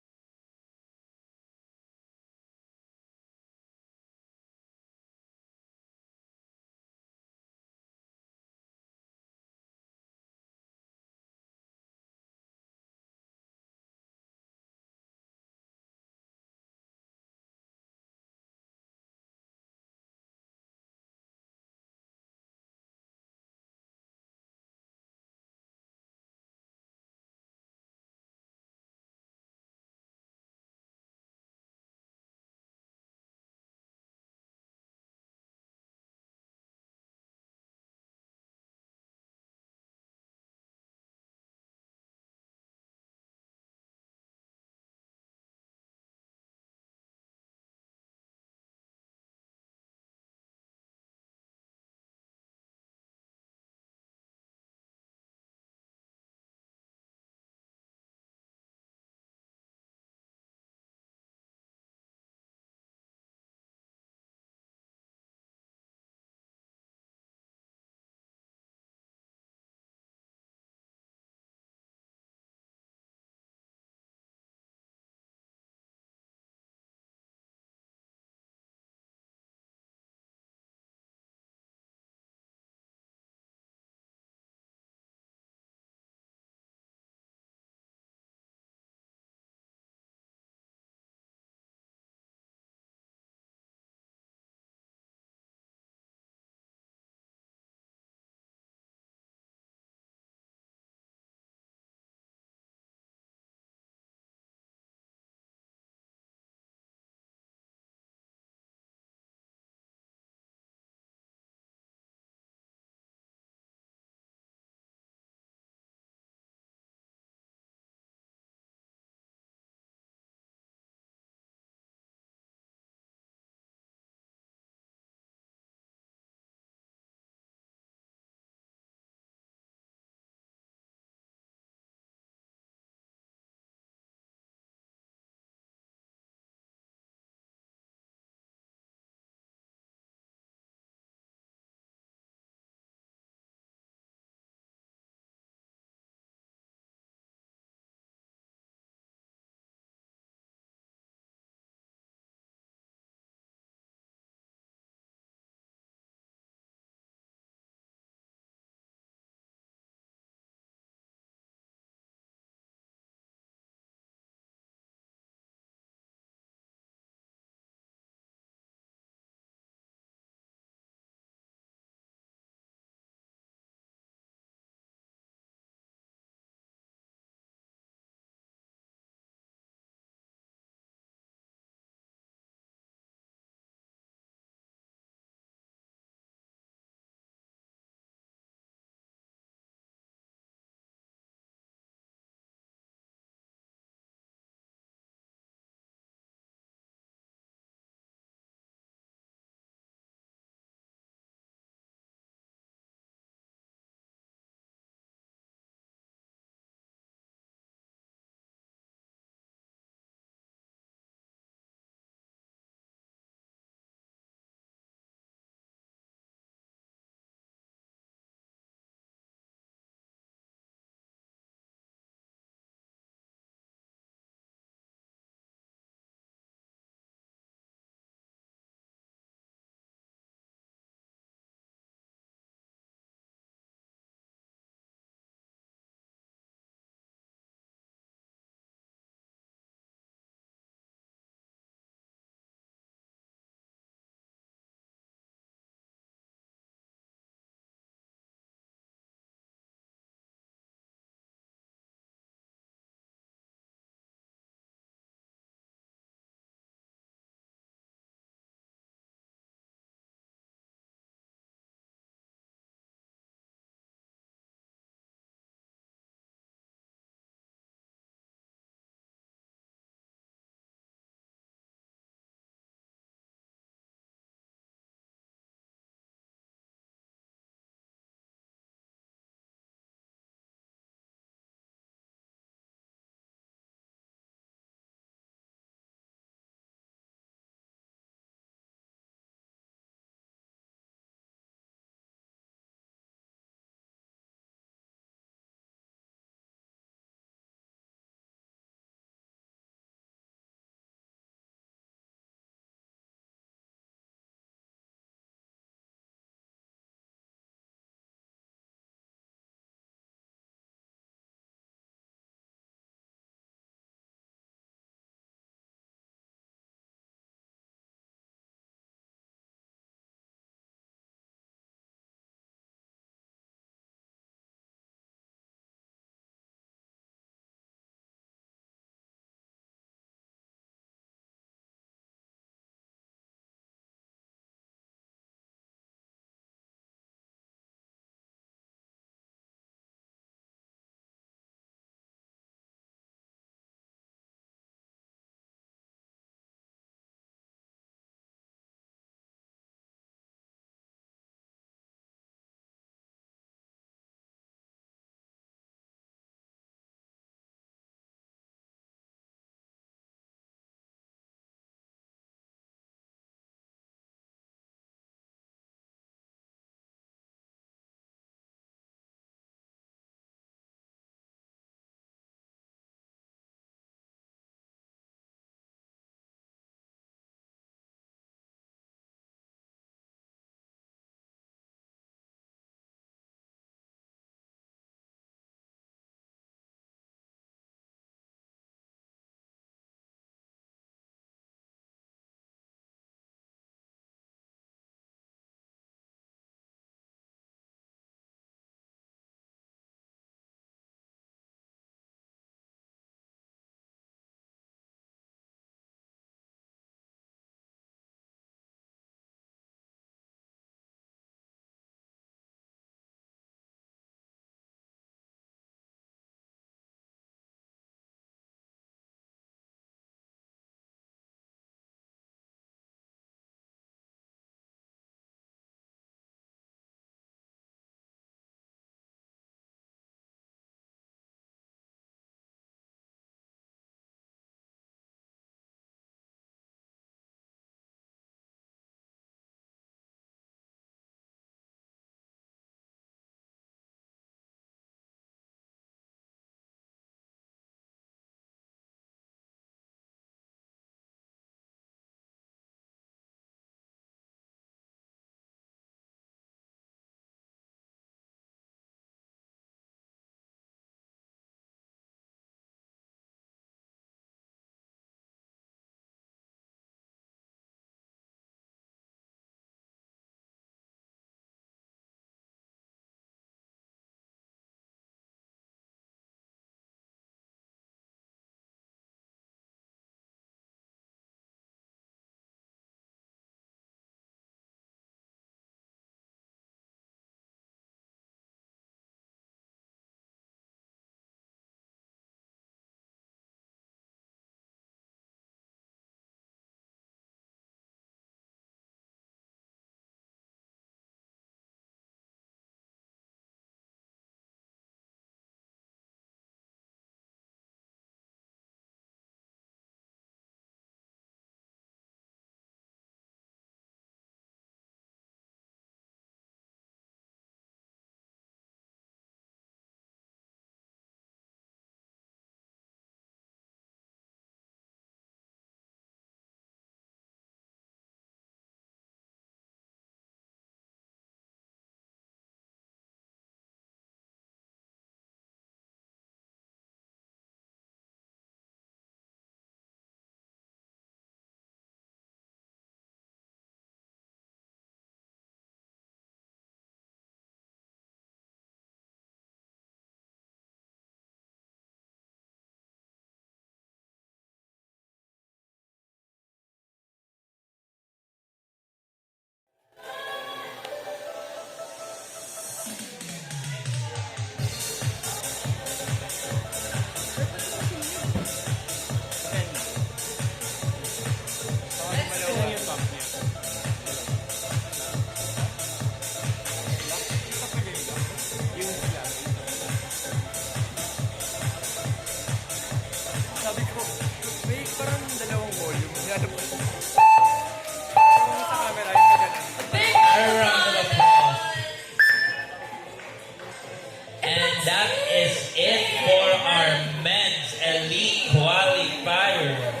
that is it for our men's elite qualifier.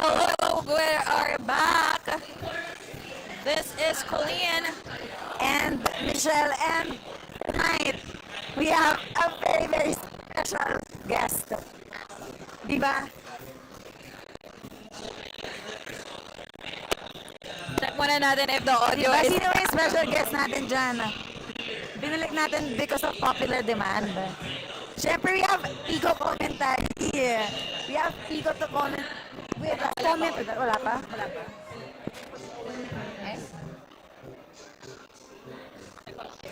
Hello, we are back. This is Colleen and Michelle, and tonight we have a very, very special guest. Diba? Check muna natin if the audio Diba? is... Sino yung special guest natin dyan? Binalik natin because of popular demand. Siyempre, we have Pico commentary. We have Pico to comment. Wait, comment. Wala pa? Wala pa.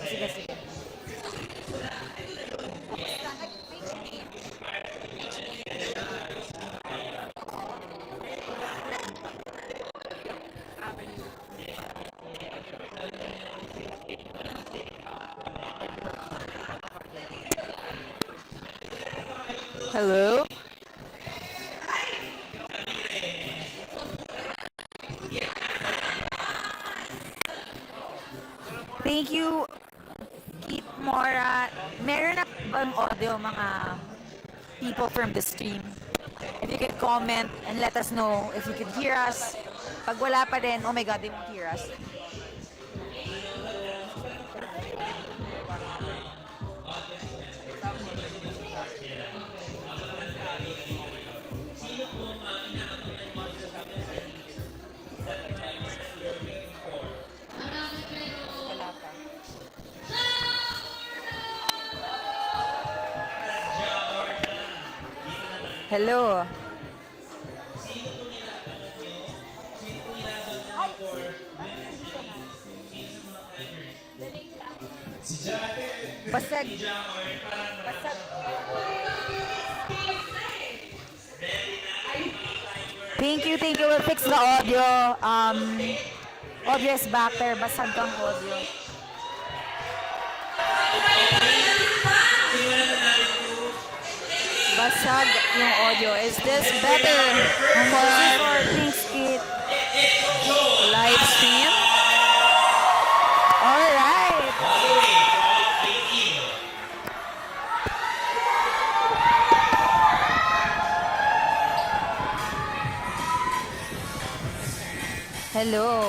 Sige, sige. Hello? Thank you, Keith Mora. Meron na bang audio mga people from the stream? If you could comment and let us know if you could hear us. Pag wala pa din, oh my God, they won't hear us. Hello. Basag. Basag. Thank you, thank you. We'll fix the audio. Audio is back there. Basag kang audio. Basag yung audio. Is this better for Thanks, Kit. live stream? All right. Hello.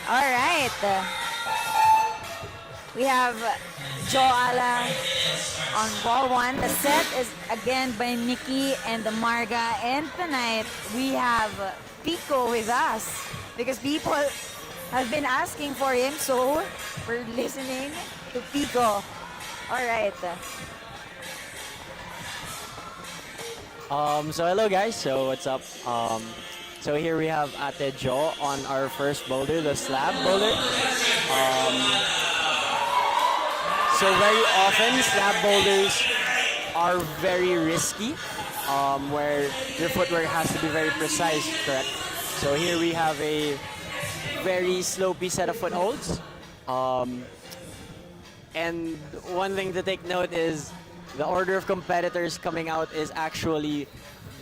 All right. We have Joala on ball one. The set is again by Nikki and Marga. And tonight we have Pico with us because people have been asking for him. So we're listening to Pico. All right. So hello guys, so what's up? So here we have Ate Jo on our first boulder, the slab boulder. So very often slab boulders are very risky, where your footwork has to be very precise, correct? So here we have a very slopey set of footholds. And one thing to take note is the order of competitors coming out is actually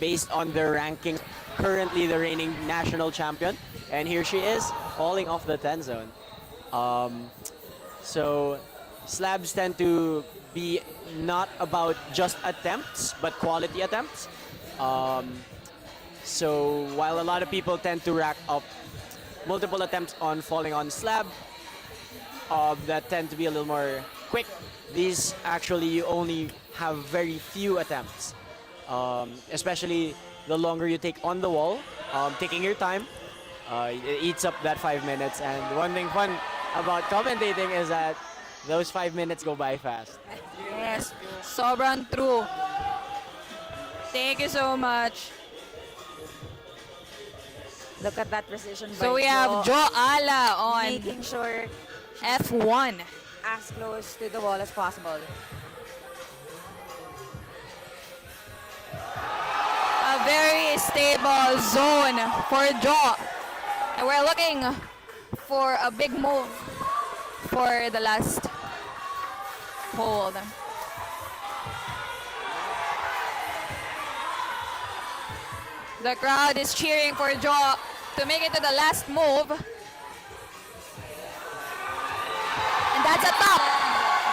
based on their ranking. Currently the reigning national champion, and here she is falling off the 10 zone. So slabs tend to be not about just attempts, but quality attempts. So while a lot of people tend to rack up multiple attempts on falling on slab, that tend to be a little more quick, these actually you only have very few attempts. Especially the longer you take on the wall, taking your time, it eats up that 5 minutes. And one thing fun about commentating is that those 5 minutes go by fast. Yes, sobrang true. Thank you so much. Look at that precision. So by we have Jo Ala on making sure F1. as close to the wall as possible. A very stable zone for Jo. And we're looking for a big move for the last hold. The crowd is cheering for Jo to make it to the last move. And that's a top.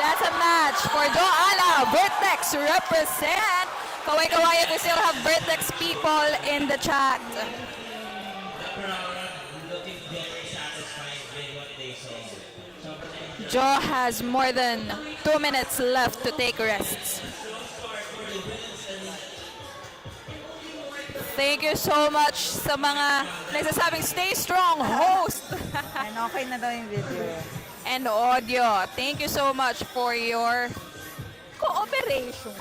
That's a match for Jo Ala. Vertex represent Kaway-kaway, we still have Vertex people in the chat. The crowd looking very satisfied with what they saw. Joe has more than 2 minutes left to take rests. Thank you so much sa mga nagsasabing stay strong, host. And okay na daw yung video. And audio. Thank you so much for your cooperation.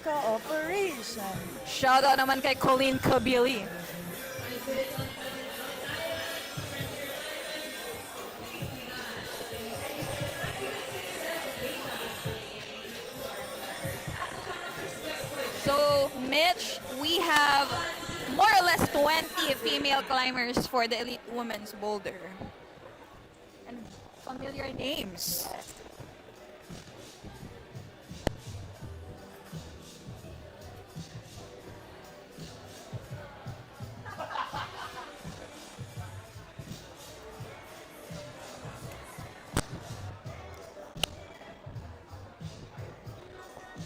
Cooperation. Shout out naman kay Colleen Kabili. So, Mitch, we have more or less 20 female climbers for the Elite Women's Boulder. And familiar names.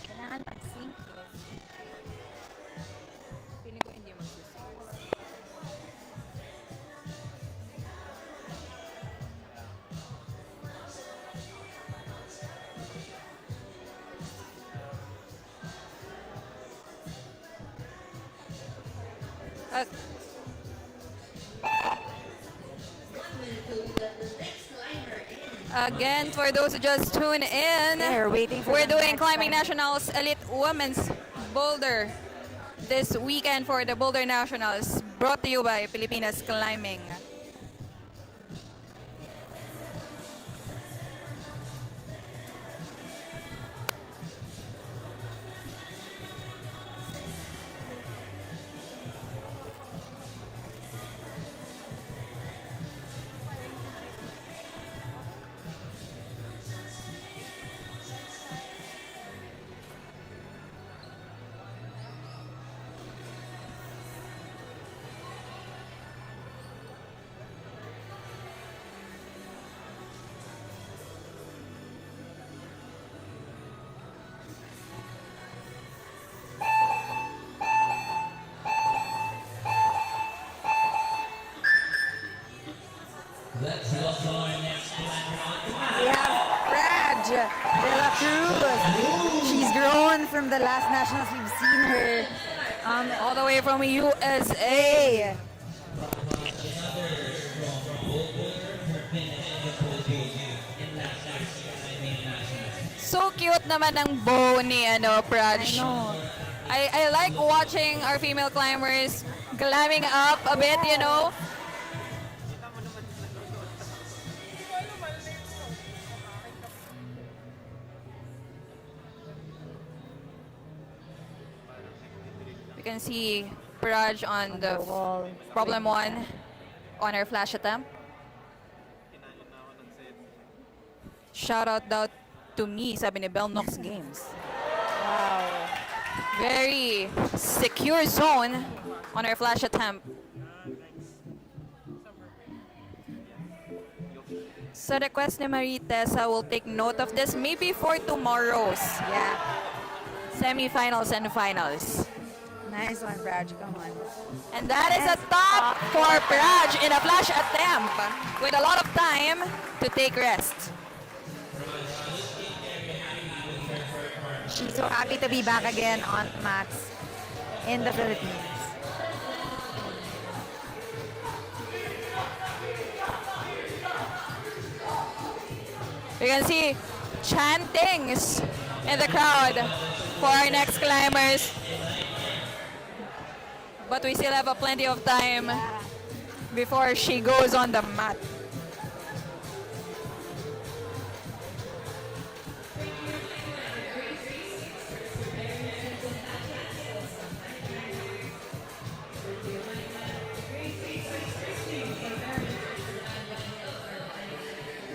Kailangan mag-sync. Feeling ko hindi mag-sync. Again, for those who just tune in, They're waiting for we're the doing next Climbing time. Nationals Elite Women's Boulder this weekend for the Boulder Nationals, brought to you by Pilipinas Climbing. Let's go to our next climber. We have Raj de la Cruz. She's grown from the last nationals. We've seen her All the way from USA. So cute naman ang bow ni Praj. I like watching our female climbers climbing up a bit, you know. You can see Praj on the problem one on her flash attempt. Shout out daw to me, sabi ni Bell Knox Games. Wow. Very secure zone on her flash attempt. Sa request ni Marie Tessa, we'll take note of this maybe for tomorrow's semifinals and finals. Nice one, Raj. Come on. And that is a top for Praj in a flash attempt with a lot of time to take rest. She's so happy to be back again on mats in the Philippines. You can see chantings in the crowd for our next climbers. But we still have plenty of time before she goes on the mat.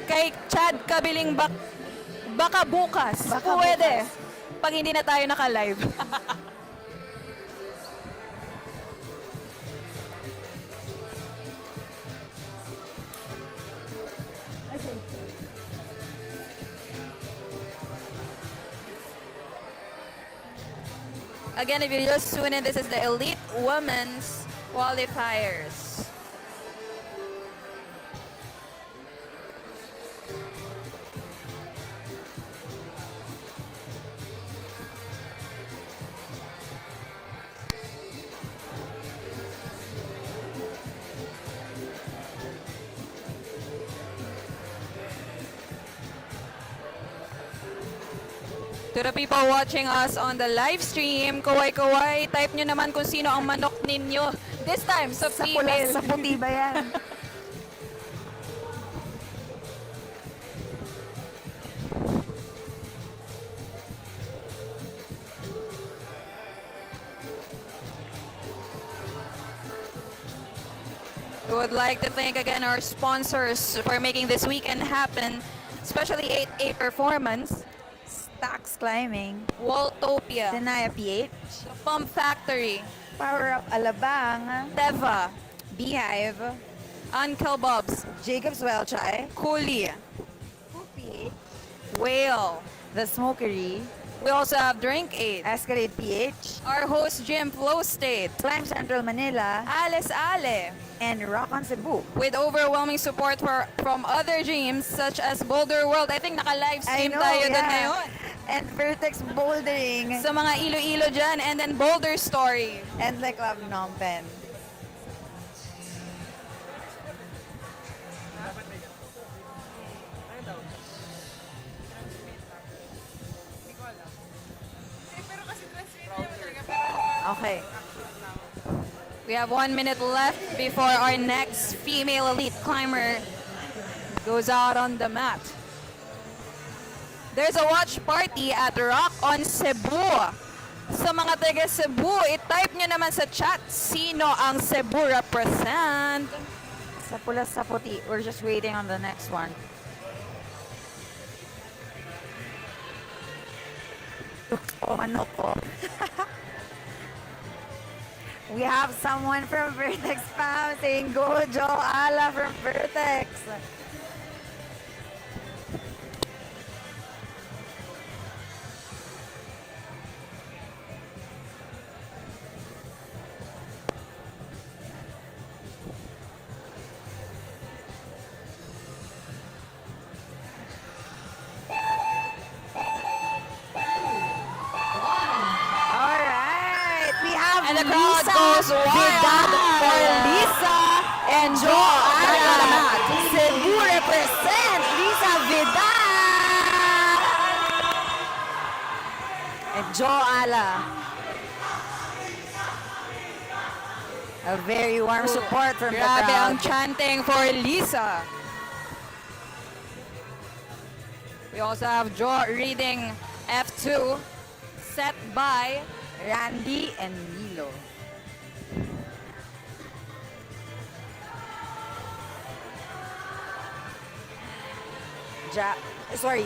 Kay Chad Kabiling baka bukas. Baka Pwede. Pag hindi na tayo naka-live. Again, if you just tune in, this is the Elite Women's Qualifiers. To the people watching us on the live stream, kaway-kaway, type nyo naman kung sino ang manok ninyo. This time, sa Sa pula, female. sa puti ba yan? We would like to thank again our sponsors for making this weekend happen, especially 8A Performance, Stacks Climbing, Waltopia, Denaya PH, The Pump Factory, Power Up Alabang, Teva, Beehive, Uncle Bob's, Jacob's Welchai, Cooley, PH, Whale. The Smokery, We also have Drink Aid, Escalade PH, our host gym Flowstate, Climb Central Manila, Alice Ale, and Rock on Cebu. with overwhelming support from other gyms such as Boulder World. I think naka-live stream tayo dun ngayon. And Vertex Bouldering. Sa mga Iloilo dyan, and then Boulder Story. And the Club Phnom Penh. Okay. We have 1 minute left before our next female elite climber goes out on the mat. There's a watch party at Rock on Cebu. Sa mga taga Cebu, i-type nyo naman sa chat sino ang Cebu represent. Sa pula, sa puti. We're just waiting on the next one. Oh, ano po? We have someone from Vertex Fam saying, "Go Joe Ala from Vertex." Alright, we have And the crowd Lisa goes wild Vidal for Lisa and Joe Ala. Cebu represent Lisa Vidal and Joe Ala. A very warm support from the Grabe ang crowd. chanting for Lisa. We also have Joe reading F2, set by Randy and Milo.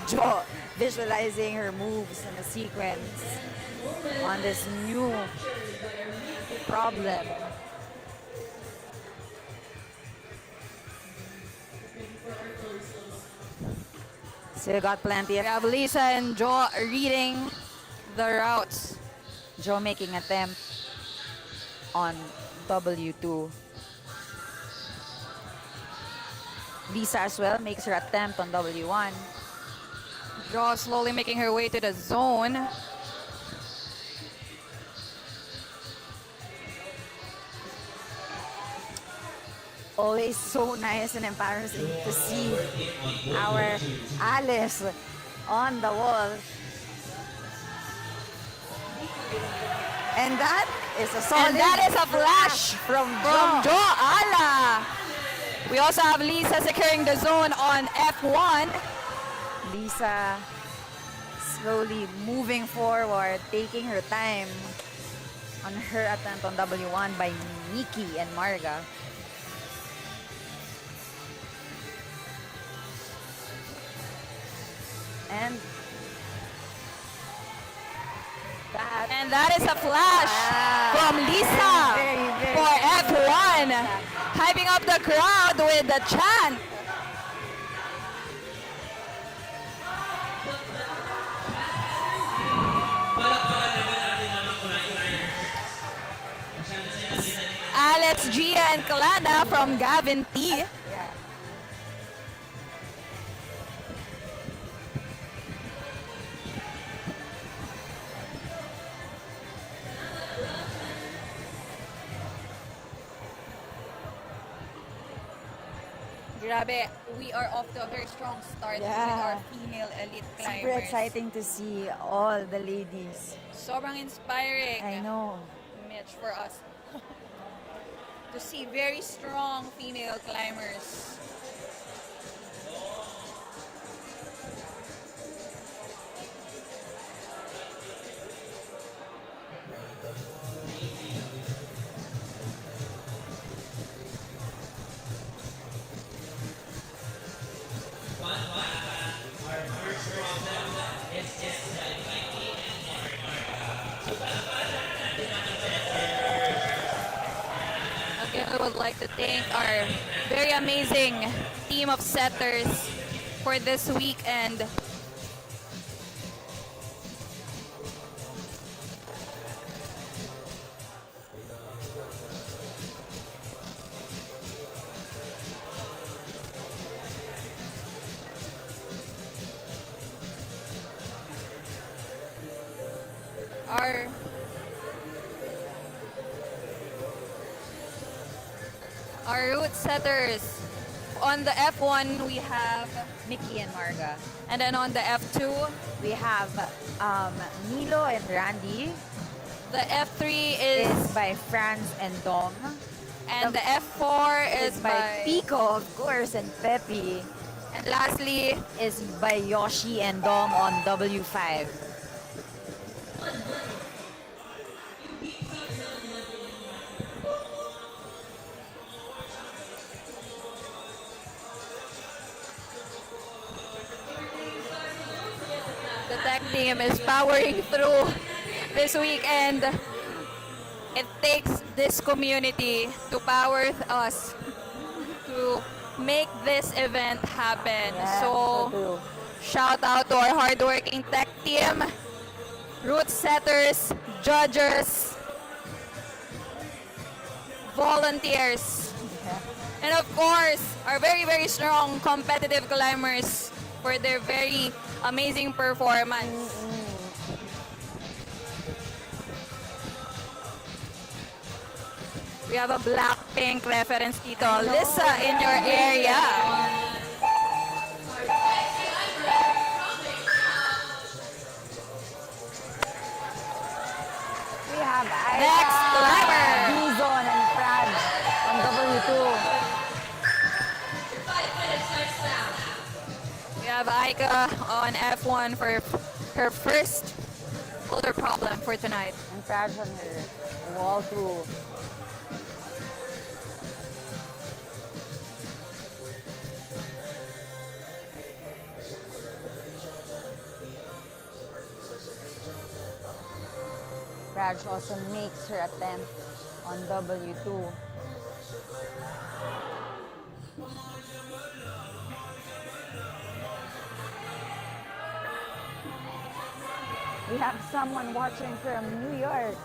Joe visualizing her moves in the sequence on this new problem. Still got plenty We of have Lisa and Joe reading the routes. Joe making attempt on W2. Lisa as well makes her attempt on W1. Joe slowly making her way to the zone. Always so nice and embarrassing to see our Alice on the wall. And that is a solid And that is a flash from Joe Ala. We also have Lisa securing the zone on F1. Lisa slowly moving forward, taking her time on her attempt on W1 by Nikki and Marga. And that is a flash from Lisa for F1. Hyping up the crowd with the chant. it's Gia and Kalana from Gavin T. Grabe, we are off to a very strong start with our female elite climbers. Super exciting to see all the ladies. Sobrang inspiring. I know. Mitch, for us to see very strong female climbers. Again, I would like to thank our very amazing team of setters for this weekend. Our route setters. On the F1, we have Mickey and Marga. And then on the F2, we have Milo and Randy. The F3 is by Franz and Dom. And the F4 is by Pico, of course, and Pepe. And lastly is by Yoshi and Dom on W5. The tech team is powering through this weekend. It takes this community to power us to make this event happen. So shout out to our hardworking tech team, route setters, judges, volunteers, and of course our very, very strong competitive climbers for their very amazing performance. We have a Blackpink reference dito. Lisa in your area. We have Next climber. Bison and Fran on W2. 5 minutes starts now. We have Aika on F1 for her first boulder problem for tonight. And Fran on her wall through. Raj also makes her attempt on W2. We have someone watching from New York.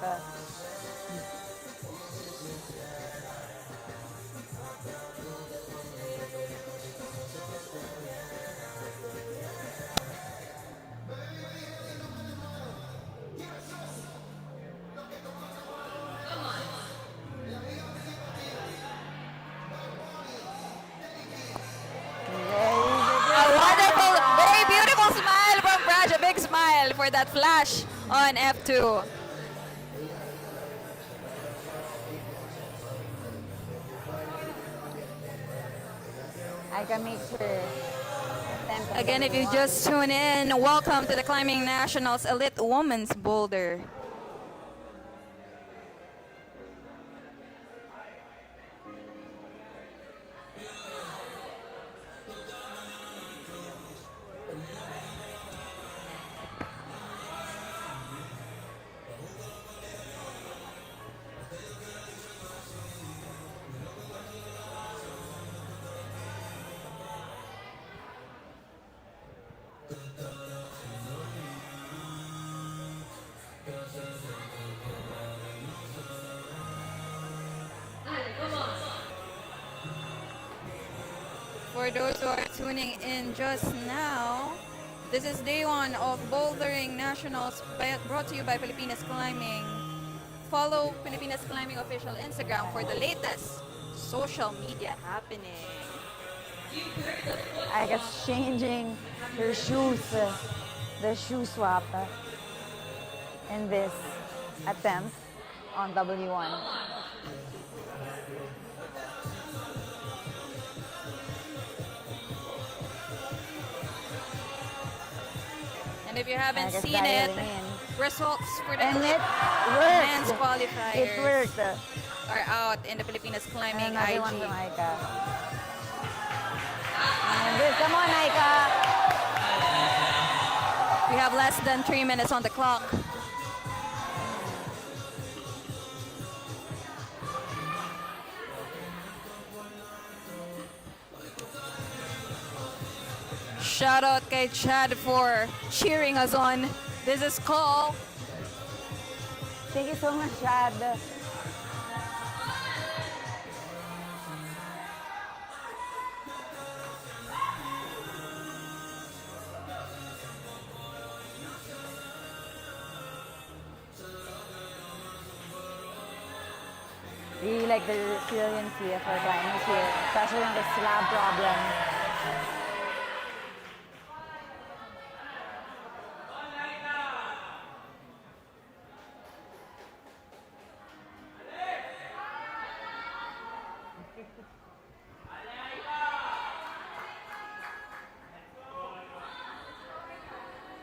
A wonderful, very beautiful smile from Raj. A big smile for that flash on F2. I can make her attempt. Again, if you just tune in, welcome to the Climbing Nationals Elite Women's Boulder. For those who are tuning in just now, this is day 1 of Bouldering Nationals brought to you by Filipinas Climbing. Follow Filipinas Climbing official Instagram for the latest social media happening. I guess changing her shoes, the shoe swap in this attempt on W1. And if you haven't I guess seen it, dialing in. results for the And elite it worked. men's qualifiers It worked. are out in the Filipinas Climbing Another IG. one from Aika. And this, come on, Aika. We have less than 3 minutes on the clock. Shout out kay Chad for cheering us on. This is Call. Thank you so much, Chad. Really like the resiliency of our climbers here, especially on the slab problem.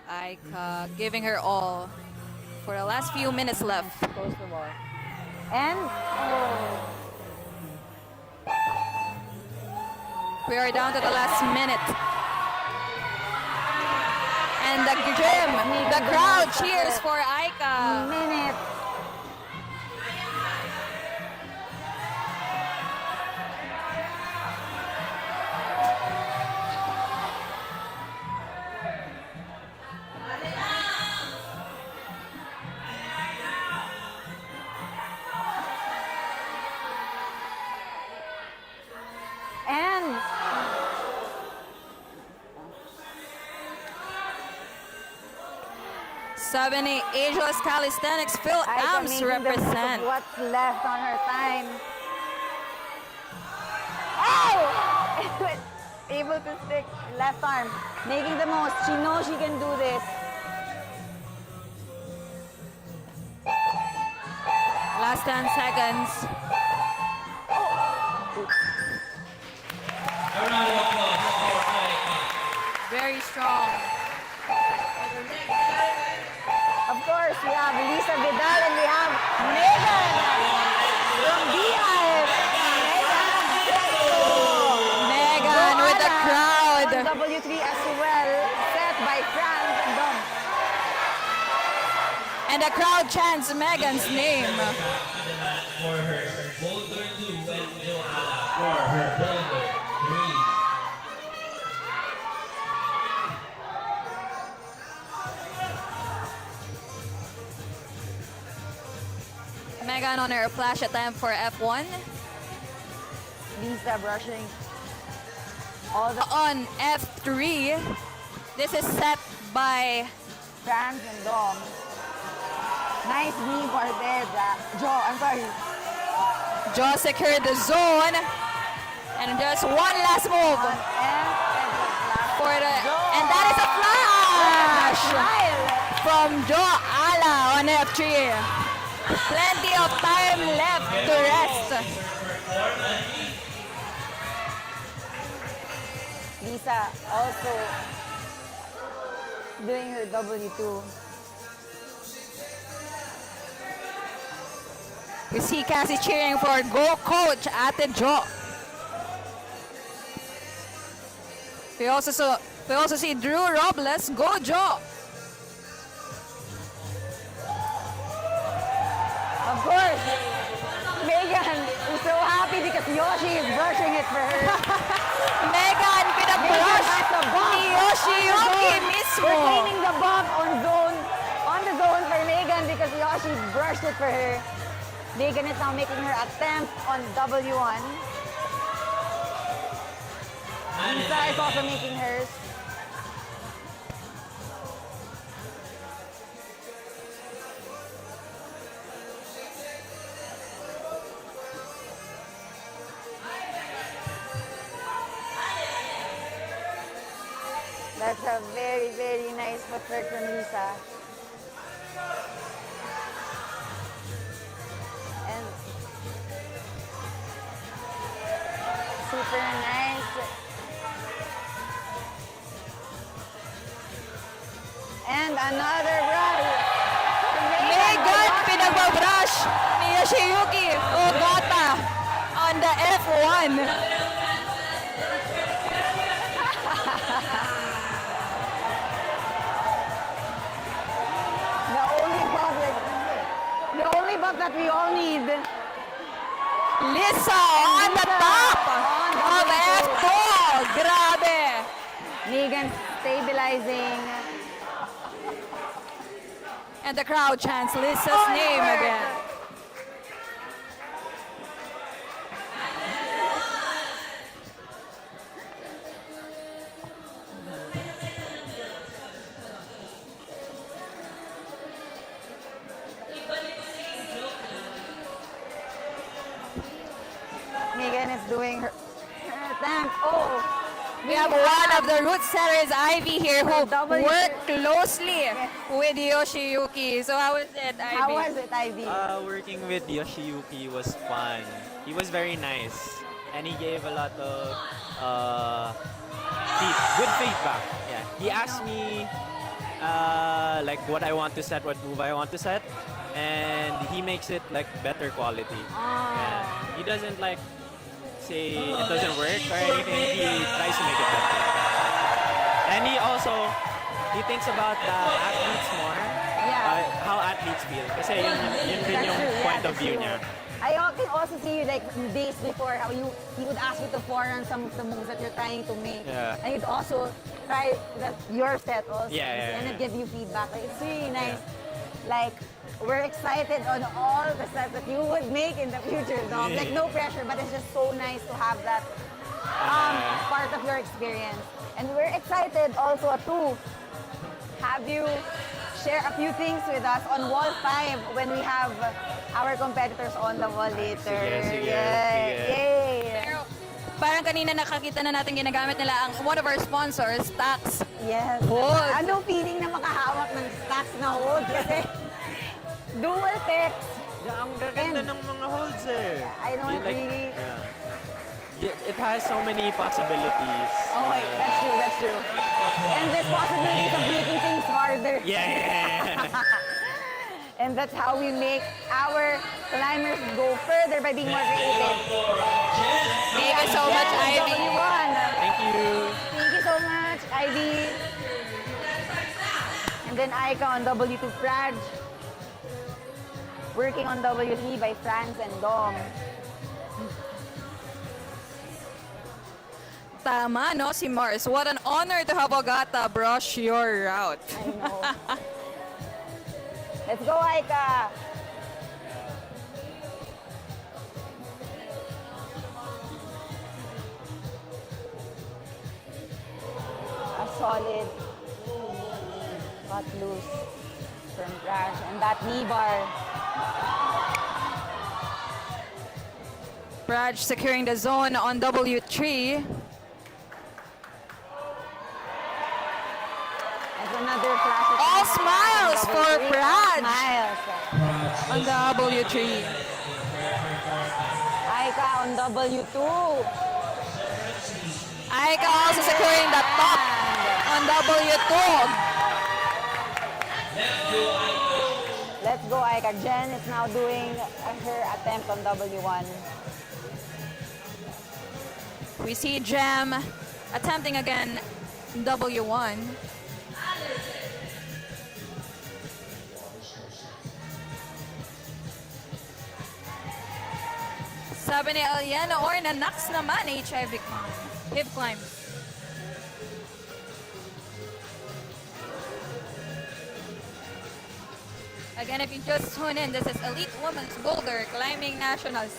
Aika giving her all for the last few minutes left. Close the ball. And We are down to the last minute. And the gym, the crowd cheers for Aika. Minute. And '70 Ageless Calisthenics Phil Aika Amps making the most of represent. what's left on her time. Oh! Able to stick left arm, making the most. She knows she can do this. Last 10 seconds. A round of applause for Aika. Very strong. Of course, we have Lisa Vidal and we have Megan from Beehive. Megan with the crowd. On W3 as well, set by Franz and Dom. And the crowd chants Megan's name. For her Boulder 2 and Joala for her Boulder 3. Megan on her flash attempt for F1. Lisa brushing all the On F3, this is set by Franz and Dom. Nice knee for there, Joe. I'm sorry. Joe secured the zone. And just one last move. For the, and that is a flash from Joe Ala on F3. Plenty of time left to rest. Lisa also doing her W2. We see Cassie cheering for Go Coach Ate Jo. We also see Drew Robles, Go Jo. Of course, Megan is so happy because Yoshi is brushing it for her. Megan, pinabrush ni Yoshiyuki mismo. We're cleaning the buff on the zone for Megan because Yoshi brushed it for her. Megan is now making her attempt on W1. Lisa is also making hers. That's a very, very nice footwork from Lisa. And super nice. And another brush. Megan, pinagbabrush ni Yoshiyuki Ogata on the F1. The only buff that we all need. Lisa on the top of F2. Grabe. Megan stabilizing. And the crowd chants Lisa's name again. Megan is doing her dance. Oh, We have one of the root setters, Ivy, here, who worked closely with Yoshiyuki. So how was it, Ivy? How was it, Ivy? Working with Yoshiyuki was fun. He was very nice, and he gave a lot of good feedback. Yeah, he asked me like what I want to set, what move I want to set, and he makes it like better quality. Yeah. He doesn't like say it doesn't work or anything. He tries to make it better. And he thinks about the athletes more. How athletes feel. Kasi yun din yung point of view niya. I can also see you like days before how he would ask you to forehand some of the moves that you're trying to make. Yeah. And he'd also try your set also. Yeah. And it'd give you feedback. Like, it's really nice. Like, we're excited on all the sets that you would make in the future, Dom. Like, no pressure, but it's just so nice to have that part of your experience. And we're excited also to have you share a few things with us on Wall 5 when we have our competitors on the wall later. Yay! Pero parang kanina nakakita na natin ginagamit nila ang one of our sponsors, Stacks. Yes. Hold. Ano feeling na makahawak ng Stacks na hold? Kasi dual text. Ang gaganda ng mga holds eh. I don't really... It has so many possibilities. Oh wait, that's true. And there's possibilities of making things harder. Yeah. And that's how we make our climbers go further by being more creative. Thank you so much, Ivy. Thank you. Thank you so much, Ivy. And then Aika on W2 Praj. Working on W3 by Franz and Dom. Tama, no, si Mars. What an honor to have Ogata brush your route. I know. Let's go, Aika. A solid cut loose from Crash. And that knee bar. Raj securing the zone on W3. Another classic. All smiles for Praj Smiles. on W3. Aika on W2. Aika also securing the top on W2. Let's go, Aika. Jen is now doing her attempt on W1. We see Jem attempting again W1. Sabi ni Eliana or na-nax naman HIV hip climb. Again, if you just tune in, this is Elite Women's Boulder Climbing Nationals.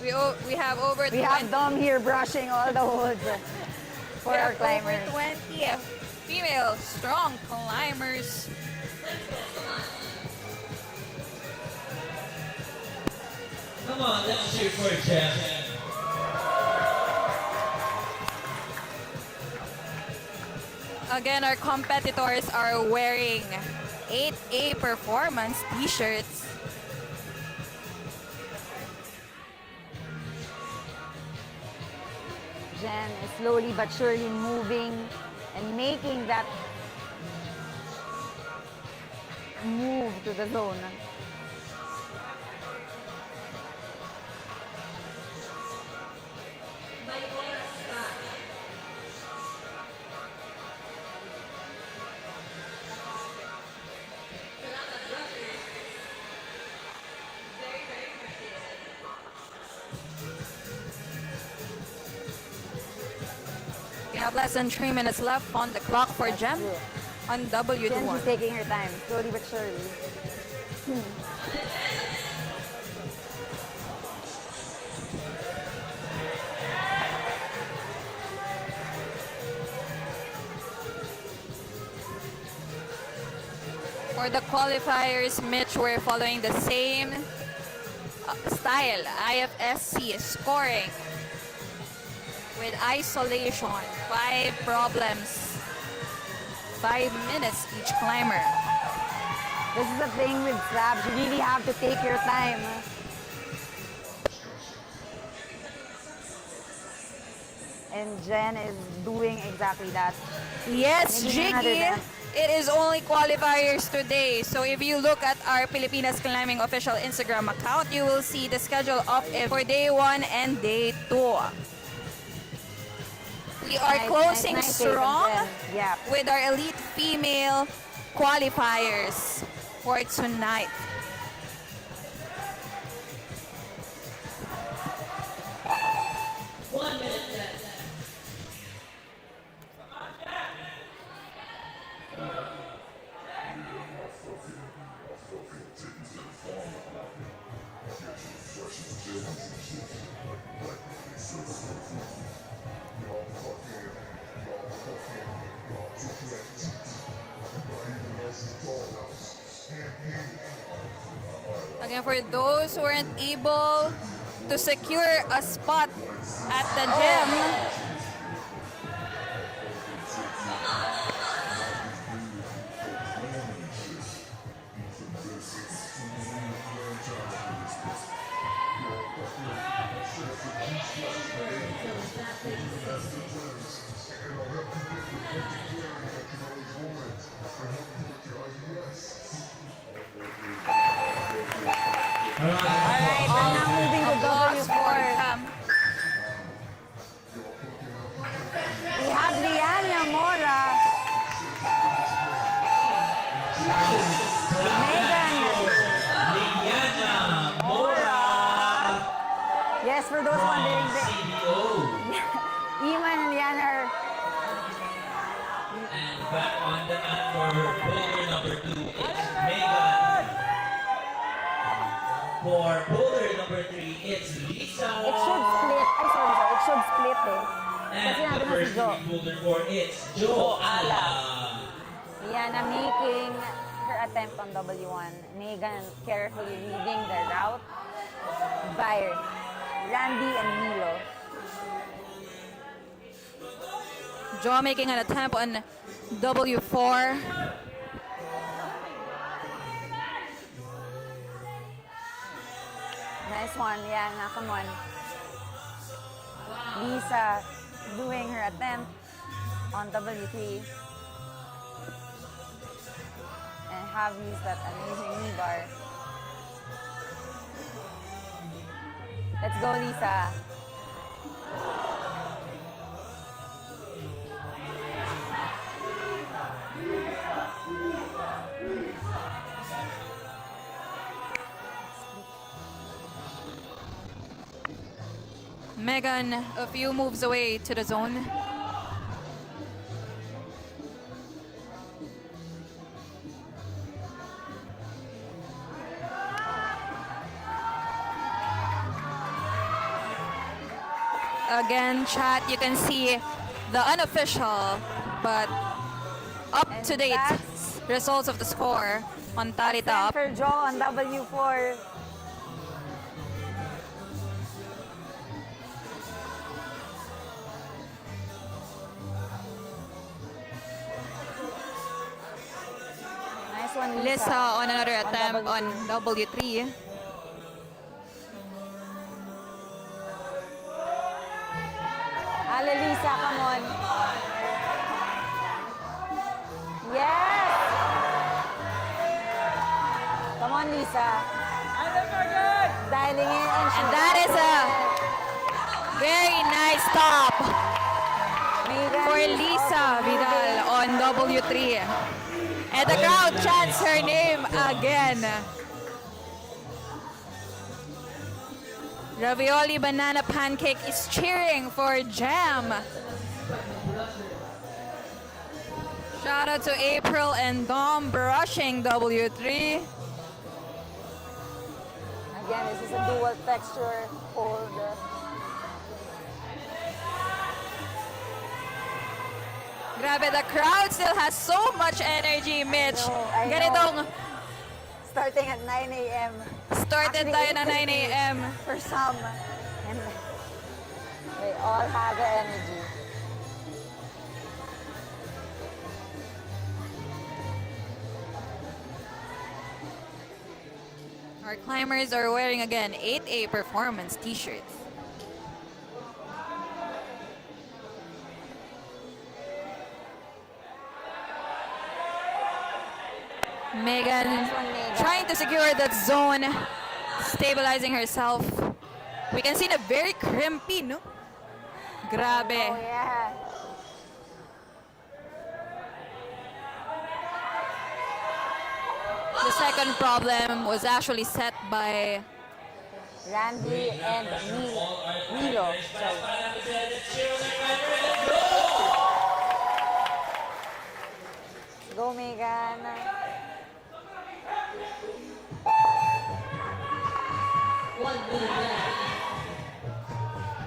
We have over We 20. have Dom here brushing all the woods for We our have climbers. over 20 female strong climbers. Come on, let's cheer for Jem. Again, our competitors are wearing 8A performance t-shirts. Jen is slowly but surely moving and making that move to the zone. May oras pa. Salamat, brothers. Very, very appreciated. We have less than 3 minutes left on the clock for Jem on Jen, W21. she's taking her time, slowly but surely. For the qualifiers, Mitch, we're following the same style, IFSC scoring with isolation, 5 problems, 5 minutes each climber. This is the thing with slabs, you really have to take your time. And Jen is doing exactly that. Yes, Making another Jiggy. dance. It is only qualifiers today. So if you look at our Pilipinas Climbing official Instagram account, you will see the schedule of it for day 1 and day 2. We are closing nice take strong on Jen. Yeah. with our elite female qualifiers for tonight. One minute left. Again, for those who weren't able to secure a spot at the gym, Alright, we're now moving to applause for W4. them. We have Liana Mora. Megan. Liana Mora. Yes, for those wondering, CDO. Iman and Liana are And back on the mat for boulder number 2, it's Megan. For boulder number 3, it's Lisa. it should split. Ay, sorry. It should split eh. And Kasi the nandun na si first Jo. boulder 4, it's Joala. Liana making her attempt on W1. Megan carefully leading the route by Randy and Milo. Jo making an attempt on W4. Nice one, Liana. Come on. Lisa doing her attempt on W3. And have used that amazing knee bar. Let's go, Lisa. Megan, a few moves away to the zone. Again, chat, you can see the unofficial but up-to-date results of the score on Tally Top. For Joe on W4. Nice one, Lisa on another attempt on W3. Ale, Lisa, come on. Yes! Come on, Lisa. Dialing in And that is a very nice stop for Lisa Vidal on W3. And the crowd chants her name again. Ravioli Banana Pancake is cheering for Jam. Shout out to April and Dom brushing W3. Again, this is a dual texture hold. Grabe, the crowd still has so much energy, Mitch. I know. Ganitong Starting at 9 a.m. started tayo na 9 a.m. For some. And they all have the energy. Our climbers are wearing again 8A performance t-shirts. Megan trying to secure that zone, stabilizing herself. We can see the very crimpy, no? Grabe. Oh, yeah. The second problem was actually set by Randy and Milo. Go, Megan.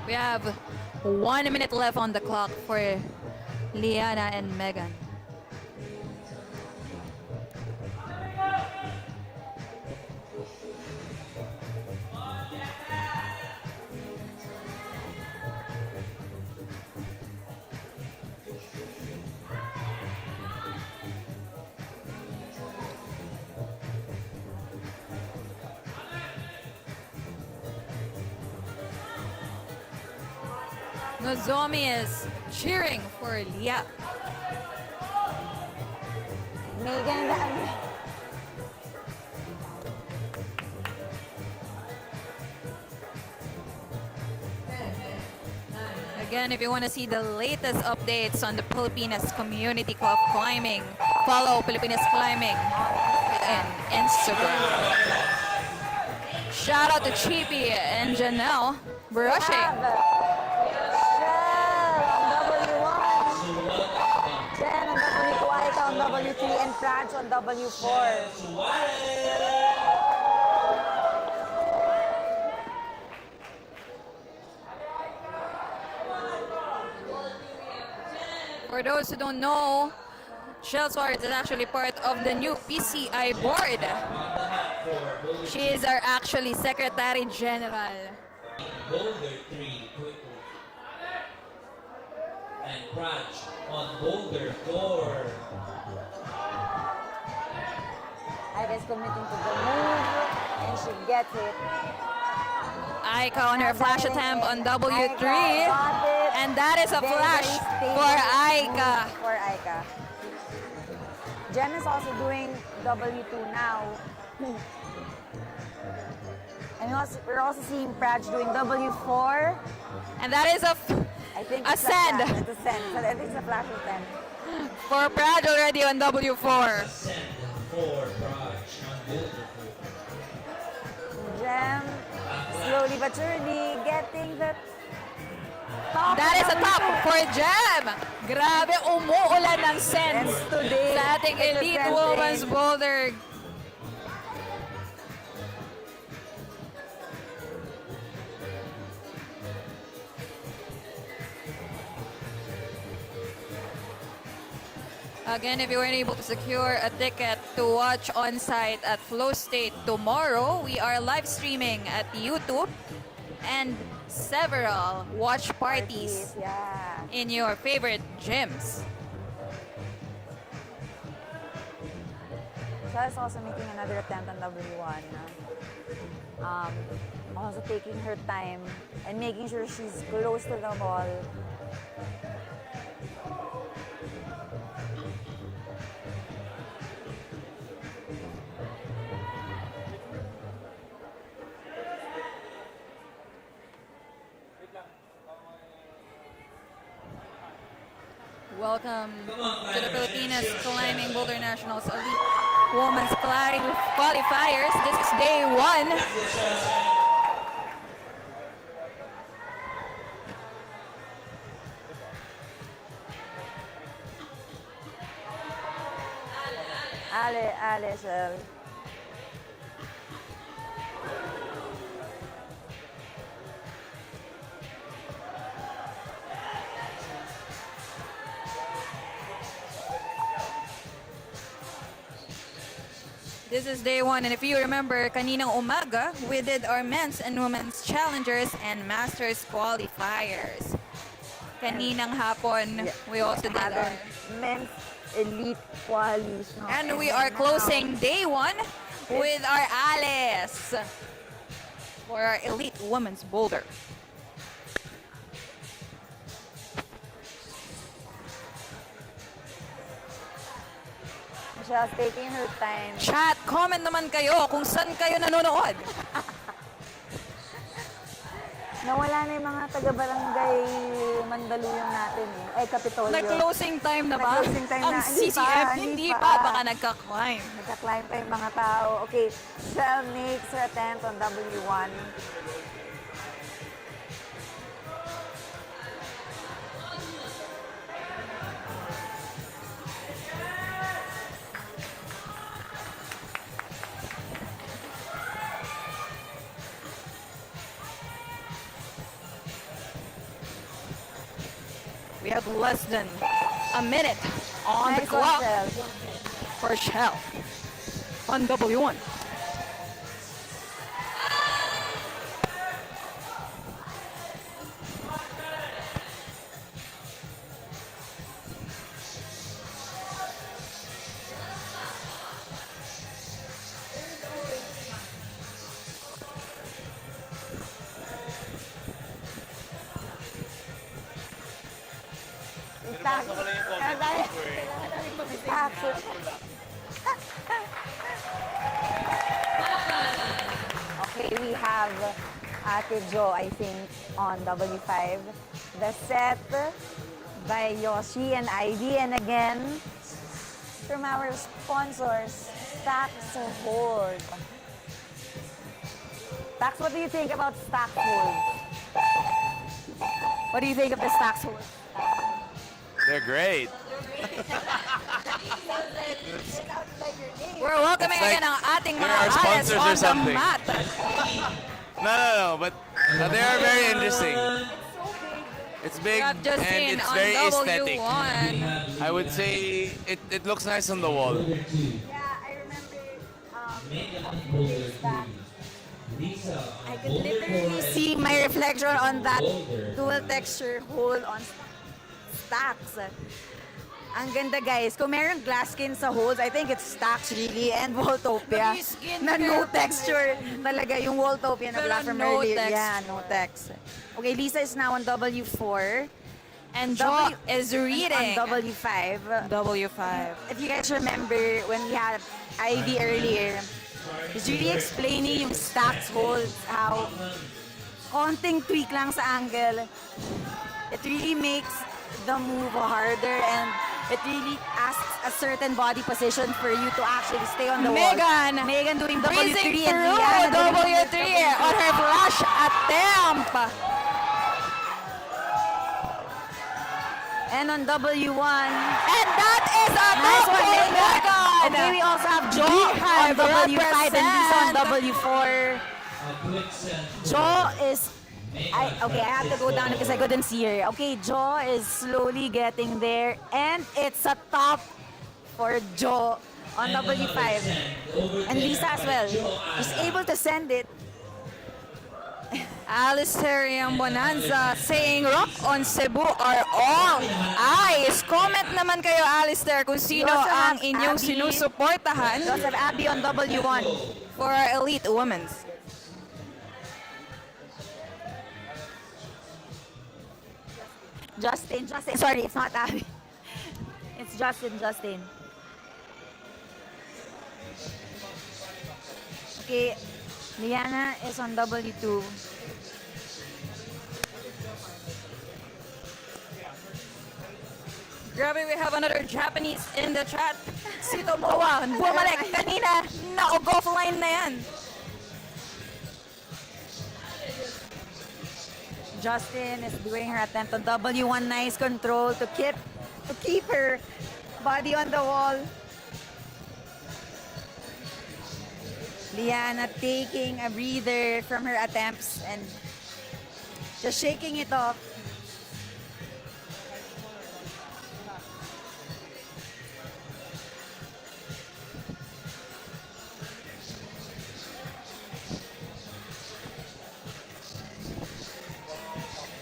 We have 1 minute left on the clock for Liana and Megan. Nozomi is cheering for Lia. Megan, Again, if you want to see the latest updates on the Pilipinas Community Club Climbing, follow Pilipinas Climbing on Instagram. Shout out to Chippy and Janelle brushing. Jen on W2, Aika on W3, and Franz on W4. For those who don't know, Shell Swartz is actually part of the new PCI board. She is our actually Secretary General. Boulder 3 quickly. And Crunch on Boulder 4. Aika is committing to the move, and she gets it. Aika on her flash attempt on W3. And that is a flash for Aika. For Aika. Jem is also doing W2 now. And we're also seeing Praj doing W4. And that is a send. It's a send. So I think it's a flash attempt. For Praj already on W4. Send for Crunch on Boulder 4. Jem, slowly but surely getting the top. That is a top for Jem. Grabe, umuulan ng sends today. sa ating Elite Women's Boulder. Again, if you weren't able to secure a ticket to watch on site at Flowstate tomorrow, we are live streaming at YouTube and several watch parties Yeah. in your favorite gyms. Shell is also making another attempt on W1. Also taking her time and making sure she's close to the ball. Welcome to the Filipinas Climbing Boulder Nationals Elite Women's Qualifiers. This is day 1. Ale, Shell. This is day 1, and if you remember, kaninang umaga, we did our men's and women's challengers and masters qualifiers. Kaninang hapon, we also did our men's elite qualies. No? And we are closing day 1 with our Alice for our elite women's boulder. Michelle's taking her time. Chat, comment naman kayo kung saan kayo nanonood. Nawala na yung mga taga-barangay Mandaluyong natin eh. Kapitolyo. Nag-closing time na ba? Nag-closing time Ang na. CCF, hindi pa. Baka nagka-climb. Nagka-climb pa yung mga tao. Okay, Shell makes her attempt on W1. We have less than a minute on the clock for Shell on W1. Okay, we have Ate Jo, I think, on W5. The set by Yoshi and Ivy. And again, from our sponsors, Stacks Hold. Stacks, what do you think about Stacks Hold? What do you think of the Stacks Hold? They're great. We're welcoming It's like again ang ating they're mga our Alice sponsors or on the something. mat. No, but they are very interesting. It's big have just and seen it's on very aesthetic. W1. I would say it looks nice on the wall. I could literally see my reflection on that dual texture hole on Stacks. Ang ganda guys. Kung meron glass skin sa holes, I think it's Stacks really and Voltopia. Na no texture talaga yung Voltopia na Pero black from no earlier. texture. Yeah, no text. Okay, Lisa is now on W4. And Jo is reading on W5. W5. If you guys remember when we had Ivy earlier, he's really explaining yung Stacks holds, how konting tweak lang sa angle, it really makes the move harder and it really asks a certain body position for you to actually stay on the wall. Megan doing breezing W3 and through Liana doing W3 on her flash attempt. And on W1. And that is a Nice double one, Megan. Okay, we also have Jo We on W5 and Lisa on represent. W4. Jo is... okay, I have to go down because I couldn't see her. Okay, Jo is slowly getting there. And it's a top for Jo on W5. And Lisa as well. She's able to send it. Alistair Bonanza saying rock on Cebu are all eyes. Comment naman kayo, Alistair, kung sino We also ang have inyong Abby. sinusuportahan We also have Abby on W1. for our elite women's. Justin. Sorry, it's not Abby. It's Justin. Okay, Liana is on W2. Grabe, we have another Japanese in the chat. Si Tomowa, bumalik kanina. Nako, offline na yan. Justin is doing her attempt on W1. Nice control to keep her body on the wall. Liana taking a breather from her attempts and just shaking it off.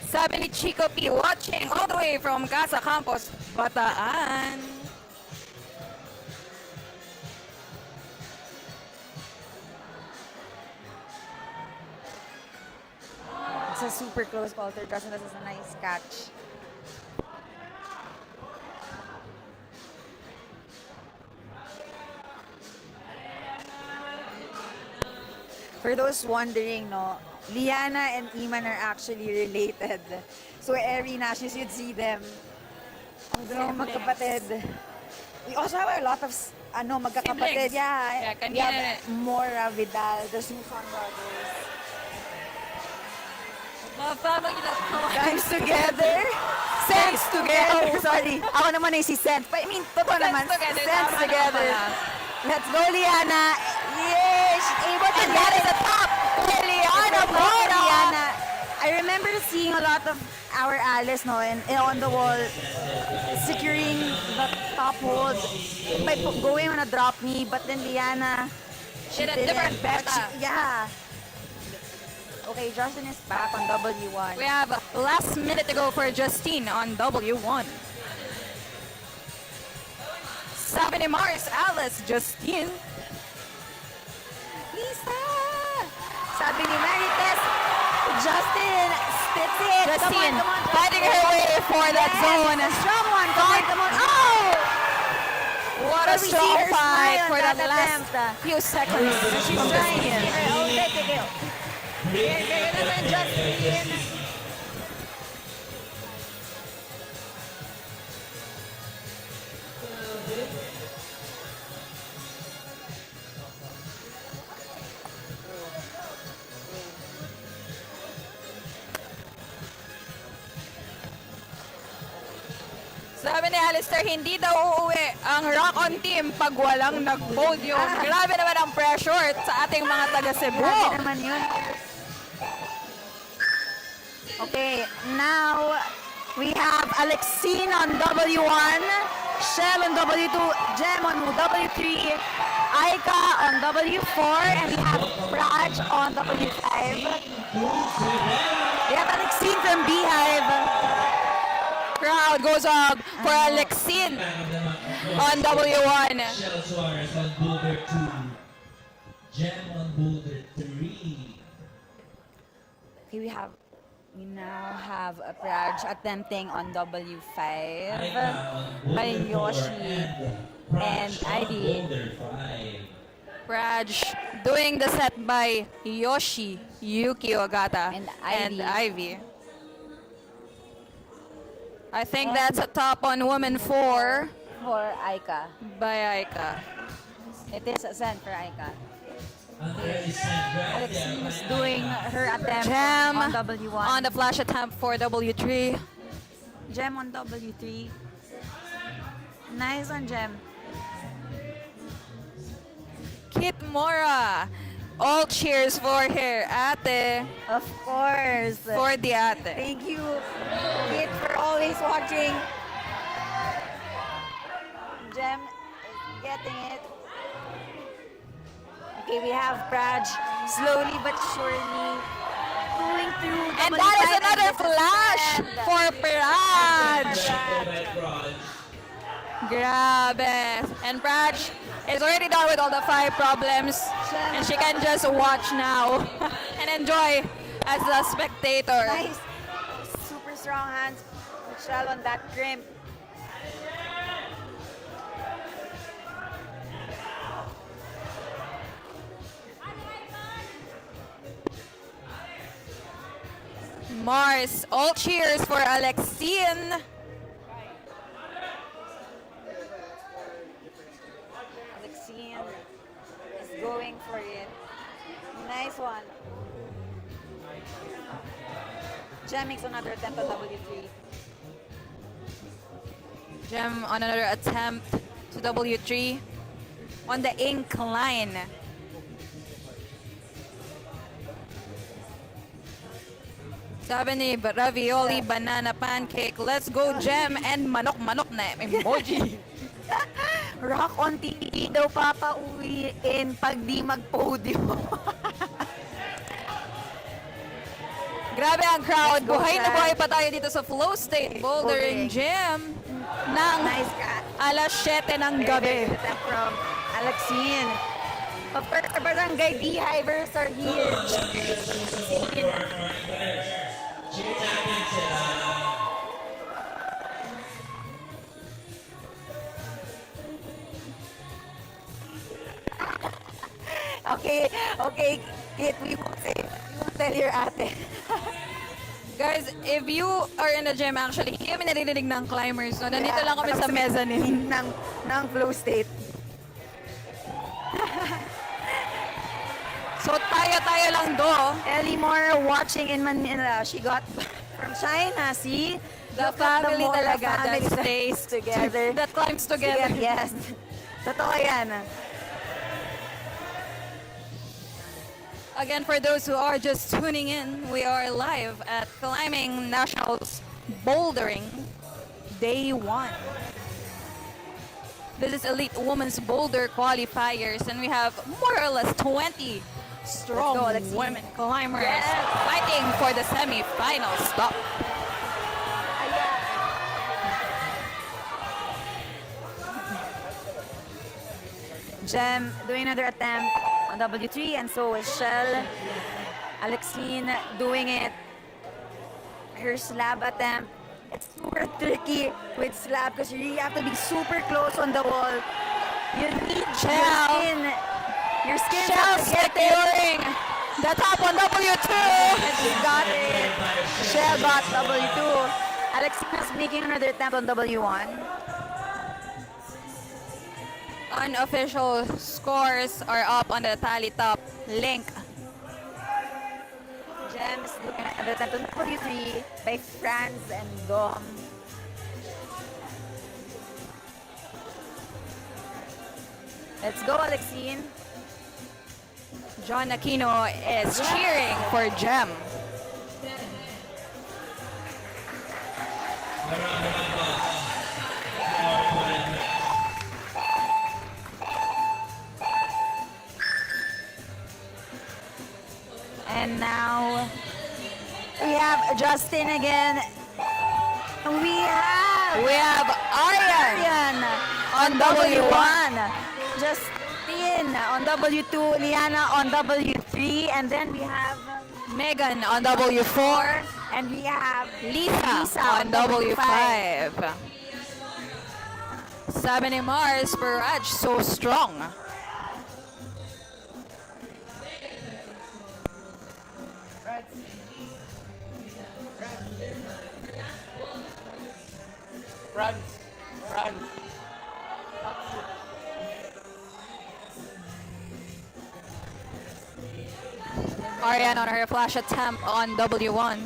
Sabi ni Chico P, watching all the way from Casa Campos, Bataan. It's a super close call. Third Justin, this is a nice catch. For those wondering, no, Liana and Iman are actually related. So every nationals you'd see them. Although magkapatid. We also have a lot of magkakapatid. Siblings. Yeah, Yeah, we have Mora Vidal, the Susan brothers. Times together. Sense together. Oh, sorry. Ako naman ay si Sense. I mean, totoo naman. Sense together. Let's go, Liana. Yes! Able to get it. The top. Liana, Liana. I remember seeing a lot of our Alice on the wall securing the top hold by going on a drop knee, but then Liana, she Did a didn't. different But beta. yeah. Okay, Justin is back on W1. We have last minute to go for Justine on W1. Sabi ni Mars, Alice, Justine. Lisa! Sabi ni Marites, Justin spits it. Justine Come on. fighting her way for that zone. Strong one. Come on. Oh! What a But we see strong her fight smile for on that that last attempt. few seconds. She's from trying. Justine. Oh, take it. Bigger naman, Justin. Sabi ni Alistair, hindi daw uuwi ang Rock On team pag walang nag-podium. Grabe naman ang pressure sa ating mga taga Cebu. Grabe naman yun. Okay, now we have Alexine on W1, Shell on W2, Jem on W3, Aika on W4, and we have Raj on W5. We have Alexine from Beehive. Crowd goes up for Alexine on W1. Shell Suarez on Boulder 2. Jem on Boulder 3. Okay, we now have a Raj attempting on W5 by Yoshi and Ivy. Raj doing the set by Yoshi, Yuki Ogata, and Ivy. I think that's a top on woman 4 for Aika. By Aika. It is a send for Aika. Alexine is doing her attempt Jem on W1. on the flash attempt for W3. Jem on W3. Nice on Jem. Kit Mora. All cheers for her, ate. Of course. For the ate. Thank you, Kit, for always watching. Jem is getting it. Okay, we have Praj slowly but surely going through. And that is another flash for Praj. Grabe. And Praj is already done with all the 5 problems. And she can just watch now and enjoy as a spectator. Nice. Super strong hands. Michelle on that crimp. Mars, all cheers for Alexine. Alexine is going for it. Nice one. Jem makes another attempt on W3. Jem on another attempt to W3 on the incline. Sabi ni ravioli, banana, pancake. Let's go, Jem, and manok-manok na emoji. Rock on TV daw papauwiin pag di mag-podium. Grabe ang crowd. Let's go, Buhay na Chad. buhay pa tayo dito sa Flowstate Bouldering Gym ng Nice cat. alas 7 ng gabi. From Alexine. Barangay D-Hivers are here. Okay, Kit, we won't tell your ate. Guys, if you are in the gym actually, hindi kami naririnig ng climbers. No? Nandito lang kami sa mezzanine. ng Flowstate. So tayo lang do. Ellie Moore watching in Manila. She got from China, see? The Look at family Moore talaga that family stays together. that climbs together. Yes. Totoo yan. Again, for those who are just tuning in, we are live at Climbing Nationals Bouldering Day 1. This is Elite Women's Boulder Qualifiers, and we have more or less 20 strong women climbers fighting for the semi-final stop. Jem doing another attempt on W3, and so is Shell. Alexine doing it. Her slab attempt. It's super tricky with slab because you really have to be super close on the wall. You need your skin. Your skin Shell has to get securing the top on W2. And she got it. Shell got W2. Alexine is making another attempt on W1. Unofficial scores are up on the tally top link. Jem is doing another attempt on W3 by Franz and Dom. Let's go, Alexine. John Aquino is cheering for Jem. And now we have Justin again. We have Aryan on W1. Justin on W2, Liana on W3, and then we have Megan on W4, and we have Lisa on W5. Sabi ni Mars, Paraj, so strong. Run. Ariane on her flash attempt on W1.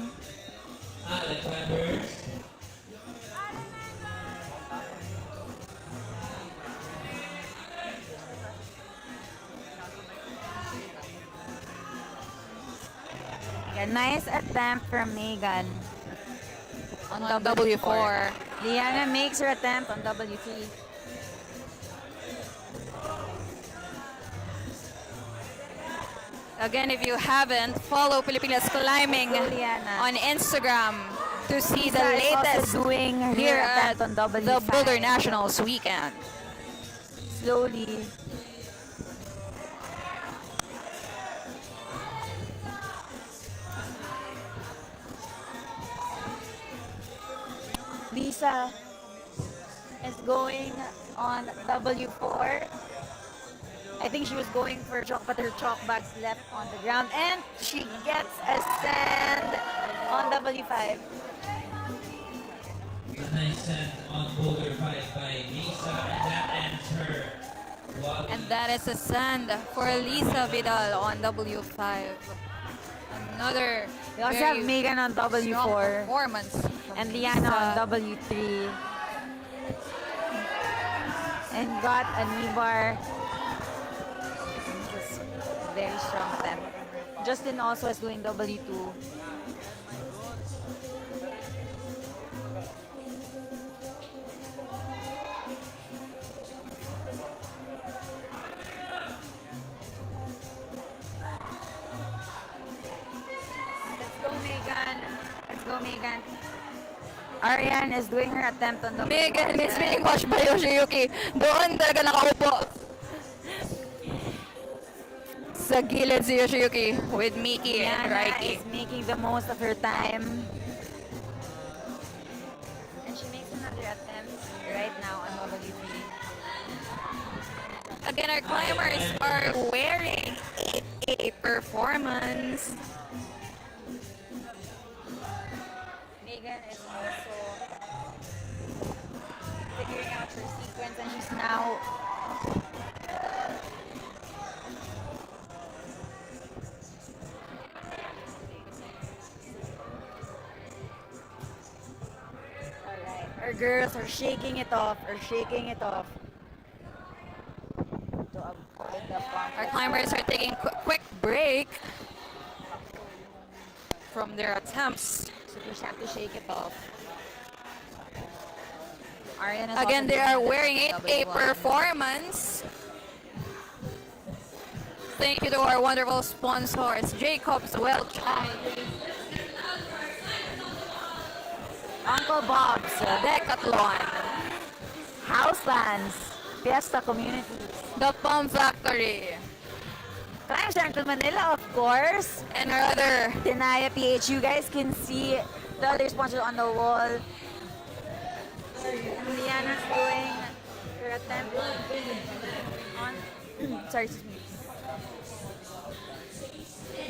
a nice attempt from Megan on W4. Liana makes her attempt on W3. Again, if you haven't, follow Pilipinas Climbing on Instagram to see the Lisa is also latest doing her here at attempt on the W5. Boulder Nationals weekend. Slowly. Lisa is going on W4. I think she was going for chalk, but her chalk bags left on the ground, and she gets a sand on W5. A nice send on Boulder 5 by Lisa, and that ends her walking. And that is a sand for Lisa Vidal on W5. Another We also have very Megan on strong W4 performance and from Liana on Lisa. W3. And got a knee bar. Just very strong attempt. Justin also is doing W2. Let's go, Megan. Let's go, Megan. Ariane is doing her attempt on the Megan is being watched by Yoshiyuki. Doon talaga nakaupo. Sa gilid si Yoshiyuki with Miki and Liana Raiki. is making the most of her time. And she makes another attempt right now on W3. Again, our climbers are wearing a performance. Megan is also figuring out her sequence, and she's now alright. Our girls are shaking it off, to avoid the bump. Our climbers are taking a quick break from their attempts. So they just have to shake it off. Ariane is Again, also they are doing wearing a W1. performance. Thank you to our wonderful sponsors, Jacob's Well Chai, Uncle Bob's, Decathlon, Houselands, Fiesta Communities, The Pump Factory, Climb Central Manila, of course, and our other Tenaya PH. You guys can see the other sponsors on the wall. Liana's doing her attempt on. Sorry, excuse me.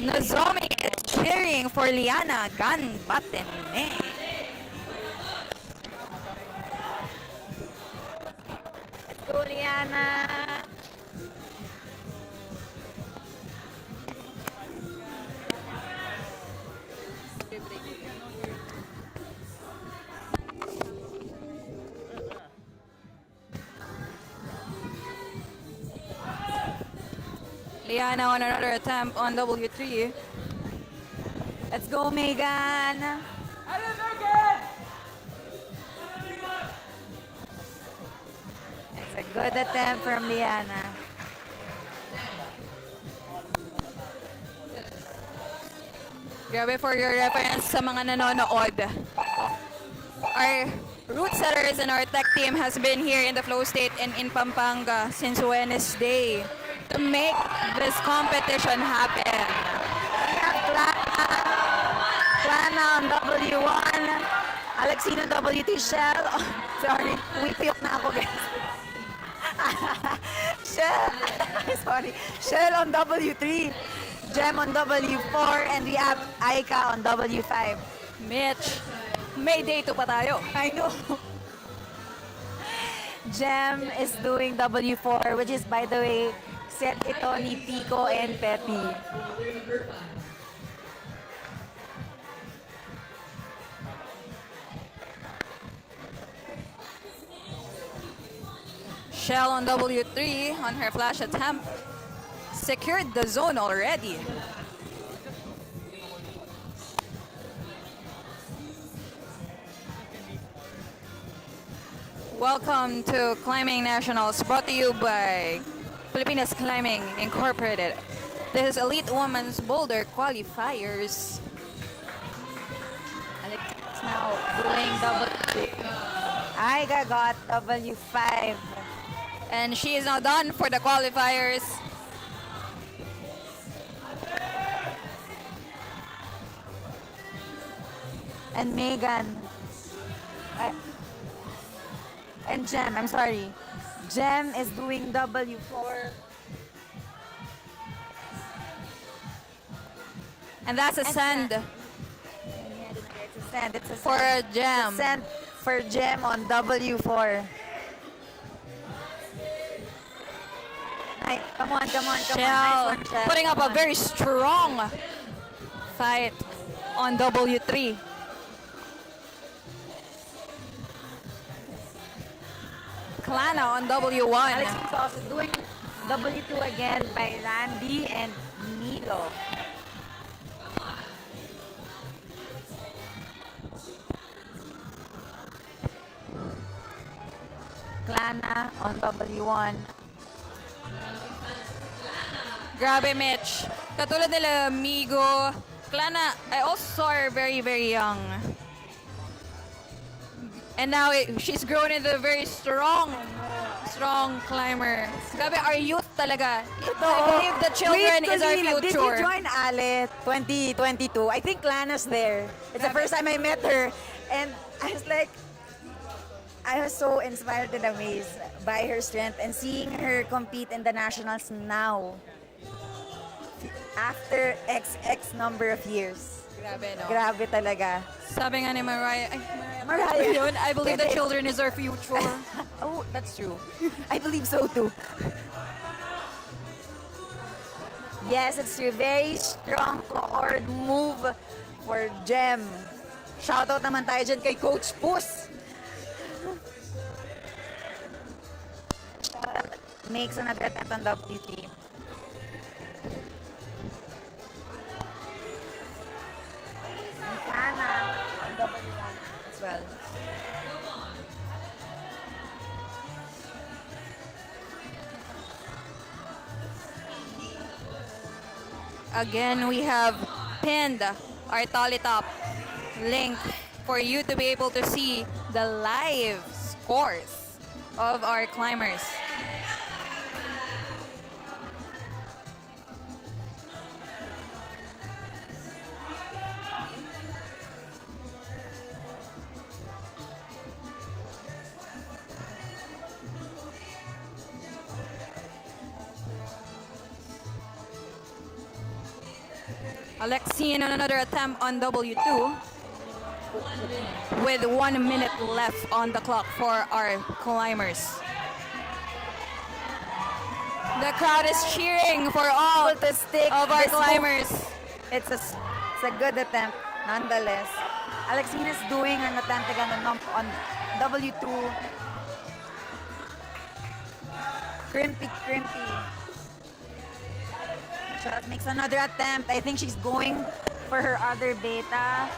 Nozomi is cheering for Liana Ganbatene. Let's go, Liana. Liana on another attempt on W3. Let's go, Megan. It's a good attempt from Liana. Grabe, for your reference sa mga nanonood. Our route setters and our tech team has been here in the Flowstate and in Pampanga since Wednesday to make this competition happen. Plana on W1. Alexino W2 Shell. Oh, sorry, umipiyok na ako, guys. Shell. Sorry. Shell on W3. Gem on W4. And we have Aika on W5. Mitch, may day 2 pa tayo. I know. Gem is doing W4, which is, by the way, set ito ni Pico and Peppy. Shell on W3 on her flash attempt. Secured the zone already. Welcome to Climbing Nationals, brought to you by Filipinas Climbing Incorporated. this Elite Women's Boulder qualifiers. Alex is now doing W. Aiga got W5. And she is now done for the qualifiers. And Megan. And Jem, I'm sorry. Jem is doing W4. And that's a send It's a send. It's a for send. Jem. It's a send for Jem on W4. Ay, come on. Shell Nice one, Shell. putting up Come a on. very strong fight on W3. Klana on W1. Alex is also doing W2 again by Randy and Milo. Klana on W1. Grabe, Mitch. Katulad nila, Migo. Klana, I also saw her very, very young. And now she's grown into a very strong climber. Grabe, our youth talaga. I believe the children is our Colleen, future. Did you join Ale 2022? I think Klana's there. It's the first time I met her. And I was like, I was so inspired and amazed by her strength and seeing her compete in the nationals now. After XX number of years. Grabe, no? Grabe talaga. Sabi nga ni Mariah, Mariah. yun, I believe the children is our future. Oh, that's true. I believe so too. Yes, it's true. Very strong forward move for Jem. Shoutout naman tayo dyan kay Coach Puss. Makes another attempt on WT. Sana on W1 as well. Again, we have pinned our Tally Top link for you to be able to see the live scores of our climbers. Alexine on another attempt on W2 with 1 minute left on the clock for our climbers. The crowd is cheering for all To stick of our this move. climbers. It's a good attempt, nonetheless. Alexine is doing an attempt again on W2. Crimpy. Charles makes another attempt. I think she's going for her other beta.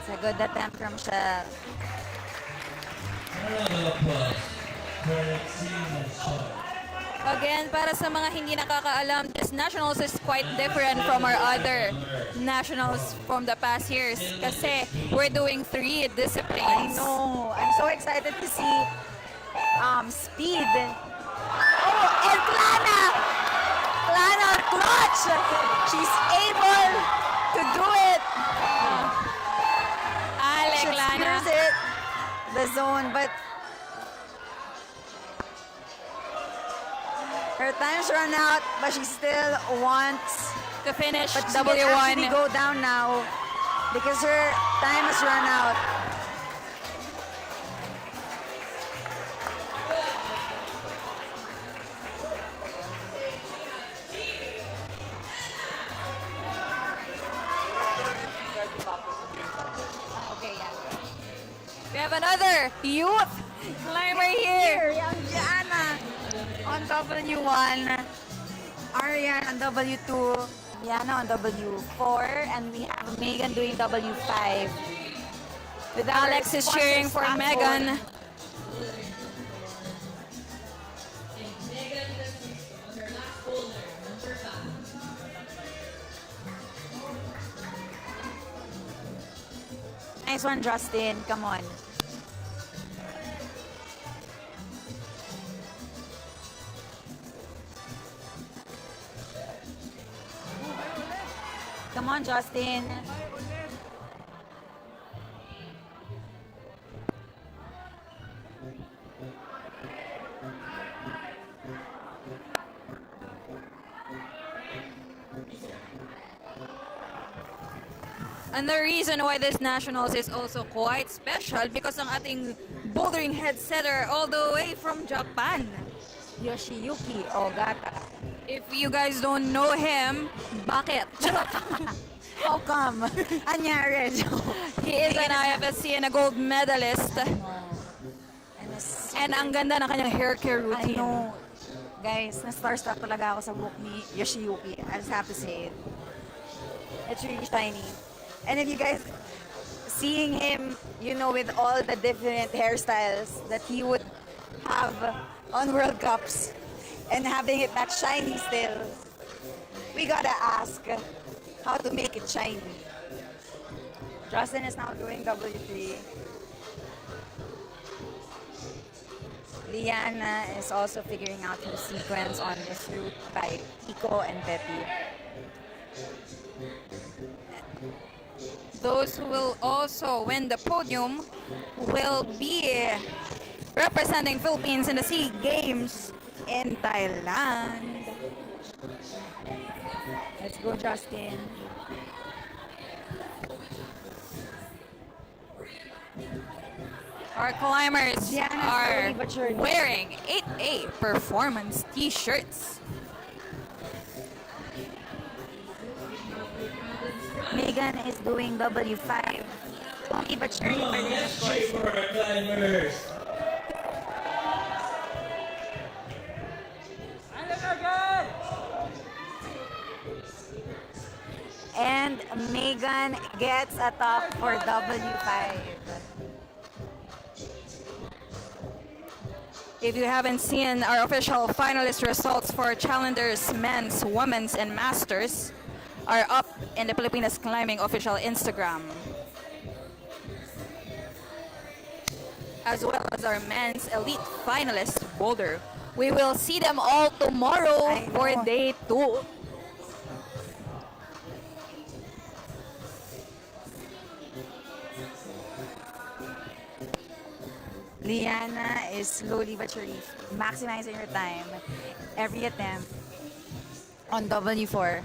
It's a good attempt from Shell. A round of applause for Alexina Shaw. Again, para sa mga hindi nakakaalam, this nationals is quite different from our other nationals from the past years kasi we're doing 3 I disciplines. know. I'm so excited to see speed. Oh, and Klana! Klana clutch! She's able to do it. Ale, She Klana. clears it, the zone, but her time's run out, but she still wants to finish but she W1. can actually go down now because her time has run out. Okay, yeah. We have another youth climber here. Young Jana on W1, Arian on W2, Yana on W4, and we have Megan doing W5. With our Alex is cheering for sponsors, Megan. And Megan on her last boulder, number 5. Nice one, Justin. Come on. Come on, Justin. And the reason why this nationals is also quite special because ang ating bouldering head setter all the way from Japan. Yoshiyuki Ogata. If you guys don't know him, bakit? How come? Anyari? He is an IFSC and a gold medalist. And ang ganda ng kanyang hair care I routine. know. Guys, na-starstruck talaga ako sa book ni Yoshiyuki. I just have to say it. It's really shiny. And if you guys, seeing him, you know, with all the different hairstyles that he would have on World Cups and having it that shiny still, we gotta ask how to make it shiny. Justin is now doing W3. Liana is also figuring out her sequence on this route by Kiko and Pepe. Those who will also win the podium will be representing Philippines in the SEA Games in Thailand. Let's go, Justin. Our climbers Gianna's are slowly but surely. wearing 8A performance t-shirts. Megan is doing W5. Slowly but surely, but then of course, For our climbers. and Megan gets a top for W5. If you haven't seen our official finalist results for Challengers Men's, Women's, and Masters are up in the Filipinas Climbing official Instagram. As well as our men's elite finalist, Boulder. We will see them all tomorrow for day 2. Liana is slowly but surely maximizing her time every attempt on W4.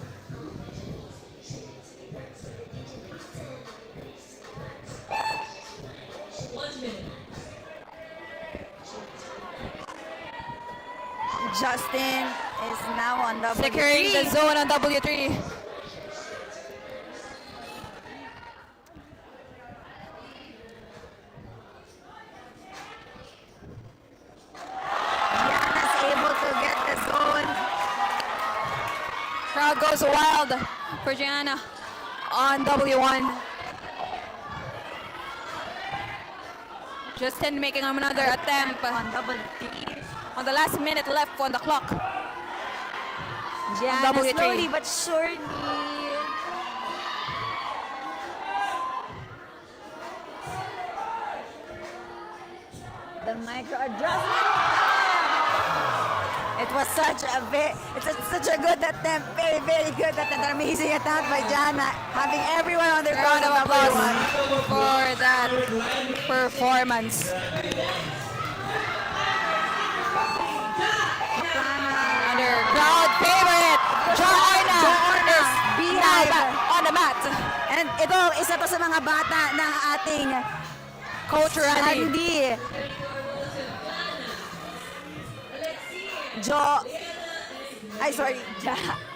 Justin is now on W3. Securing the zone on W3. Liana's able to get the zone. Crowd goes wild for Gianna on W1. Justin making another attempt on W3. On the last minute left on the clock. Gianna W3. slowly but surely. The micro adjustment. It was such a good attempt, very, very good attempt, an amazing attempt by Gianna, having everyone on their Round front of applause W1. for that performance. Under crowd favorite, Joanna is Beehive. now on the mat. And ito, isa to sa mga bata ng ating Coach Randy. Randy.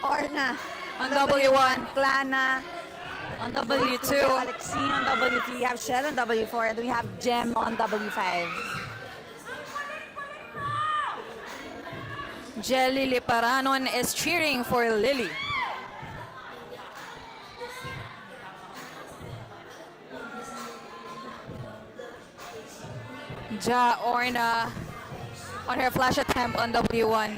Orna On W1. Klana on W2, Alexine on W3, we have Shell on W4, and we have Jem on W5. Jelly Liparanon is cheering for Lily. Ja Orna on her flash attempt on W1.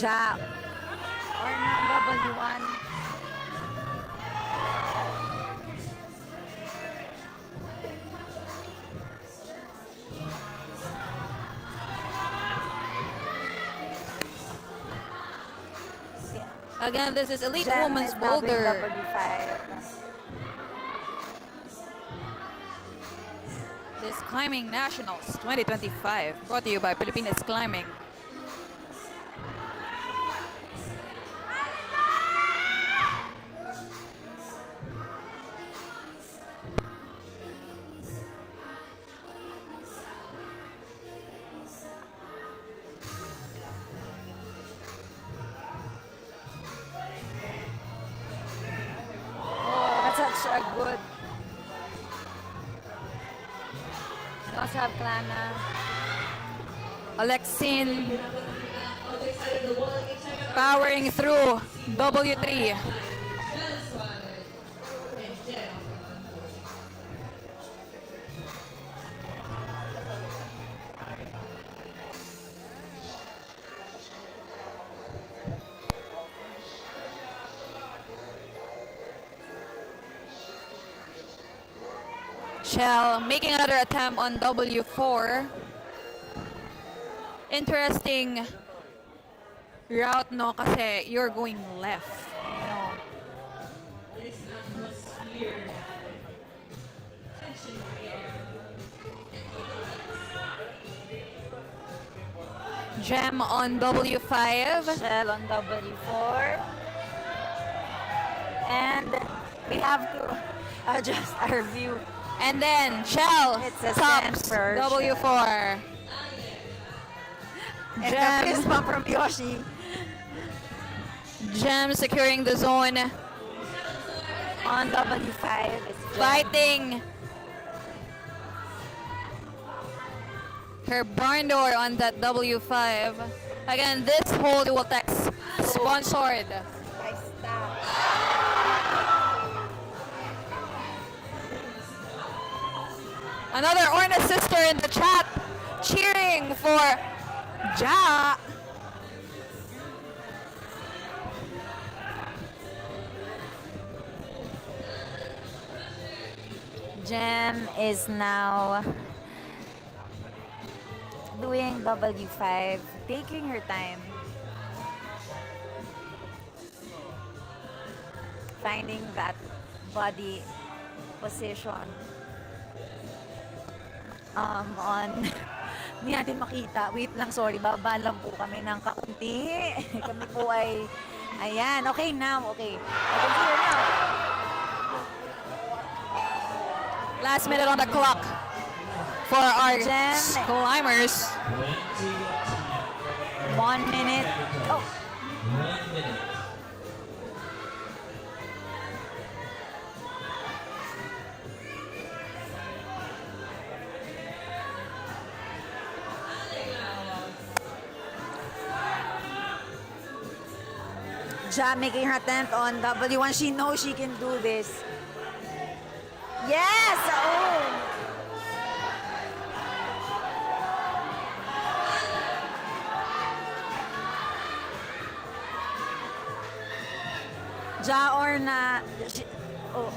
Ja Orna W1. Again, this is Elite Jem Women's is now doing Boulder. W5. This Climbing Nationals 2025, brought to you by Philippines Climbing. Oh, that's such a good. Also have Klana. Alexine powering through W3. Shell making another attempt on W4. Interesting route, no, kasi you're going left. No. This atmosphere. Tension in the air. Gem on W5. Shell on W4. And we have to adjust our view. And then Shell It's a tops center. W4. And Gem. the fist bump from Yoshi. Gem securing the zone. On W5 is Jem. Fighting her barn door on that W5. Again, this whole dual text sponsored. Nice stop. Another Orna sister in the chat cheering for Ja. Jem is now doing W5, taking her time. Finding that body position. On hindi natin makita. Wait lang, sorry. Baba lang po kami ng kaunti. Kami po ay ayan. Okay now. Okay. I can see her now. Last minute on the clock for our Jem. climbers. 1 minute. Oh. 1 minute. Ja making her attempt on W1. She knows she can do this. Yes! Oh! Ja Orna. Oh.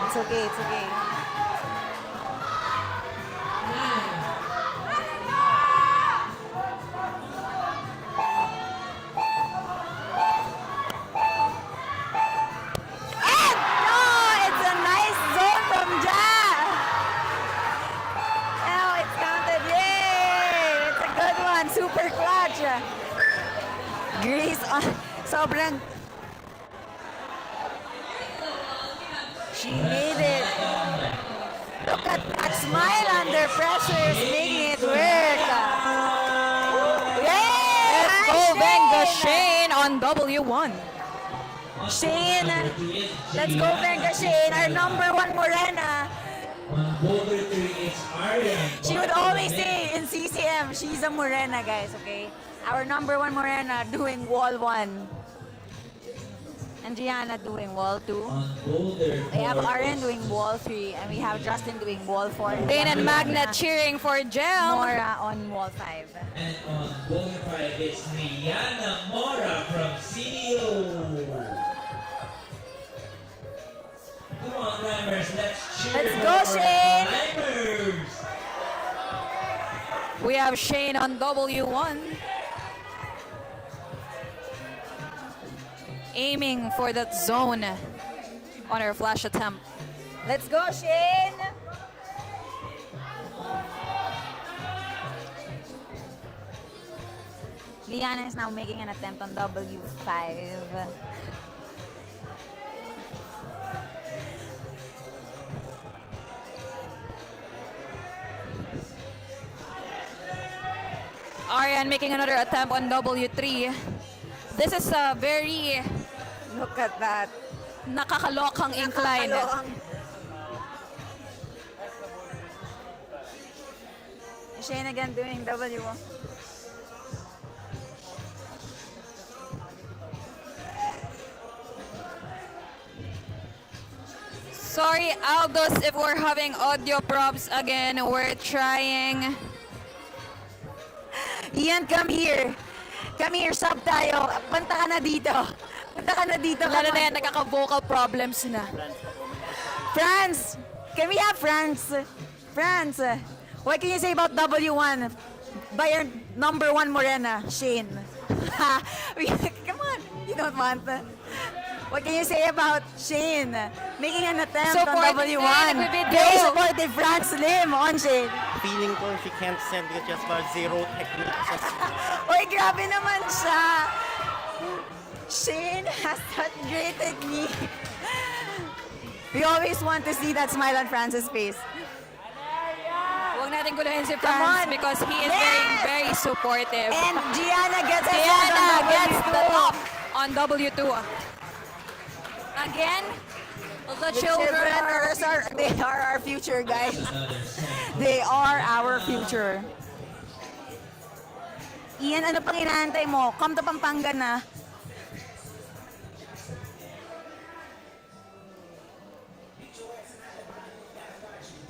It's okay, it's okay. Super clutch. Grace on. Sobrang. She made it. Look at that smile under pressure is making it work. Yay! Let's go, Venga Shane on W1. Shane. Let's go, Venga Shane. Our #1 Morena. On Boulder 3, it's Arian. She would always say in CCM, she's a Morena, guys, okay? Our number 1 Morena doing wall 1. And Gianna doing wall 2. On Boulder We have 4, Aren doing wall 3, and we have Justin doing wall 4. Dane and Magna cheering for Gem. Mora on wall 5. and on Boulder 5, it's Rihanna Mora from CDO. Come on, climbers, let's cheer Let's for go, our Shane. climbers. We have Shane on W1. Aiming for that zone on her flash attempt. Let's go, Shane! Liana is now making an attempt on W5. Arian making another attempt on W3. This is a very Look at that. nakakalokang incline. Shane again doing W. Sorry, Aldous, if we're having audio props again. We're trying. Ian, come here. Come here, sub tayo. Punta ka na dito. Punta ka na dito. Lalo come na on. yan, nagkaka-vocal problems na. France! Can we have France? France! What can you say about W1? By your number 1 Morena, Shane. Come on, you don't want. What can you say about Shane making an attempt Support on Shane, W1? nagbe-video. Very supportive France Lim on Shane. Feeling ko she can't send it just about zero technique. Uy, grabe naman siya. Shane has that great technique. We always want to see that smile on France's face. Huwag natin guluhin si Come on. France because he is Yes. very supportive. And Gianna gets a Diana on gets W2. the top on W2. Again, the children are... They are our future, guys. They are our future. Ian, ano pang inaantay mo? Come to Pampanga na.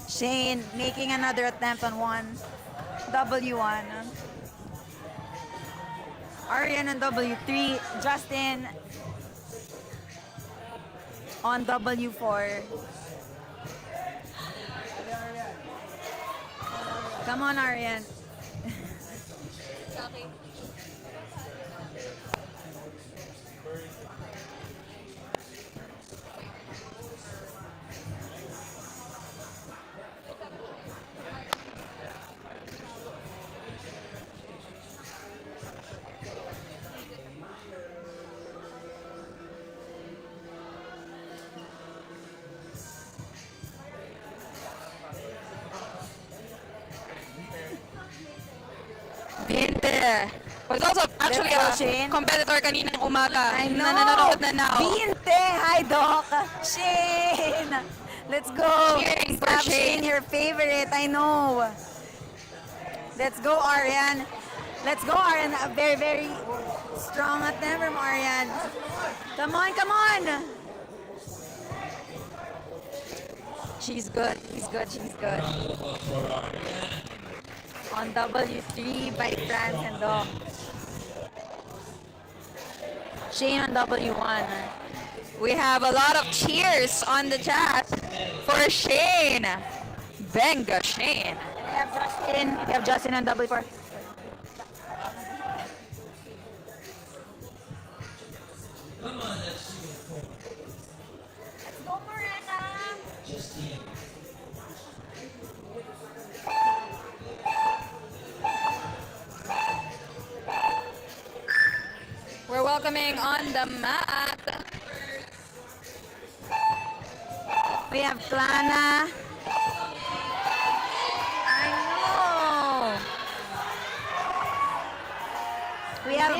Shane making another attempt on W1. Arian on W3. Justin on W4. Come on, Arian. Binte. Was also actually a Shane. competitor kaninang umaga. I know. Na nanonood na now. Binte! Hi, Doc! Shane! Let's go! Cheering for Stop Shane. Your favorite, I know. Let's go, Arian. Let's go, Arian. A very, very strong attempt from Arian. Come on, come on! She's good, she's good, she's good. On W3 by France and Doc. Shane on W1. We have a lot of cheers on the chat for Shane. Benga Shane. We have Justin on W4. Come on, let's cheer for Justine. We're welcoming on the mat. We have Klana. I know. We have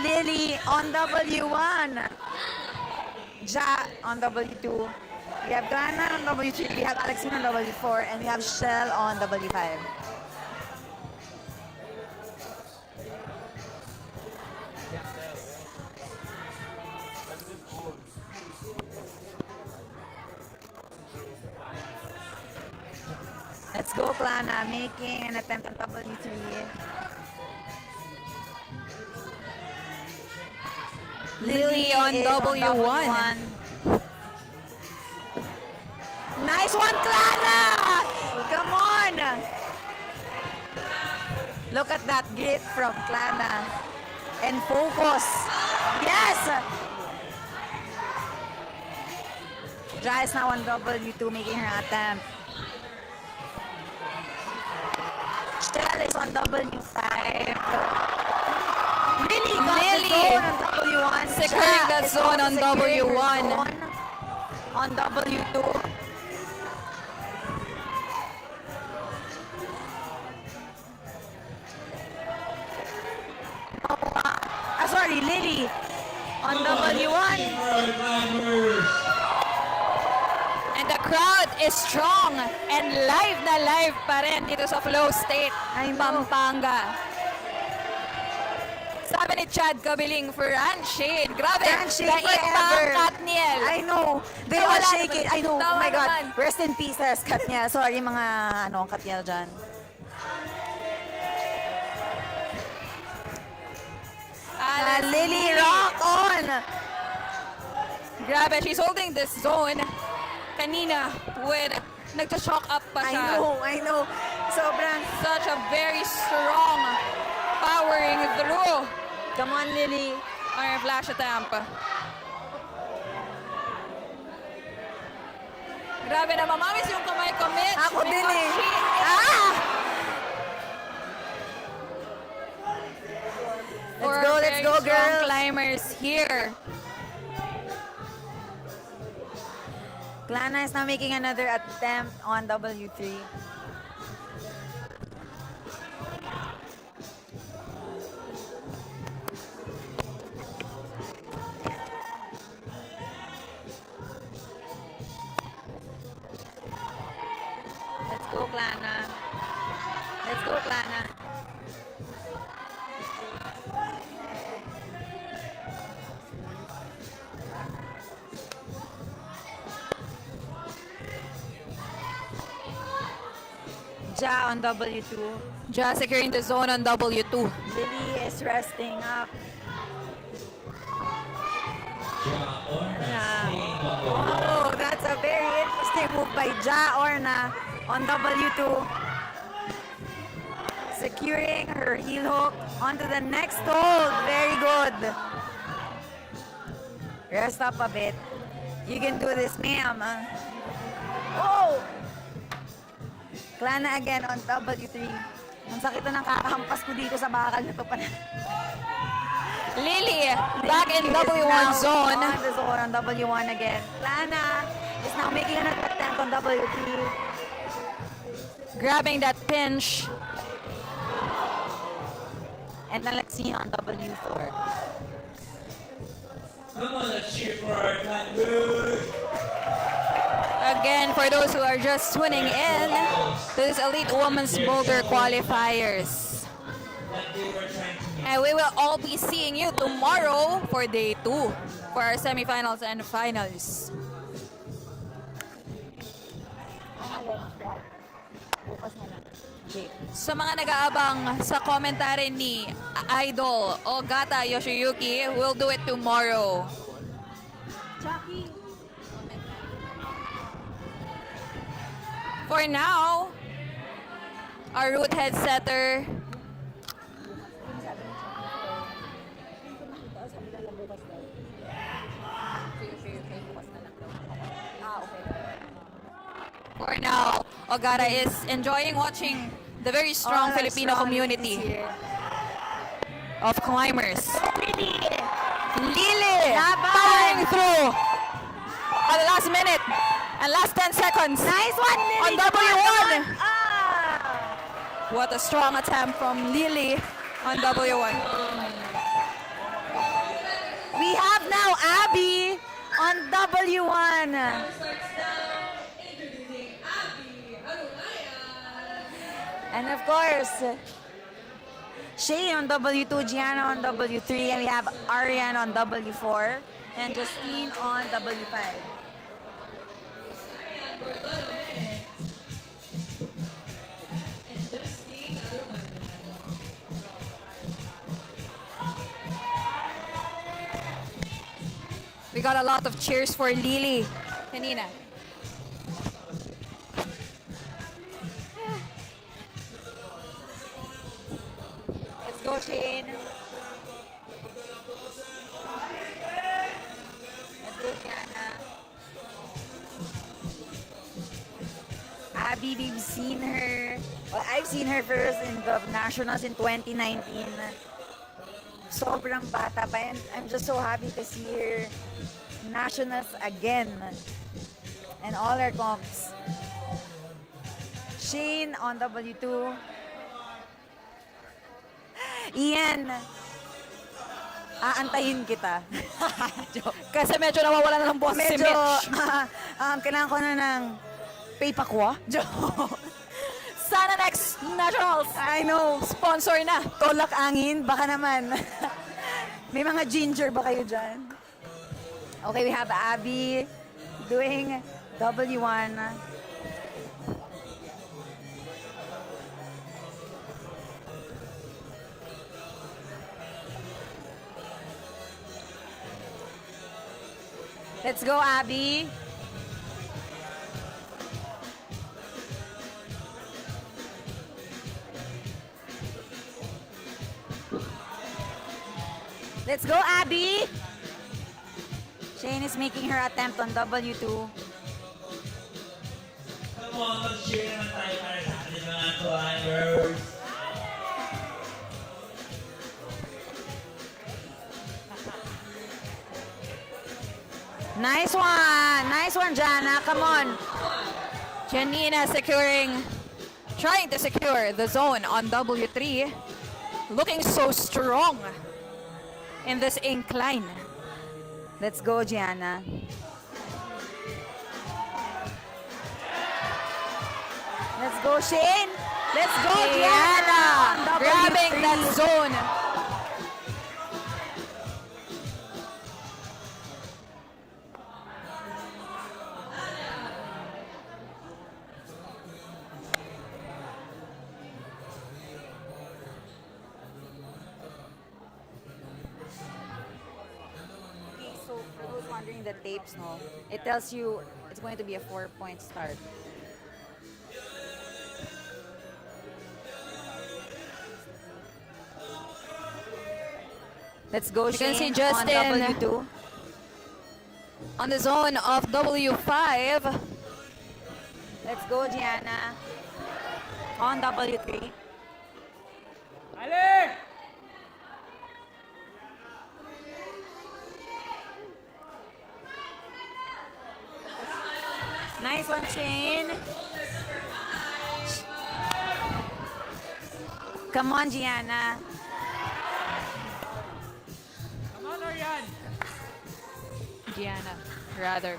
Lily on W1. Ja on W2. We have Clana on W3, we have Alexine on W4, and we have Shell on W5. Let's go, Clana, making an attempt on W3. Lily on is W1. Nice one, Clana! Come on! Look at that grit from Clana. And focus. Yes! Ja is now on W2 making her attempt. Shell is on W5. Lily got the zone on W1. Securing the zone on securing her W1. zone on W2. Sorry, Lily on W1. And the crowd is strong and live na live pa rin dito sa Flowstate, Pampanga. Sabi ni Chad Kabiling for handshake. Grabe, Handshake daig pa ang forever. Katniel. I know. They all Wala shake it. naman. I know. Oh Tawa my God. naman. Rest in peace, Katniel. Sorry mga Katniel dyan. Lily, rock on! Grabe, she's holding this zone. Kanina, nagta-shock up pa siya. I know. Sobrang. Such a very strong powering through. Come on, Lily. On her flash attempt. Grabe na, mamamis yung kamay ko, Mitch. Ako din because eh. she is- Let's For go, let's very go, strong girls. climbers here. Clana is now making another attempt on W3. Let's go, Clana. Let's go, Clana. Ja on W2. Ja securing the zone on W2. Lily is resting up. Oh, that's a very interesting move by Ja Orna on W2. Securing her heel hook onto the next hold. Very good. Rest up a bit. You can do this, ma'am. Oh! Clana again on W3. Ang sakit na ng kakahampas ko dito sa bakal na to pa. Lily, back in Is W1 now zone. On the zone on W1 again. Clana is now making an attempt on W3. Grabbing that pinch. And Alexine on W4. Come on, let's cheer for our climbers. Again, for those who are just tuning in, this is Elite Women's Boulder Qualifiers. And we will all be seeing you tomorrow for day 2 for our semifinals and finals. Sa mga nag-aabang sa commentary ni Idol Ogata Yoshiyuki, we'll do it tomorrow. For now, our root head setter for now, Ogata is enjoying watching the very strong Filipino community of climbers. Lily powering through at the last minute and last 10 seconds. Nice one, Lily. On W1. What a strong attempt from Lily on W1. We have now Abby on W1. And of course, Shane on W2, Gianna on W3, and we have Arian on W4, and Justine on W5. We got a lot of cheers for Lily. Kanina. Let's go, Shane. Let's go, Gianna. Abby, we've seen her. Well, I've seen her first in the Nationals in 2019. Sobrang bata pa, and I'm just so happy to see her Nationals again. And all her comps. Shane on W2. Ian, aantayin kita. Kasi medyo nawawala na ng boss si Medyo, Mitch. kailangan ko na ng paypakwa. Sana next Nationals. I know. Sponsor na. Tolak angin, baka naman. May mga ginger ba kayo dyan? Okay, we have Abby doing W1. Let's go, Abby. Let's go, Abby. Shane is making her attempt on W2. Come on, mag-cheer naman tayo para sa ating mga climbers. Nice one. Nice one, Jana. Come on. Janina trying to secure the zone on W3. Looking so strong in this incline. Let's go, Gianna. Let's go, Shane. Let's go, Gianna. On Grabbing W3. that zone. So for those wondering the tapes, no, it tells you it's going to be a 4-point start. Let's go, You can see Shane, Justin on W2. on the zone of W5. Let's go, Gianna. On W3. Ali! Nice one, Shane. Come on, Gianna. Come on, Arian! Gianna, rather.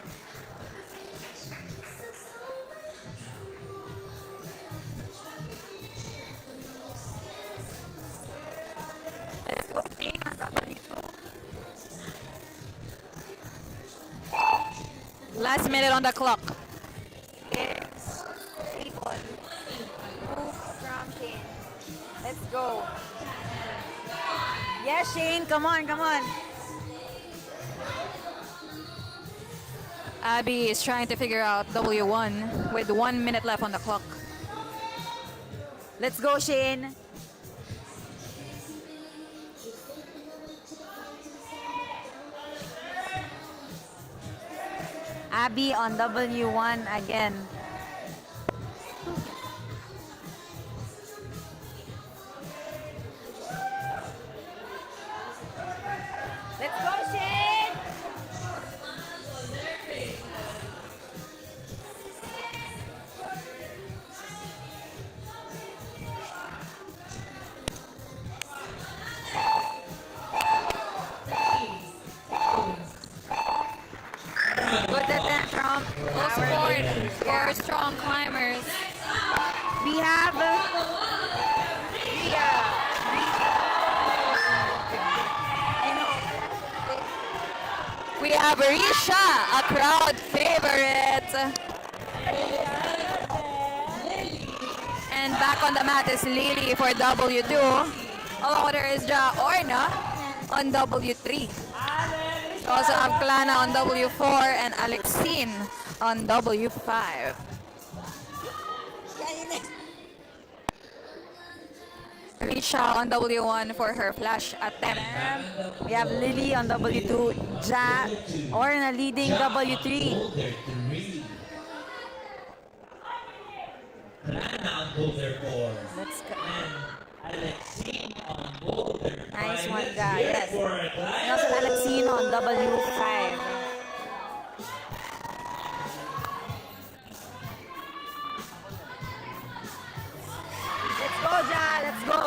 Let's go, Shane, on W2. Last minute on the clock. It's people. Move from Shane. Let's go. Yes, Shane. Come on, come on. Abby is trying to figure out W1 with 1 minute left on the clock. Let's go, Shane. Abby on W1 again. Let's go, Shane! Good attempt from both sport for strong climbers. We have We have Risha, a crowd favorite. And back on the mat is Lily for W2. Along with her is Ja Orna on W3. We also have Klana on W4 and Alexine on W5. Risha on W1 for her flash attempt. We have Lily on W2, Ja Orna leading W3. Boulder 3. Rana on Boulder 4. Let's go. And Alexine on Boulder 5. Nice one, Let's guys. hear Yes. for And also Alexine on W5. Let's go, Ja. Let's go.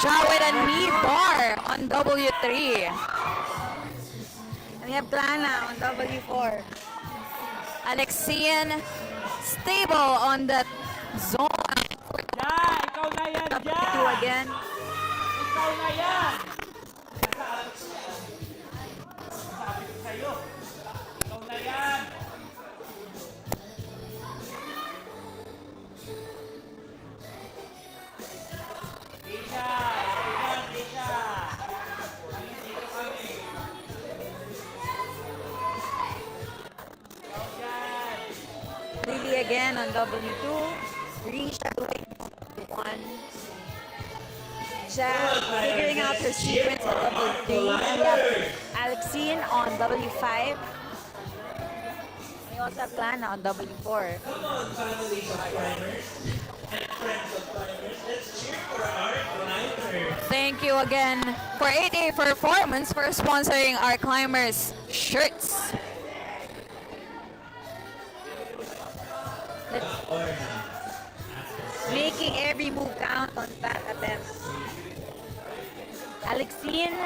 Ja with a knee bar on W3. And we have Klana on W4. Alexine stable on the zone. Ja, ikaw na yan, Ja! Two again. Ikaw na yan! Sabi ko sa'yo. Ikaw na yan! Isha! Isha! Dito kami. Ikaw dyan! Lily again on W2. Risha doing W1. Ja figuring out her sequence on W3. And we have Alexine on W5. We also have Klana on W4. Come on, families of climbers and friends of climbers. Let's cheer for our climbers. Thank you again for 8A Performance for sponsoring our climbers' shirts. Making every move count on that attempt. Alexine.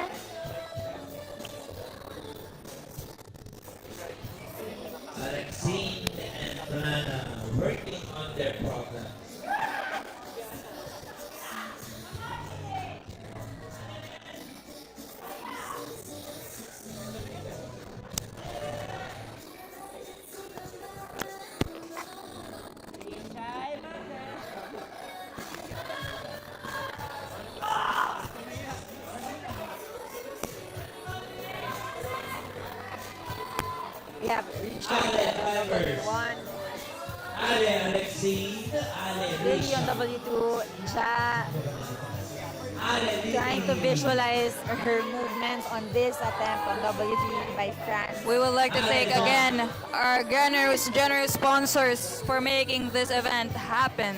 Alexine and Rana working on their programs. We have Risha Ale on climbers. W1. Ale Alexine, Ale Lily on Risha. W2. Ja Ale trying to visualize her movements on this attempt on W3 by France. We would like to thank again our generous sponsors for making this event happen.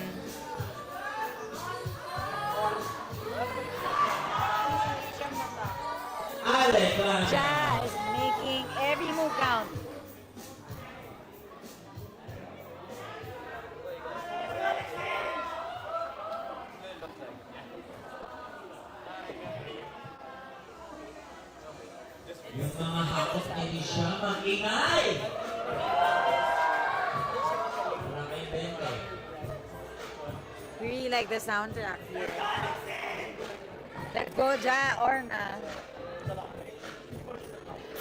Ale Klana. Ja is making every move count. Yung mga hakot ni siya mag-ingay. Para may bente. We really like the soundtrack here. Let's go, Ja Orna.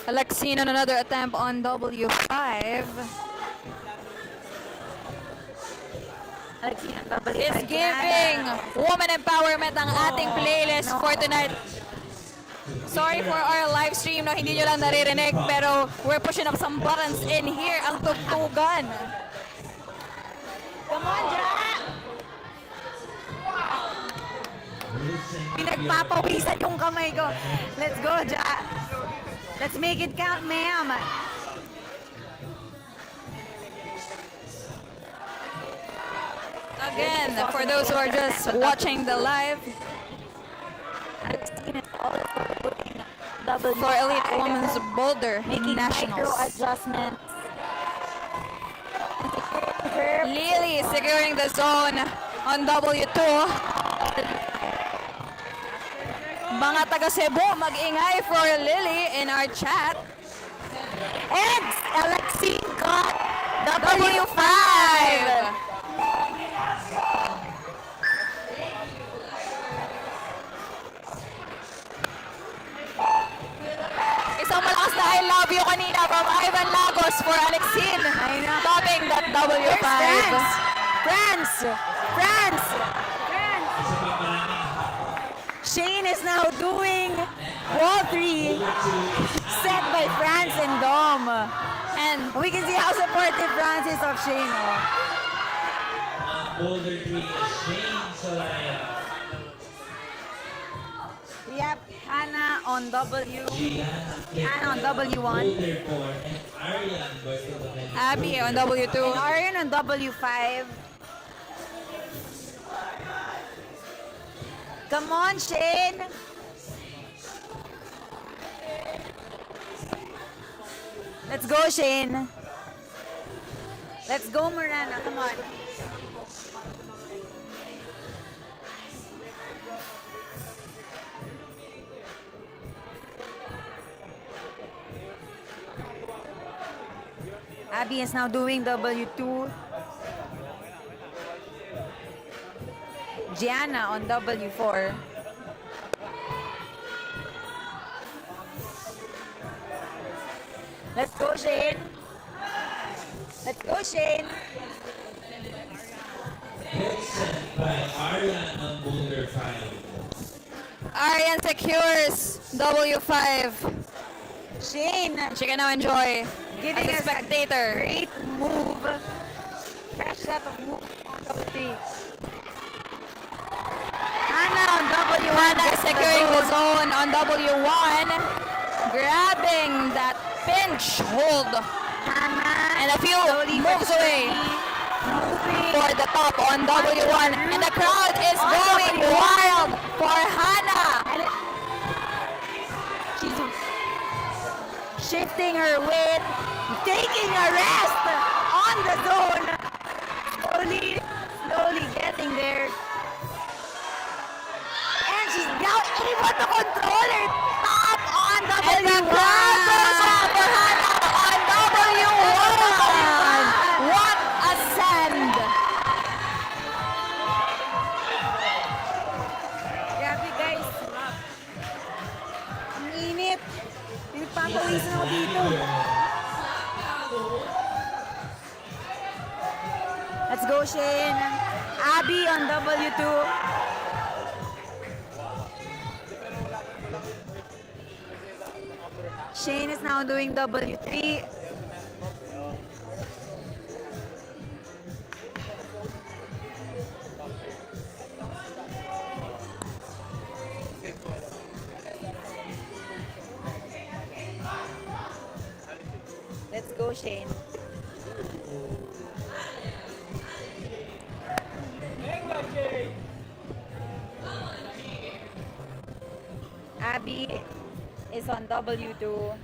Alexine on another attempt on W5. Alexine on W5. Is giving woman empowerment ang ating playlist for tonight. Sorry for our live stream, no, hindi nyo lang naririnig, pero we're pushing up some buttons in here, ang tugtugan. Come on, Ja! Pinagpapawisan yung kamay ko. Let's go, Ja! Let's make it count, ma'am. Again, for those who are just watching the live, for Elite Women's Boulder Making micro Nationals. adjustments. Lily securing the zone on W2. Mga taga Cebu, mag-ingay for Lily in our chat. And Alexine got W5. Isang malakas na I love you kanina from Ivan Lagos for Alexin. Topping that W5. France! France! Shane is now doing wall 3 set by France and Dom. And we can see how supportive France is of Shane. Oh. Boulder 3 is Shane Solaya. Yep, Hannah on W. Hannah on W1. Boulder 4 and Arian versus the Abby on W2. And Arian on W5. Come on, Shane. Let's go, Shane. Let's go, Miranda. Come on. Abby is now doing W2. Gianna on W4. Let's go, Shane. Let's go, Shane. Vincent by Arian on Boulder 5. Arian secures W5. Shane. She can now enjoy Giving as a us spectator. Great move. Fresh set of move on W3. Hannah on W1. Hannah securing the zone on W1. Grabbing that pinch hold. Hannah. And a few moves away for the top on W1. And the crowd is going wild for Hannah. She's shifting her weight, taking a rest on the zone. Slowly getting there. And she's now able to control her top on W1. And the crowd goes out for Hannah on W1. What a send. Grabe guys. Ang init. Pinagpapawisan ako dito. Let's go, Shane. Abby on W2. Shane is now doing W3. Let's go, Shane. Abby is on W2.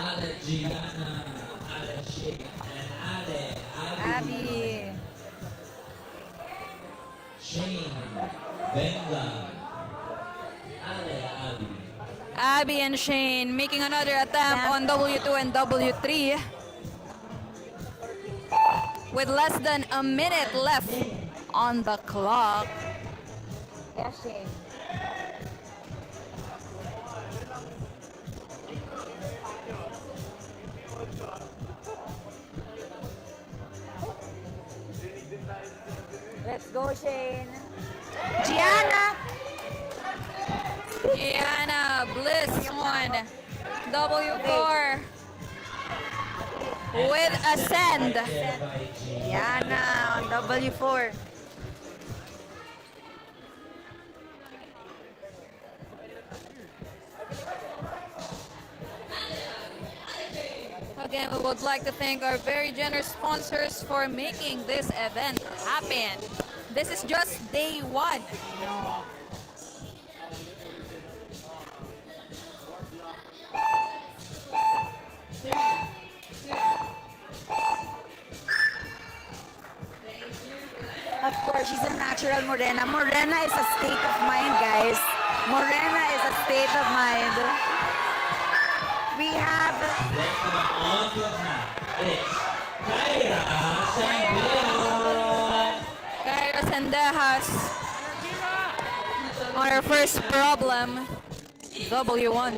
Ale Gianna, Ale Shane, and Ale Abby. Shane, Benga, Ale Abby. Abby and Shane making another attempt on W2 and W3. With less than a minute left on the clock. Yeah, Shane. Let's go, Shane. Gianna. Gianna Bliss on W4 with a send. Gianna on W4. Again, we would like to thank our very generous sponsors for making this event happen. This is just day one. Of course, she's a natural morena. Morena is a state of mind, guys. Morena is a state of mind. We have... Let's go on to na. It's Kyra Sandejas. Kyra Sandejas on her first problem, W1.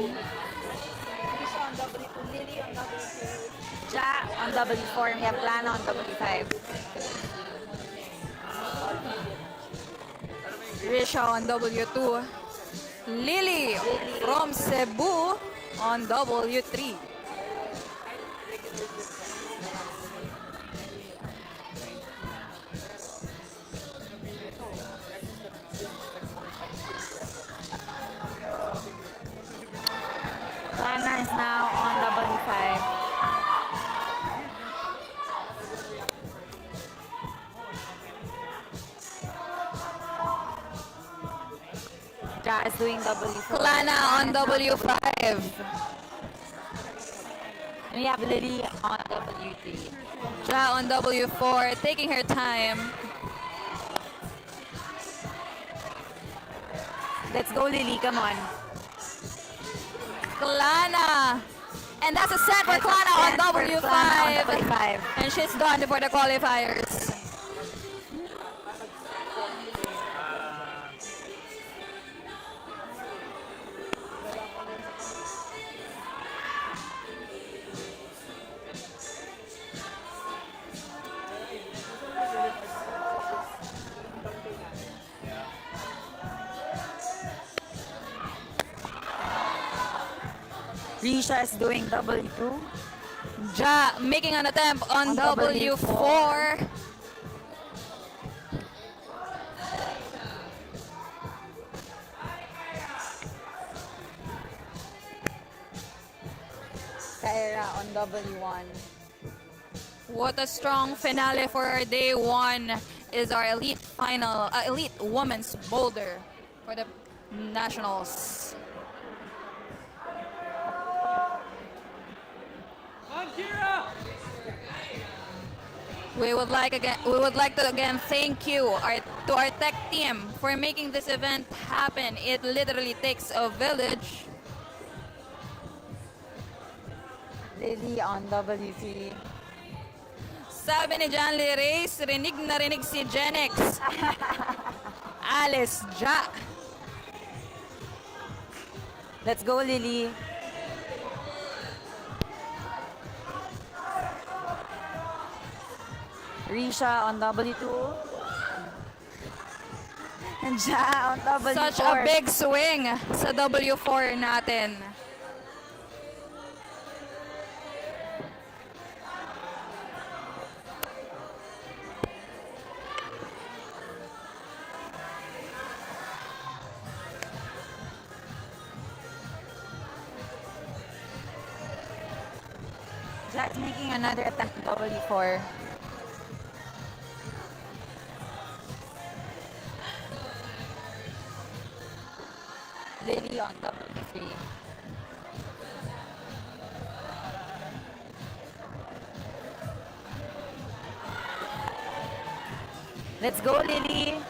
Ja on W4, we have Lana on W5. Risha on W2. Lily from Cebu on W3. Lana is now on W5. Ja is doing W4. Lana on W5. And we have Lily on W3. Ja on W4, taking her time. Let's go, Lily. Come on. Klana. And that's a set for Klana on W5. And she's done before the qualifiers. Risha is doing W2. Ja making an attempt on W4. Kyra on W1. What a strong finale for our day one is our elite final, elite women's boulder for the nationals. We would like to again thank you to our tech team for making this event happen. It literally takes a village. Lily on W3. Sabi ni John Lee Reyes, rinig na rinig si Genix. Alice Ja. Let's go, Lily. Risha on W2. And Ja on W4. Such a big swing sa W4 natin. Jack's making another attempt at W4. Lily on W3. Let's go, Lily.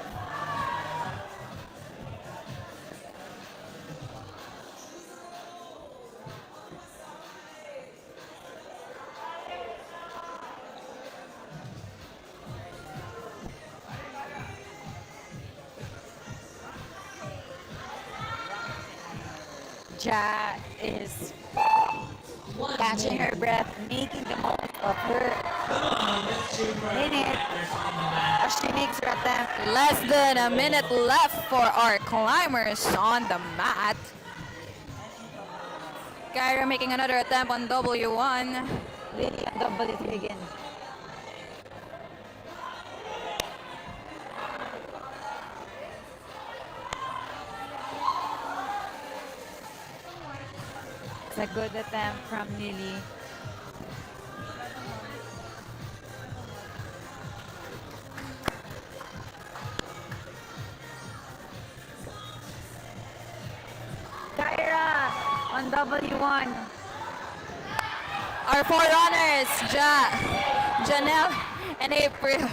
Ja is catching her breath, making the most of her minute as she makes her attempt. Less than a minute left for our climbers on the mat. Kyra making another attempt on W1. Lily on W3 again. It's a good attempt from Lily. W1. Our forerunners, Janelle and April,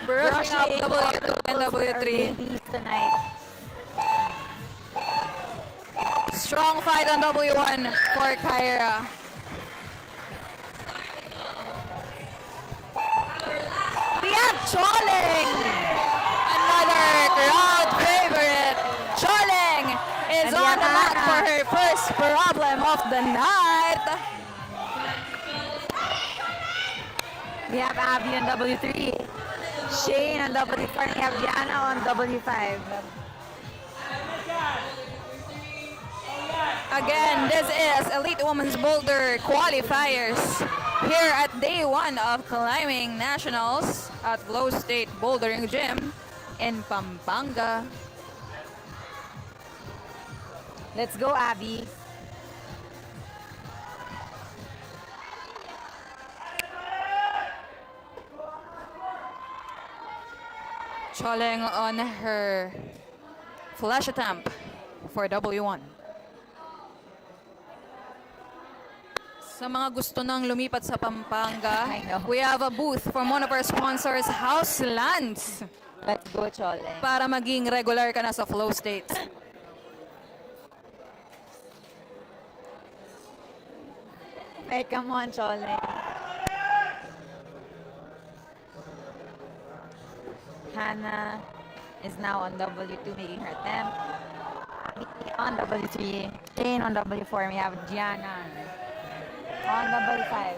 brushing up W2 and W3. Tonight. Strong fight on W1 for Kyra. We have Choling, another crowd favorite. Choling is And on the mat Yana. for her first problem of the night. We have Abby on W3. Shane on W4. We have Diana on W5. Again, this is Elite Women's Boulder qualifiers here at day 1 of Climbing Nationals at Flowstate Bouldering Gym in Pampanga. Let's go, Abby. Choling on her flash attempt for W1. Sa mga gusto nang lumipat sa Pampanga, we have a booth from one of our sponsors, Houselands. Let's go, Choling. Para maging regular ka na sa Flowstate. Hey, come on, Choling. Hannah is now on W2 making her attempt. Abby on W3. Jane on W4. We have Gianna on W5.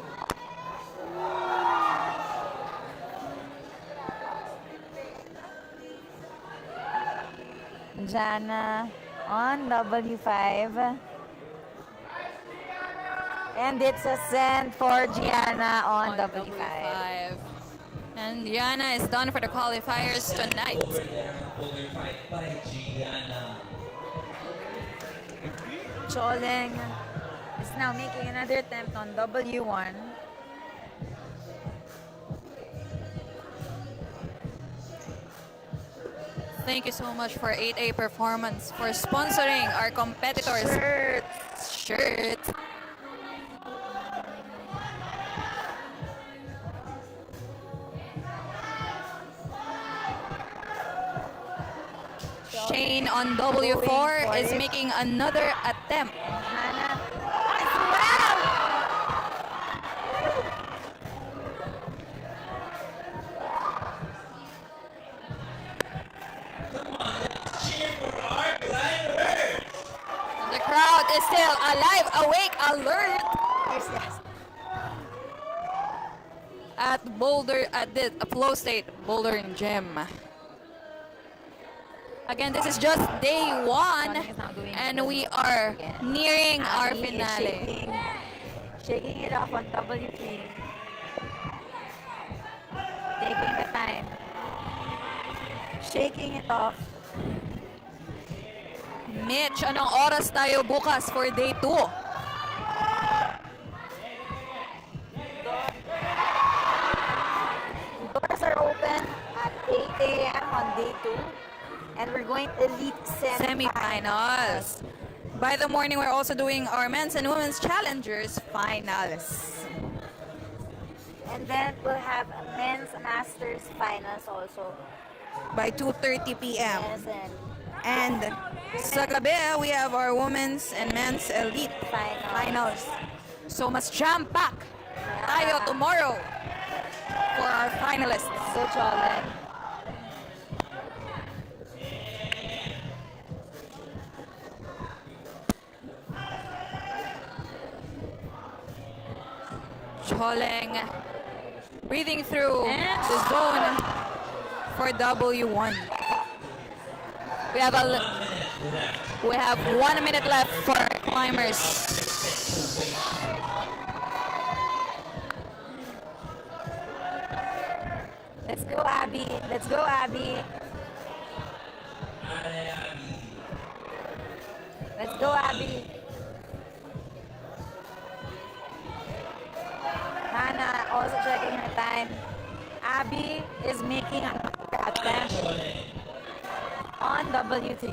Jana on W5. And it's a send for Gianna on W5. And Diana is done for the qualifiers tonight. Choling is now making another attempt on W1. Thank you so much for 8A Performance for sponsoring our competitors' shirts. Shane on W4 is making another attempt. Hannah The crowd is still alive, awake, alert. At Boulder, at the Flowstate Bouldering Gym. Again, this is just day 1, and we are nearing our Abby is finale. shaking it off on W3. Taking the time. Shaking it off. Mitch, anong oras tayo bukas for day 2? Doors are open at 8 a.m. on day 2. And we're going elite Semifinals. By the morning, we're also doing our men's and women's challengers finals. And then we'll have men's masters finals also. By 2:30 p.m. Yes, And sa gabi, we have our women's and men's elite finals. So mas jam-pack tayo tomorrow for our finalists. So Choling. Choling breathing through the zone for W1. We have 1 minute left for climbers. Let's go, Abby. Let's go, Abby. Let's go, Abby. Hannah also checking her time. Abby is making another attempt on W3.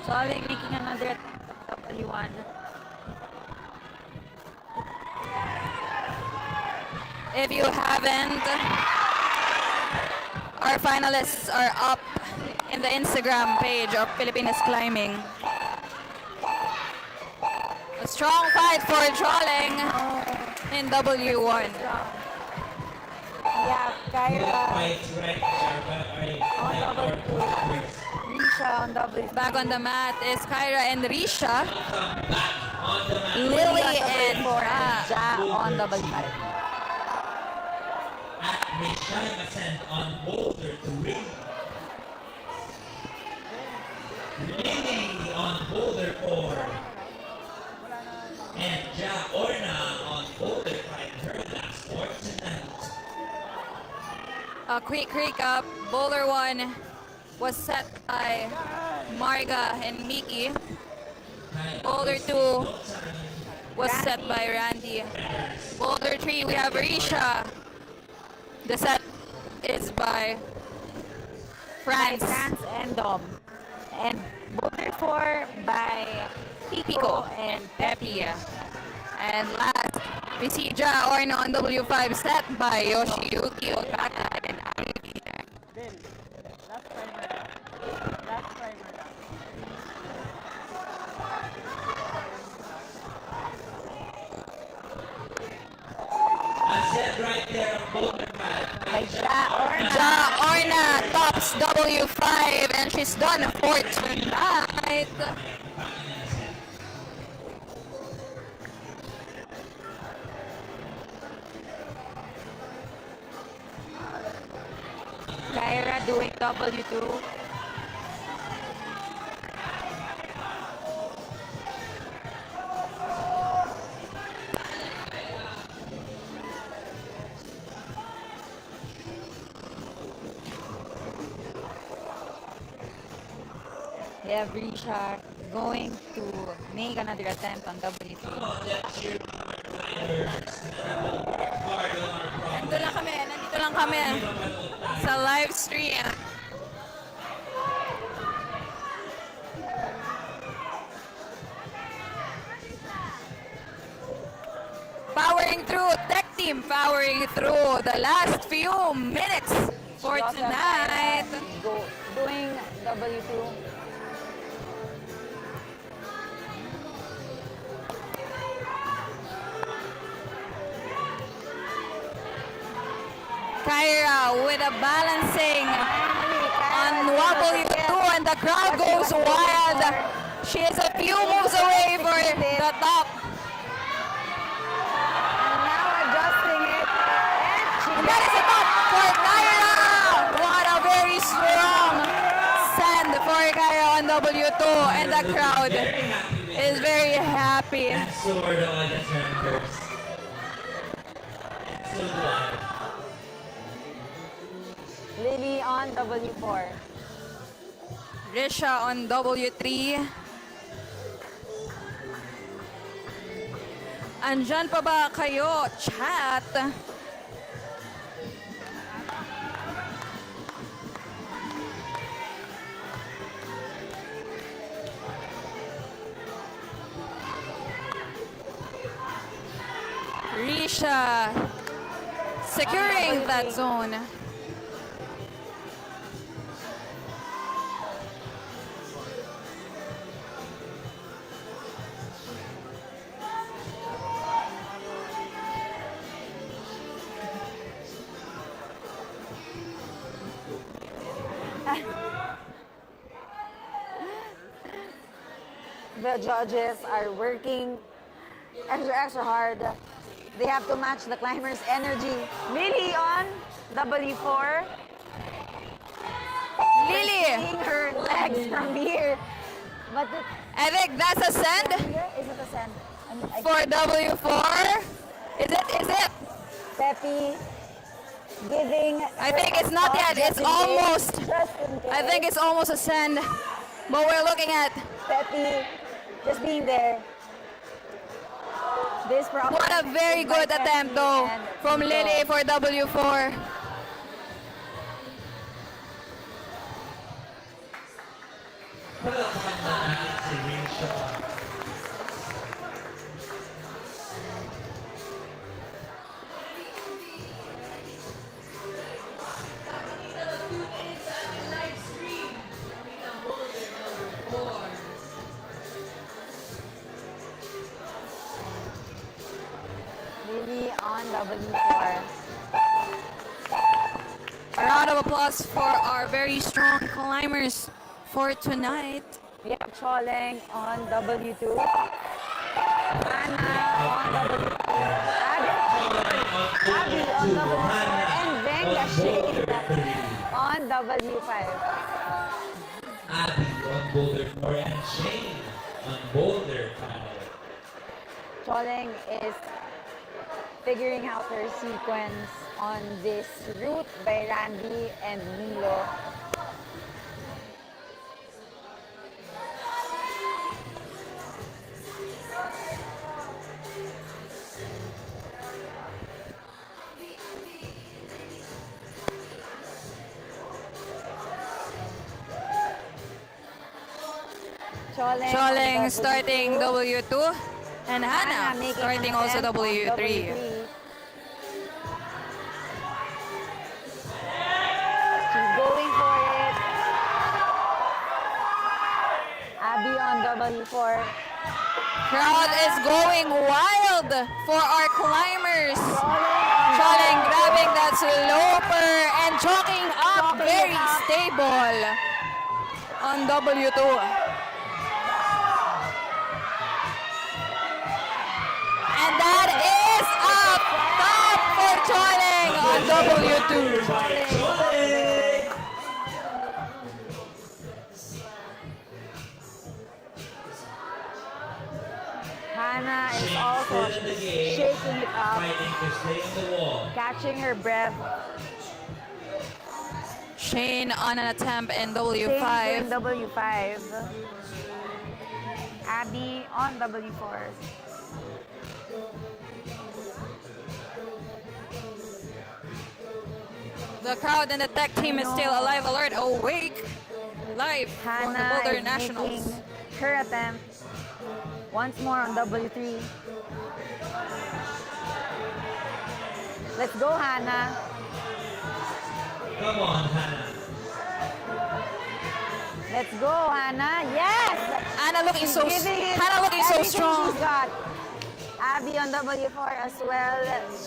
Solid making another W1. If you haven't, our finalists are up in the Instagram page of Filipinas Climbing. A strong fight for trolling in W1. Yeah, Kyra on W2. Risha on W3. Back on the mat is Kyra and Risha. Lily and Ja on W5. Sent on Boulder to Ring. Lily on Boulder 4. And Ja Orna on Boulder 5. Her last sport tonight. A quick recap. Boulder 1 was set by Marga and Miki. Boulder 2 was set by Randy. Boulder 3 we have Risha. The set is by France. France and Dom. And Boulder 4 by Pico and Pepe. And last, we see Ja Orna on W5 set by Yoshiyuki Okada and Ari. I said right there on Boulder 5. Ja Orna tops W5 and she's done for tonight. Kyra doing W2. We have Risha going to make another attempt on W3. Nandito lang kami sa live stream. Powering through, tech team powering through the last few minutes for tonight. Doing W2. Kyra with a balancing on W2 and the crowd goes wild. She is a few moves away for the top. And now adjusting it. And that is a top for Kyra. What a very strong send for Kyra on W2 and the crowd is very happy. So are the audience members. So do I. Lily on W4. Risha on W3. Andyan pa ba kayo, chat? Risha securing that zone. The judges are working extra hard. They have to match the climber's energy. Lily on W4. Lily! Seeing her legs from here. But I think that's a send. Is it a send? For W4? Is it? Pepe giving. I think it's not yet. It's almost. I think it's almost a send. But we're looking at Pepe just being there. This what a very good attempt though from Lily for W4. Palakpakan na natin si Risha. Lily on W4. A round of applause for our very strong climbers for tonight. We have Choleng on W2. Anna on W2. Abby on W4. And Venga Shane on W5. Abby on Boulder 4 and Shane on Boulder 5. Choleng is figuring out her sequence on this route by Randy and Milo. Choleng starting W2 and Hannah starting also W3. She's going for it. Abby on W4. Crowd is going wild for our climbers. Choleng grabbing that sloper and chalking up very stable on W2. And that is a top for Choleng on W2. Hannah is also shaking it up, Fighting to stay on the wall. catching her breath. Shane on an attempt in Shane W5. doing W5. Abby on W4. The crowd and the tech team is still alive, alert, awake, live on the Hannah Boulder is Nationals. making her attempt once more on W3. Let's go, Hannah. Come on, Hannah. Let's go, Hannah. Yes! Hannah looking She's so giving it Hannah looking so everything strong. She's got. Abby on W4 as well.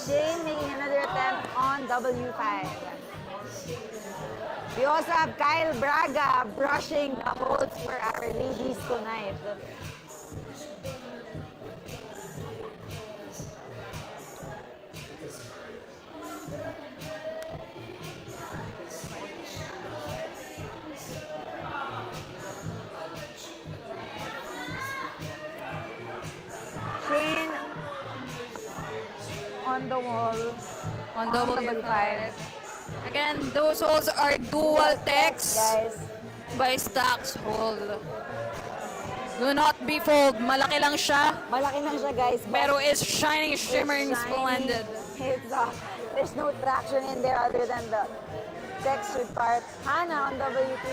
Shane making another attempt on W5. We also have Kyle Braga brushing the holds for our ladies tonight. Shane on the wall On W5. Again, those holes are dual techs Guys, by Stacks hold. Do not be fooled. Malaki lang siya, malaki lang siya, guys. but pero is shining, shimmering, it's shiny. splendid. There's no traction in there other than the textured part. Hannah on W3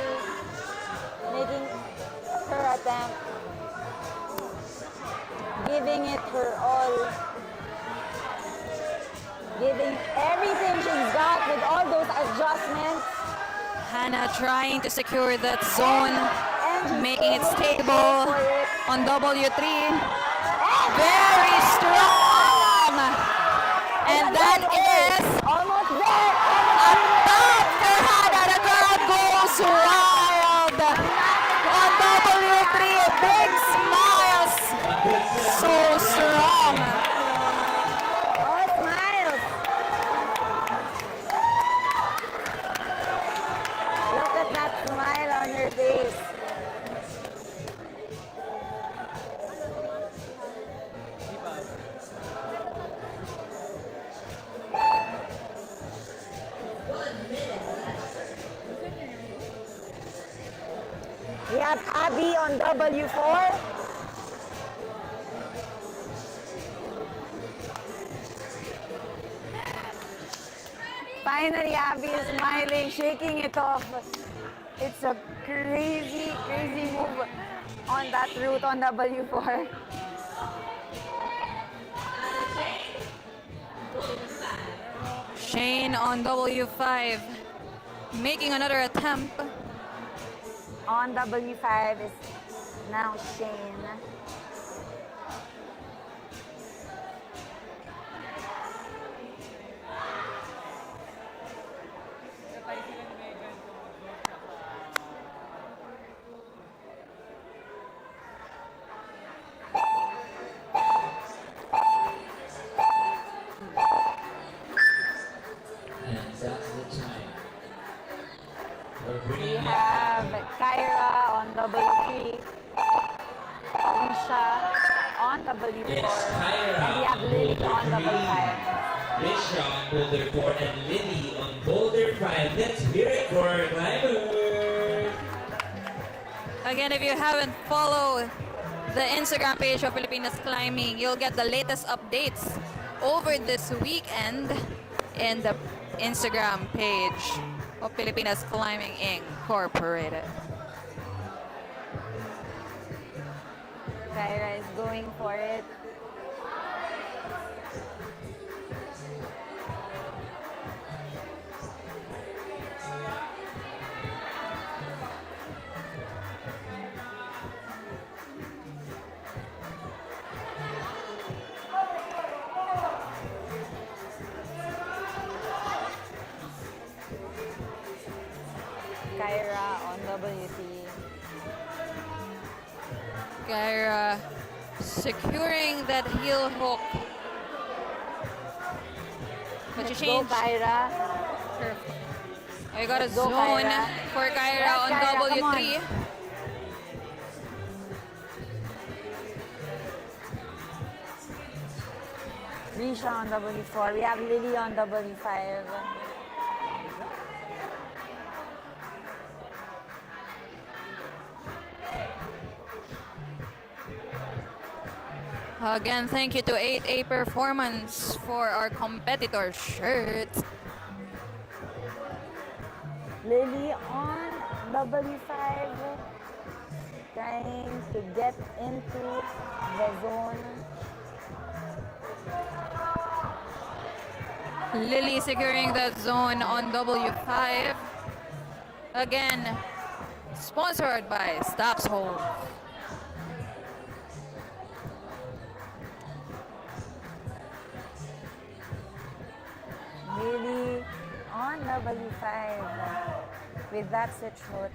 making her attempt, giving it her all, giving everything she's got with all those adjustments. Hannah trying to secure that zone, And making it she's stable for it. on W3. Very strong! And that is Almost there. a top for Hannah. The crowd goes wild on W3. Big smiles. So strong. Oh, smiles. Look at that smile on your face. We have Abby on W4. Finally, Abby is smiling, shaking it off. It's a crazy, crazy move on that route on W4. Shane on W5, making another attempt. On W5 is now Shane. And that's the time. We're We bringing have Kyra on W3, Alicia on W4, It's Kyra and we have Lily on W5. Risha on Boulder 4 and Lily on Boulder 5. Let's hear it for climbers. Again, if you haven't followed the Instagram page of Filipinas Climbing, you'll get the latest updates over this weekend in the Instagram page of Filipinas Climbing Incorporated. Kyra is going for it. Kyra on W3. Kyra securing that heel hook. But you Let's go, change. Kyra. I got a Let's go, zone Kyra. for Kyra Yes, on Kyra, come on. W3. Risha on W4. We have Lily on W5. Again, thank you to 8A Performance for our competitor shirt. Lily on W5. Trying to get into the zone. Lily securing that zone on W5. Again, sponsored by Stops Hold. Lily on W5 with that switch foot.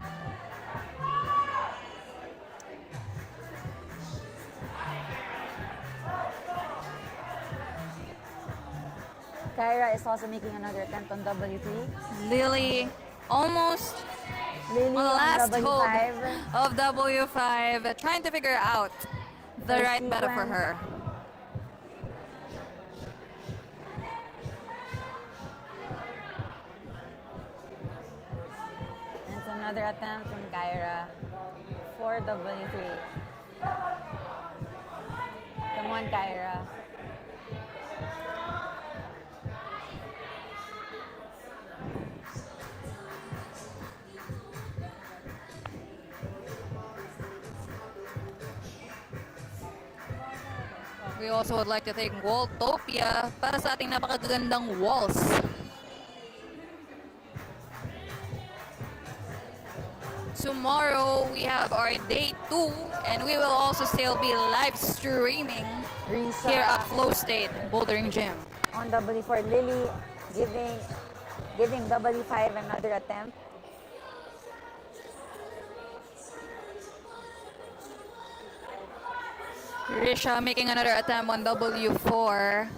Kyra is also making another attempt on W3. Lily almost Lily on the on last hold W5. of W5, trying to figure out the The right meta for sequence. her. And it's another attempt from Kyra for W3. Come on, Kyra. We also would like to thank Walltopia para sa ating napakagandang walls. Tomorrow, we have our day 2, and we will also still be live streaming Risa here at Flowstate Bouldering Gym. on W4. Lily giving W5 another attempt. Risha making another attempt on W4.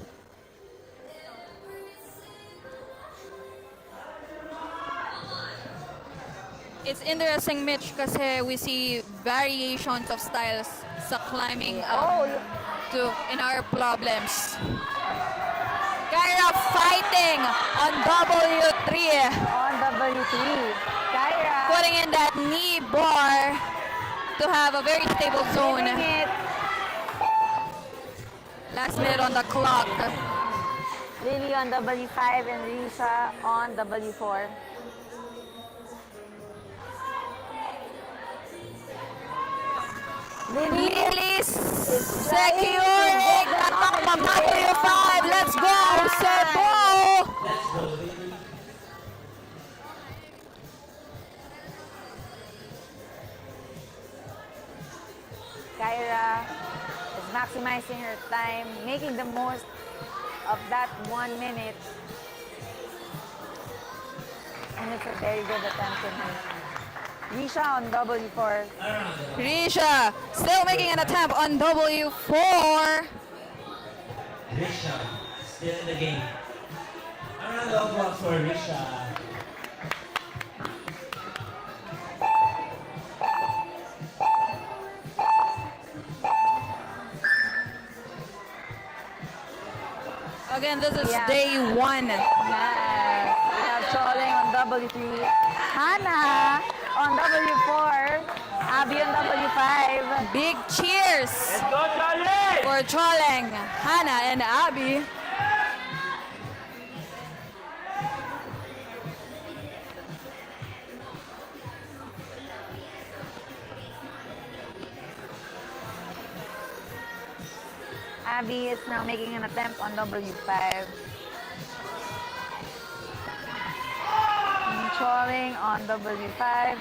It's interesting, Mitch, kasi we see variations of styles sa climbing in our problems. Kyra fighting on W3. On W3. Kyra. Putting in that knee bar to have a very stable zone. Giving it. Last minute on the clock. Lily on W5 and Risha on W4. Lily securing the top of W5. Let's go, Cebu! Let's go. Kyra is maximizing her time, making the most of that 1 minute. And it's a very good attempt in her. Risha on W4. Risha still making an attempt on W4. Risha, still in the game. A round of applause for Risha. Again, this is day 1. Yes. We have Choling on W3. Hannah on W4. Abby on W5. Big cheers for Choling, Hannah, and Abby. Abby is now making an attempt on W5. Choling on W5.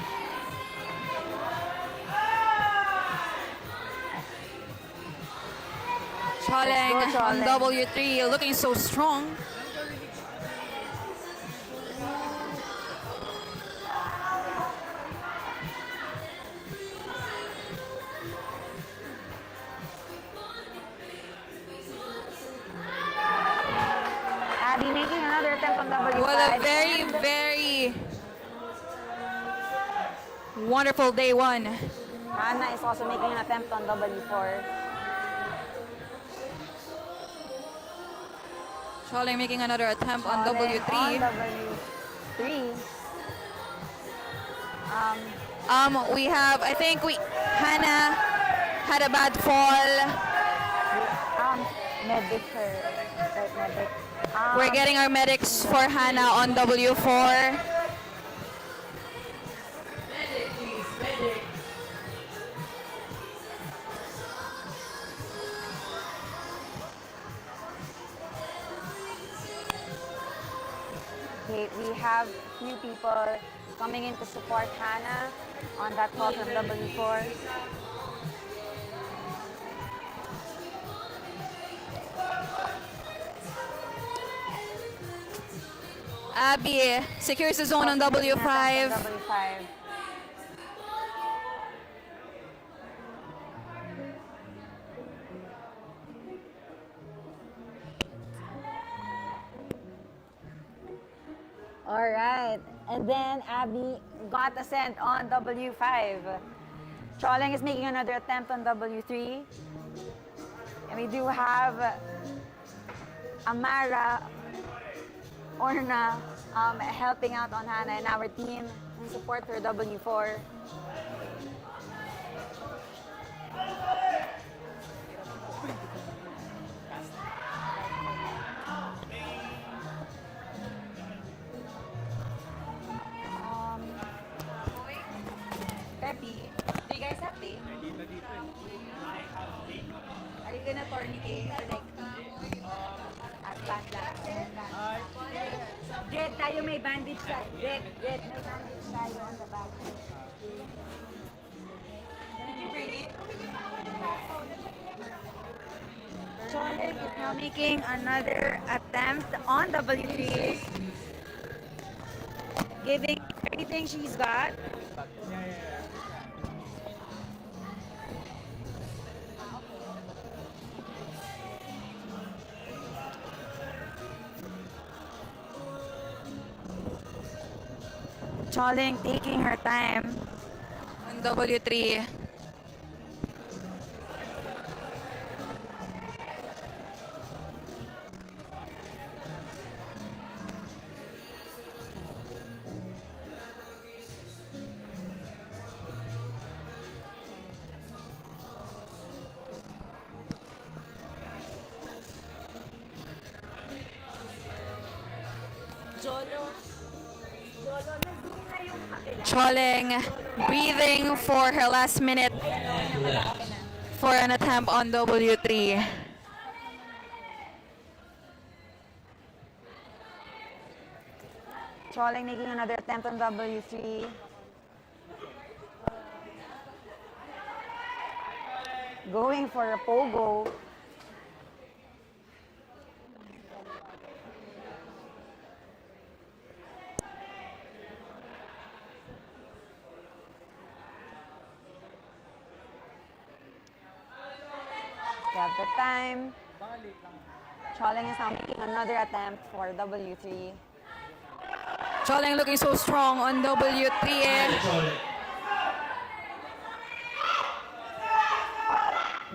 Choling on W3, looking so strong. Abby making another attempt on W5. What a very, very wonderful day 1. Hannah is also making an attempt on W4. Choling making another attempt on Choling W3. on W3. I think Hannah had a bad fall. Medic her. Right, medic. We're getting our medics for Hannah on W4. Medic, please, medic. Okay, we have few people coming in to support Hannah on that call from W4. Abby secures the zone on W5. W5. All right, and then Abby got a send on W5. Choling is making another attempt on W3. And we do have Amara Orna helping out on Hannah and our team in support for W4. Peppy, do you guys have tape? Are you gonna tourniquet or like at Jet, tayo may bandage sa... Jet, may bandage tayo on the back. Did you bring it? Choling is now making another attempt on W3. Giving everything she's got. Choling taking her time. On W3. Choling breathing for her last minute. for an attempt on W3. Choling making another attempt on W3. Going for a pogo. Got the time. Choling is now making another attempt for W3. Choling looking so strong on W3.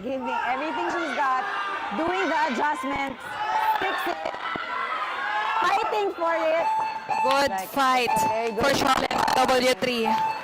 Giving everything she's got, doing the adjustments, fix it, fighting for it. Good fight very good for Choling on W3.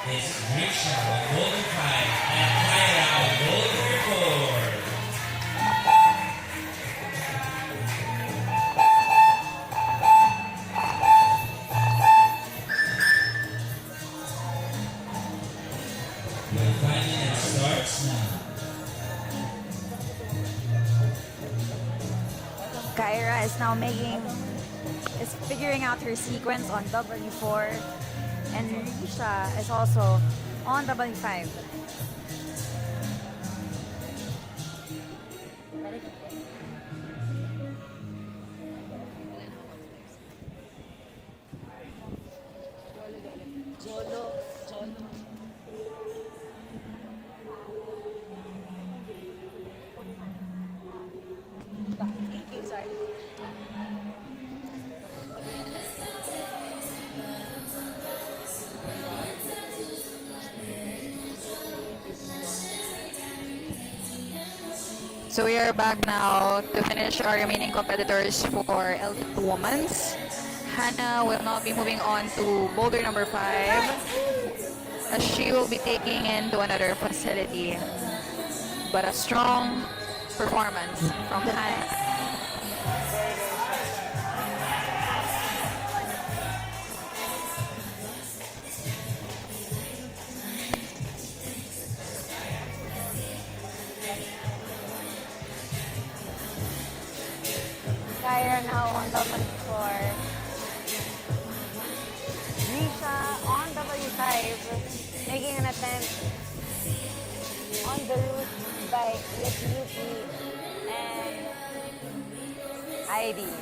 is Risha on Boulder 5 and Kyra on Boulder 4. Your 5 minutes starts now. Kyra is now figuring out her sequence on W4, and Risha is also on W5. So we are back now to finish our remaining competitors for Elite Women's. Hannah will now be moving on to boulder number 5 as she will be taking into another facility. But a strong performance from Hannah. Kyra now on W4. Risha on W5, making an attempt on the route by Yuki and Heidi.